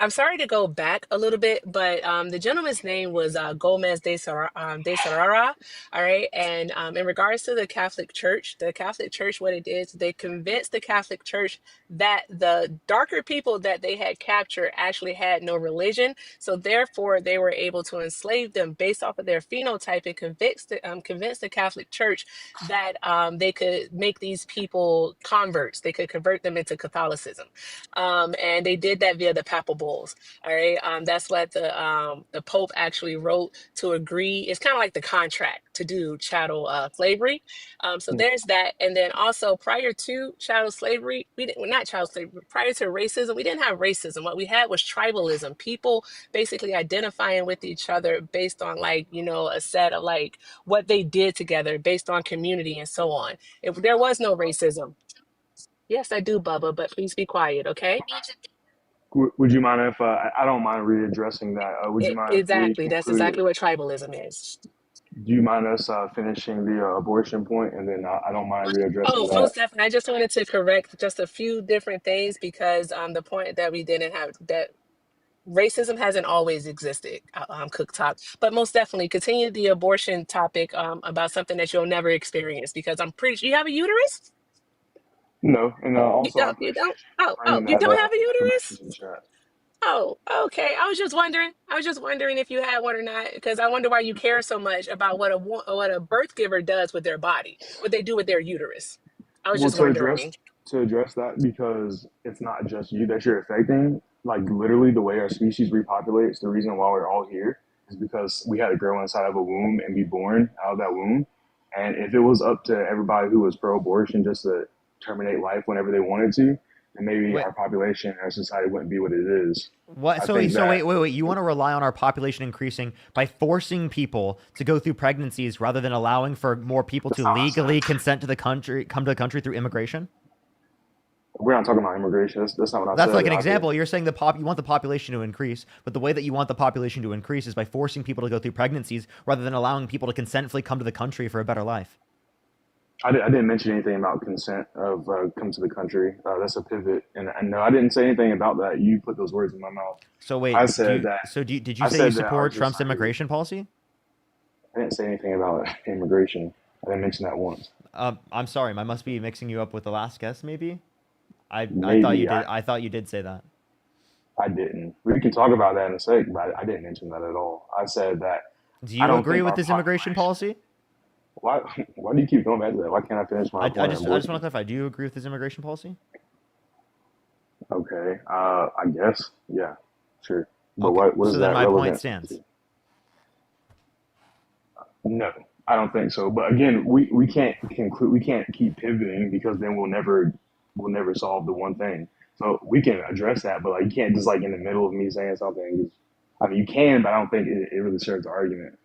I'm sorry to go back a little bit, but the gentleman's name was Gomez de Sarara. All right. And in regards to the Catholic Church, what it did is they convinced the Catholic Church that the darker people that they had captured actually had no religion. So therefore, they were able to enslave them based off of their phenotype and convince the Catholic Church that they could make these people converts. They could convert them into Catholicism. And they did that via the papal bulls. All right, that's what the Pope actually wrote to agree. It's kind of like the contract to do chattel slavery. So there's that, and then also prior to chattel slavery, we didn't well, not chattel slavery. Prior to racism, we didn't have racism. What we had was tribalism. People basically identifying with each other based on a set of what they did together, based on community and so on. If there was no racism. Yes, I do, Bubba, but please be quiet, okay? Would you mind if I don't mind readdressing that? Would you mind if we Exactly. That's concluded? exactly what tribalism is. Do you mind us finishing the abortion point, and then I don't mind readdressing Oh, that. most definitely. I just wanted to correct just a few different things because the point that we didn't have that racism hasn't always existed, Cooktop. But most definitely continue the abortion topic about something that you'll never experience because I'm pretty sure you have a uterus. No, and You also I don't. You appreciate don't. you Oh, bringing you that don't have a information uterus. to the chat. Oh, okay. I was just wondering. I was just wondering if you had one or not, because I wonder why you care so much about what a birth giver does with their body, what they do with their uterus. I was Well, just wondering. to address that, because it's not just you that you're affecting. Like literally, the way our species repopulates, the reason why we're all here is because we had to grow inside of a womb and be born out of that womb. And if it was up to everybody who was pro-abortion just to terminate life whenever they wanted to, then maybe Wait, our population, our society wouldn't be what it is. what? I So think so that wait. You want to rely on our population increasing by forcing people to go through pregnancies rather than allowing for more people that's to not what I legally said. consent to the country, come to the country through immigration? We're not talking about immigration. That's not what I That's said. like an I think example. You're saying you want the population to increase, but the way that you want the population to increase is by forcing people to go through pregnancies rather than allowing people to consentfully come to the country for a better life. I didn't mention anything about consent of come to the country. That's a pivot, and no, I didn't say anything about that. You put those words in my mouth. So I wait, said that. did you I say you said that our support Trump's society. immigration policy? I didn't say anything about immigration. I didn't mention that once. I'm sorry, I must be mixing you up with the last guest, maybe. I thought you Maybe did. I thought you did say that. I didn't. We can talk about that in a sec, but I didn't mention that at all. I said that Do I you don't agree think with our this immigration population. policy? Why? Why do you keep going back to that? Why can't I finish my I point on just want to abortion? clarify. Do you agree with this immigration policy? Okay. I guess. Yeah. Sure. But Okay, what so is then that my point relevant stands. to? No, I don't think so. But again, we can't conclude. We can't keep pivoting because then we'll never solve the one thing. So we can address that, but like you can't just like in the middle of me saying something. I mean, you can, but I don't think it really serves the argument.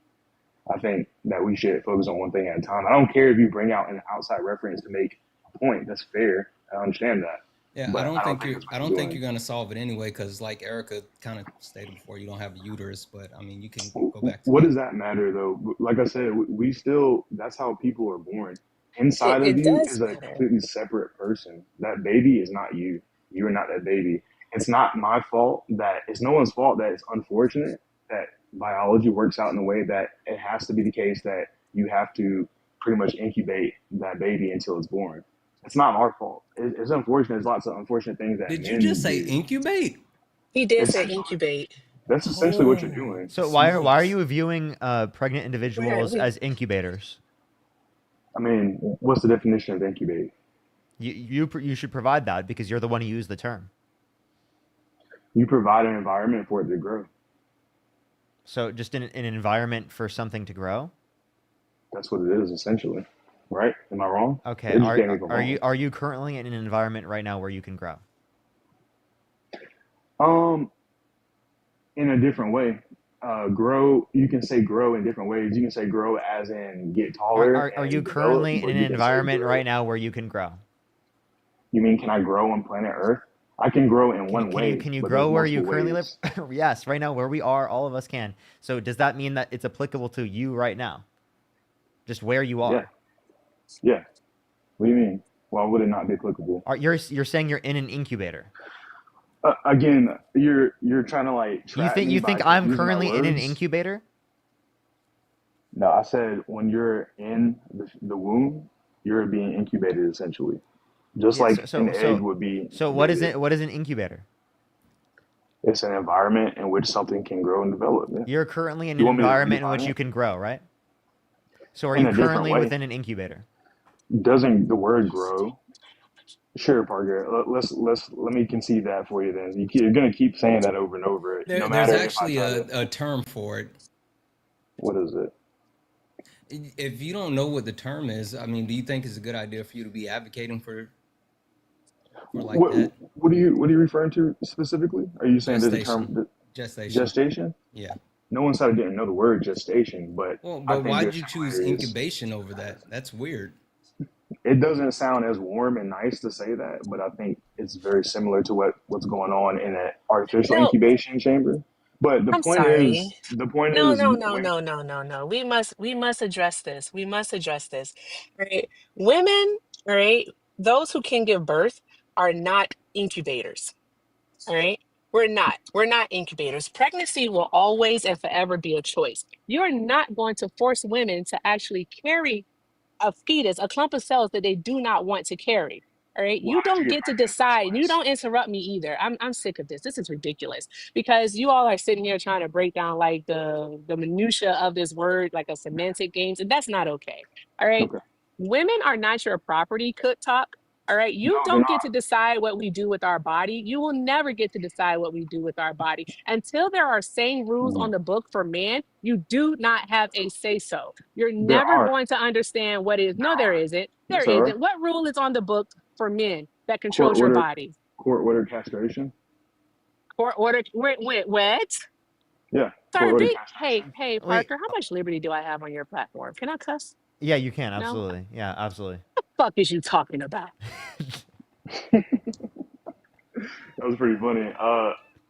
I think that we should focus on one thing at a time. I don't care if you bring out an outside reference to make a point. That's fair. I understand that. Yeah, But I don't think that's I what don't you're think doing. you're gonna solve it anyway, because like Erica kind of stated before, you don't have a uterus, but I mean, you can go back to What that. does that matter though? Like I said, we still, that's how people are born. Inside of It you does is a matter. completely separate person. That baby is not you. You are not that baby. It's not my fault that, it's no one's fault that it's unfortunate that biology works out in a way that it has to be the case that you have to pretty much incubate that baby until it's born. It's not our fault. It's unfortunate. There's lots of unfortunate things that Did you just men say do. incubate? He did say Essentially, incubate. that's essentially what you're Oh, doing. So why are smokes. you viewing pregnant Where individuals we as incubators? I mean, what's the definition of incubate? You should provide that because you're the one who used the term. You provide an environment for it to grow. So just in an environment for something to grow. That's what it is, essentially. Right? Am I wrong? Okay. Educate me if I'm wrong. Are you currently in an environment right now where you can grow? In a different way. Grow. You can say grow in different ways. You can say grow as in get taller Are you and develop, currently in but an you can say environment grow. right now where you can grow? You mean can I grow on planet Earth? I can grow in one way, Can you but there's grow where you multiple currently live? ways. Yes, right now where we are, all of us can. So does that mean that it's applicable to you right now? Just where you Yeah. are? Yeah. What do you mean? Why would it not be applicable? You're saying you're in an incubator. Again, you're trying to like trap me You by think I'm confusing my currently in an words. incubator? No, I said when you're in the womb, you're being incubated essentially, just Yeah, like an egg would be so what is incubated. it? What is an incubator? It's an environment in which something can grow and develop. Yeah. You're currently in You an want me to environment in which redefine you it can grow, right? So are in you a different currently way? within an incubator? Doesn't the word grow? Sure, Parker. Let me concede that for you. Then you're gonna keep saying that over and over, no There's matter if I actually try to. a term for it. What is it? If you don't know what the term is, I mean, do you think it's a good idea for you to be advocating for like What that? what are you referring to specifically? Are you saying there's a Gestation. term Gestation. gestation? Yeah. No one said I didn't know the word gestation, but Well, I but think why'd there's you choose similarities. incubation over that? That's weird. It doesn't sound as warm and nice to say that, but I think it's very similar to what's going on in an artificial no. incubation chamber. But I'm sorry. the point No, is, no, no, women. no, no, no, no. We must address this. We must address this. All right. Women, all right, those who can give birth are not incubators. All right. We're not. We're not incubators. Pregnancy will always and forever be a choice. You're not going to force women to actually carry a fetus, a clump of cells that they do not want to carry. All right. Why You would don't you get get to pregnant in the first decide. You place? don't interrupt me either. I'm sick of this. This is ridiculous because you all are sitting here trying to break down like the minutia of this word, like a semantic games, and that's not okay. All right. Okay. Women are not your property, could talk. All right. No, You they're don't get to decide what we do with our body. You will never get to decide what we do with our body. Until there are same rules on not. the book for men, you do not have a say so. You're There never are. going to understand what is. There No, there are. isn't. There Yes, there isn't. are. What rule is on the book for men that Court controls your order. body? Court order castration. Court order. Wait, what? Yeah. Court Sir, order hey, castration. hey, Wait. Parker, how much liberty do I have on your platform? Can I cuss? Yeah, you can No? absolutely. Yeah, absolutely. What the fuck is you talking about? That was pretty funny.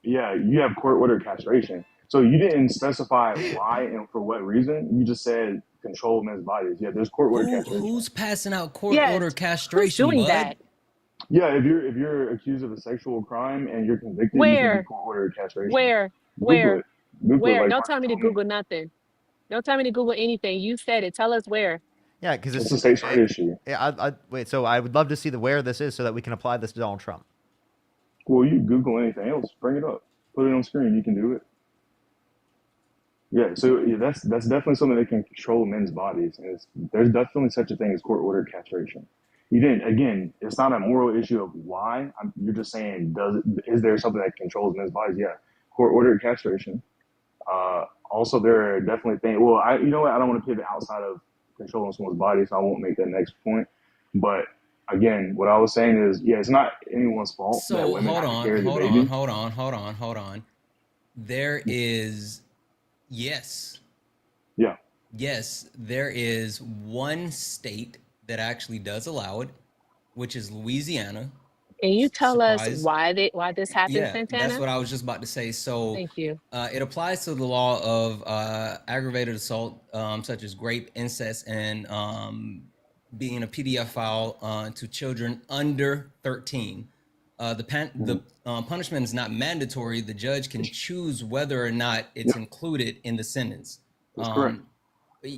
Yeah, you have court order castration. So you didn't specify why and for what reason. You just said control men's bodies. Yeah, there's court order castration. Who's passing out court Yes. order Who's castration, doing bud? that? Yeah, if you're accused of a sexual crime and you're convicted, you can do Where? court order castration. Where? Google Where? it. Google it Where? like Don't Parker tell me to told me. Google nothing. Don't tell me to Google anything. You said it. Tell us where. Yeah, because It's a states' right issue. wait. So I would love to see the where this is so that we can apply this to Donald Trump. Well, you Google anything else, bring it up, put it on screen. You can do it. Yeah, so yeah, that's definitely something that can control men's bodies, and there's definitely such a thing as court ordered castration. You didn't again. It's not a moral issue of why. You're just saying, is there something that controls men's bodies? Yeah, court ordered castration. Also, there are definitely things. Well, you know what? I don't want to pivot outside of controlling someone's body, so I won't make that next point. But again, what I was saying is, yeah, it's not anyone's fault that So women have to carry the baby. hold on. There is yes. Yeah. yes, there is one state that actually does allow it, which is Louisiana. Can you tell us Surprise. why this happened, Yeah, that's Santana? what I was just about to say. So Thank you. it applies to the law of aggravated assault, such as rape, incest, and being a PDF file to children under 13. The punishment is not mandatory. The judge can choose whether or not it's included in the sentence. That's correct.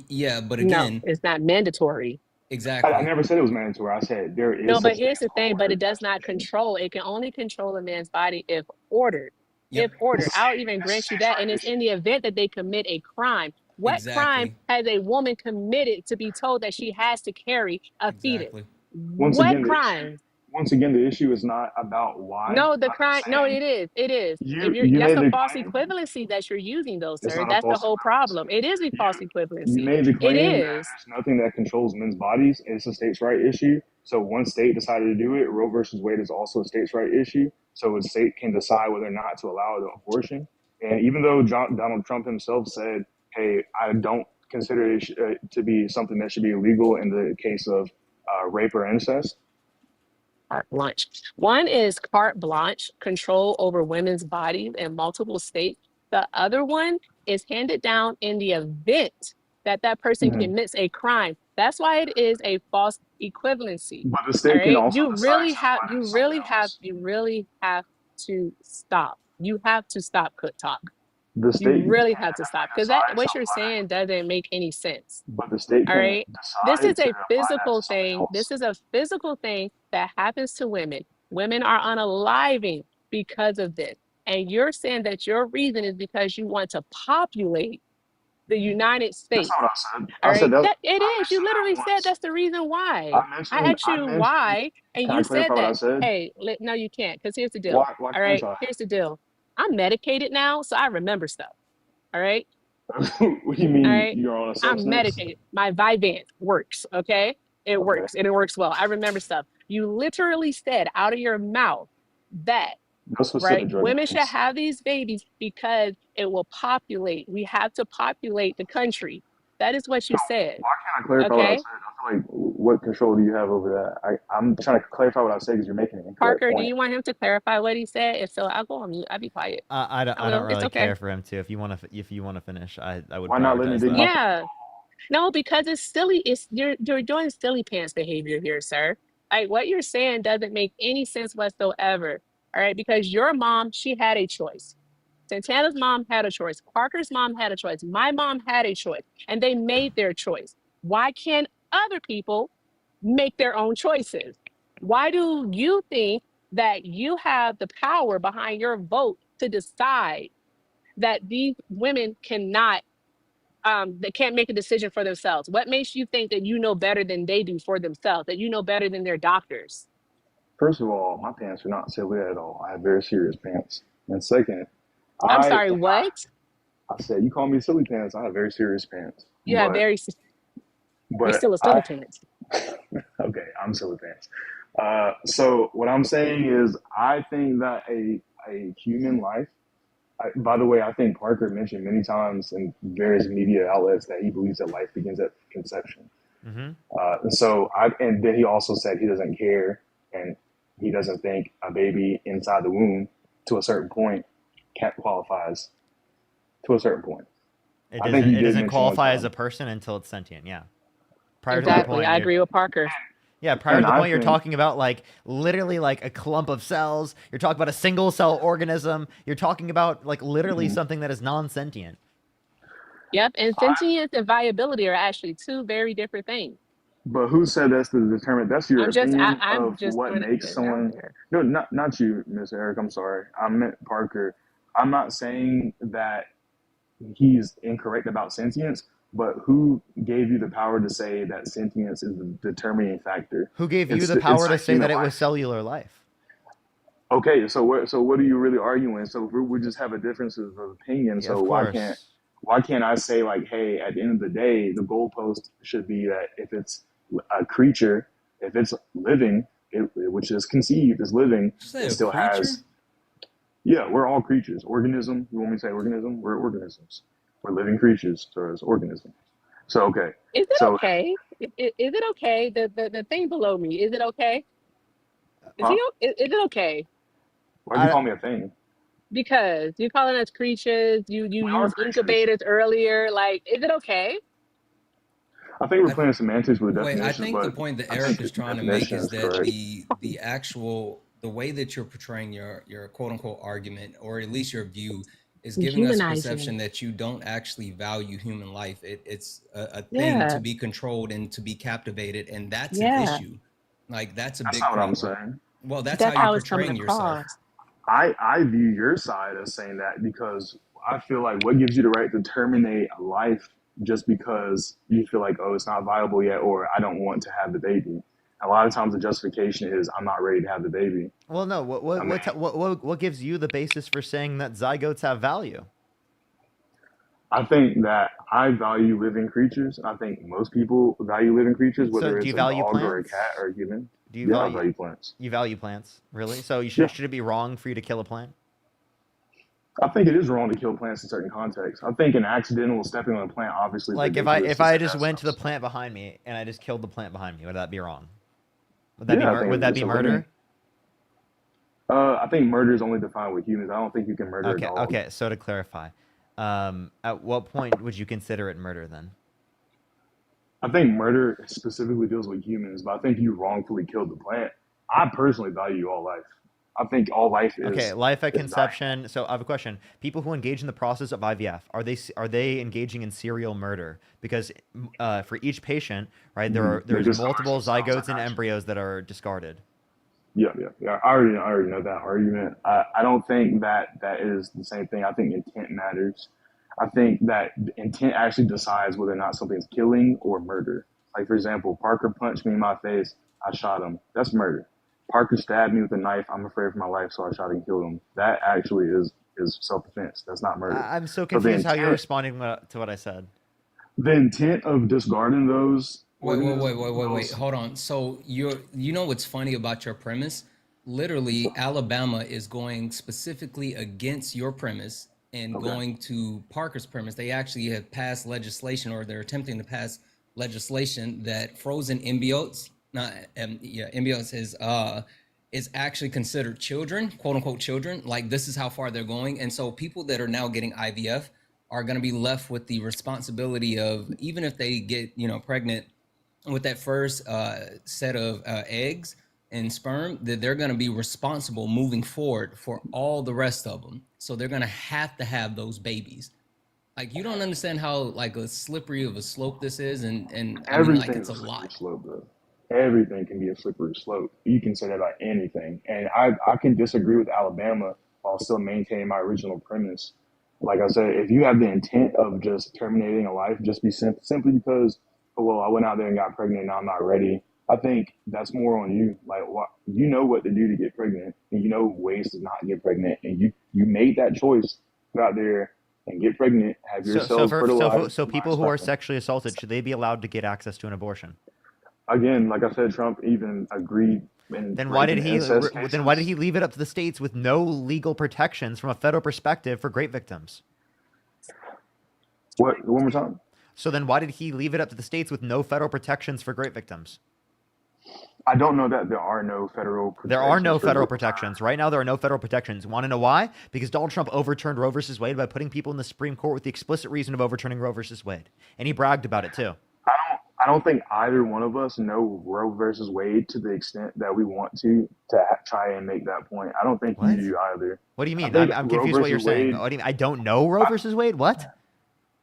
Yeah, but No, again, it's not mandatory. I exactly. never said it was mandatory. I said there No, is but such here's thing as the thing, but it coerced does not execution. control. It can only control a man's body if ordered. If Yep, ordered. It's I'll even a grant you state's that. And right it's issue. in the event that they commit a crime. What crime exactly, has a woman committed to be told that she has to carry a fetus? exactly. Once What again, the issue. crime? Once again, the issue is not about why. No, the I'm crime. just No, saying it is. It is. If you're, you that's made a the false claim. equivalency that you're using, though, It's sir. not a That's the false whole problem. equivalency. It is a false You equivalency. made the It claim that is. there's nothing that controls men's bodies. It's a states' right issue. So one state decided to do it. Roe versus Wade is also a states' right issue. So a state can decide whether or not to allow the abortion. And even though Donald Trump himself said, "Hey, I don't consider it to be something that should be illegal in the case of rape or incest," Carte blanche. One is carte blanche, control over women's bodies in multiple states. The other one is handed down in the event that that person Mhm. commits a crime. That's why it is a false equivalency. but the All state can right. also decide to You punish something really else. have to stop. You have to stop cook talk. The You state can really have to stop definitely because that decide to what you're punish, saying doesn't make any sense. but the state All can right. This decide is to a apply that to physical something thing. This else. is a physical thing that happens to women. Women are unaliving because of this. And you're saying that your reason is because you want to populate the United That's States. not what I said. All I said right. that. That it I is. You mentioned literally that said once. that's the reason why. I asked I you mentioned. why, and Can I you said clarify what I that, said? hey, no, you can't. Because here's the deal. Why All can't right. I? Here's the deal. I'm medicated now, so I remember stuff. All right. What do you All mean right. you're on a I'm substance? medicated. My Vyvanse works. Okay. It Okay. works and it works well. I remember stuff. You literally said out of your mouth that, No right? specific drug Women should names. have these babies because it will populate. We have to populate the country. That is what So you said. why can't I clarify what I Okay. said? I feel like what control do you have over that? I'm trying to clarify what I said because you're making an incorrect Parker, do point. you want him to clarify what he said? If so, I'll go on mute. I'll be quiet. I I don't will. It's really okay. care for him to. If you want to finish, I would Why not let me prioritize dig that. my Yeah. No, because it's silly. It's you're doing silly pants behavior here, sir. Like what you're saying doesn't make any sense whatsoever. All right, because your mom, she had a choice. Santana's mom had a choice. Parker's mom had a choice. My mom had a choice, and they made their choice. Why can't other people make their own choices? Why do you think that you have the power behind your vote to decide that these women cannot they can't make a decision for themselves? What makes you think that you know better than they do for themselves, that you know better than their doctors? First of all, my pants are not silly at all. I have very serious pants. And second, I'm I sorry, what? I said you call me silly pants. I have very serious pants. You have very, you're But still a silly I pants. okay, I'm silly pants. So what I'm saying is, I think that a human life. By the way, I think Parker mentioned many times in various media outlets that he believes that life begins at conception. Mm-hmm. And then he also said he doesn't care and he doesn't think a baby inside the womb to a certain point qualifies to a certain point. I think he It did doesn't mention like qualify as a person until it's sentient. Yeah. Prior to that Exactly. point, I you're agree with Parker. prior to and the I point you're think talking about like literally like a clump of cells. You're talking about a single cell organism. You're talking about like literally something that is non-sentient. Yep. And sentience and viability are actually two very different things. but who said that's the determinant? That's your opinion I'm of just what throwing it makes out someone. there. No, not you, Miss Eric. I'm sorry. I meant Parker. I'm not saying that he's incorrect about sentience, but who gave you the power to say that sentience is the determining factor? Who gave you It's the it's power to a say human that it was life. cellular life? Okay, so what are you really arguing? So we just have a difference of opinion. Yeah, So of course. why can't I say like, hey, at the end of the day, the goalpost should be that if it's a creature, if it's living, which is conceived as living, Did you say it a still creature? has. Yeah, we're all creatures. Organism. You want me to say organism? We're organisms. We're living creatures, so it's organisms. So okay, Is it so okay? Is it okay? The thing below me, is it okay? Is huh? he? Is it okay? Why'd you I call me a thing? Because you calling us creatures, you We are use creatures. incubators earlier. Like, is it okay? I think we're I playing semantics with Wait, I definitions, think the but point that I think Eric the is trying to make definition is is that correct. the actual the way that you're portraying your quote unquote argument, or at least your view, is giving us a Humanizing perception it. that you don't actually value human life. It's a thing to Yeah, be controlled and to be captivated, and that's an yeah. issue. Like that's a That's big not what I'm problem. saying. Well, that's how That's you're how it's coming portraying yourself. across. I view your side as saying that because I feel like what gives you the right to terminate a life just because you feel like, oh, it's not viable yet, or I don't want to have the baby. A lot of times the justification is I'm not ready to have the baby. well, no. What I what mean, what what gives you the basis for saying that zygotes have value? I think that I value living creatures. I think most people value living creatures, So, whether do you it's a value dog or a cat plants? or a human. Do you Yeah, I value value plants. you value plants? Really? So, Yeah, should it be wrong for you to kill a plant? I think it is wrong to kill plants in certain contexts. I think an accidental stepping on a plant obviously is Like, ridiculous if to I say just that went to the stuff. plant behind me and I just killed the plant behind me, would that be wrong? Yeah, I Would think that it's be a living. murder? I think murder is only defined with humans. I don't think you can murder a Okay, dog. okay. So to clarify, at what point would you consider it murder then? I think murder specifically deals with humans, but I think you wrongfully killed the plant. I personally value all life. I think all life Okay, is life at dying. conception. So I have a question. People who engage in the process of IVF, are they engaging in serial murder? Because for each patient, right, They there's discard multiple themselves. I zygotes and got you. embryos that are discarded. Yeah. I already know that argument. I don't think that that is the same thing. I think intent matters. I think that intent actually decides whether or not something's killing or murder. Like for example, Parker punched me in my face. I shot him. That's murder. Parker stabbed me with a knife. I'm afraid for my life, so I shot and killed him. That actually is self defense. That's not murder. I'm so So confused how you're responding to what I said. the intent of discarding those Wait. those. Hold on. So you know what's funny about your premise? Literally, Alabama is going specifically against your premise and Okay. going to Parker's premise. They actually have passed legislation, or they're attempting to pass legislation that frozen embryos, not embryos is actually considered children, quote unquote children. Like this is how far they're going, and so people that are now getting IVF are going to be left with the responsibility of, even if they get pregnant with that first set of eggs and sperm, that they're going to be responsible moving forward for all the rest of them. So they're going to have those babies. Like, you don't understand how like a slippery of a slope this is, and I mean, like, Everything's it's a a slippery lot. slope, bro. Everything can be a slippery slope. You can say that about anything. And I can disagree with Alabama while still maintaining my original premise. Like I said, if you have the intent of just terminating a life just simply because, oh, well, I went out there and got pregnant and now I'm not ready, I think that's more on you. Like, you know what to do to get pregnant, and you know ways to not get pregnant, and you made that choice. Go out there and get pregnant, have your cells fertilized. So people who are sexually assaulted, should they be allowed to get access to an abortion? Again, like I said, Trump even agreed in Then why rape did and he incest leave it up to the states with no legal protections from a federal perspective for rape victims? What? One more time. So then why did he leave it up to the states with no federal protections for rape victims? I don't know that there are no federal protections. There are no federal protections. Right now, there are no federal protections. Want to know why? Because Donald Trump overturned Roe versus Wade by putting people in the Supreme Court with the explicit reason of overturning Roe versus Wade. And he bragged about it too. I don't think either one of us know Roe versus Wade to the extent that we want to try and make that point. I don't think you do either. What do you mean? I'm Roe confused what you're versus saying. Wade, What do you mean? I don't know Roe versus Wade? What?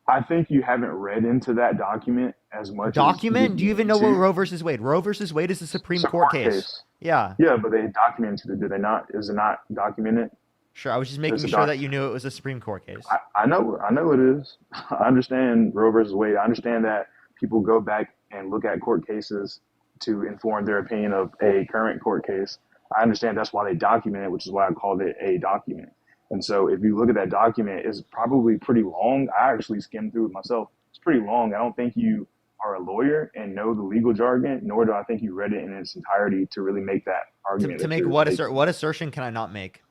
I think you haven't read into that document as much. Document? As Do you even know what Roe versus Wade? Roe versus Wade is a Supreme Court case. Yeah. Yeah, but they documented it, did they not? Is it not documented? Sure, I was just making sure that you knew it was a Supreme Court case. I know it is. I understand Roe versus Wade. I understand that people go back and look at court cases to inform their opinion of a current court case. I understand that's why they document it, which is why I called it a document. And so if you look at that document, it's probably pretty long. I actually skimmed through it myself. It's pretty long. I don't think you are a lawyer and know the legal jargon, nor do I think you read it in its entirety to really make that argument. To make what assertion can I not make?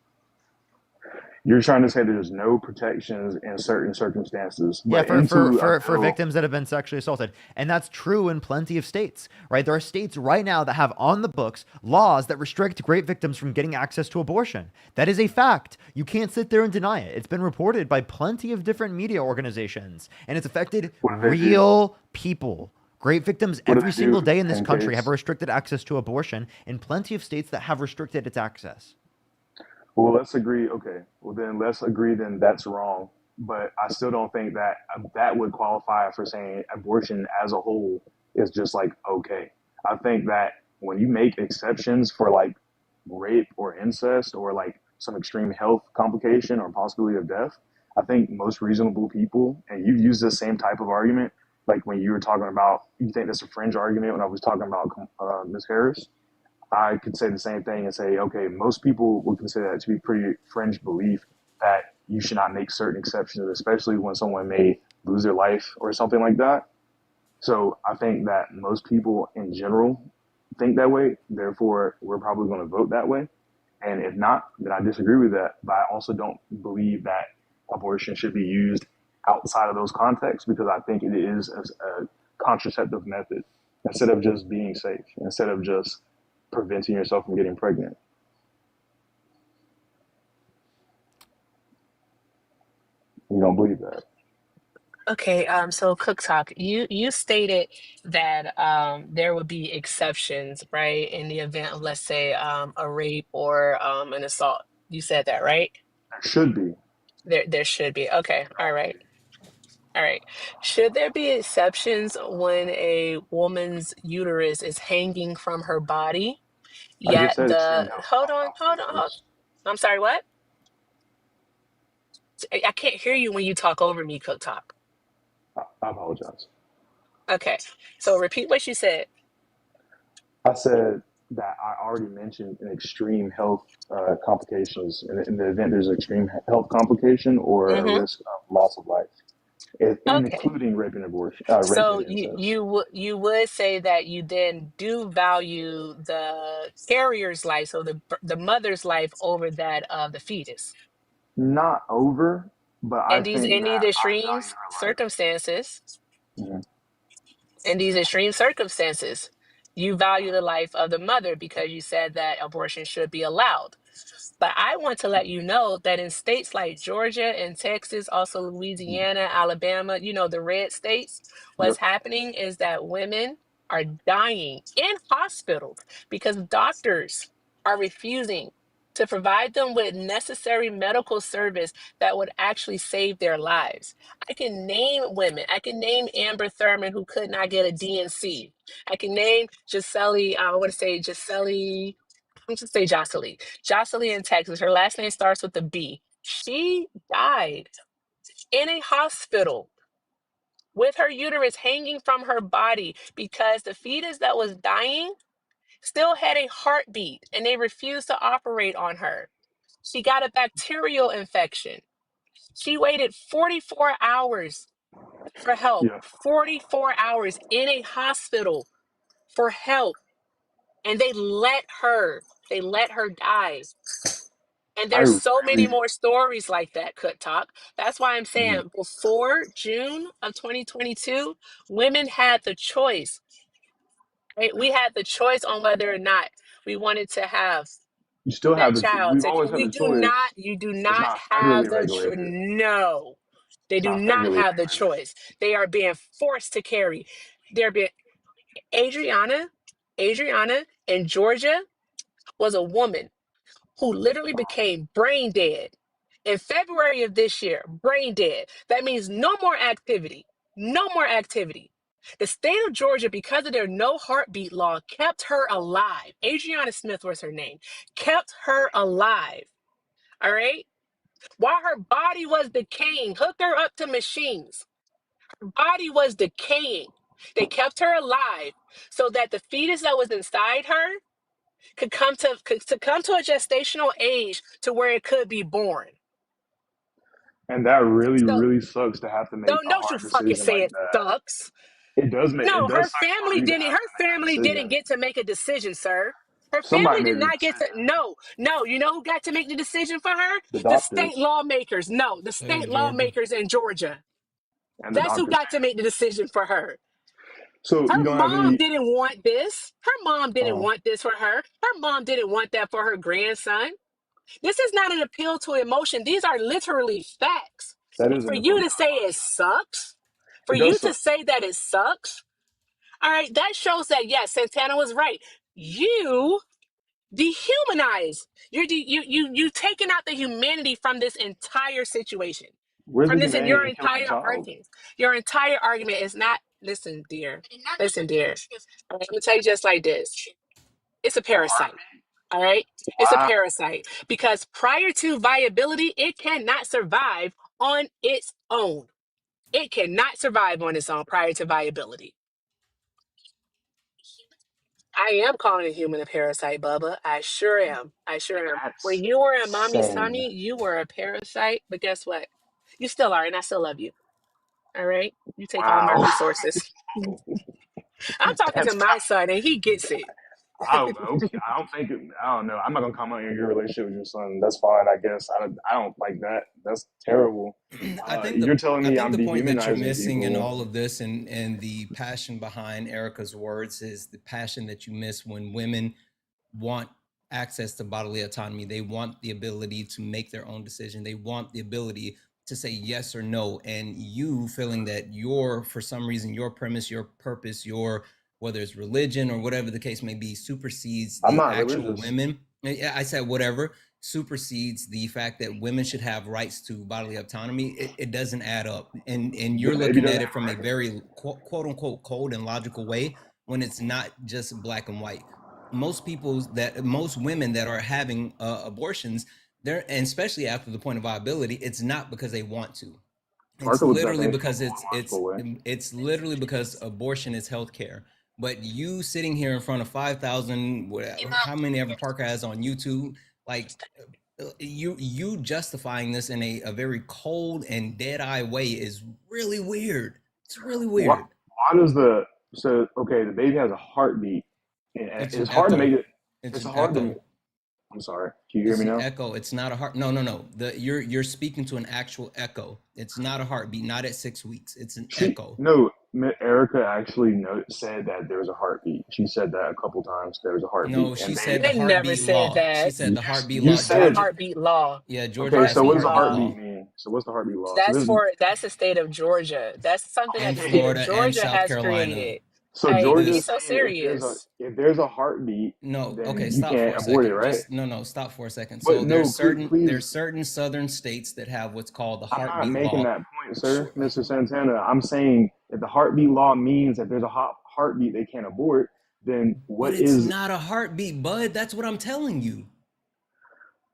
You're trying to say there's no protections in certain circumstances, Yeah, but into a for bill. victims that have been sexually assaulted. And that's true in plenty of states, right? There are states right now that have on the books laws that restrict rape victims from getting access to abortion. That is a fact. You can't sit there and deny it. It's been reported by plenty of different media organizations, and it's affected What do they do? real people. Rape victims What do every they single do day in this in country have case? restricted access to abortion in plenty of states that have restricted its access. Well, let's agree. Okay. Well, then let's agree. Then that's wrong. But I still don't think that that would qualify for saying abortion as a whole is just like okay. I think that when you make exceptions for like rape or incest or like some extreme health complication or possibility of death, I think most reasonable people, and you've used the same type of argument, like when you were talking about, you think that's a fringe argument when I was talking about Ms. Harris. I could say the same thing and say, okay, most people would consider that to be pretty fringe belief that you should not make certain exceptions, especially when someone may lose their life or something like that. So I think that most people in general think that way. Therefore, we're probably going to vote that way. And if not, then I disagree with that. But I also don't believe that abortion should be used outside of those contexts because I think it is a contraceptive method instead of just being safe, instead of just preventing yourself from getting pregnant. You don't believe that? Okay, so Cook Talk, you stated that there would be exceptions, right, in the event of, let's say, a rape or an assault. You said that, right? There should be. There should be. Okay, all right. All right. Should there be exceptions when a woman's uterus is hanging from her body, I just yet said extreme health hold on, hold. complications. I'm sorry, what? I can't hear you when you talk over me, Cook Talk. I apologize. Okay. So repeat what you said. I said that I already mentioned an extreme health complications in the event there's an extreme health complication or a Mm-hmm. risk of loss of life, Okay. including rape and abortion, rape So and incest. you would say that you then do value the carrier's life, so the mother's life over that of the fetus. Not over, but I And these think in that these I extreme value her life. circumstances, Mhm. in these extreme circumstances, you value the life of the mother because you said that abortion should be allowed. But I want to let you know that in states like Georgia and Texas, also Louisiana, Alabama, the red states, what's Yep. happening is that women are dying in hospitals because doctors are refusing to provide them with necessary medical service that would actually save their lives. I can name women. I can name Amber Thurman who could not get a DNC. I can name Gisele, I want to say Gisele, I'm just say Jocelyn. Jocelyn in Texas. Her last name starts with a B. She died in a hospital with her uterus hanging from her body because the fetus that was dying still had a heartbeat and they refused to operate on her. She got a bacterial infection. She waited 44 hours for help, Yeah. 44 hours in a hospital for help. And they let her die. And I there's so many really. more stories like that, Cook Talk. That's why I'm Mhm. saying before June of 2022, women had the choice. Right? We had the choice on whether or not we wanted to have You still have that the. child. We've always had the choice. You do It's not not have federally the regulated. no. They It's do not not federally have the regulated. choice. They are being forced to carry. They're being Adriana, Adriana in Georgia was a woman who literally became brain dead in February of this year. Brain dead. That means no more activity. No more activity. The state of Georgia, because of their no heartbeat law, kept her alive. Adriana Smith was her name. Kept her alive. All right. While her body was decaying, hooked her up to machines. Her body was decaying. They kept her alive so that the fetus that was inside her could come to a gestational age to where it could be born. And that really, So really sucks to have to make a don't you hard fucking decision say like it that. sucks. It does make it No, does suck for you to have her to make that family didn't decision. get to make a decision, sir. Her Somebody family made did the not get to. decision. No, no. You know who got to make the decision for her? The The state doctors lawmakers. No, the State state of Georgia. lawmakers in Georgia. and the That's who doctors. got to make the decision for her. So you Her don't have mom any. didn't want this. Her mom didn't Uh, want this for her. Her mom didn't want that for her grandson. This is not an appeal to emotion. These are literally facts. that And is for an you approach to to say it emotion. sucks, for It you does to suck. say that it sucks, all right, that shows that yes, Santana was right. You dehumanize. You taking out the humanity from this entire situation. Where's the From this, and your humanity in killing a entire child? argument. Your entire argument is not. Listen, dear. Listen, dear. All right, I'm gonna tell you just like this. It's a A parasite. heartbeat? All right. It's a Wow. parasite because prior to viability, it cannot survive on its own. It cannot survive on its own prior to viability. I am calling a human a parasite, Bubba. I sure am. I sure am. That's When you were in mommy's insane. tummy, you were a parasite, but guess what? You still are, and I still love you. All right. You take all my Wow. resources. I'm talking to That's my son, and he gets it. okay. I don't think. I don't know. I'm not gonna comment on your relationship with your son. That's fine. I guess. I don't like that. That's terrible. You're telling I me think I'm the point that you're dehumanizing missing in people. all of this and the passion behind Erica's words is the passion that you miss when women want access to bodily autonomy. They want the ability to make their own decision. They want the ability to say yes or no. And you feeling that your, for some reason, your premise, your purpose, your, whether it's religion or whatever the case may be, supersedes I'm the not actual religious. women. I said whatever supersedes the fact that women should have rights to bodily autonomy. It doesn't add up. And The you're baby looking doesn't at have it from a rights. very quote unquote cold and logical way when it's not just black and white. Most women that are having abortions, they're, and especially after the point of viability, it's not because they want to. It's Parker was literally definitely because a logical way. it's literally because abortion is healthcare. But you sitting here in front of 5,000, how many ever Parker has on YouTube, like you justifying this in a very cold and dead eye way is really weird. It's really weird. Why does the so okay? The baby has a heartbeat. And It's an it's hard to make echo. it. It's It's an hard to. echo. I'm sorry. Can you hear It's me an now? echo. It's not a heart. No, no, no. You're speaking to an actual echo. It's not a heartbeat. Not at 6 weeks. It's an echo. No, Erica actually said that there's a heartbeat. She said that a couple times. There's a heartbeat, No, she and said they. the I never heartbeat said law. She that. said the heartbeat You law. What's that said. Georgia, heartbeat law? yeah, Georgia Okay, has so the what does a heartbeat heartbeat law, mean? So what's the heartbeat law? So That's this. for that's the state of Georgia. That's something that and the state of Florida and Georgia South has Carolina. created. So Hey, be Georgia's This so saying serious. if there's a heartbeat, no, okay, then you stop for can't a abort it, second. right? Just no, stop for a second. But So no, there's please. certain southern states that have what's called the I'm not heartbeat making law. that point, sir, Mr. Santana. I'm saying if the heartbeat law means that there's a heartbeat they can't abort, then But what it's is? not a heartbeat, bud. That's what I'm telling you.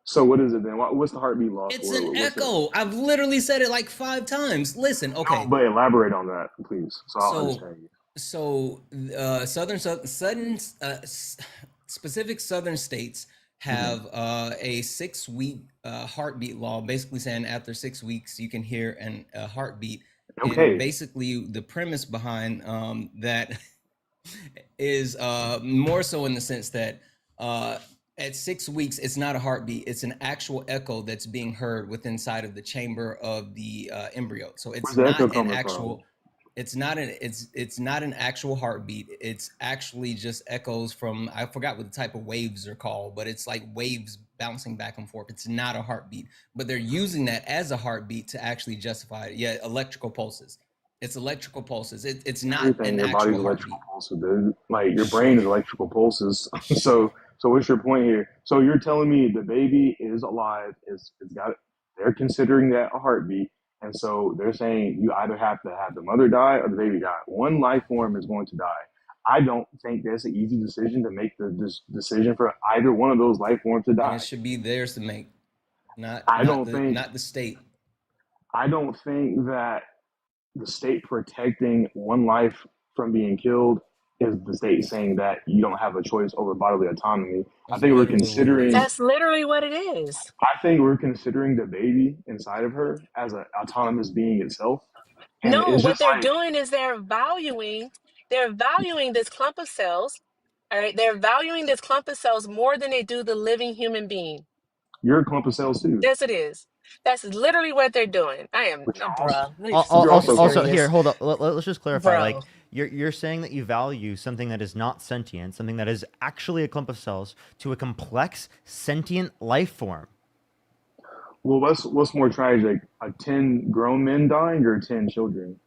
So what is it then? What's the heartbeat law It's for? an What's it? echo. I've literally said it like 5 times. Listen, No, okay. but elaborate on that, please, so I'll So, understand you. specific southern states have a 6 week heartbeat law, basically saying after 6 weeks you can hear a heartbeat. And Okay. basically, the premise behind that is more so in the sense that at 6 weeks it's not a heartbeat; it's an actual echo that's being heard within inside of the chamber of the embryo. So it's Where's the echo not an coming actual. from? It's not an actual heartbeat. It's actually just echoes from, I forgot what the type of waves are called, but it's like waves bouncing back and forth. It's not a heartbeat, but they're using that as a heartbeat to actually justify it. Yeah, electrical pulses. It's electrical pulses. It's not Everything an in your actual body's electrical heartbeat. pulses, dude. Like your brain is electrical pulses. So what's your point here? So you're telling me the baby is alive, it's got they're considering that a heartbeat, and so they're saying you either have to have the mother die or the baby die. One life form is going to die. I don't think that's an easy decision to make this decision for either one of those life forms to And die. it should be theirs to make, not I don't think not the state. that the state protecting one life from being killed is the state saying that you don't have a choice over bodily autonomy. That's literally what it is. That's literally what it is. I think we're considering the baby inside of her as an autonomous being itself. And No, it's what just they're like, doing is they're valuing this clump of cells. All right, they're valuing this clump of cells more than they do the living human being. You're a clump of cells too. Yes, it is. That's literally what they're doing. I am, But no, you're also, bruh. you're Are you Also, also here, serious, hold up. Let's just clarify. Like, bro? you're saying that you value something that is not sentient, something that is actually a clump of cells, to a complex sentient life form. well. What's more tragic? 10 grown men dying or 10 children?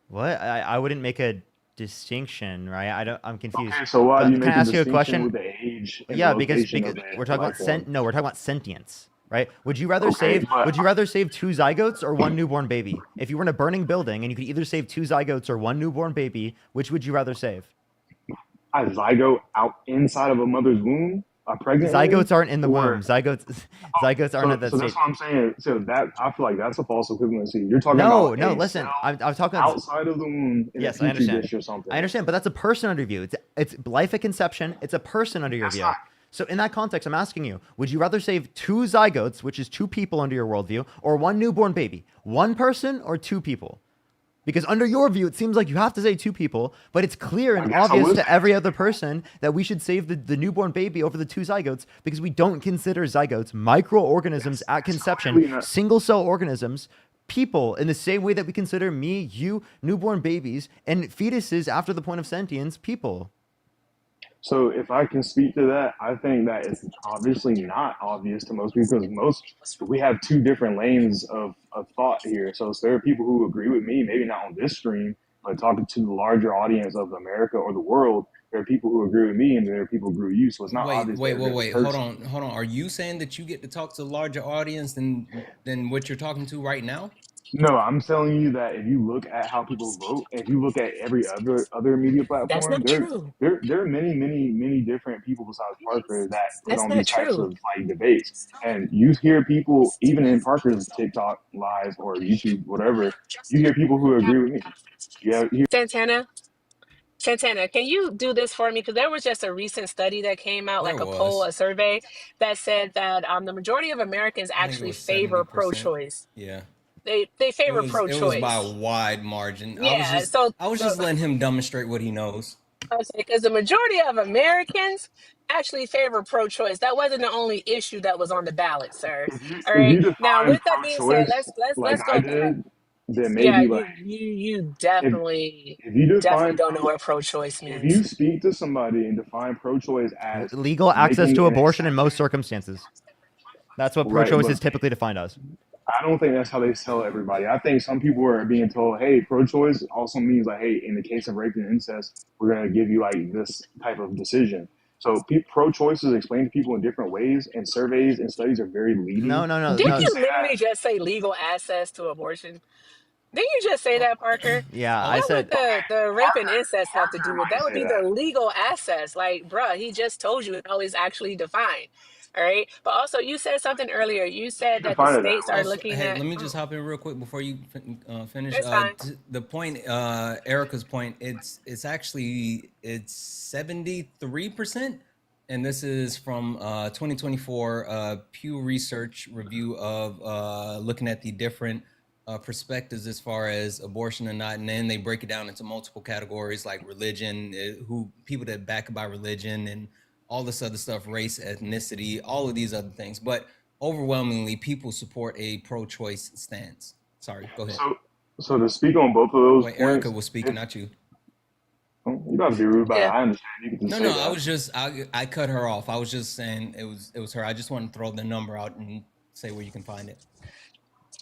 What? I wouldn't make a distinction, right? I'm confused. Okay, so why do you But can I make a ask you a distinction question? with the age and the Yeah, because location of we're the talking life about form? no, we're talking about sentience, right? Would you rather Okay, save but would you rather save 2 zygotes or 1 newborn baby? If you were in a burning building and you could either save 2 zygotes or 1 newborn baby, which would you rather save? a zygote out inside of a mother's womb, a pregnant one, Zygotes aren't in the womb. or Zygotes aren't so at that so that's stage. what I'm saying. So that I feel like that's a false equivalency. You're talking No, about no, a listen. cell I'm talking about outside of the womb in a yes, I petri understand. dish or something. I understand, but that's a person under view. It's life at conception. It's a person under your That's not. view. So in that context, I'm asking you: would you rather save 2 zygotes, which is 2 people under your worldview, or 1 newborn baby? 1 person or 2 people? Because under your view, it seems like you have to say 2 people, but it's clear I and guess I obvious would to say every other person that we should save the newborn baby over the 2 zygotes because we don't consider zygotes microorganisms at it's conception, clearly not. single cell organisms, people in the same way that we consider me, you, newborn babies, and fetuses after the point of sentience, people. So if I can speak to that, I think that it's obviously not obvious to most people because we have two different lanes of thought here. So there are people who agree with me, maybe not on this stream, but talking to the larger audience of America or the world, there are people who agree with me and there are people who agree with you. So it's not Wait, obvious to wait, every wait, other wait. Hold person. on, hold on. Are you saying that you get to talk to a larger audience than what you're talking to right now? No, I'm telling you that if you look at how people vote, if you look at every other media That's platform, not true. there are many different people besides Parker that put That's on not these types true. of like debates, and you hear people even in Parker's TikTok live or YouTube whatever, you hear people who agree with me. You hear Santana, Santana, can you do this for me? Because there was just a recent study that came out, There like a poll, was. a survey that said that the majority of Americans I think it actually was favor 70%. pro-choice. Yeah. They favor It was by a pro-choice. wide margin. Yeah. So I was just letting him demonstrate what he knows. because the majority of Americans actually favor pro-choice. That wasn't the only issue that was on the ballot, sir. All if you right. Now, define with that being said, pro-choice like let's I go back. did, then Yeah, maybe like you if definitely if you define don't know what pro-choice if means. you speak to somebody and define pro-choice as Legal access making to an abortion in exception, most circumstances. That's what right? pro-choice But is typically defined as. I don't think that's how they tell everybody. I think some people are being told, "Hey, pro-choice also means like, hey, in the case of rape and incest, we're gonna give you like this type of decision." So pro-choice is explained to people in different ways, and surveys and studies are very No, leading. no, no, You Didn't can no. you say literally that. just say legal access to abortion? Didn't you just say that, Parker? Yeah, I What would said the rape and incest have to do with that? Might Would say be the that. legal access. Like, bruh, he just told you how it's actually defined. All right. But also, you said something earlier. You said that the Define it that states way. are Also, looking hey, at. let me just Oh, hop in real quick before you finish. it's fine. The point, Erica's point, it's actually it's 73%, and this is from 2024 Pew Research review of looking at the different perspectives as far as abortion or not, and then they break it down into multiple categories like religion, who people that back by religion, and all this other stuff, race, ethnicity, all of these other things, but overwhelmingly people support a pro-choice stance. Sorry, go ahead. So to speak on both of those Wait, Erica points, was speaking, if not you. you got to be rude about it, Yeah. I understand. You can just No, say no, I that. was just I cut her off. I was just saying it was her. I just want to throw the number out and say where you can find it.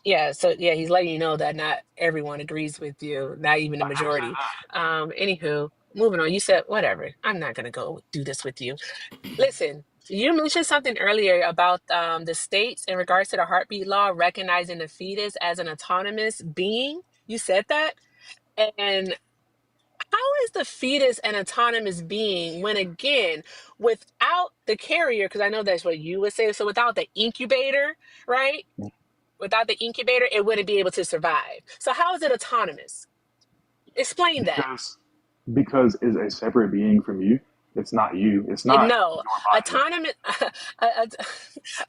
Yeah. So, yeah, he's letting you know that not everyone agrees with you, not even the I never said majority. that. Anywho, moving on. You said, whatever. I'm not going to go do this with you. Listen, you mentioned something earlier about the states in regards to the heartbeat law recognizing the fetus as an autonomous being. You said that. And how is the fetus an autonomous being when, again, without the carrier, because I know that's what you would say, so without the incubator, right? Without the incubator, it wouldn't be able to survive. So, how is it autonomous? Explain that. Because it's a separate being from you. It's not you. It's not No, your body. autonomy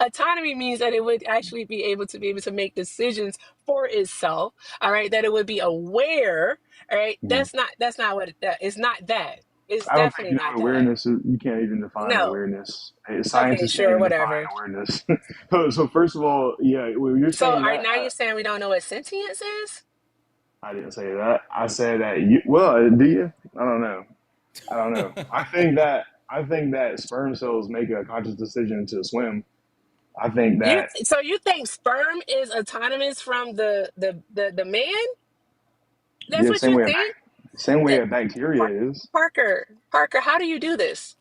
autonomy means that it would actually be able to make decisions for itself. All right, that it would be aware. All right, Mhm. that's not what it's not that. It's I don't think definitely you know not what that. awareness is. You can't even define No. awareness. Okay, Scientists can't sure, even define whatever. awareness. So first of all, yeah, when you're So, saying are that, now you're saying we don't know what sentience is? I didn't say that. I said that you. Well, do you? I don't know. I don't know. I think that sperm cells make a conscious decision to swim. I think You that so you think sperm is autonomous from the man? That's yeah, what you think? same way That, a bacteria is. Parker, how do you do this?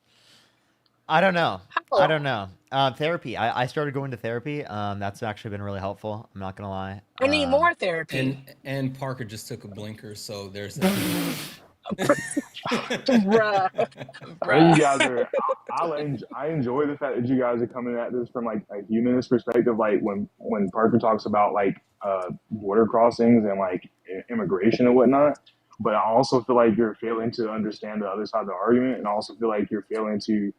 I don't know. I How? don't know. Therapy. I started going to therapy. That's actually been really helpful. I'm not gonna lie. I need more therapy. And Parker just took a blinker, so there's that. Bruh. I think you Bruh. guys are. I enjoy the fact that you guys are coming at this from like a humanist perspective. Like when Parker talks about like border crossings and like immigration and whatnot. But I also feel like you're failing to understand the other side of the argument, and I also feel like you're failing to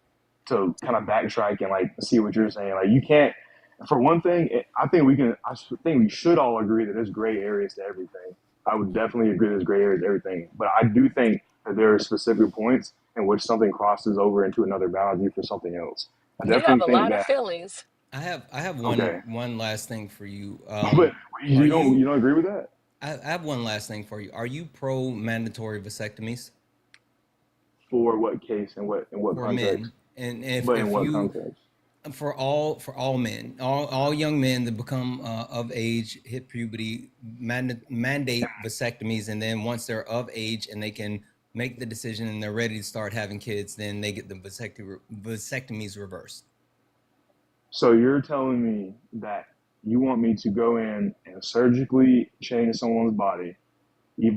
kind of backtrack and like see what you're saying. Like you can't. For one thing, I think we can. I think we should all agree that there's gray areas to everything. I would definitely agree there's gray areas to everything. But I do think that there are specific points in which something crosses over into another boundary for something else. I You have definitely a think lot of that. feelings. I have Okay, one last thing for you. but Are you you? don't agree with that I have one last thing for you. Are you pro mandatory vasectomies for what case and what for men? context? And But in if what you context? for all men, all young men that become of age, hit puberty, mandate vasectomies, and then once they're of age and they can make the decision and they're ready to start having kids, then they get the vasectomies reversed. So you're telling me that you want me to go in and surgically change someone's body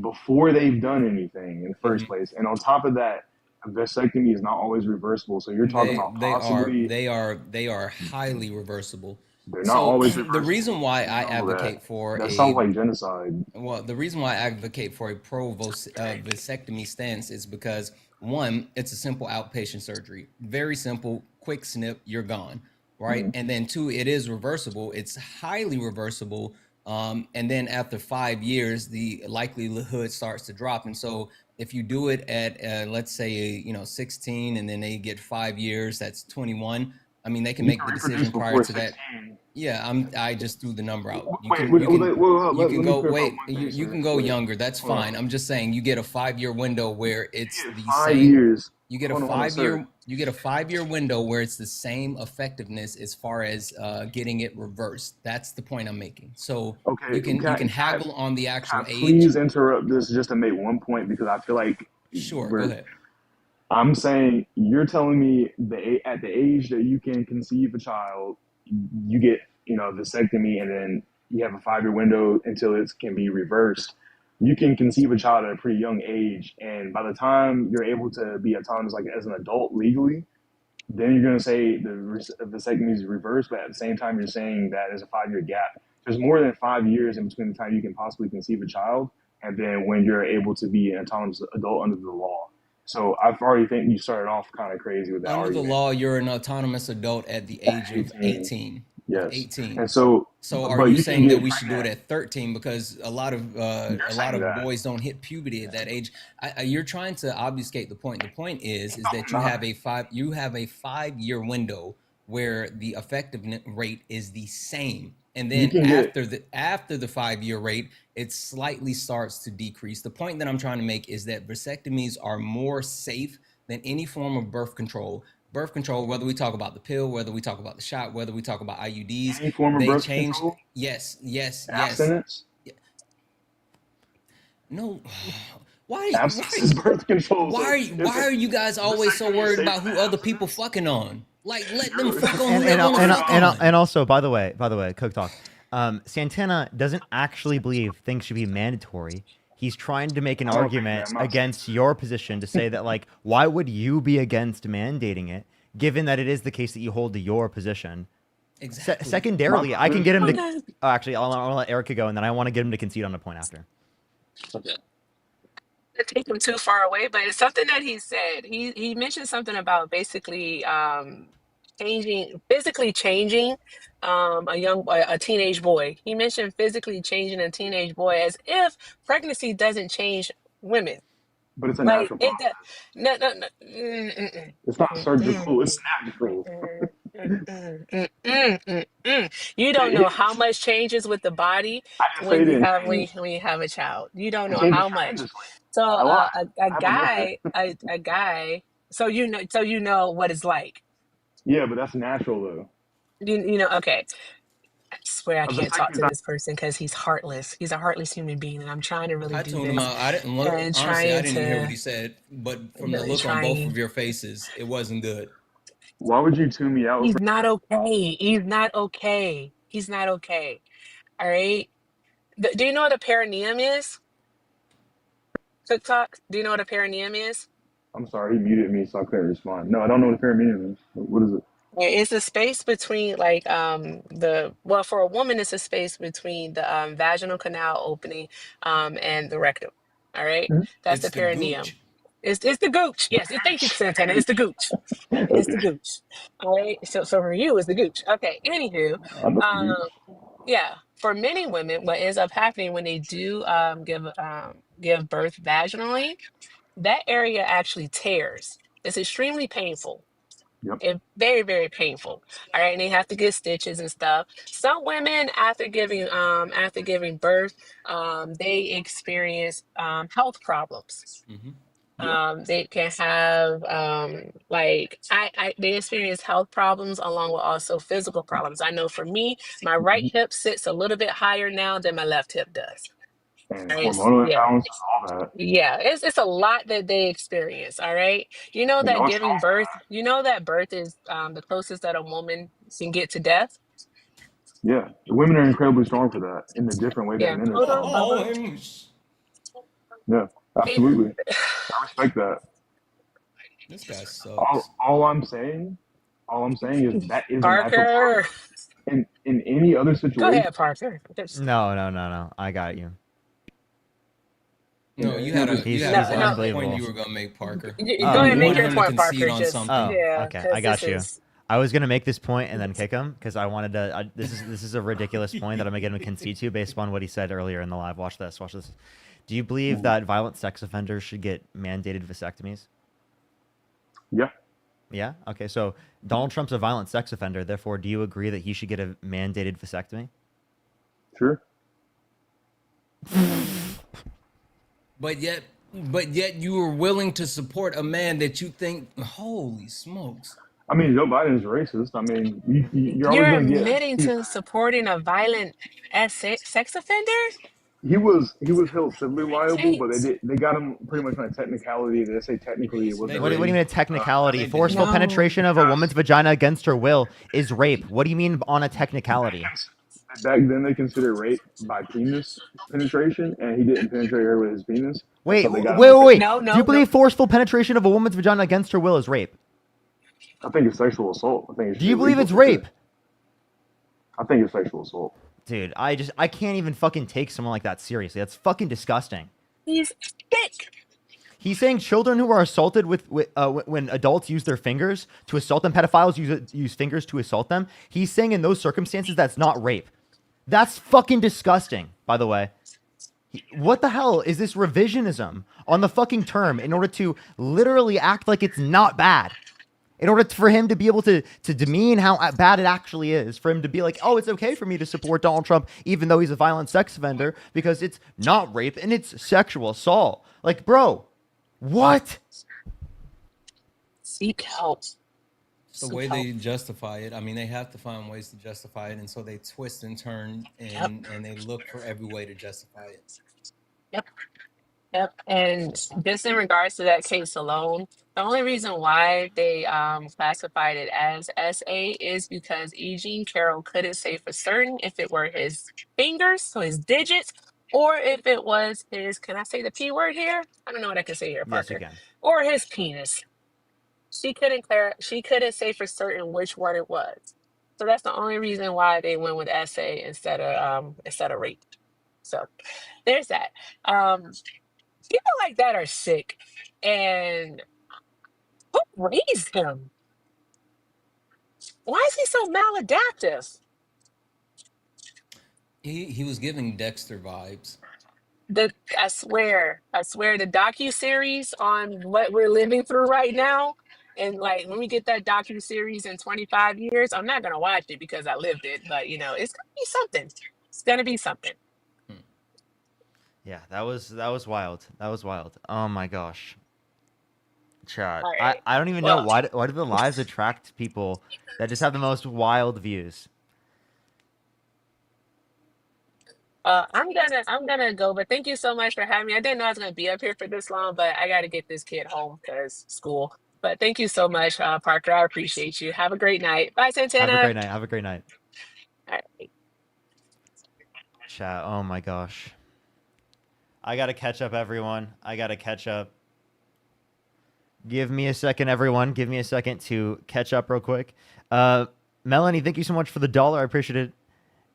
before they've done anything in the first place, and on top of that, a vasectomy is not always reversible. So you're talking about possibly They are highly reversible. they're not So always the reversible. reason why You I know that. advocate for That sounds a like genocide. well, the reason why I advocate for a vasectomy stance is because one, it's a simple outpatient surgery, very simple, quick snip, you're gone, right? Mhm. And then two, it is reversible. It's highly reversible. And then after 5 years, the likelihood starts to drop. And so if you do it at let's say 16, and then they get 5 years, that's 21. I mean, they can You make can the reproduce decision prior before to that. 16. Yeah, I just threw the number out. Wait, wait, wait, wait, You let can me go clarify wait, one thing, you sir. can go Wait, younger. That's hold fine. on. I'm just saying you get a 5 year window where it's You get the 5 same. years. You get a Hold on, sir. you get a 5 year window where it's the same effectiveness as far as getting it reversed. That's the point I'm making. So Okay, you can haggle on the can actual I age. please interrupt this just to make one point because I feel like Sure, go we're. ahead. I'm saying you're telling me at the age that you can conceive a child, you get vasectomy, and then you have a 5 year window until it can be reversed. You can conceive a child at a pretty young age, and by the time you're able to be autonomous, like as an adult legally, then you're going to say the vasectomy is reversed, but at the same time, you're saying that there's a 5 year gap. There's more than 5 years in between the time you can possibly conceive a child and then when you're able to be an autonomous adult under the law. So I've already think you started off kind of crazy with that Under the argument. law, you're an autonomous adult at the age of 18. Yes. 18. And so, So are but you you can saying that get we should do it pregnant. at 13 because You're a lot saying of that. boys don't hit puberty at that age? You're trying to obfuscate the point. The point is No, that I'm not. you have a 5 year window where the effective rate is the same, and You then can get after the 5 year rate, it slightly starts to decrease. The point that I'm trying to make is that vasectomies are more safe than any form of birth control. Birth control, whether we talk about the pill, whether we talk about the shot, whether we talk about IUDs, any form of they birth change. control, Yes. abstinence. No. Why Abstinence is birth control. So why are you guys always so vasectomy is worried safer about than who other people abstinence. fucking on? Like, let them You're, fuck on who And they and want to and fuck and on. also, by the way, Cook Talk. Santana doesn't actually believe things should be mandatory. He's trying to make an I don't think that. argument I'm not saying against your position to say that, like, why would you be against mandating it, given that it is the case that you hold to your position. Exactly. Secondarily, I can get him to. Okay. Actually, I'll let Erica go, and then I want to get him to concede on a point after. Okay. To take him too far away, but it's something that he said. He mentioned something about basically physically changing a teenage boy. He mentioned physically changing a teenage boy as if pregnancy doesn't change women. but it's a Like natural it. process. No, no, no. It's not surgical. It's natural. You don't know how much changes with the body I didn't say it didn't change. when you have a child. You don't It know changes how much. tremendously. So I lied. a I have a method. guy. So you know what it's like. Yeah, but that's natural though. You know. Okay. I swear I A can't talk vasectomy is to not. this person because he's heartless. He's a heartless human being, and I'm trying to really I do tuned him this out. I didn't and honestly. I trying didn't even hear what to he said. But from the really look on both trying. of your faces, it wasn't good. Why would you tune me out He's for? not okay. He's not okay. He's not okay. All right. Do you know what a perineum is? TikTok. Do you know what a perineum is? I'm sorry, he muted me, so I couldn't respond. No, I don't know what a perineum is. What is it? It's a space between like the well for a woman it's a space between the vaginal canal opening and the rectum. All right. That's the It's the perineum. gooch. It's the gooch. Yes, thank you, Santana. It's the gooch. It's the Okay, gooch. All right. So for you, it's the gooch. Okay. Anywho, I know the um, gooch. yeah. For many women, what ends up happening when they do give birth vaginally, that area actually tears. It's extremely painful. Yep. It's very, very painful. All right. And they have to get stitches and stuff. Some women after giving birth, they experience health problems. Hmm. Yep. They can have like they experience health problems along with also physical problems. I know for me, my right Mhm. hip sits a little bit higher now than my left hip does. And All right. hormonal Yeah. imbalances, all that. Yeah, it's a lot that they experience, all right? You know And that no trauma. giving birth, you know that birth is the closest that a woman can get to death? Yeah, the women are incredibly strong for that in a different way that Yeah. men are Hold on, strong. Oh, Bubba. him. Yeah, It- absolutely. I respect that. This guy sucks. All I'm saying is that is a natural Parker. process. In any other Go situation, ahead, Parker. No. I got you. in No, any other you He's had he's a No, point unbelievable. you were gonna make, Parker. go Oh, ahead and You make what? wanted your him to point, concede Parker. on Just something. Oh, yeah, okay. I because this got you. is I was gonna make this point and then kick him because I wanted to. This is a ridiculous point that I'm gonna get him to concede to based upon what he said earlier in the live. Watch this. Watch this. Do you believe that violent sex offenders should get mandated vasectomies? yeah, Yeah. Okay. So Donald Trump's a violent sex offender. Therefore, do you agree that he should get a mandated vasectomy? sure. But yet you were willing to support a man that you think, holy smokes. I mean, Joe Biden is racist. I mean, you're always you're going to get admitting people. to supporting a violent sex offender? He was held civilly liable, but they got him pretty much on a technicality. They say technically it They wasn't What do you rape. didn't. mean a technicality? They didn't. Forceful No. penetration of a woman's Because vagina against her will is rape. What do you mean on a technicality? back then they considered rape by penis penetration, and he didn't penetrate her with his penis, and Wait, so they wait, got him wait, a wait. No, Do you no, no. believe forceful penetration of a woman's vagina against her will is rape? I think it's sexual assault. I think it should Do be you believe legal it's for sure. rape? I think it's sexual assault. Dude, I can't even fucking take someone like that seriously. That's fucking disgusting. He's sick. He's saying children who are assaulted when adults use their fingers to assault them, pedophiles use fingers to assault them. He's saying in those circumstances that's not rape. That's fucking disgusting, by the way. What the hell is this revisionism on the fucking term in order to literally act like it's not bad? In order for him to be able to demean how bad it actually is, for him to be like, oh, it's okay for me to support Donald Trump even though he's a violent sex offender because it's not rape and it's sexual assault. Like, bro, what? Seek help. It's the way they justify it. I mean, they have to find ways to justify it, and so they twist and turn and they look for every way to justify it. Yep. Yep. And just in regards to that case alone, the only reason why they classified it as SA is because E. Jean Carroll couldn't say for certain if it were his fingers, so his digits, or if it was his, can I say the P word here? I don't know what I can say here, Yes, you Parker. can. Or his penis. She couldn't say for certain which one it was. So that's the only reason why they went with SA instead of rape. So there's that. People like that are sick. And who raised him? Why is he so maladaptive? He was giving Dexter vibes. I swear, the docu series on what we're living through right now, and like when we get that docu series in 25 years, I'm not gonna watch it because I lived it, but you know, it's gonna be something. It's gonna be something. Yeah, that was wild. That was wild. Oh my gosh. Chat. All right. I don't even know Well, why do the lives attract people that just have the most wild views. I'm gonna go, but thank you so much for having me. I didn't know I was gonna be up here for this long, but I got to get this kid home because school. But thank you so much, Parker. I appreciate you. Have a great night. Bye, Have a Santana. great night. Have a great night. All right. Chat. Oh my gosh. I gotta catch up, everyone. I gotta catch up. Give me a second, everyone. Give me a second to catch up real quick. Melanie, thank you so much for the $1. I appreciate it.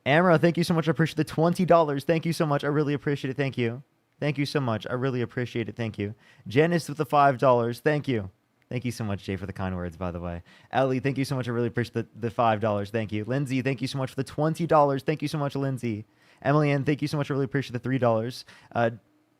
Amra, thank you so much. I appreciate the $20. Thank you so much. I really appreciate it. Thank you. Thank you so much. I really appreciate it. Thank you. Janice with the $5. Thank you. Thank you so much, Jay, for the kind words, by the way. Ellie, thank you so much. I really appreciate the $5. Thank you. Lindsay, thank you so much for the $20. Thank you so much, Lindsay. Emily Ann, thank you so much. I really appreciate the $3.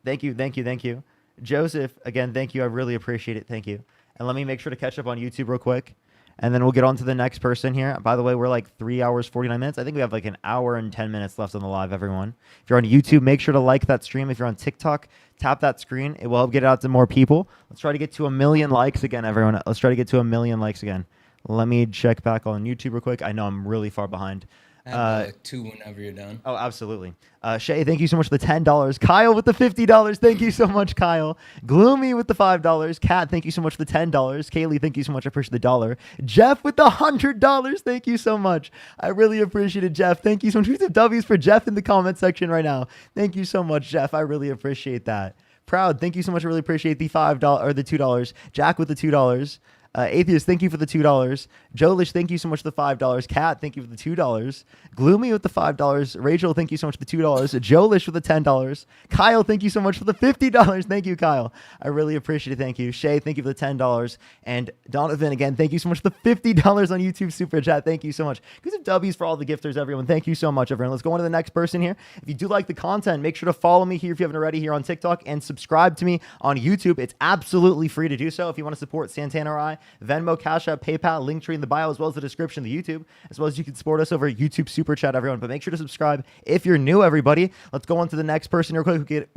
Thank you. Thank you. Thank you. Joseph, again, thank you. I really appreciate it. Thank you. And let me make sure to catch up on YouTube real quick. And then we'll get on to the next person here. By the way, we're like 3 hours, 49 minutes. I think we have like an hour and 10 minutes left on the live, everyone. If you're on YouTube, make sure to like that stream. If you're on TikTok, tap that screen. It will help get it out to more people. Let's try to get to 1 million likes again, everyone. Let's try to get to 1 million likes again. Let me check back on YouTube real quick. I know I'm really far behind. Have two whenever you're done. Oh, absolutely. Shay, thank you so much for the $10. Kyle with the $50. Thank you so much, Kyle. Gloomy with the $5. Kat, thank you so much for the $10. Kaylee, thank you so much. I appreciate the $1. Jeff with the $100. Thank you so much. I really appreciate it, Jeff. Thank you so much. We have W's for Jeff in the comment section right now. Thank you so much, Jeff. I really appreciate that. Proud, thank you so much. I really appreciate the $5 or the $2. Jack with the $2. Atheist, thank you for the $2. Jolish, thank you so much for the $5. Kat, thank you for the $2. Gloomy with the $5. Rachel, thank you so much for the $2. Jolish with the $10. Kyle, thank you so much for the $50. Thank you, Kyle. I really appreciate it. Thank you. Shay, thank you for the $10. And Donovan, again, thank you so much for the $50 on YouTube Super Chat. Thank you so much. Because of W's for all the gifters, everyone. Thank you so much, everyone. Let's go on to the next person here. If you do like the content, make sure to follow me here if you haven't already here on TikTok and subscribe to me on YouTube. It's absolutely free to do so. If you want to support Santana or I, Venmo, Cash App, PayPal, Linktree in the bio, as well as the description of the YouTube, as well as you can support us over YouTube Super Chat, everyone. But make sure to subscribe if you're new, everybody. Let's go on to the next person real quick.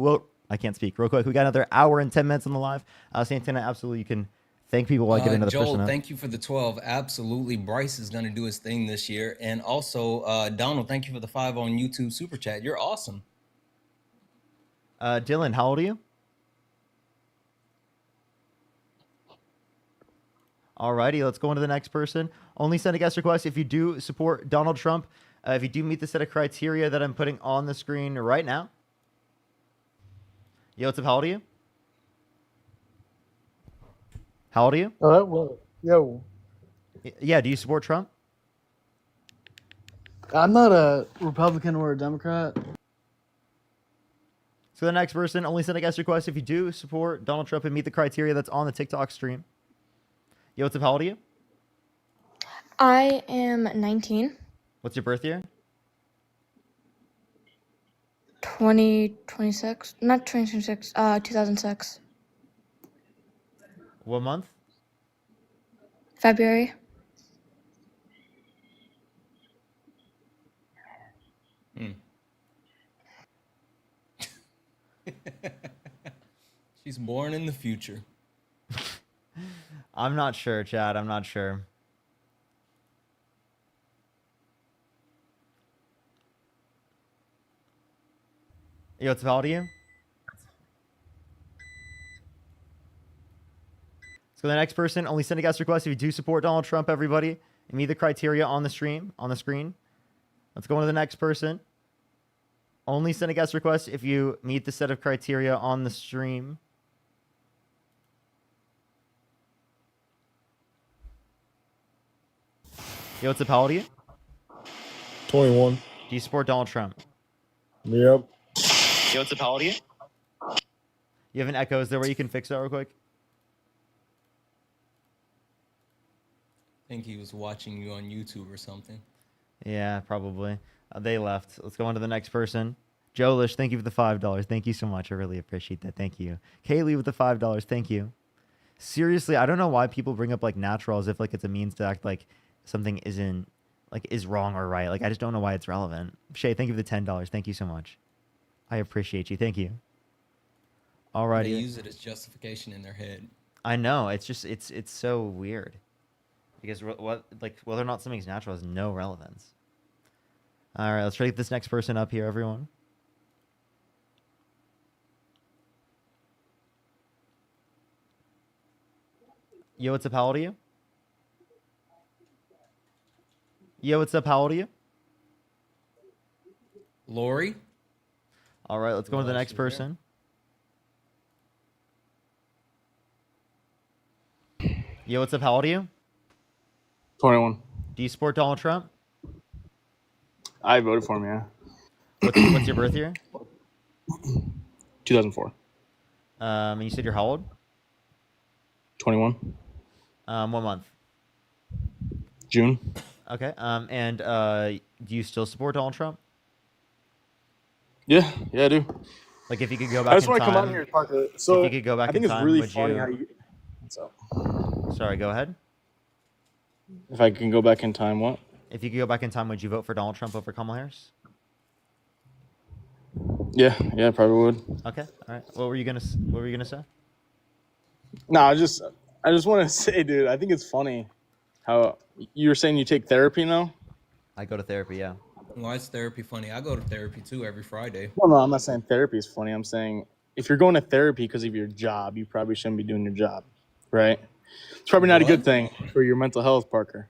I can't speak real quick. We got another hour and 10 minutes on the live. Santana, absolutely, you can thank people while I get another Joel, person up. thank you for the 12. Absolutely. Bryce is going to do his thing this year. And also, Donald, thank you for the 5 on YouTube Super Chat. You're awesome. Dylan, how old are you? Alrighty, let's go on to the next person. Only send a guest request if you do support Donald Trump. If you do meet the set of criteria that I'm putting on the screen right now. Yo, what's up? How old are you? How old are you? Well, yo, Yeah, do you support Trump? I'm not a Republican or a Democrat. So the next person, only send a guest request if you do support Donald Trump and meet the criteria that's on the TikTok stream. Yo, what's up? How old are you? I am 19. What's your birth year? 2026. Not 2026, 2006. What month? February. She's born in the future. I'm not sure, Chad. I'm not sure. Yo, what's up? How old are you? So the next person, only send a guest request if you do support Donald Trump, everybody. And meet the criteria on the stream, on the screen. Let's go on to the next person. Only send a guest request if you meet the set of criteria on the stream. Yo, what's up? How old are you? 21. Do you support Donald Trump? Yep. Yo, what's up? How old are you? You have an echo. Is there a way you can fix that real quick? I think he was watching you on YouTube or something. Yeah, probably. They left. Let's go on to the next person. Jolish, thank you for the $5. Thank you so much. I really appreciate that. Thank you. Kaylee with the $5. Thank you. Seriously, I don't know why people bring up like natural as if like it's a means to act like something isn't like is wrong or right. Like I just don't know why it's relevant. Shay, thank you for the $10. Thank you so much. I appreciate you. Thank you. They Alrighty. use it as justification in their head. I know. It's just it's so weird because what like whether or not something's natural has no relevance. All right, let's try to get this next person up here, everyone. Yo, what's up? How old are you? Yo, what's up? How old are you? Lori? All right, let's go to the next person. Yo, what's up? How old are you? 21. Do you support Donald Trump? I voted for him, yeah. What's your birth year? 2004. And you said you're how old? 21. What month? June. Okay. And do you still support Donald Trump? Yeah, I do. Like, if you could go back I just in want to time, come on here and talk to. So if you could go back I think in it's time, really would funny you? how you. So, Sorry, go ahead. if I can go back in time, what? If you could go back in time, would you vote for Donald Trump over Kamala Harris? Yeah, I probably would. Okay. All right. What were you gonna say? No, I just want to say, dude, I think it's funny how you were saying you take therapy now. I go to therapy, yeah. Why is therapy funny? I go to therapy too every Friday. Well, no, I'm not saying therapy is funny. I'm saying if you're going to therapy because of your job, you probably shouldn't be doing your job, right? It's probably not a good thing for your mental health, Parker.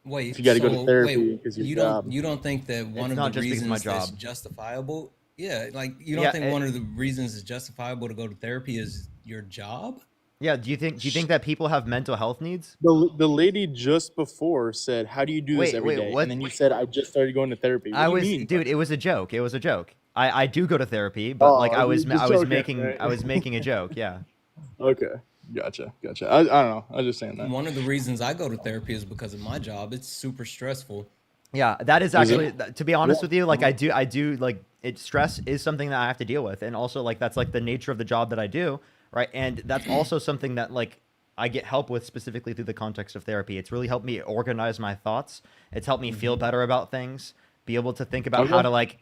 Wait, if you got to go to therapy wait, because your you job. you don't think that one It's of not the just because of my reasons that's job. justifiable? Yeah, like you don't Yeah, think one of the reasons it's justifiable to go to therapy is your job? Yeah. Do you think that people have mental health needs? The lady just before said, "How do you do this Wait, every wait, day?" what? And then you said, "I just started going to therapy." What I do you was, mean? dude. It was a joke. It was a joke. I do go to therapy, but like Oh, you're just joking, right? I was making a joke. Yeah. Okay, gotcha. I don't know. I was just saying that. One of the reasons I go to therapy is because of my job. It's super stressful. Yeah, that is actually, to be honest with you, like Yeah. I do like it. Stress is something that I have to deal with, and also like that's like the nature of the job that I do, right? And that's also something that like I get help with specifically through the context of therapy. It's really helped me organize my thoughts. It's helped me feel better about things, be able to think about how to like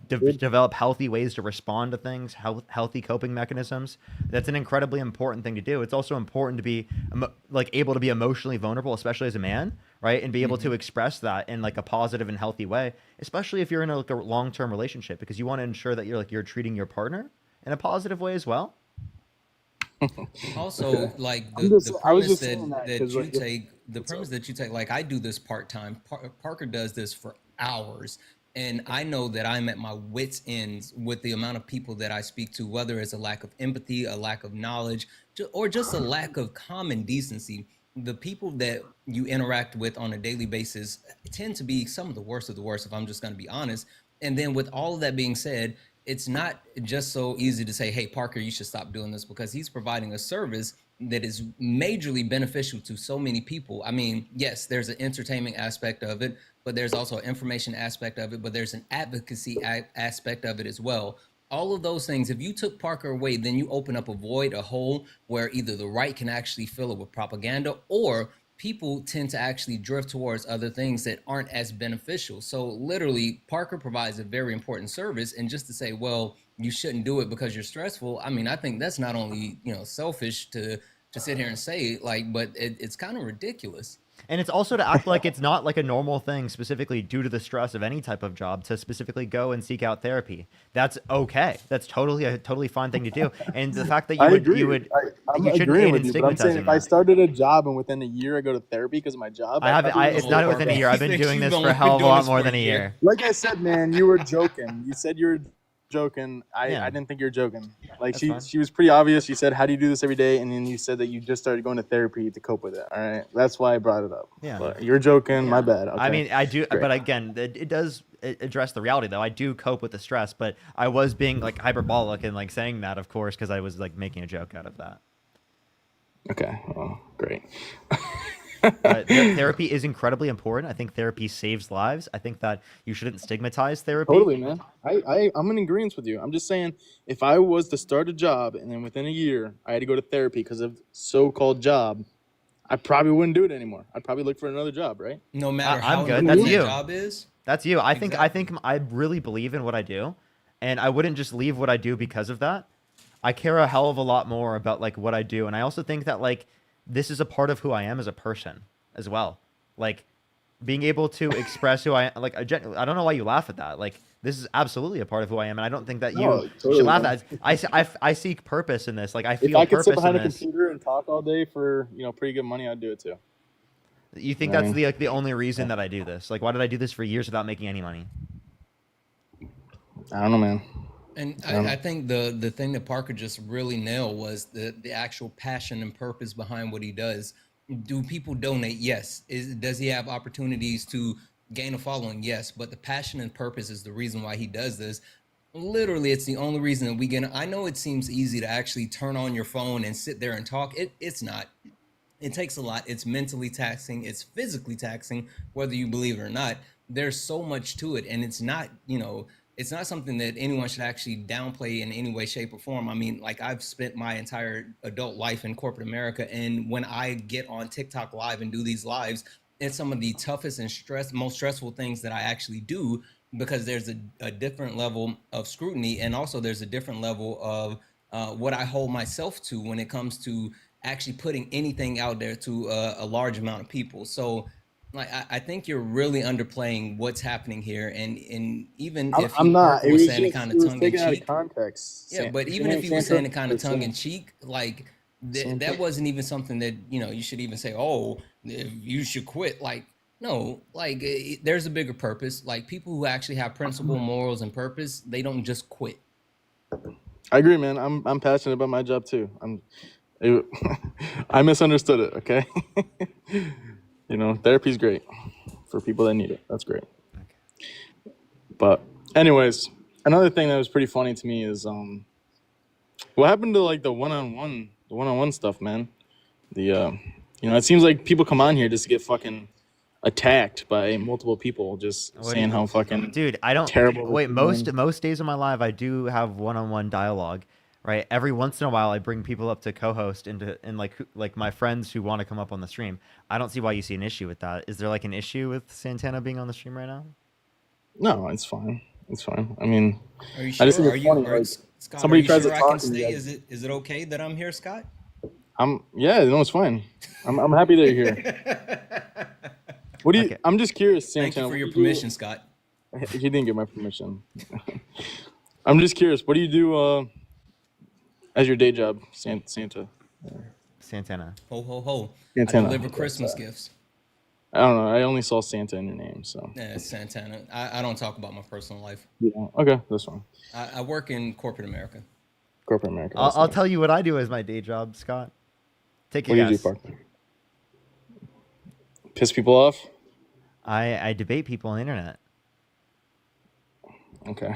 develop healthy ways to respond to things, healthy coping mechanisms. That's an incredibly important thing to do. It's also important to be like able to be emotionally vulnerable, especially as a man, right? And be able to express that in like a positive and healthy way, especially if you're in like a long-term relationship, because you want to ensure that you're treating your partner in a positive way as well. Also, like I the was premise just that saying that that 'cause, you like, take, the premise that you take, like I do this part time. Parker does this for hours, and I know that I'm at my wits' ends with the amount of people that I speak to, whether it's a lack of empathy, a lack of knowledge, or just a lack of common decency. The people that you interact with on a daily basis tend to be some of the worst of the worst, if I'm just going to be honest. And then with all of that being said, it's not just so easy to say, hey, Parker, you should stop doing this, because he's providing a service that is majorly beneficial to so many people. I mean, yes, there's an entertainment aspect of it, but there's also an information aspect of it, but there's an advocacy aspect of it as well. All of those things, if you took Parker away, then you open up a void, a hole where either the right can actually fill it with propaganda, or people tend to actually drift towards other things that aren't as beneficial. So literally, Parker provides a very important service, and just to say, well, you shouldn't do it because you're stressful, I mean, I think that's not only, selfish to sit here and say, like, but it's kind of ridiculous. And it's also to act like it's not like a normal thing, specifically due to the stress of any type of job, to specifically go and seek out therapy. That's okay. That's a totally fine thing to do. And the fact that I'm you shouldn't agreeing aid with in you, but I'm saying stigmatizing if I that. started a job and within a year I go to therapy because of my job, It's not within a year. I've been doing this for a hell of a lot more than a year. Like I said, man, you were joking. You said you were joking. Yeah. I didn't think you were joking. Like That's fine. she was pretty obvious. You said, "How do you do this every day?" And then you said that you just started going to therapy to cope with it. All right, that's why I brought it up. Yeah. But you're joking. My bad. Okay. I mean, I do, Great. but again, it does address the reality, though. I do cope with the stress, but I was being like hyperbolic and like saying that, of course, because I was like making a joke out of that. Okay. Well, great. Therapy is incredibly important. I think therapy saves lives. I think that you shouldn't stigmatize therapy. Totally, man. I'm in agreement with you. I'm just saying, if I was to start a job and then within a year I had to go to therapy because of so-called job, I probably wouldn't do it anymore. I'd probably look for another job, right? No matter I'm how good. That's important that you. job is. That's you. I think Exactly. I really believe in what I do, and I wouldn't just leave what I do because of that. I care a hell of a lot more about like what I do, and I also think that like this is a part of who I am as a person as well. Like being able to express who I like. I don't know why you laugh at that. Like this is absolutely a part of who I am, and I don't think that No, you should totally, laugh man. at. I seek purpose in this. Like I If feel I could sit purpose in behind a this. computer and talk all day for pretty good money, I'd do it too. You You think know what I that's mean? the like the only reason that I do this? Like why did I do this for years without making any money? I don't know, man. And I don't know. I think the thing that Parker just really nailed was the actual passion and purpose behind what he does. Do people donate? Yes. Does he have opportunities to gain a following? Yes. But the passion and purpose is the reason why he does this. Literally, it's the only reason that we get. I know it seems easy to actually turn on your phone and sit there and talk. It's not. It takes a lot. It's mentally taxing. It's physically taxing, whether you believe it or not. There's so much to it, and it's not, it's not something that anyone should actually downplay in any way, shape, or form. I mean, like I've spent my entire adult life in corporate America, and when I get on TikTok Live and do these lives, it's some of the toughest and most stressful things that I actually do because there's a different level of scrutiny, and also there's a different level of what I hold myself to when it comes to actually putting anything out there to a large amount of people. So like I think you're really underplaying what's happening here, and even if I'm not. Parker It was was saying it just kind it of was tongue in taken out of cheek, context. yeah, but even if he was Santa saying it kind of or tongue in Sam. cheek, like Santa. that wasn't even something that you should even say. Oh, you should quit. Like no, like there's a bigger purpose. Like people who actually have principle, morals, and purpose, they don't just quit. I agree, man. I'm passionate about my job too. I misunderstood it. Okay. Therapy's great for people that need it. That's great. But anyways, another thing that was pretty funny to me is what happened to like the one-on-one stuff, man. It seems like people come on here just to get fucking attacked by multiple people just What do saying how fucking dude, I don't terrible this wait. is doing. Most days of my life, I do have one-on-one dialogue, right? Every once in a while, I bring people up to co-host and like my friends who want to come up on the stream. I don't see why you see an issue with that. Is there like an issue with Santana being on the stream right now? No, it's fine. It's fine. I mean, Are you I just sure? think it's funny. Like Scott? Are somebody you tries to sure I can talk and you stay? guys. Is it okay that I'm here, Scott? Yeah, no, it's fine. I'm happy that you're here. What do you? Okay. I'm just curious, Thank Santana. you for what your do you do- permission, Scott. He didn't get my permission. I'm just curious. What do you do as your day job, Santa? Santana. Ho ho ho! I Santana. deliver Christmas gifts. I don't know. I only saw Santa in your name, so. Yeah, Santana. I don't talk about my personal life. Yeah. Okay, that's fine. I work in corporate America. Corporate America. I'll tell you what I do as my day job, Scott. Take a What do you do, guess. Parker? Piss people off? I debate people on the internet. Okay.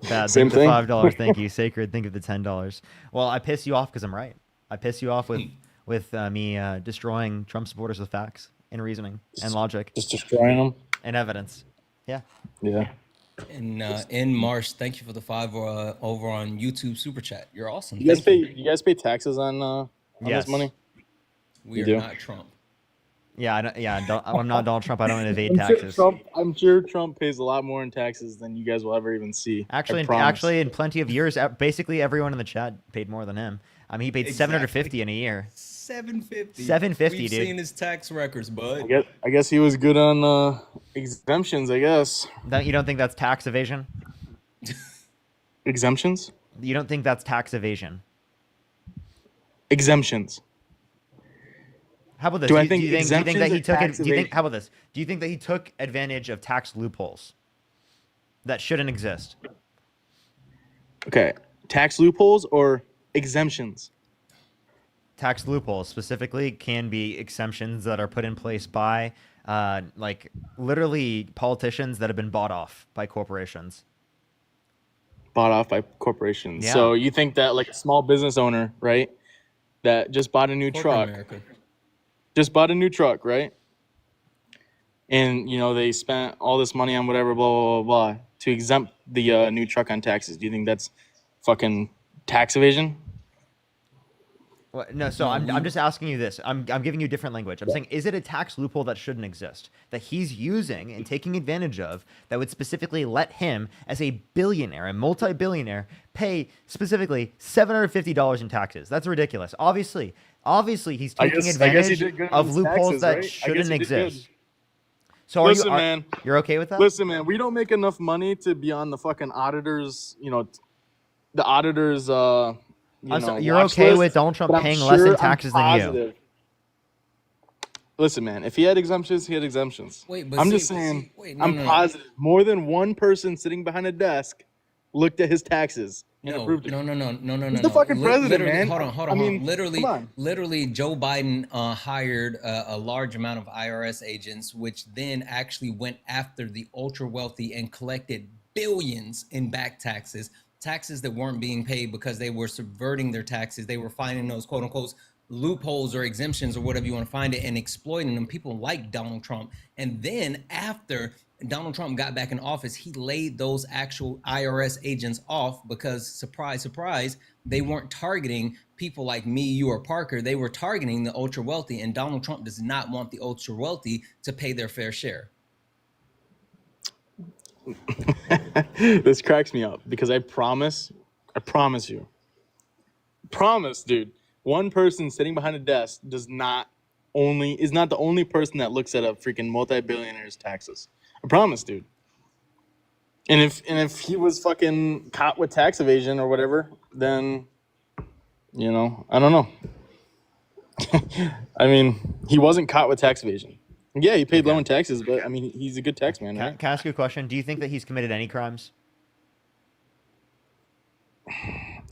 Bad. Same Think of the thing. $5. Thank you. Sacred. Think of the $10. Well, I piss you off because I'm right. I piss you off with me destroying Trump supporters with facts and reasoning and logic Just destroying them. and evidence. Yeah. Yeah. And in March, thank you for the $5 over on YouTube Super Chat. You're awesome. You guys Thank pay taxes on Yes. this money? We You are do? not Trump. Yeah. I'm not Donald Trump. I don't evade I'm sure taxes. Trump pays a lot more in taxes than you guys will ever even see. I promise. Actually, in plenty of years, basically everyone in the chat paid more than him. I mean, he paid $750 in a year. $750. $750, We've dude. seen his tax records, bud. I guess he was good on exemptions. I guess You don't think that's tax evasion? exemptions. You don't think that's tax evasion? Exemptions. How about this? Do I think do you think that he exemptions took are it? tax Do you think? evasion? How about this? Do you think that he took advantage of tax loopholes that shouldn't exist? Okay, tax loopholes or exemptions? Tax loopholes specifically can be exemptions that are put in place by, like literally politicians that have been bought off by corporations. Bought off by corporations. Yeah. So you think that like a small business owner, right, that just bought a new Corporate truck, America. just bought a new truck, right? And they spent all this money on whatever, blah blah blah blah, to exempt the new truck on taxes. Do you think that's fucking tax evasion? No, so I'm just asking you this. I'm giving you different language. I'm saying, is it a tax loophole that shouldn't exist, that he's using and taking advantage of, that would specifically let him, as a billionaire, a multi-billionaire, pay specifically $750 in taxes? That's ridiculous. Obviously, he's taking advantage of loopholes that shouldn't exist. So man, you're okay with that? Listen, man, we don't make enough money to be on the fucking auditors. The auditors. You're okay with Donald Trump paying less in taxes than you? Listen, man, if he had exemptions, he had exemptions. Wait, but I'm just saying, I'm positive more than one person sitting behind a desk looked at his taxes and approved it. No. He's the fucking president, man. Hold on. Literally, Joe Biden hired a large amount of IRS agents, which then actually went after the ultra wealthy and collected billions in back taxes that weren't being paid because they were subverting their taxes. They were finding those quote unquote loopholes or exemptions or whatever you want to find it and exploiting them. People like Donald Trump. And then after Donald Trump got back in office, he laid those actual IRS agents off because, surprise, surprise, they weren't targeting people like me, you, or Parker. They were targeting the ultra wealthy, and Donald Trump does not want the ultra wealthy to pay their fair share. This cracks me up because I promise you, dude, one person sitting behind a desk is not the only person that looks at a freaking multi-billionaire's taxes. I promise, dude. And if he was fucking caught with tax evasion or whatever, then I don't know. I mean, he wasn't caught with tax evasion. Yeah, he paid low in taxes, but I mean, he's a good tax man, right? Can I ask you a question? Do you think that he's committed any crimes?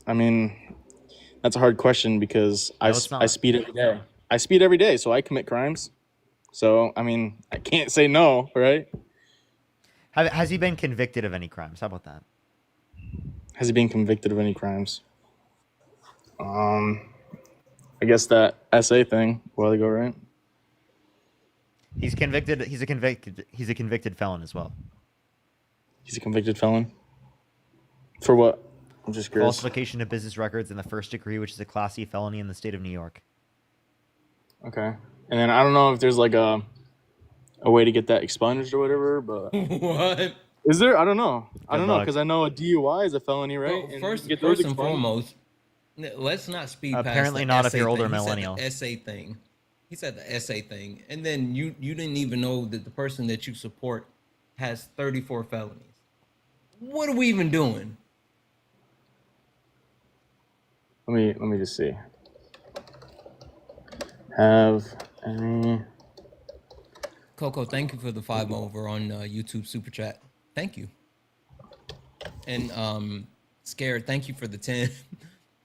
I mean, that's a hard question because I speed every day. I speed every day, so I commit crimes. So, I mean, I can't say no, right? Has he been convicted of any crimes? How about that? Has he been convicted of any crimes? I guess that SA thing a while ago, right? He's convicted. He's a convicted felon as well. He's a convicted felon? For what? I'm just curious. Falsification of business records in the first degree, which is a Class C felony in the state of New York. Okay. And then I don't know if there's like a way to get that expunged or whatever, but what? Is there? I don't know. I don't know because I know a DUI is a felony, right? Well, first and foremost, let's not speed past apparently not if you're older thing. millennial. He said the SA thing. He said the SA thing, and then you didn't even know that the person that you support has 34 felonies. What are we even doing? Let me just see. Have any? Coco, thank you for the 5 over on YouTube Super Chat. Thank you. And Scared, thank you for the 10.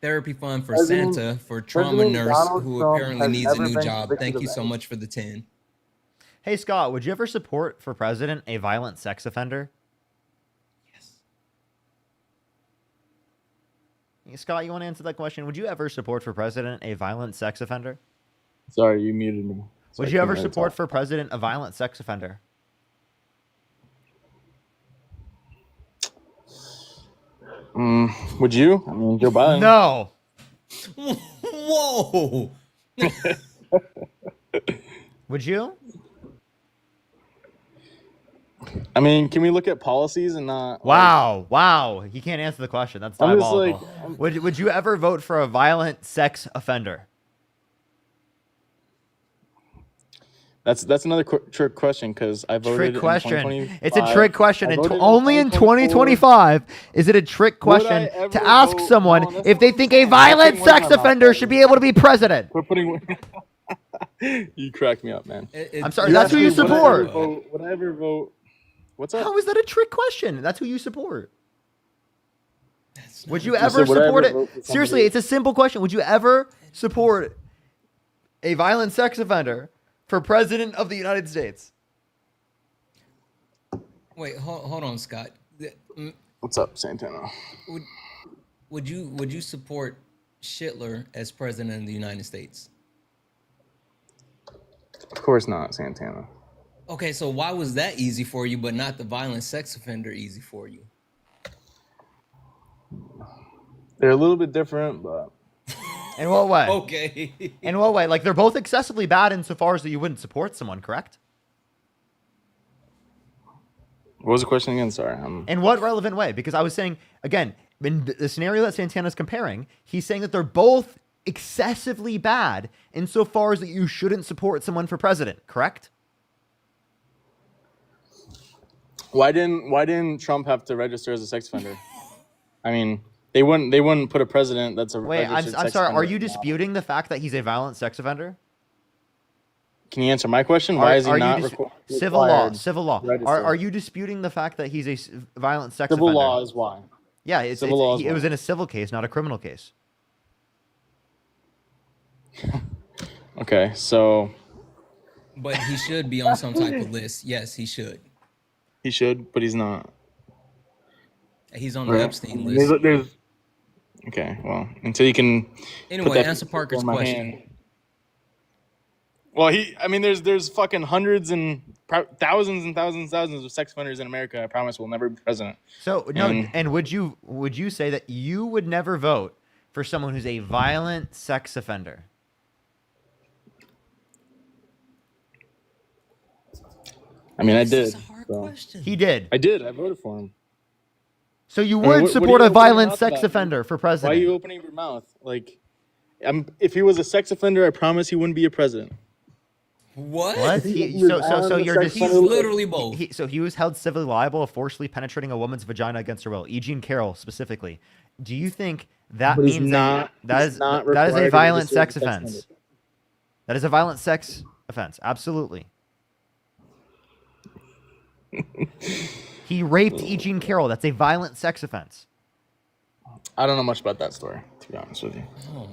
Therapy fund for Santa for trauma nurse who apparently needs a new job. Thank you so much for the 10. Hey Scott, would you ever support for president a violent sex offender? Yes. Scott, you want to answer that question? Would you ever support for president a violent sex offender? Sorry, you muted me. Would you ever support for president a violent sex offender? Would you? I mean, Joe Biden. No. Whoa. Would you? I mean, can we look at policies and not? Wow, wow. He can't answer the question. That's diabolical. Would you ever vote for a violent sex offender? That's another trick question because I voted trick question. In 2025. It's a trick question. Only in 2025 is it a trick question to ask someone if they think a violent sex offender should be able to be president. We're putting. You cracked me up, man. I'm sorry. That's who you support. Would I ever vote? What's up? How is that a trick question? That's who you support. Would you ever support it? Seriously, it's a simple question. Would you ever support a violent sex offender for president of the United States? Wait, hold on, Scott. What's up, Santana? Would you support Hitler as president of the United States? Of course not, Santana. Okay, so why was that easy for you, but not the violent sex offender easy for you? They're a little bit different, but In what way? Okay. In what way? Like they're both excessively bad insofar as that you wouldn't support someone, correct? what was the question again? Sorry. In what relevant way? Because I was saying, again, in the scenario that Santana's comparing, he's saying that they're both excessively bad insofar as that you shouldn't support someone for president, correct? Why didn't Trump have to register as a sex offender? I mean, they wouldn't put a president that's a Wait, registered I'm sex sorry. offender. Are you disputing the fact that he's a violent sex offender? Can you answer my question? Why is he not civil law? required Civil law. to register? Are you disputing the fact that he's a violent sex Civil offender? law is why. Yeah, it was why. in a civil case, not a criminal case. Okay, so. But he should be on some type of list. Yes, he should. He should, but he's not. He's on the Epstein list. Okay, well, until you can. Anyway, answer Parker's question. Well, there's fucking hundreds and thousands and thousands and thousands of sex offenders in America. I promise we'll never be president. So and would you say that you would never vote for someone who's a violent sex offender? I mean, I did. He did. I did. I voted for him. So you would support a violent sex offender for president? Why are you opening your mouth? Like, if he was a sex offender, I promise he wouldn't be a president. What? What? He's literally both. So he was held civilly liable of forcibly penetrating a woman's vagina against her will. E. Jean Carroll specifically. Do you think that means that is a violent sex offense? That is a violent sex offense. Absolutely. He raped E. Jean Carroll. That's a violent sex offense. I don't know much about that story, to be honest with you. Oh my god.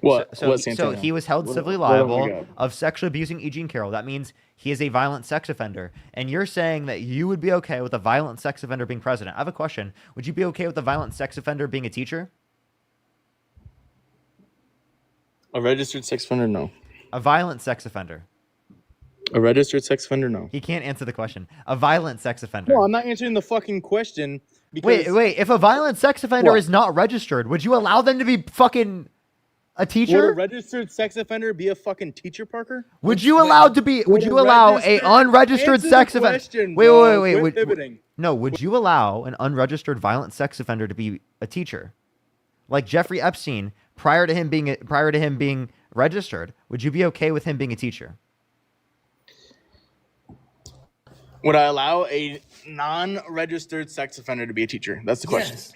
What? So he was held civilly liable of sexually abusing E. Jean Carroll. That means he is a violent sex offender. And you're saying that you would be okay with a violent sex offender being president. I have a question. Would you be okay with a violent sex offender being a teacher? A registered sex offender? No. A violent sex offender? A registered sex offender? No. He can't answer the question. A violent sex offender. No, I'm not answering the fucking question. Because Wait. If a violent sex offender is not registered, would you allow them to be fucking a teacher? Would a registered sex offender be a fucking teacher, Parker? Would you allow a unregistered sex offender? Wait. No, would you allow an unregistered violent sex offender to be a teacher? Like Jeffrey Epstein, prior to him being registered, would you be okay with him being a teacher? Would I allow a non-registered sex offender to be a teacher? That's the question. Yes.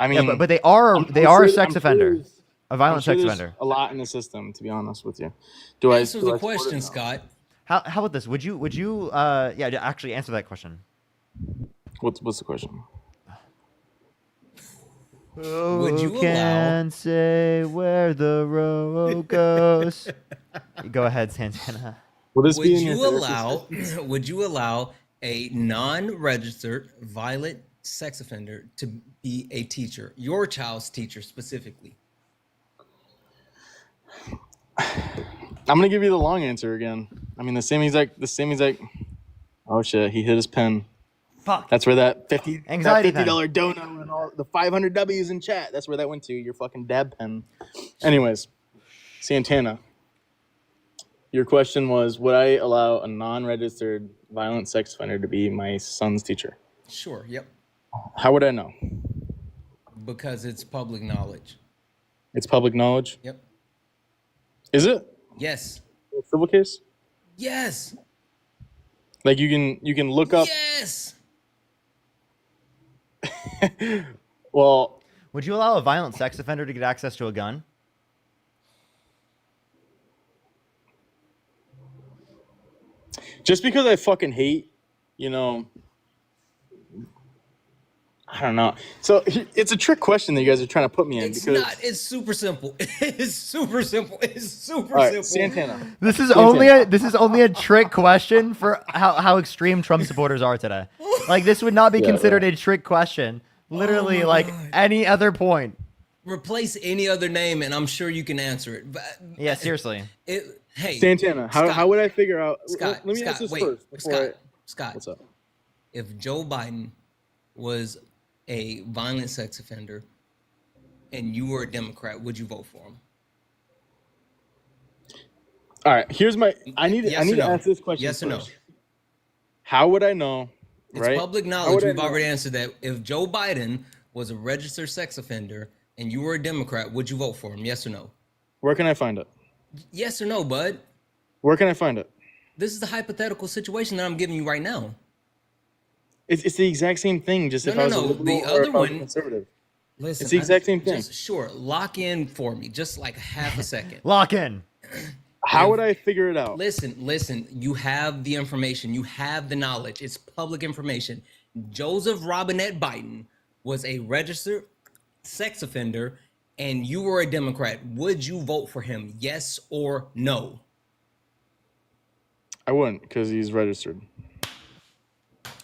I mean, yeah, but they are a sex offender, a violent sex offender. A lot in the system, to be honest with you. Answer the question, Scott. How about this? Would you actually answer that question? What's the question? Would you can say where the road goes? Go ahead, Santana. Would you allow a non-registered violent sex offender to be a teacher, your child's teacher specifically? I'm gonna give you the long answer again. I mean, the same exact. Oh shit! He hit his pen. Fuck. That's where that $50 donut and all the 500 W's in chat. That's where that went to. Your fucking dab pen. Anyways, Santana. Your question was, would I allow a non-registered violent sex offender to be my son's teacher? Sure. Yep. How would I know? Because it's public knowledge. It's public knowledge? Yep. Is it? Yes. A civil case? Yes. Like you can look up. Yes. Well, would you allow a violent sex offender to get access to a gun? Just because I fucking hate, I don't know. So it's a trick question that you guys are trying to put me in. It's not. It's super simple. It's super simple. Santana. This is only a trick question for how extreme Trump supporters are today. Like this would not be considered a trick question. Literally, like any other point. Replace any other name, and I'm sure you can answer it. But, Yeah, seriously. Hey, Santana, how would I figure out? Scott, Let me ask this wait, first before Scott. What's up? If Joe Biden was a violent sex offender and you were a Democrat, would you vote for him? All right, here's my. I need Yes or to no? ask this question Yes or no? first. How would I know? It's right? public How knowledge. would I We've know? already answered that. If Joe Biden was a registered sex offender and you were a Democrat, would you vote for him? Yes or no? Where can I find it? Yes or no, bud? Where can I find it? This is the hypothetical situation that I'm giving you right now. It's the exact same thing. Just if I was a liberal The or other if I was a one. conservative. Listen, It's the exact same thing. Just sure, lock in for me, just like half a second. Lock in. How would I figure it out? Listen. You have the information. You have the knowledge. It's public information. Joseph Robinette Biden was a registered sex offender, and you were a Democrat. Would you vote for him? Yes or no? I wouldn't, because he's registered.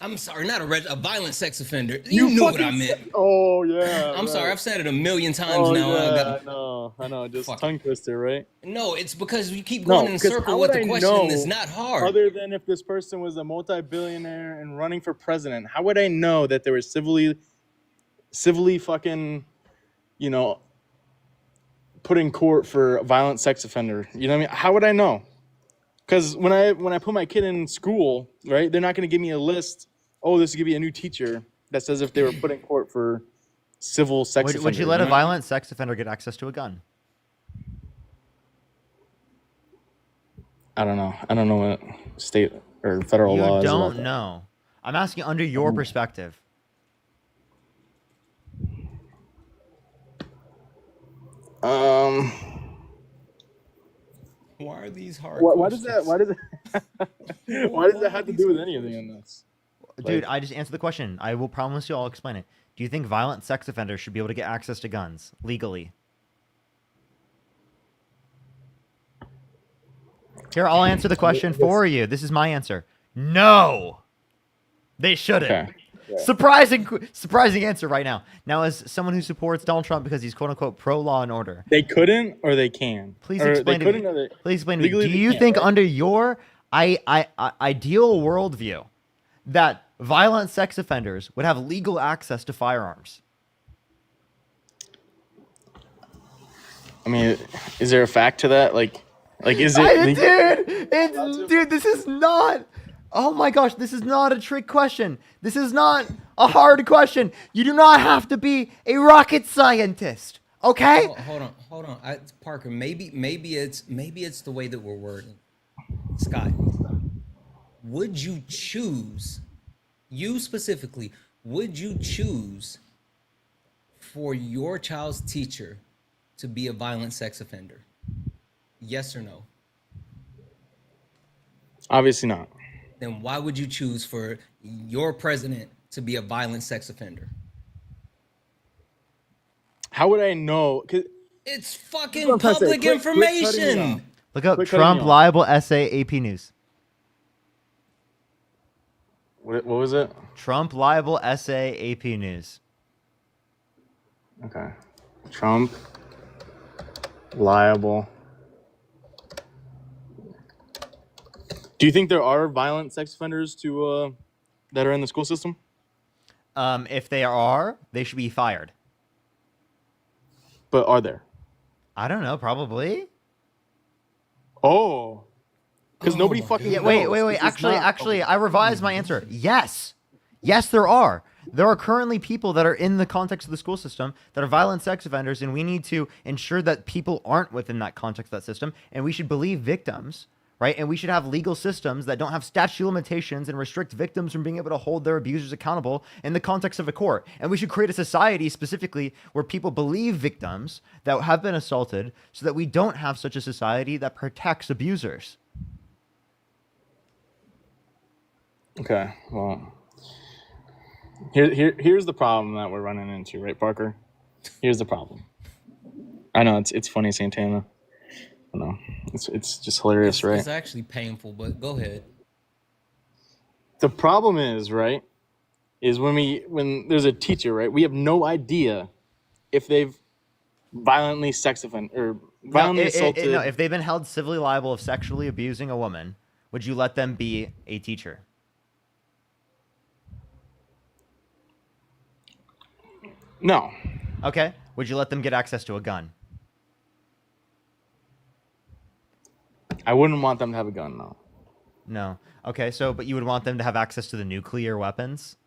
I'm sorry, not a violent sex offender. You knew what I meant. Oh yeah. I'm sorry, I've said it a million times Oh now. yeah, I know. Just tongue twister, right? No, it's because you keep going in a circle with the question. It's not hard. Other than if this person was a multi-billionaire and running for president, how would I know that they were civilly fucking, put in court for a violent sex offender? You know what I mean? How would I know? Because when I put my kid in school, right, they're not going to give me a list. Oh, this is going to be a new teacher that says if they were put in court for civil sex offender. Would you let a violent sex offender get access to a gun? I don't know. I don't know what state or federal law is. You don't know. I'm asking under your perspective. Why are these hard? Why does that have to do with anything in this? Dude, I just answered the question. I will promise you I'll explain it. Do you think violent sex offenders should be able to get access to guns legally? Here, I'll answer the question for you. This is my answer. No, they shouldn't. Okay. Yeah. Surprising answer right now. Now, as someone who supports Donald Trump because he's quote unquote pro law and order, they couldn't or they can. Please explain to me. Please explain to me. Do you think under your ideal worldview that violent sex offenders would have legal access to firearms? I mean, is there a fact to that? Like is it? Dude, this is not. Oh my gosh, this is not a trick question. This is not a hard question. You do not have to be a rocket scientist, okay? Hold on. Parker, maybe it's the way that we're wording. Scott, would you choose, you specifically, would you choose for your child's teacher to be a violent sex offender? Yes or no? Obviously not. Then why would you choose for your president to be a violent sex offender? How would I know? It's fucking public information. Look up Trump liable essay AP News. What was it? Trump liable essay AP News. Okay. Trump liable. Do you think there are violent sex offenders that are in the school system? If they are, they should be fired. But are there? I don't know. Probably. Oh. Because nobody fucking knows. Wait. Actually, I revised my answer. Yes, there are. There are currently people that are in the context of the school system that are violent sex offenders, and we need to ensure that people aren't within that context of that system, and we should believe victims. Right? And we should have legal systems that don't have statute limitations and restrict victims from being able to hold their abusers accountable in the context of a court. And we should create a society specifically where people believe victims that have been assaulted so that we don't have such a society that protects abusers. Okay, well, here's the problem that we're running into, right, Parker? Here's the problem. I know it's funny, Santana. No, it's just hilarious, right? It's actually painful, but go ahead. The problem is, right, is when there's a teacher, right, we have no idea if they've violently sex offend or No, violently assaulted. no. If they've been held civilly liable of sexually abusing a woman, would you let them be a teacher? No. Okay. Would you let them get access to a gun? I wouldn't want them to have a gun, no. No. Okay. So, but you would want them to have access to the nuclear weapons?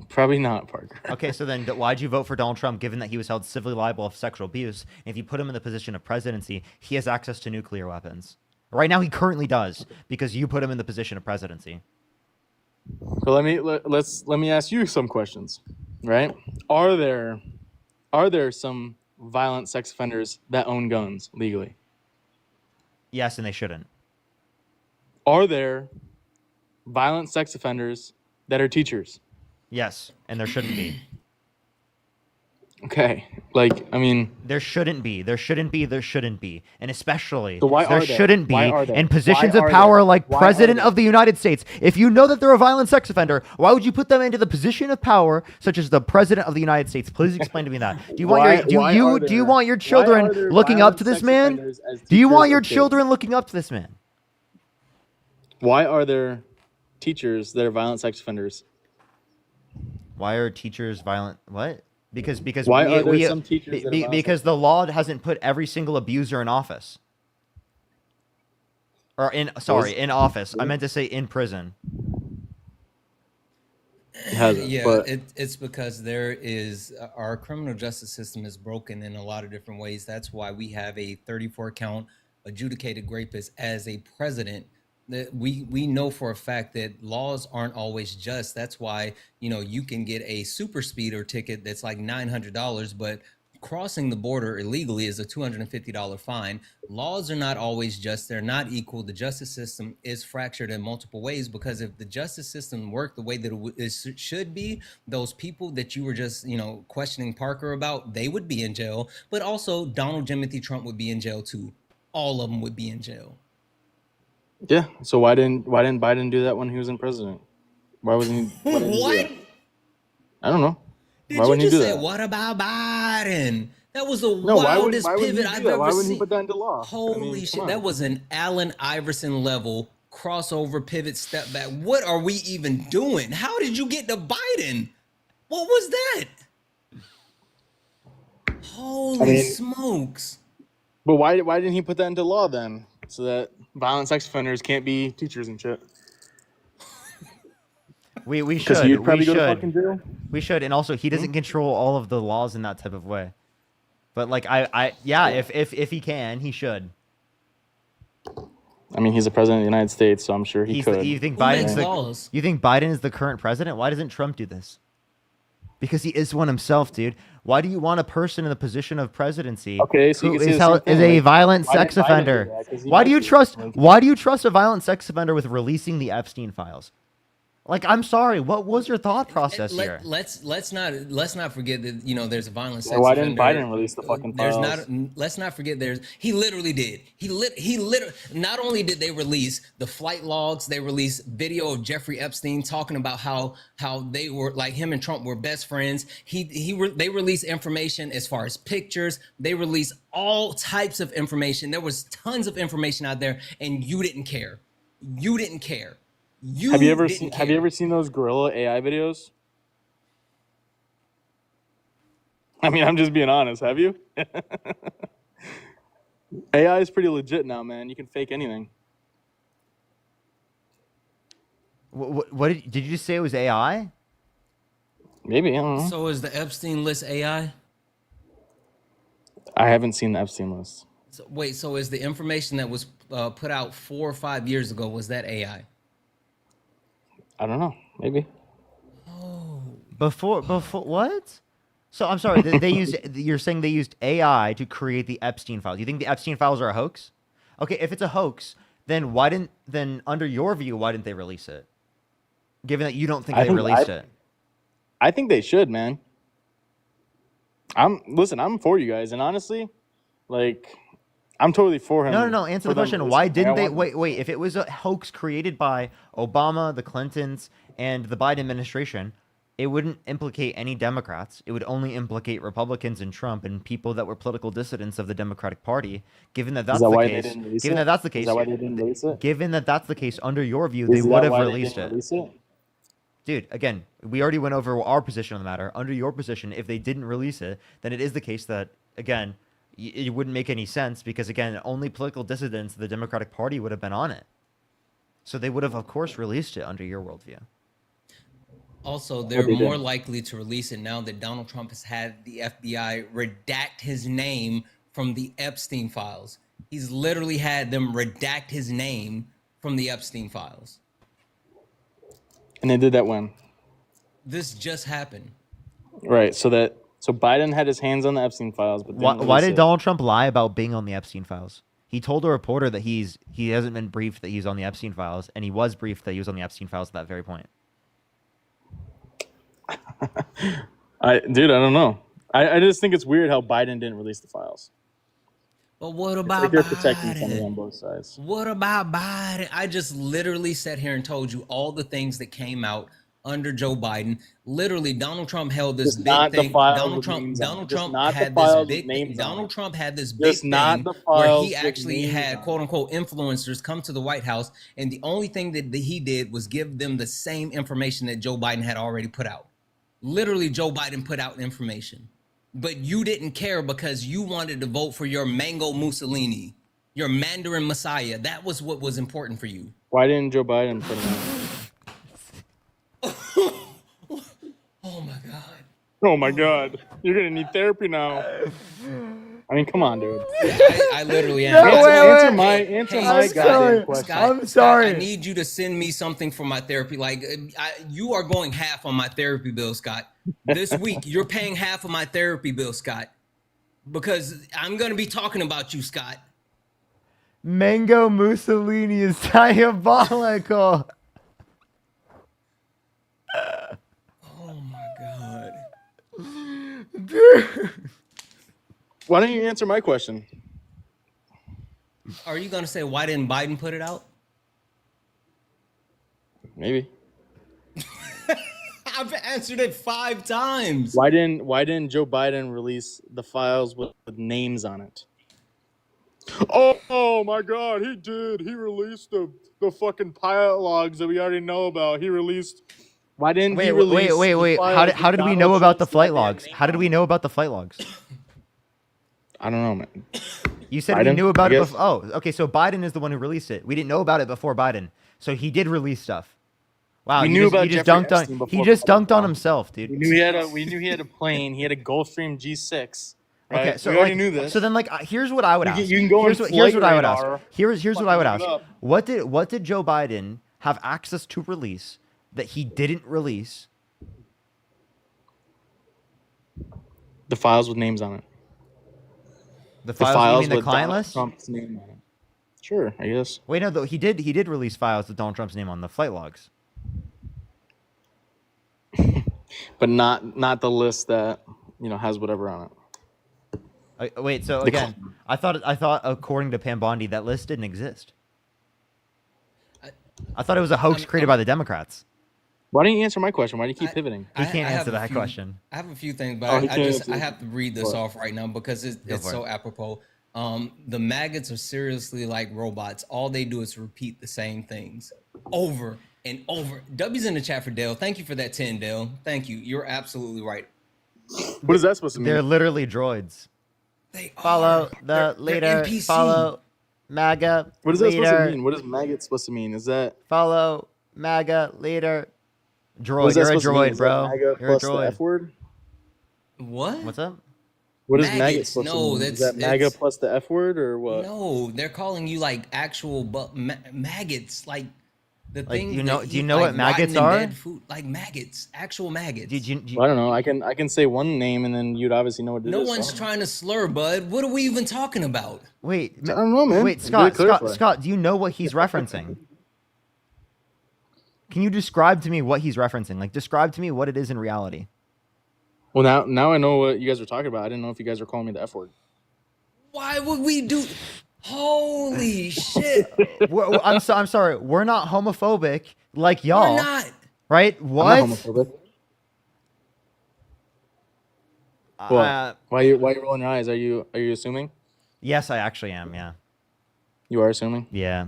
Probably not, Parker. Okay, so then why'd you vote for Donald Trump given that he was held civilly liable of sexual abuse? And if you put him in the position of presidency, he has access to nuclear weapons. Right now he currently does because you put him in the position of presidency. So let me ask you some questions, right? Are there some violent sex offenders that own guns legally? Yes, and they shouldn't. Are there violent sex offenders that are teachers? Yes, and there shouldn't be. Okay, like I mean, there shouldn't be, and especially so why there are shouldn't Why be are there? in positions Why of are power there? like Why are President there? of the United States. If you know that they're a violent sex offender, why would you put them into the position of power such as the President of the United States? Please explain to me that. Do you want do you want your children looking up to this man? Do you want your children looking up to this man? Why are there teachers that are violent sex offenders? Why are teachers violent? What? Because Why are there some teachers that are violent because the law hasn't put every single abuser in office. Or in office. I meant to say in prison. Yeah, it's because there is our criminal justice system is broken in a lot of different ways. That's why we have a 34 count adjudicated rapist as a president. That we know for a fact that laws aren't always just. That's why, you know, you can get a super speeder ticket that's like $900, but crossing the border illegally is a $250 fine. Laws are not always just. They're not equal. The justice system is fractured in multiple ways because if the justice system worked the way that it should be, those people that you were just, you know, questioning Parker about, they would be in jail. But also Donald Timothy Trump would be in jail too. All of them would be in jail. Yeah. So why didn't Biden do that when he was in president? Why wasn't he? What? I don't know. Did Why you wouldn't he just do say that? what about Biden? That was the No, wildest why wouldn't pivot he do I've that? ever Why wouldn't seen. he put that into law? Holy shit, that was an Allen Iverson level crossover pivot step back. What are we even doing? How did you get to Biden? What was that? Holy smokes. But why didn't he put that into law then? So that violent sex offenders can't be teachers and shit. We Because should. he'd probably We go to should. fucking jail. We should. And also he doesn't control all of the laws in that type of way. But like if he can, he should. I mean, he's the president of the United States, so I'm sure he could. You think Who makes Biden's laws? you think Biden is the current president? Why doesn't Trump do this? Because he is one himself, dude. Why do you want a person in the position of presidency Okay, so you who can say is, the same thing, is a like, violent why sex didn't Biden do offender? that? 'Cause he Why do you might be. trust? Like- Why do you trust a violent sex offender with releasing the Epstein files? Like, I'm sorry. What was your thought process here? Let's not forget that, you know, there's a violent sex why didn't offender. Biden release the fucking There's files? let's not forget he literally did. He literally not only did they release the flight logs, they released video of Jeffrey Epstein talking about how they were like him and Trump were best friends. They released information as far as pictures. They released all types of information. There was tons of information out there, and you didn't care. You didn't care. Have you ever seen those gorilla AI videos? I mean, I'm just being honest. Have you? AI is pretty legit now, man. You can fake anything. What did you just say it was AI? Maybe, I don't know. So is the Epstein list AI? I haven't seen the Epstein list. So is the information that was put out 4 or 5 years ago, was that AI? I don't know. Maybe. Before what? So I'm sorry. They used. You're saying they used AI to create the Epstein files. You think the Epstein files are a hoax? Okay, if it's a hoax, then under your view, why didn't they release it? Given that you don't think they released it. I think they should, man. I'm for you guys, and honestly, like, I'm totally for him. No. Answer the question. Why didn't they? Wait. If it was a hoax created by Obama, the Clintons, and the Biden administration, it wouldn't implicate any Democrats. It would only implicate Republicans and Trump and people that were political dissidents of the Democratic Party. Given that Is that's that the why they case, didn't release given it? that that's the Is case, that why they didn't release it? given that that's the case, under your view, they Is would that have why they released didn't it. release it? Dude, again, we already went over our position on the matter. Under your position, if they didn't release it, then it is the case that, again, it wouldn't make any sense because, again, only political dissidents of the Democratic Party would have been on it. So they would have, of course, released it under your worldview. Also, they're more likely to release it now that Donald Trump has had the FBI redact his name from the Epstein files. He's literally had them redact his name from the Epstein files. And they did that when? This just happened. Right. So Biden had his hands on the Epstein files, but Why did Donald Trump lie about being on the Epstein files? He told a reporter that he hasn't been briefed that he's on the Epstein files, and he was briefed that he was on the Epstein files at that very point. I don't know. I just think it's weird how Biden didn't release the files. But what It's about like they're protecting somebody Biden? on both sides. What about Biden? I just literally sat here and told you all the things that came out under Joe Biden. Literally, Donald Trump held this Just big not the thing. files Donald with Trump names on it. Donald Just Trump not the had files this with big names on Donald it. Trump had this big Just not thing the where files he with actually names had on quote unquote influencers come to the White House, and the only thing that he did was give them the same information that Joe Biden had already put out. Literally, Joe Biden put out information. But you didn't care because you wanted to vote for your Mango Mussolini, your Mandarin Messiah. That was what was important for you. Why didn't Joe Biden put him out? Oh my God. Oh my God. You're going to need therapy now. I mean, come on, dude. I literally am. No, Answer my goddamn question. Scott, I'm sorry. Scott, I need you to send me something for my therapy. Like, you are going half on my therapy bill, Scott. This week, you're paying half of my therapy bill, Scott. Because I'm going to be talking about you, Scott. Mango Mussolini is diabolical. Oh my God. Dude. Why don't you answer my question? Are you going to say, why didn't Biden put it out? Maybe. I've answered it 5 times. Why didn't Joe Biden release the files with names on it? Oh my God, he did. He released the fucking pilot logs that we already know about. He released. Why didn't he release? Wait. How did we know about the flight logs? How did we know about the flight logs? I don't know, man. You said Biden, we knew about I it guess. before. Oh, okay. So Biden is the one who released it. We didn't know about it before Biden. So he did release stuff. Wow, We you knew just, about you just Jeffrey dunked Epstein on. He before just Biden, dunked on bro. himself, dude. We knew he had a plane. He had a Gulfstream G6. Right? Okay, so we already like, knew this. so then like here's what I would ask. You can go here's on here's what Flight I would ask. Radar, Here's what I would fucking ask. look it up. What did Joe Biden have access to release that he didn't release? The files with names on it. The files, you mean the with client Donald list? Trump's name on it. Sure, I guess. Wait, no, though he did release files with Donald Trump's name on the flight logs. But not the list that has whatever on it. Wait, so again, I thought according to Pam Bondi that list didn't exist. I thought it was a hoax created by the Democrats. Why don't you answer my question? Why do you keep pivoting? He can't answer that few, question. I have a few things, but I have to read this off right now because it's so apropos. The maggots are seriously like robots. All they do is repeat the same things over and over. W's in the chat for Dale. Thank you for that 10, Dale. Thank you. You're absolutely right. What is that supposed to mean? They're literally droids. They follow they're leader. NPC. Follow MAGA. What is that leader. supposed to mean? What is maggot supposed to mean? Is that follow MAGA leader? Droid. What is that You're a supposed to mean? droid, Is bro. that MAGA You're a plus the droid. F word? What? What's up? What is maggot Maggots. supposed No, to mean? Is that's that MAGA plus the F word or what? No, they're calling you like actual maggots, like the Like, things. you know- that do you eat, know like, what maggots rotten and are? dead food, like maggots, actual maggots. Well, I don't know. I can say one name and then you'd obviously know what it is. No so I one's don't know. trying to slur, bud. What are we even talking about? Wait, I don't know, man. Wait, You gotta clarify. Scott, do you know what he's referencing? Can you describe to me what he's referencing? Like, describe to me what it is in reality. Well, now I know what you guys are talking about. I didn't know if you guys were calling me the F word. Why would we do? Holy shit! I'm sorry. We're not homophobic like y'all. We're not. Right? What? I'm not homophobic. What? Why you rolling your eyes? Are you assuming? Yes, I actually am. Yeah. You are assuming? Yeah.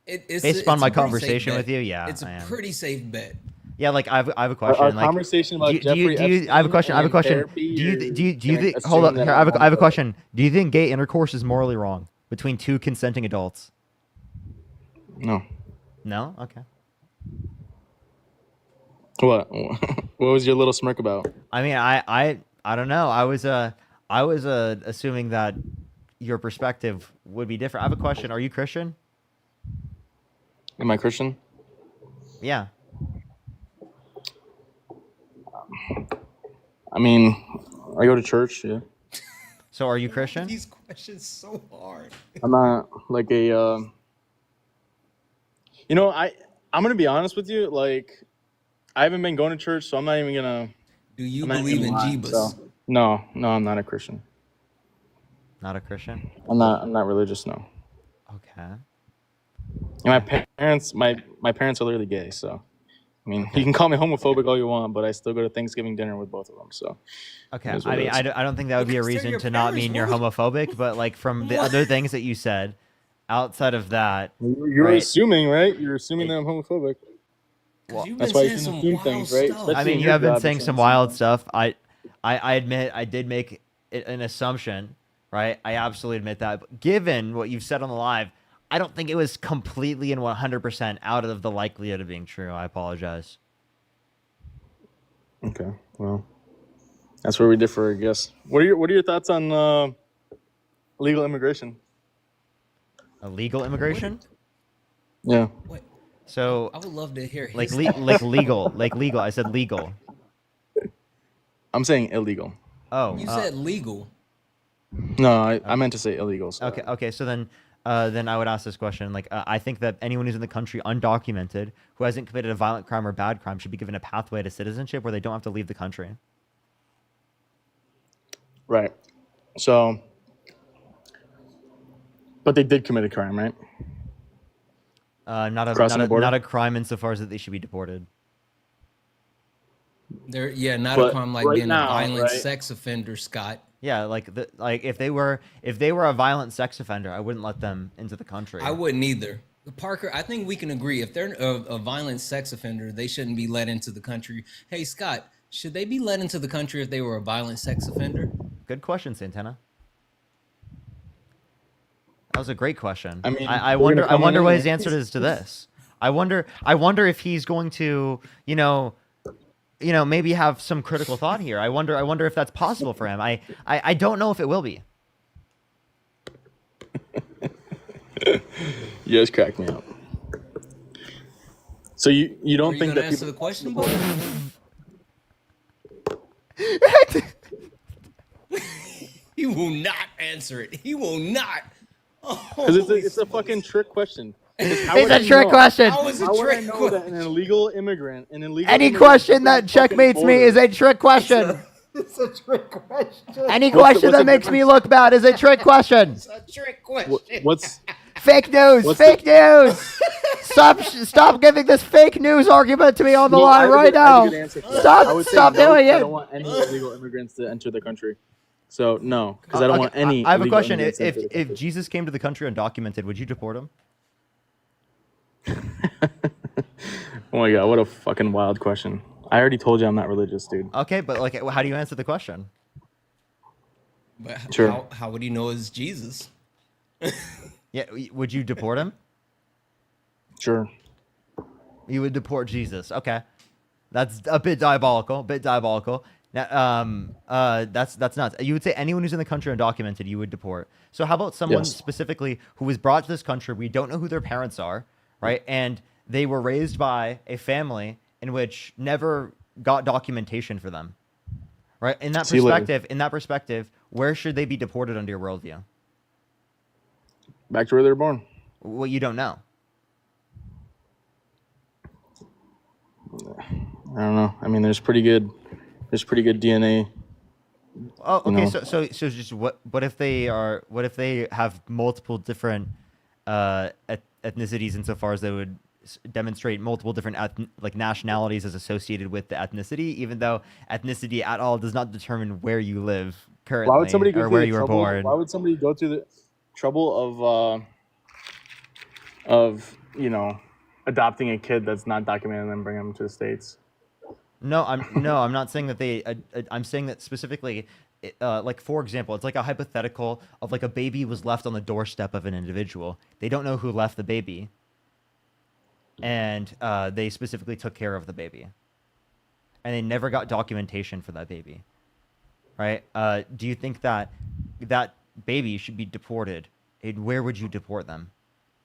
It's Based upon it's a my pretty safe conversation with bet. you, yeah, It's a I am. pretty safe bet. Yeah, like I have a Our question. Like, conversation do about you do you Jeffrey do you? I have a Epstein question. I have a and question. therapy. Do you You're think? Hold assume up. that Here, I'm I have a homophobic. question. Do you think gay intercourse is morally wrong between two consenting adults? No. No. Okay. What? What was your little smirk about? I mean, I don't know. I was assuming that your perspective would be different. I have a question. Are you Christian? Am I Christian? Yeah. I mean, I go to church. Yeah. So are you Christian? These questions so hard. I'm not like a. You know, I'm gonna be honest with you. Like, I haven't been going to church, so I'm not even gonna. Do you I'm not believe even in lie, Jeebus? so. No, I'm not a Christian. Not a Christian. I'm not religious. No. Okay. And my parents, my parents are literally gay, so. I mean, you can call me homophobic all you want, but I still go to Thanksgiving dinner with both of them. So. Okay. I mean, I don't think that would be a reason to not mean you're homophobic, but like from the other things that you said, outside of that, You're right? assuming, right? You're assuming that I'm homophobic. Well, that's why you can assume things, right? Especially I mean, in you your have been job, saying you some can wild assume stuff. I admit I did make an assumption, right? I absolutely admit that. But given what you've said on the live, I don't think it was completely and 100% out of the likelihood of being true. I apologize. Okay, well, that's where we differ, I guess. What are your thoughts on legal immigration? Illegal immigration? Yeah. What? So I would love to hear like his like legal. I said legal. I'm saying illegal. Oh, You said legal. No, I meant to say illegal. So. Okay. So then I would ask this question. Like, I think that anyone who's in the country undocumented, who hasn't committed a violent crime or bad crime, should be given a pathway to citizenship where they don't have to leave the country. Right. So, but they did commit a crime, right? Not Crossing the border? not a crime insofar as that they should be deported. Not But a crime like right being now, a violent right? sex offender, Scott. Yeah, like if they were a violent sex offender, I wouldn't let them into the country. I wouldn't either. Parker, I think we can agree if they're a violent sex offender, they shouldn't be let into the country. Hey, Scott, should they be let into the country if they were a violent sex offender? Good question, Santana. That was a great question. I mean, I we're gonna wonder come what in his answer is to this. I wonder if he's going to, maybe have some critical thought here. I wonder if that's possible for him. I don't know if it will be. You guys cracked me up. So you don't think that answer people the question, boy? He will not answer it. He will not. Because it's a fucking trick question. It's a trick question. How is it How would I trick know that an illegal immigrant, Any question that checkmates me is a trick question. It's a trick question. Any question what's that the makes me difference? look bad is a trick question. It's a trick question. What's Fake news. What's Fake news. Stop giving this fake news argument to me on the No, I line have a right good- I have a now. good answer for that. I would say Stop no, doing because I it. don't want any illegal immigrants to enter the country. So no, because I don't want any. I have a illegal question. immigrants to enter the If country. Jesus came to the country undocumented, would you deport him? Oh my god, what a fucking wild question. I already told you I'm not religious, dude. Okay, but like, how do you answer the question? But Sure. how would he know it's Jesus? Yeah, would you deport him? Sure. You would deport Jesus. Okay, that's a bit diabolical. Now, that's nuts. You would say anyone who's in the country undocumented, you would deport. So how about someone Yes. specifically who was brought to this country? We don't know who their parents are, right? And they were raised by a family in which never got documentation for them, right? In that See you later. perspective, where should they be deported under your worldview? Back to where they were born. Well, you don't know. I don't know. I mean, there's pretty good DNA. Oh, okay. know. So just what if they have multiple different ethnicities insofar as they would demonstrate multiple different like nationalities as associated with the ethnicity, even though ethnicity at all does not determine where you live Why would somebody currently go or through where the you were trouble? Why born. would somebody go through the trouble of adopting a kid that's not documented and then bring them to the States? No, I'm not saying that they. I'm saying that specifically, like for example, it's like a hypothetical of like a baby was left on the doorstep of an individual. They don't know who left the baby, and they specifically took care of the baby, and they never got documentation for that baby, right? Do you think that that baby should be deported? And where would you deport them?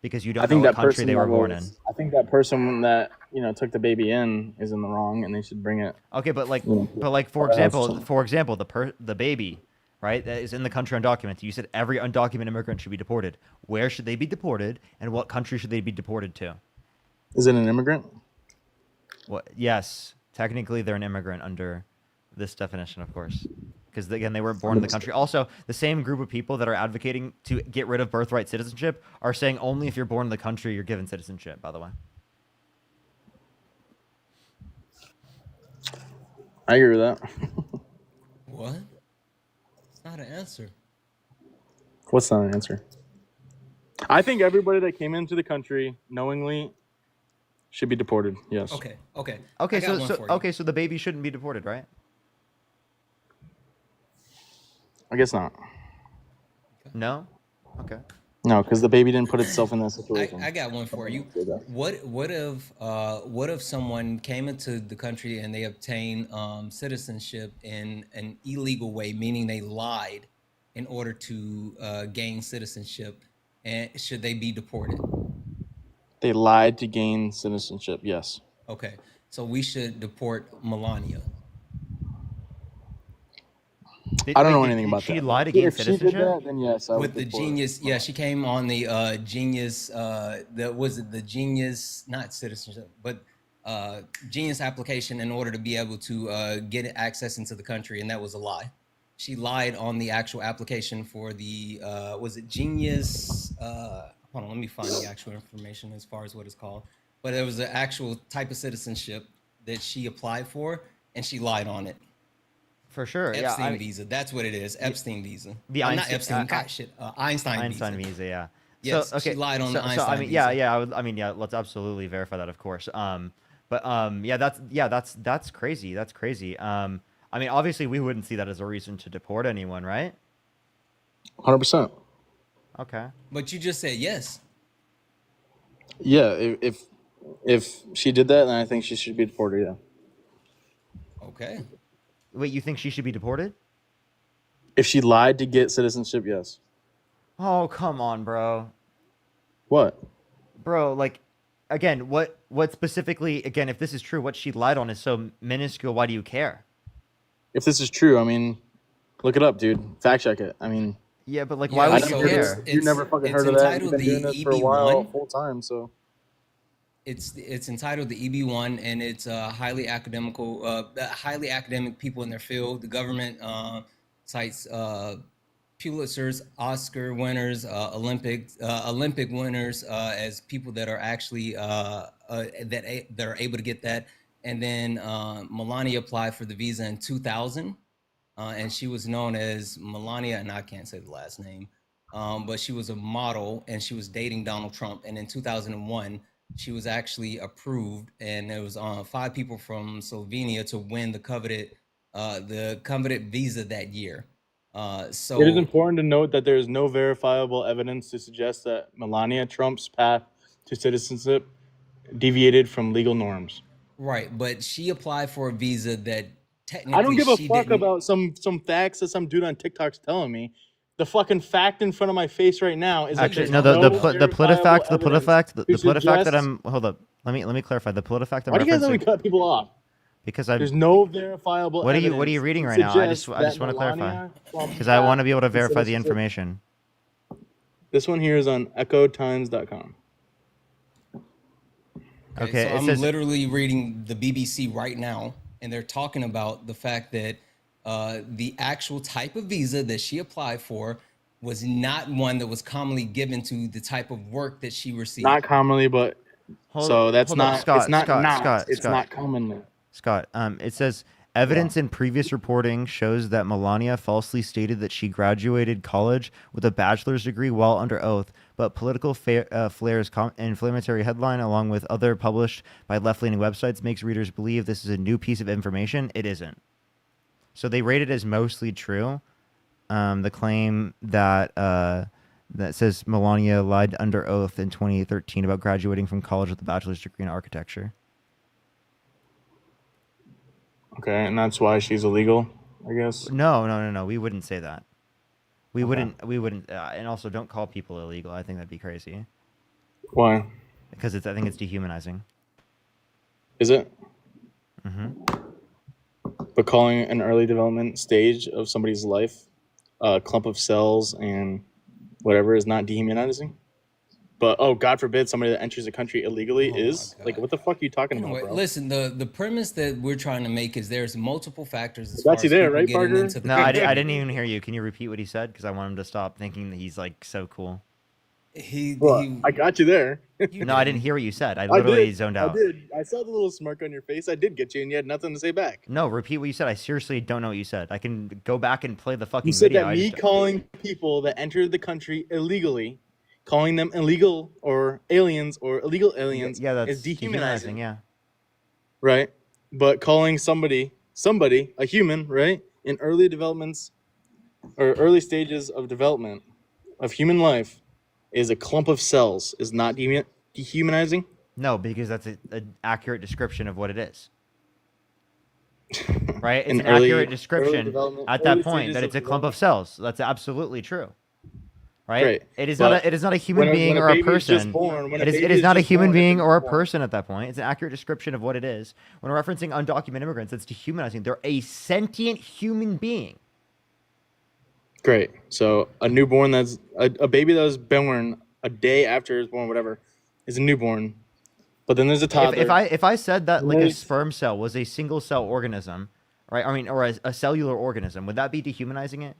Because you I don't know think what that country person they that were born in. was, I think that person that took the baby in is in the wrong, and they should bring it. Okay, but like, To for our house or example, something. the baby, right, that is in the country undocumented. You said every undocumented immigrant should be deported. Where should they be deported, and what country should they be deported to? Is it an immigrant? What? Yes, technically they're an immigrant under this definition, of course, because again they weren't born in the country. Also, the same group of people that are advocating to get rid of birthright citizenship are saying only if you're born in the country you're given citizenship. By the way. I agree with that. What? It's not an answer. What's not an answer? I think everybody that came into the country knowingly should be deported. Yes. Okay. Okay. Okay, I got one for you. okay, so the baby shouldn't be deported, right? I guess not. No. Okay. No, because the baby didn't put itself in that situation. I got one for you. What if someone came into the country and they obtained citizenship in an illegal way, meaning they lied in order to gain citizenship, and should they be deported? They lied to gain citizenship. Yes. Okay, so we should deport Melania. I don't know anything about she that. lie to gain If she did citizenship? that, then yes, I would With the deport her. genius, yeah, she came on the genius. The genius, not citizenship, but genius application in order to be able to get access into the country, and that was a lie. She lied on the actual application for the was it genius? Hold on, let me find the actual information as far as what it's called. But there was an actual type of citizenship that she applied for, and she lied on it. For sure, Epstein visa. That's what it is. Epstein visa. The not Epstein. Einstein visa. Yeah. Yes, So, okay. she lied on the so Einstein I mean, visa. yeah. Let's absolutely verify that, of course. That's crazy. That's crazy. I mean, obviously, we wouldn't see that as a reason to deport anyone, right? 100%. Okay. But you just said yes. Yeah. If she did that, then I think she should be deported. Yeah. Okay. Wait, you think she should be deported? If she lied to get citizenship, yes. Oh, come on, bro. What? Bro, like, again, what specifically? Again, if this is true, what she lied on is so minuscule. Why do you care? If this is true, I mean, look it up, dude. Fact check it. I mean. Yeah, but like, why would you care? You never fucking heard of that. You've been doing this for a while, full time, so. It's entitled the EB1, and it's highly academic people in their field. The government cites Pulitzers, Oscar winners, Olympic winners as people that are actually that are able to get that. And then Melania applied for the visa in 2000, and she was known as Melania, and I can't say the last name, but she was a model, and she was dating Donald Trump. And in 2001. She was actually approved, and there was 5 people from Slovenia to win the coveted visa that year. So it is important to note that there is no verifiable evidence to suggest that Melania Trump's path to citizenship deviated from legal norms. Right, but she applied for a visa that technically I don't give a she fuck didn't. about some facts that some dude on TikTok's telling me. The fucking fact in front of my face right now is actually that no. The PolitiFact that I'm hold up. Let me clarify. The PolitiFact I'm Why do you guys referencing. let me cut people off? Because there's no verifiable. What are you reading right now? I just want to clarify because I want to be able to verify the information. This one here is on echotimes.com. Okay, so I'm literally reading the BBC right now, and they're talking about the fact that the actual type of visa that she applied for was not one that was commonly given to the type of work that she received. Not commonly, but So that's Hold up, not. Scott, It's not Scott, not. Scott, It's Scott, not commonly. Scott. It says evidence in previous reporting shows that Melania falsely stated that she graduated college with a bachelor's degree while under oath, but political flares inflammatory headline along with other published by left-leaning websites makes readers believe this is a new piece of information. It isn't. So they rate it as mostly true. The claim that that says Melania lied under oath in 2013 about graduating from college with a bachelor's degree in architecture. Okay, and that's why she's illegal, I guess. No. We wouldn't say that. We wouldn't. And also, don't call people illegal. I think that'd be crazy. Why? Because I think it's dehumanizing. Is it? Mm-hmm. But calling an early development stage of somebody's life a clump of cells and whatever is not dehumanizing? But oh, God forbid somebody that enters the country illegally is like, what the fuck are you talking Anyway, about, bro? listen, the premise that we're trying to make is there's multiple factors as Got far you as there, people right, getting Parker? into the No, I didn't even hear you. Can you repeat what he said? Because I want him to stop thinking that he's like so cool. I got you there. No, I didn't hear what you said. I I literally did. zoned I out. did. I saw the little smirk on your face. I did get you, and you had nothing to say back. No, repeat what you said. I seriously don't know what you said. I can go back and play the fucking You said video. that me calling people that entered the country illegally, calling them illegal or aliens or illegal aliens, Yeah, that's is dehumanizing. Yeah. Right? But calling somebody, a human, right, in early developments or early stages of development of human life is a clump of cells is not dehumanizing? No, because that's an accurate description of what it is. Right? It's An an early- accurate early description development- at early that point stages that of it's a clump of cells. That's absolutely true. Right? Right. It is But not. It is not a human when being a or a baby is just person. born- when a It is. It baby is is not a just human born, being it's or a born. person at that point. It's an accurate description of what it is. When we're referencing undocumented immigrants, it's dehumanizing. They're a sentient human being. Great. So a newborn that's a baby that was born a day after it was born, whatever, is a newborn. But then there's a toddler. If I said that like a There's- sperm cell was a single cell organism, right? I mean, or a cellular organism, would that be dehumanizing it?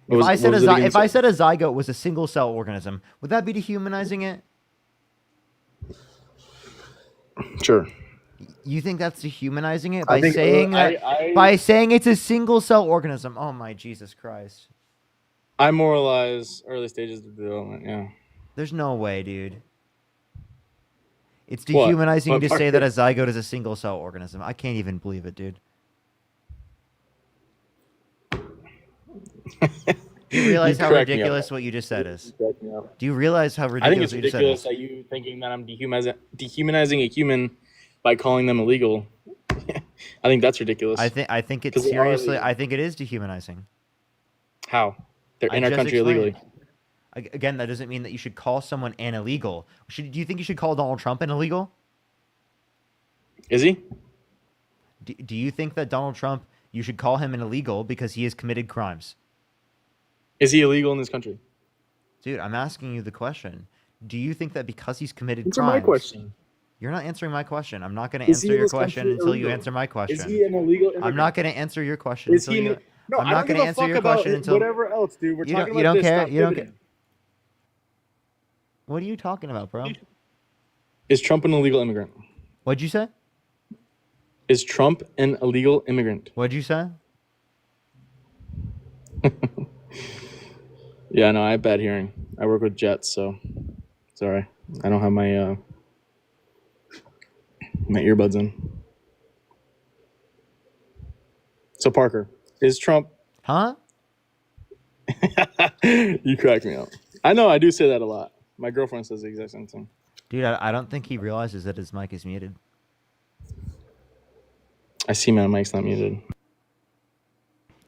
What was- If I what said was it again? if I said a zygote was a single cell organism, would that be dehumanizing it? Sure. You think that's dehumanizing it I by think, saying that by saying it's a single cell organism? Oh my Jesus Christ! I moralize early stages of development. Yeah. There's no way, dude. It's What? dehumanizing What to say part? that a zygote is a single cell organism. I can't even believe it, dude. Do you realize You how crack me up. ridiculous what you just said is? You crack me up. Do you realize how I think ridiculous it's what you just said ridiculous is? that you thinking that I'm dehumanizing a human by calling them illegal. I think that's ridiculous. I think it's 'Cause they are seriously. illegal. I think it is dehumanizing. How? They're I in our just country explained. illegally. Again, that doesn't mean that you should call someone an illegal. Do you think you should call Donald Trump an illegal? Is he? Do you think that Donald Trump, you should call him an illegal because he has committed crimes? Is he illegal in this country? Dude, I'm asking you the question. Do you think that because he's committed Answer crimes? my question. You're not answering my question. I'm not going to Is he answer in your this question country until you illegal? answer my question. Is he an illegal I'm immigrant? not going to answer your question Is until he? you. No, I'm I not don't going give to a answer fuck your about question it, until. whatever else, dude. We're You talking don't about this. care. Stop You don't pivoting. care. What are you talking about, bro? Is Trump an illegal immigrant? What'd you say? Is Trump an illegal immigrant? What'd you say? Yeah, no, I have bad hearing. I work with jets, so sorry. I don't have my my earbuds in. So Parker, is Trump? Huh? You crack me up. I know I do say that a lot. My girlfriend says the exact same thing. Dude, I don't think he realizes that his mic is muted. I see my mic's not muted.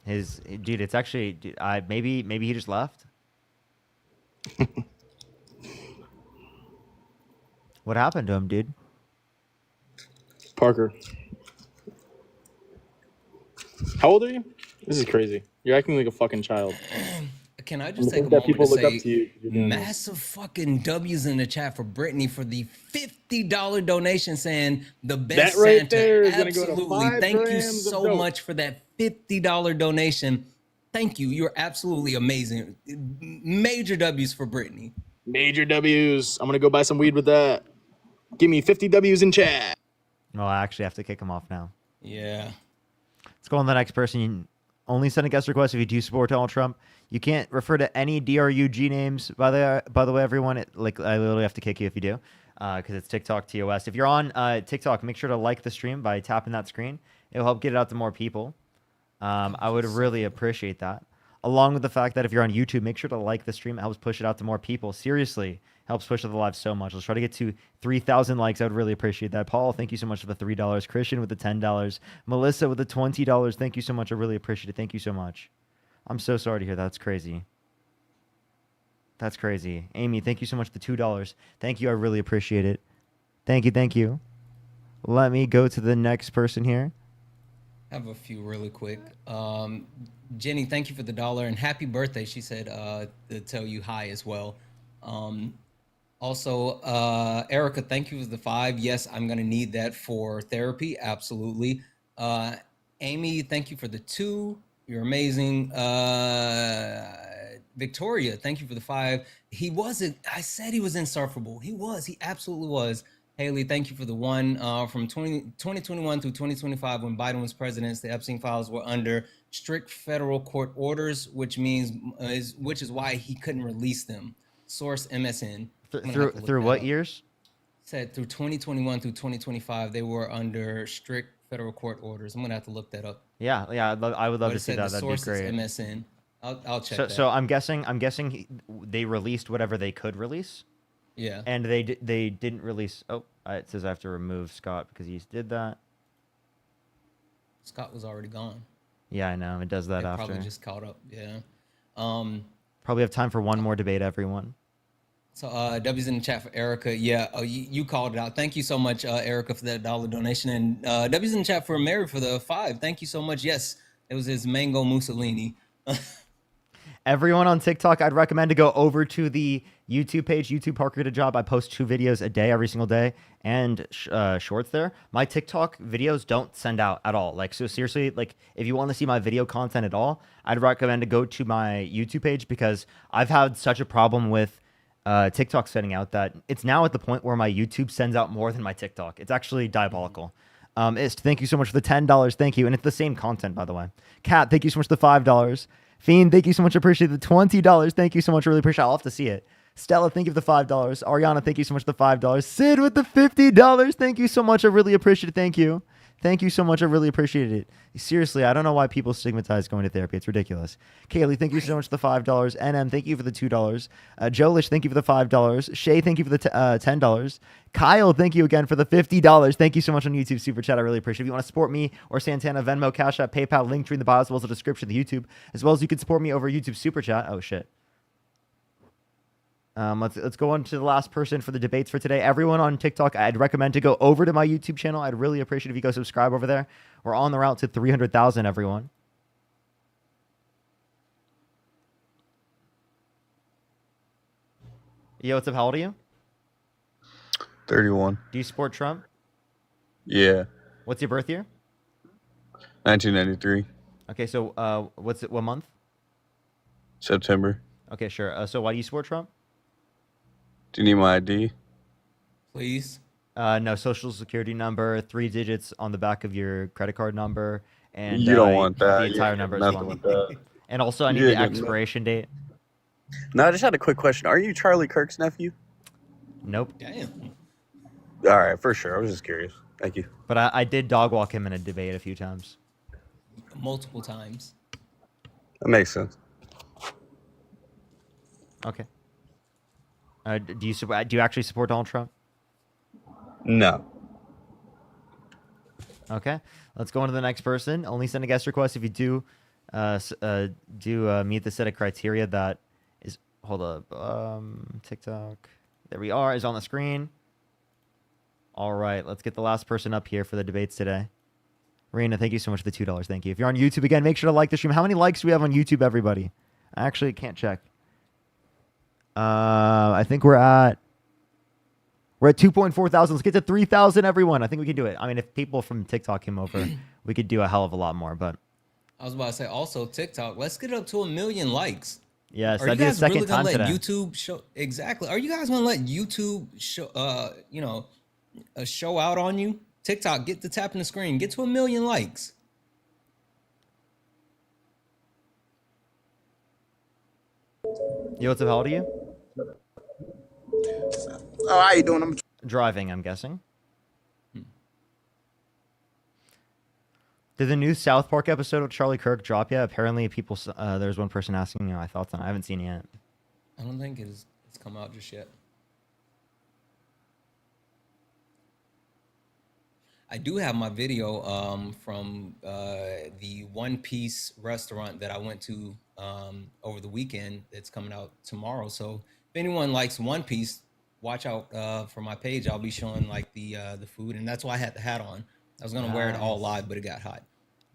Dude, it's actually, dude, maybe he just left. What happened to him, dude? Parker, how old are you? This is crazy. You're acting like a fucking child. Can I And just to take a think that moment people to look up say to you 'cause you're doing this. massive fucking W's in the chat for Brittany for the $50 donation saying the best That right Santa. there is gonna go to Absolutely. 5 Thank you grams of so dope. much for that $50 donation. Thank you. You're absolutely amazing. Major W's for Brittany. Major W's. I'm gonna go buy some weed with that. Give me 50 W's in chat. No, I actually have to kick him off now. Yeah. Let's go on to the next person. You only send a guest request if you do support Donald Trump. You can't refer to any DRUG names. By the way, everyone, I literally have to kick you if you do, because it's TikTok TOS. If you're on TikTok, make sure to like the stream by tapping that screen. It'll help get it out to more people. I would really appreciate that. Along with the fact that if you're on YouTube, make sure to like the stream. It helps push it out to more people. Seriously, helps push the live so much. Let's try to get to 3,000 likes. I would really appreciate that. Paul, thank you so much for the $3. Christian with the $10. Melissa with the $20. Thank you so much. I really appreciate it. Thank you so much. I'm so sorry to hear that. That's crazy. That's crazy. Amy, thank you so much for the $2. Thank you. I really appreciate it. Thank you. Thank you. Let me go to the next person here. I have a few really quick. Jenny, thank you for the $1 and happy birthday. She said to tell you hi as well. Also, Erica, thank you for the 5. Yes, I'm gonna need that for therapy. Absolutely. Amy, thank you for the 2. You're amazing. Victoria, thank you for the 5. He wasn't. I said he was insufferable. He was. He absolutely was. Haley, thank you for the 1. From 2021 through 2025, when Biden was president, the Epstein files were under strict federal court orders, which is why he couldn't release them. Source MSN. Through what years? Said through 2021 through 2025, they were under strict federal court orders. I'm gonna have to look that up. Yeah, I would love to see that. That'd be great. MSN. I'll check that. So I'm guessing they released whatever they could release. Yeah. And they didn't release. Oh, it says I have to remove Scott because he did that. Scott was already gone. Yeah, I know. It does that after. Probably just caught up. Yeah. Probably have time for one more debate, everyone. So W's in the chat for Erica. Yeah, you called it out. Thank you so much, Erica, for that $1 donation. And W's in the chat for Mary for the 5. Thank you so much. Yes, it was his mango Mussolini. Everyone on TikTok, I'd recommend to go over to the YouTube page, YouTube Parker Get a Job. I post 2 videos a day, every single day, and shorts there. My TikTok videos don't send out at all. Like, so seriously, like, if you want to see my video content at all, I'd recommend to go to my YouTube page because I've had such a problem with TikTok sending out that it's now at the point where my YouTube sends out more than my TikTok. It's actually diabolical. Thank you so much for the $10. Thank you. And it's the same content, by the way. Kat, thank you so much for the $5. Fiend, thank you so much. Appreciate the $20. Thank you so much. Really appreciate it. I'll have to see it. Stella, thank you for the $5. Ariana, thank you so much for the $5. Sid with the $50. Thank you so much. I really appreciate it. Thank you. Thank you so much. I really appreciate it. Seriously, I don't know why people stigmatize going to therapy. It's ridiculous. Kaylee, thank you so much for the $5. NM, thank you for the $2. Jolish, thank you for the $5. Shay, thank you for the $10. Kyle, thank you again for the $50. Thank you so much on YouTube Super Chat. I really appreciate it. If you want to support me or Santana, Venmo, Cash App, PayPal, link tree in the bio, as well as the description of the YouTube, as well as you can support me over YouTube Super Chat. Oh, shit. Let's go on to the last person for the debates for today. Everyone on TikTok, I'd recommend to go over to my YouTube channel. I'd really appreciate if you go subscribe over there. We're on the route to 300,000, everyone. Yo, what's up? How old are you? 31. Do you support Trump? Yeah. What's your birth year? 1993. Okay, so what month? September. Okay, sure. So why do you support Trump? Do you need my ID? Please. No, social security number, 3 digits on the back of your credit card number, and You don't want that. the entire You number ain't as nothing well. with that. And also, I need You the ain't getting expiration date. No, I just had a quick question. Are you Charlie Kirk's nephew? Nope. Damn. All right, for sure. I was just curious. Thank you. But I did dog walk him in a debate a few times. Multiple times. That makes sense. Okay. Do you actually support Donald Trump? No. Okay. Let's go on to the next person. Only send a guest request if you do meet the set of criteria that is. Hold up. TikTok. There we are. Is on the screen. All right. Let's get the last person up here for the debates today. Rena, thank you so much for the $2. Thank you. If you're on YouTube again, make sure to like the stream. How many likes do we have on YouTube, everybody? I actually can't check. I think we're at 2.4 thousand. Let's get to 3,000, everyone. I think we can do it. I mean, if people from TikTok came over, we could do a hell of a lot more. But I was about to say also TikTok. Let's get it up to 1 million likes. Yes, Are that'd you be the guys really second gonna time let today. YouTube show exactly? Are you guys gonna let YouTube show show out on you? TikTok, get to tapping the screen, get to 1 million likes. Yo, what's up? How old are you? Oh, how you doing? I'm Driving, I'm guessing. Did the new South Park episode with Charlie Kirk drop yet? Apparently, there's one person asking my thoughts on it. I haven't seen it yet. I don't think it's come out just yet. I do have my video from the One Piece restaurant that I went to over the weekend. It's coming out tomorrow. So if anyone likes One Piece, watch out for my page. I'll be showing like the food, and that's why I had the hat on. I was gonna wear it all live, but it got hot.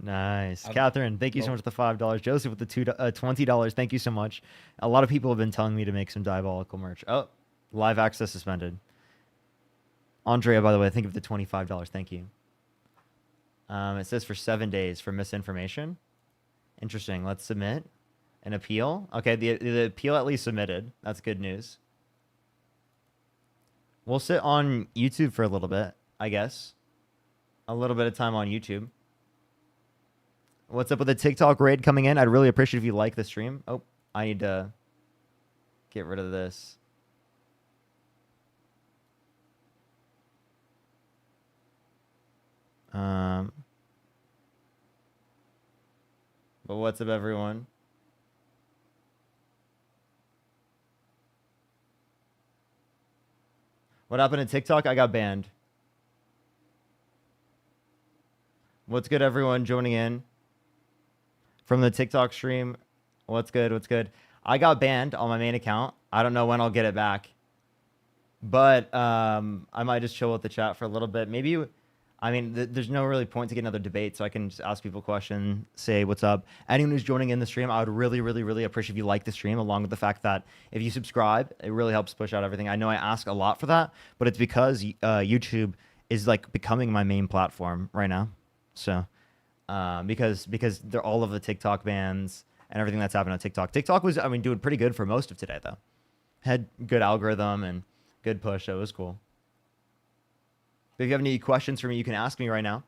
Nice. Catherine, thank you so much for the $5. Joseph with the $20. Thank you so much. A lot of people have been telling me to make some diabolical merch. Oh, live access suspended. Andrea, by the way, thank you for the $25. Thank you. It says for 7 days for misinformation. Interesting. Let's submit an appeal. Okay, the appeal at least submitted. That's good news. We'll sit on YouTube for a little bit, I guess. A little bit of time on YouTube. What's up with the TikTok raid coming in? I'd really appreciate if you like the stream. Oh, I need to get rid of this. But what's up, everyone? What happened to TikTok? I got banned. What's good, everyone joining in from the TikTok stream? What's good? What's good? I got banned on my main account. I don't know when I'll get it back. But I might just chill with the chat for a little bit. Maybe, I mean, there's no really point to get another debate, so I can just ask people questions, say what's up. Anyone who's joining in the stream, I would really, really, really appreciate if you like the stream, along with the fact that if you subscribe, it really helps push out everything. I know I ask a lot for that, but it's because YouTube is like becoming my main platform right now. So, because they're all of the TikTok bans and everything that's happened on TikTok. TikTok was, I mean, doing pretty good for most of today, though. Had good algorithm and good push, so it was cool. If you have any questions for me, you can ask me right now.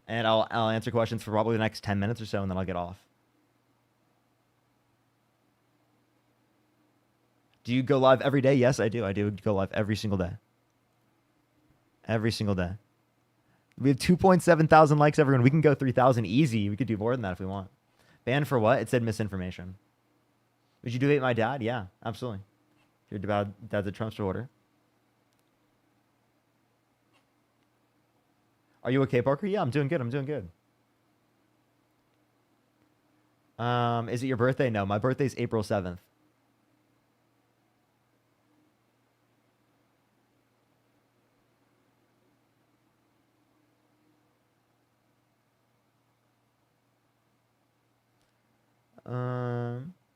And I'll answer questions for probably the next 10 minutes or so, and then I'll get off. Do you go live every day? Yes, I do. I do go live every single day. Every single day. We have 2.7 thousand likes, everyone. We can go 3,000 easy. We could do more than that if we want. Banned for what? It said misinformation. Would you debate my dad? Yeah, absolutely. Your dad's a Trump supporter. Are you okay, Parker? Yeah, I'm doing good. I'm doing good. Is it your birthday? No, my birthday's April 7th.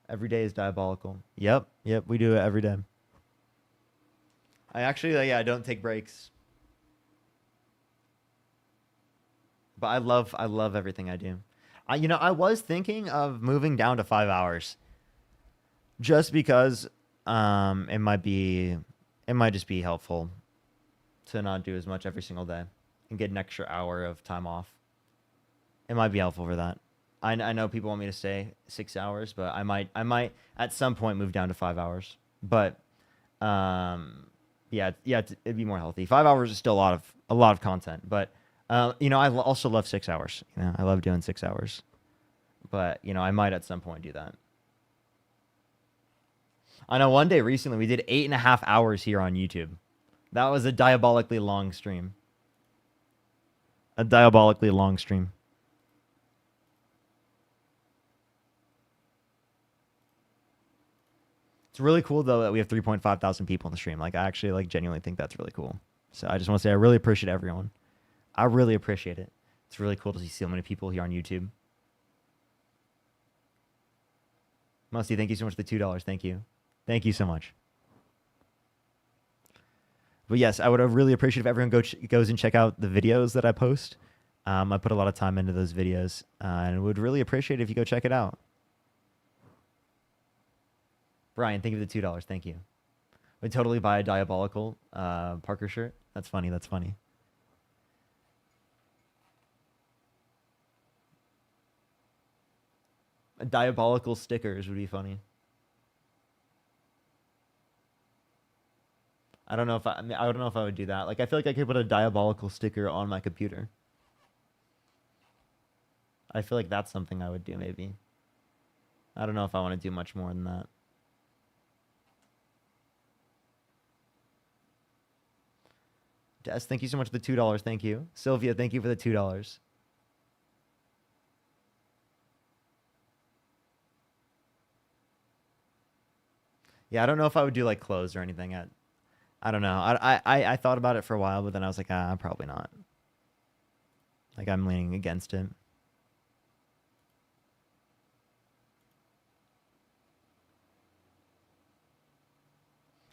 Every day is diabolical. Yep, we do it every day. I actually, I don't take breaks. But I love everything I do. I was thinking of moving down to 5 hours. Just because it might just be helpful to not do as much every single day and get an extra hour of time off. It might be helpful for that. I know people want me to stay 6 hours, but I might at some point move down to 5 hours. But yeah, it'd be more healthy. 5 hours is still a lot of content, but I also love 6 hours. I love doing 6 hours, but I might at some point do that. I know one day recently we did 8.5 hours here on YouTube. That was a diabolically long stream. A diabolically long stream. It's really cool though that we have 3.5 thousand people in the stream. Like I actually genuinely think that's really cool. So I just want to say I really appreciate everyone. I really appreciate it. It's really cool to see so many people here on YouTube. Musty, thank you so much for the $2. Thank you. Thank you so much. But yes, I would really appreciate if everyone goes and check out the videos that I post. I put a lot of time into those videos, and would really appreciate it if you go check it out. Brian, thank you for the $2. Thank you. Would totally buy a diabolical Parker shirt. That's funny. That's funny. Diabolical stickers would be funny. I don't know if I mean, I don't know if I would do that. Like, I feel like I could put a diabolical sticker on my computer. I feel like that's something I would do, maybe. I don't know if I want to do much more than that. Des, thank you so much for the $2. Thank you. Sylvia, thank you for the $2. Yeah, I don't know if I would do like clothes or anything. I don't know. I thought about it for a while, but then I was like, probably not. Like, I'm leaning against it.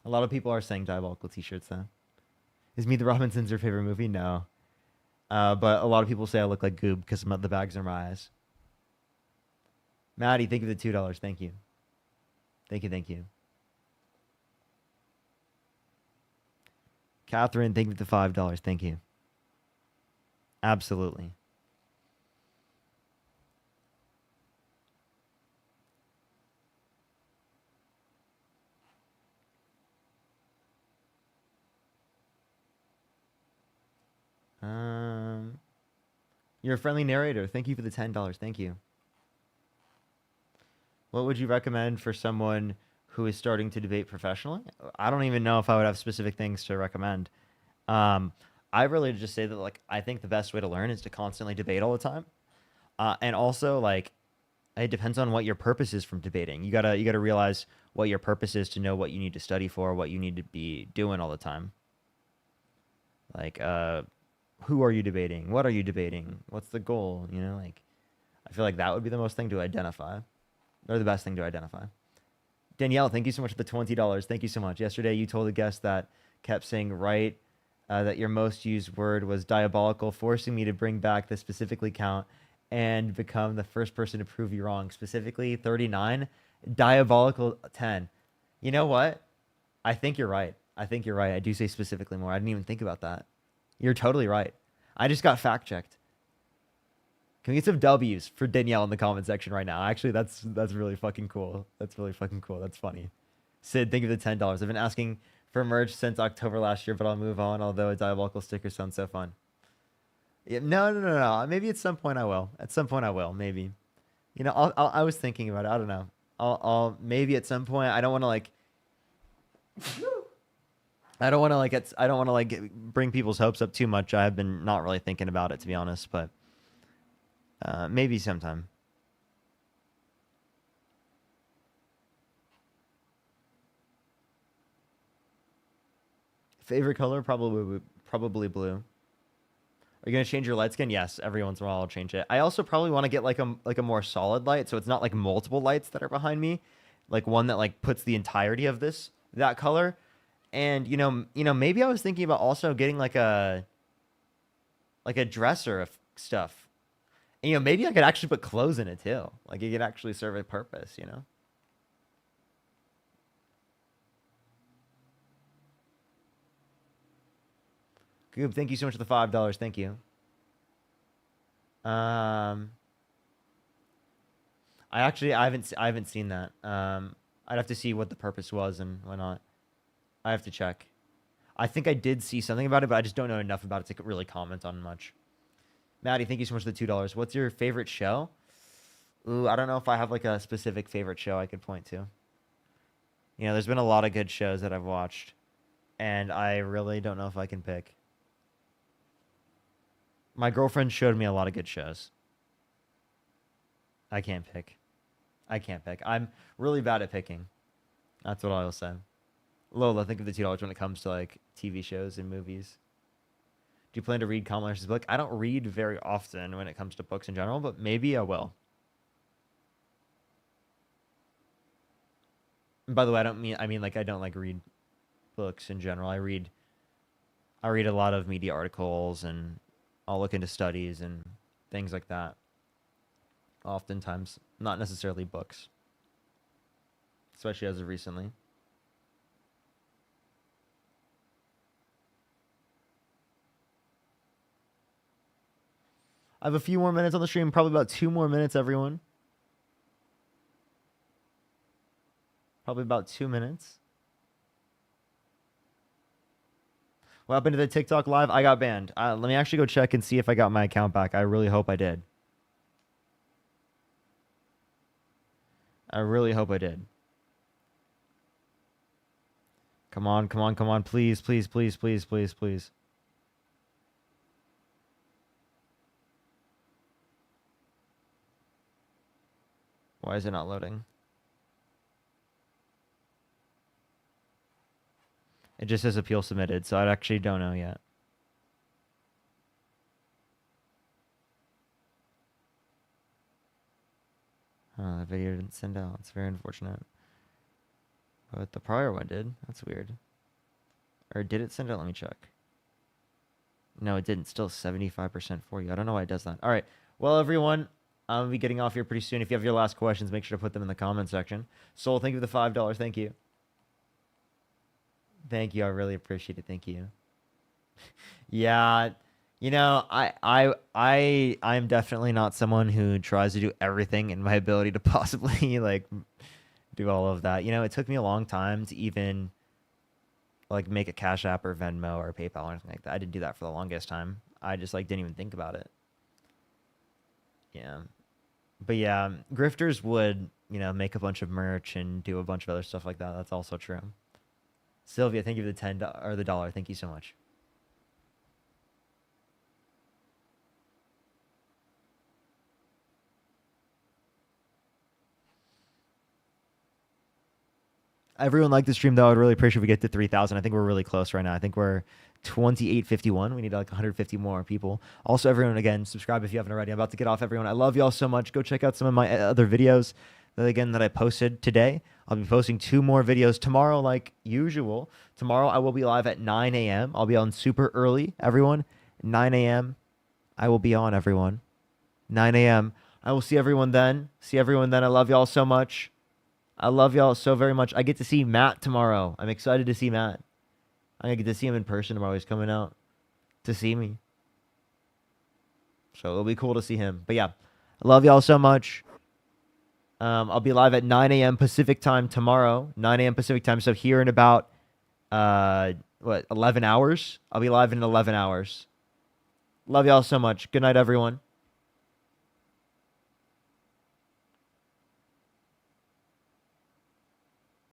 A lot of people are saying diabolical t-shirts, though. Is Meet the Robinsons your favorite movie? No. But a lot of people say I look like Goob because the bags are my eyes. Maddie, thank you for the $2. Thank you. Thank you, thank you. Catherine, thank you for the $5. Thank you. Absolutely. You're a friendly narrator. Thank you for the $10. Thank you. What would you recommend for someone who is starting to debate professionally? I don't even know if I would have specific things to recommend. I really just say that, like, I think the best way to learn is to constantly debate all the time. And also, like, it depends on what your purpose is from debating. You gotta realize what your purpose is to know what you need to study for, what you need to be doing all the time. Like, who are you debating? What are you debating? What's the goal? You know, like, I feel like that would be the most thing to identify, or the best thing to identify. Danielle, thank you so much for the $20. Thank you so much. Yesterday, you told a guest that kept saying right, that your most used word was diabolical, forcing me to bring back the specifically count and become the first person to prove you wrong. Specifically, 39, diabolical 10. You know what? I think you're right. I think you're right. I do say specifically more. I didn't even think about that. You're totally right. I just got fact checked. Can we get some W's for Danielle in the comment section right now? Actually, that's really fucking cool. That's really fucking cool. That's funny. Sid, thank you for the $10. I've been asking for merch since October last year, but I'll move on. Although a diabolical sticker sounds so fun. Yeah, no. Maybe at some point I will. At some point I will. Maybe. You know, I was thinking about it. I don't know. I'll maybe at some point. I don't want to like. I don't want to like bring people's hopes up too much. I've been not really thinking about it, to be honest, but maybe sometime. Favorite color? Probably blue. Are you gonna change your light skin? Yes, every once in a while I'll change it. I also probably want to get like a more solid light, so it's not like multiple lights that are behind me, like one that like puts the entirety of that color. And maybe I was thinking about also getting like a dresser of stuff. And, maybe I could actually put clothes in it too. Like it could actually serve a purpose, Goob, thank you so much for the $5. Thank you. I haven't seen that. I'd have to see what the purpose was and whatnot. I have to check. I think I did see something about it, but I just don't know enough about it to really comment on much. Maddie, thank you so much for the $2. What's your favorite show? Ooh, I don't know if I have like a specific favorite show I could point to. There's been a lot of good shows that I've watched, and I really don't know if I can pick. My girlfriend showed me a lot of good shows. I can't pick. I'm really bad at picking. That's what I will say. Lola, think of the $2 when it comes to like TV shows and movies. Do you plan to read Kamala Harris's book? I don't read very often when it comes to books in general, but maybe I will. And by the way, I mean like I don't like read books in general. I read a lot of media articles, and I'll look into studies and things like that. Oftentimes, not necessarily books. especially as of recently. I have a few more minutes on the stream, probably about 2 more minutes, everyone. Probably about 2 minutes. What happened to the TikTok live? I got banned. Let me actually go check and see if I got my account back. I really hope I did. I really hope I did. Come on, come on, come on. Please, please, please, please, please, please. Why is it not loading? It just says appeal submitted, so I actually don't know yet. The video didn't send out. It's very unfortunate. But the prior one did. That's weird. Or did it send out? Let me check. No, it didn't. Still 75% for you. I don't know why it does that. All right. Well, everyone, I'll be getting off here pretty soon. If you have your last questions, make sure to put them in the comment section. Soul, thank you for the $5. Thank you. Thank you. I really appreciate it. Thank you. Yeah. You know, I'm definitely not someone who tries to do everything in my ability to possibly like do all of that. You know, it took me a long time to even like make a Cash App or Venmo or PayPal or anything like that. I didn't do that for the longest time. I just like didn't even think about it. Yeah. But yeah, grifters would, you know, make a bunch of merch and do a bunch of other stuff like that. That's also true. Sylvia, thank you for the $10 or the $1. Thank you so much. Everyone liked the stream though. I'd really appreciate if we get to 3,000. I think we're really close right now. I think we're 2851. We need like 150 more people. Also, everyone, again, subscribe if you haven't already. I'm about to get off, everyone. I love y'all so much. Go check out some of my other videos that I posted today. I'll be posting 2 more videos tomorrow like usual. Tomorrow I will be live at 9 a.m. I'll be on super early, everyone. 9 a.m. I will be on, everyone. 9 a.m. I will see everyone then. See everyone then. I love y'all so much. I love y'all so very much. I get to see Matt tomorrow. I'm excited to see Matt. I'm going to get to see him in person tomorrow. He's coming out to see me. So it'll be cool to see him. But yeah, I love y'all so much. I'll be live at 9 a.m. Pacific time tomorrow. 9 a.m. Pacific time. So here in about, 11 hours? I'll be live in 11 hours. Love y'all so much. Good night, everyone.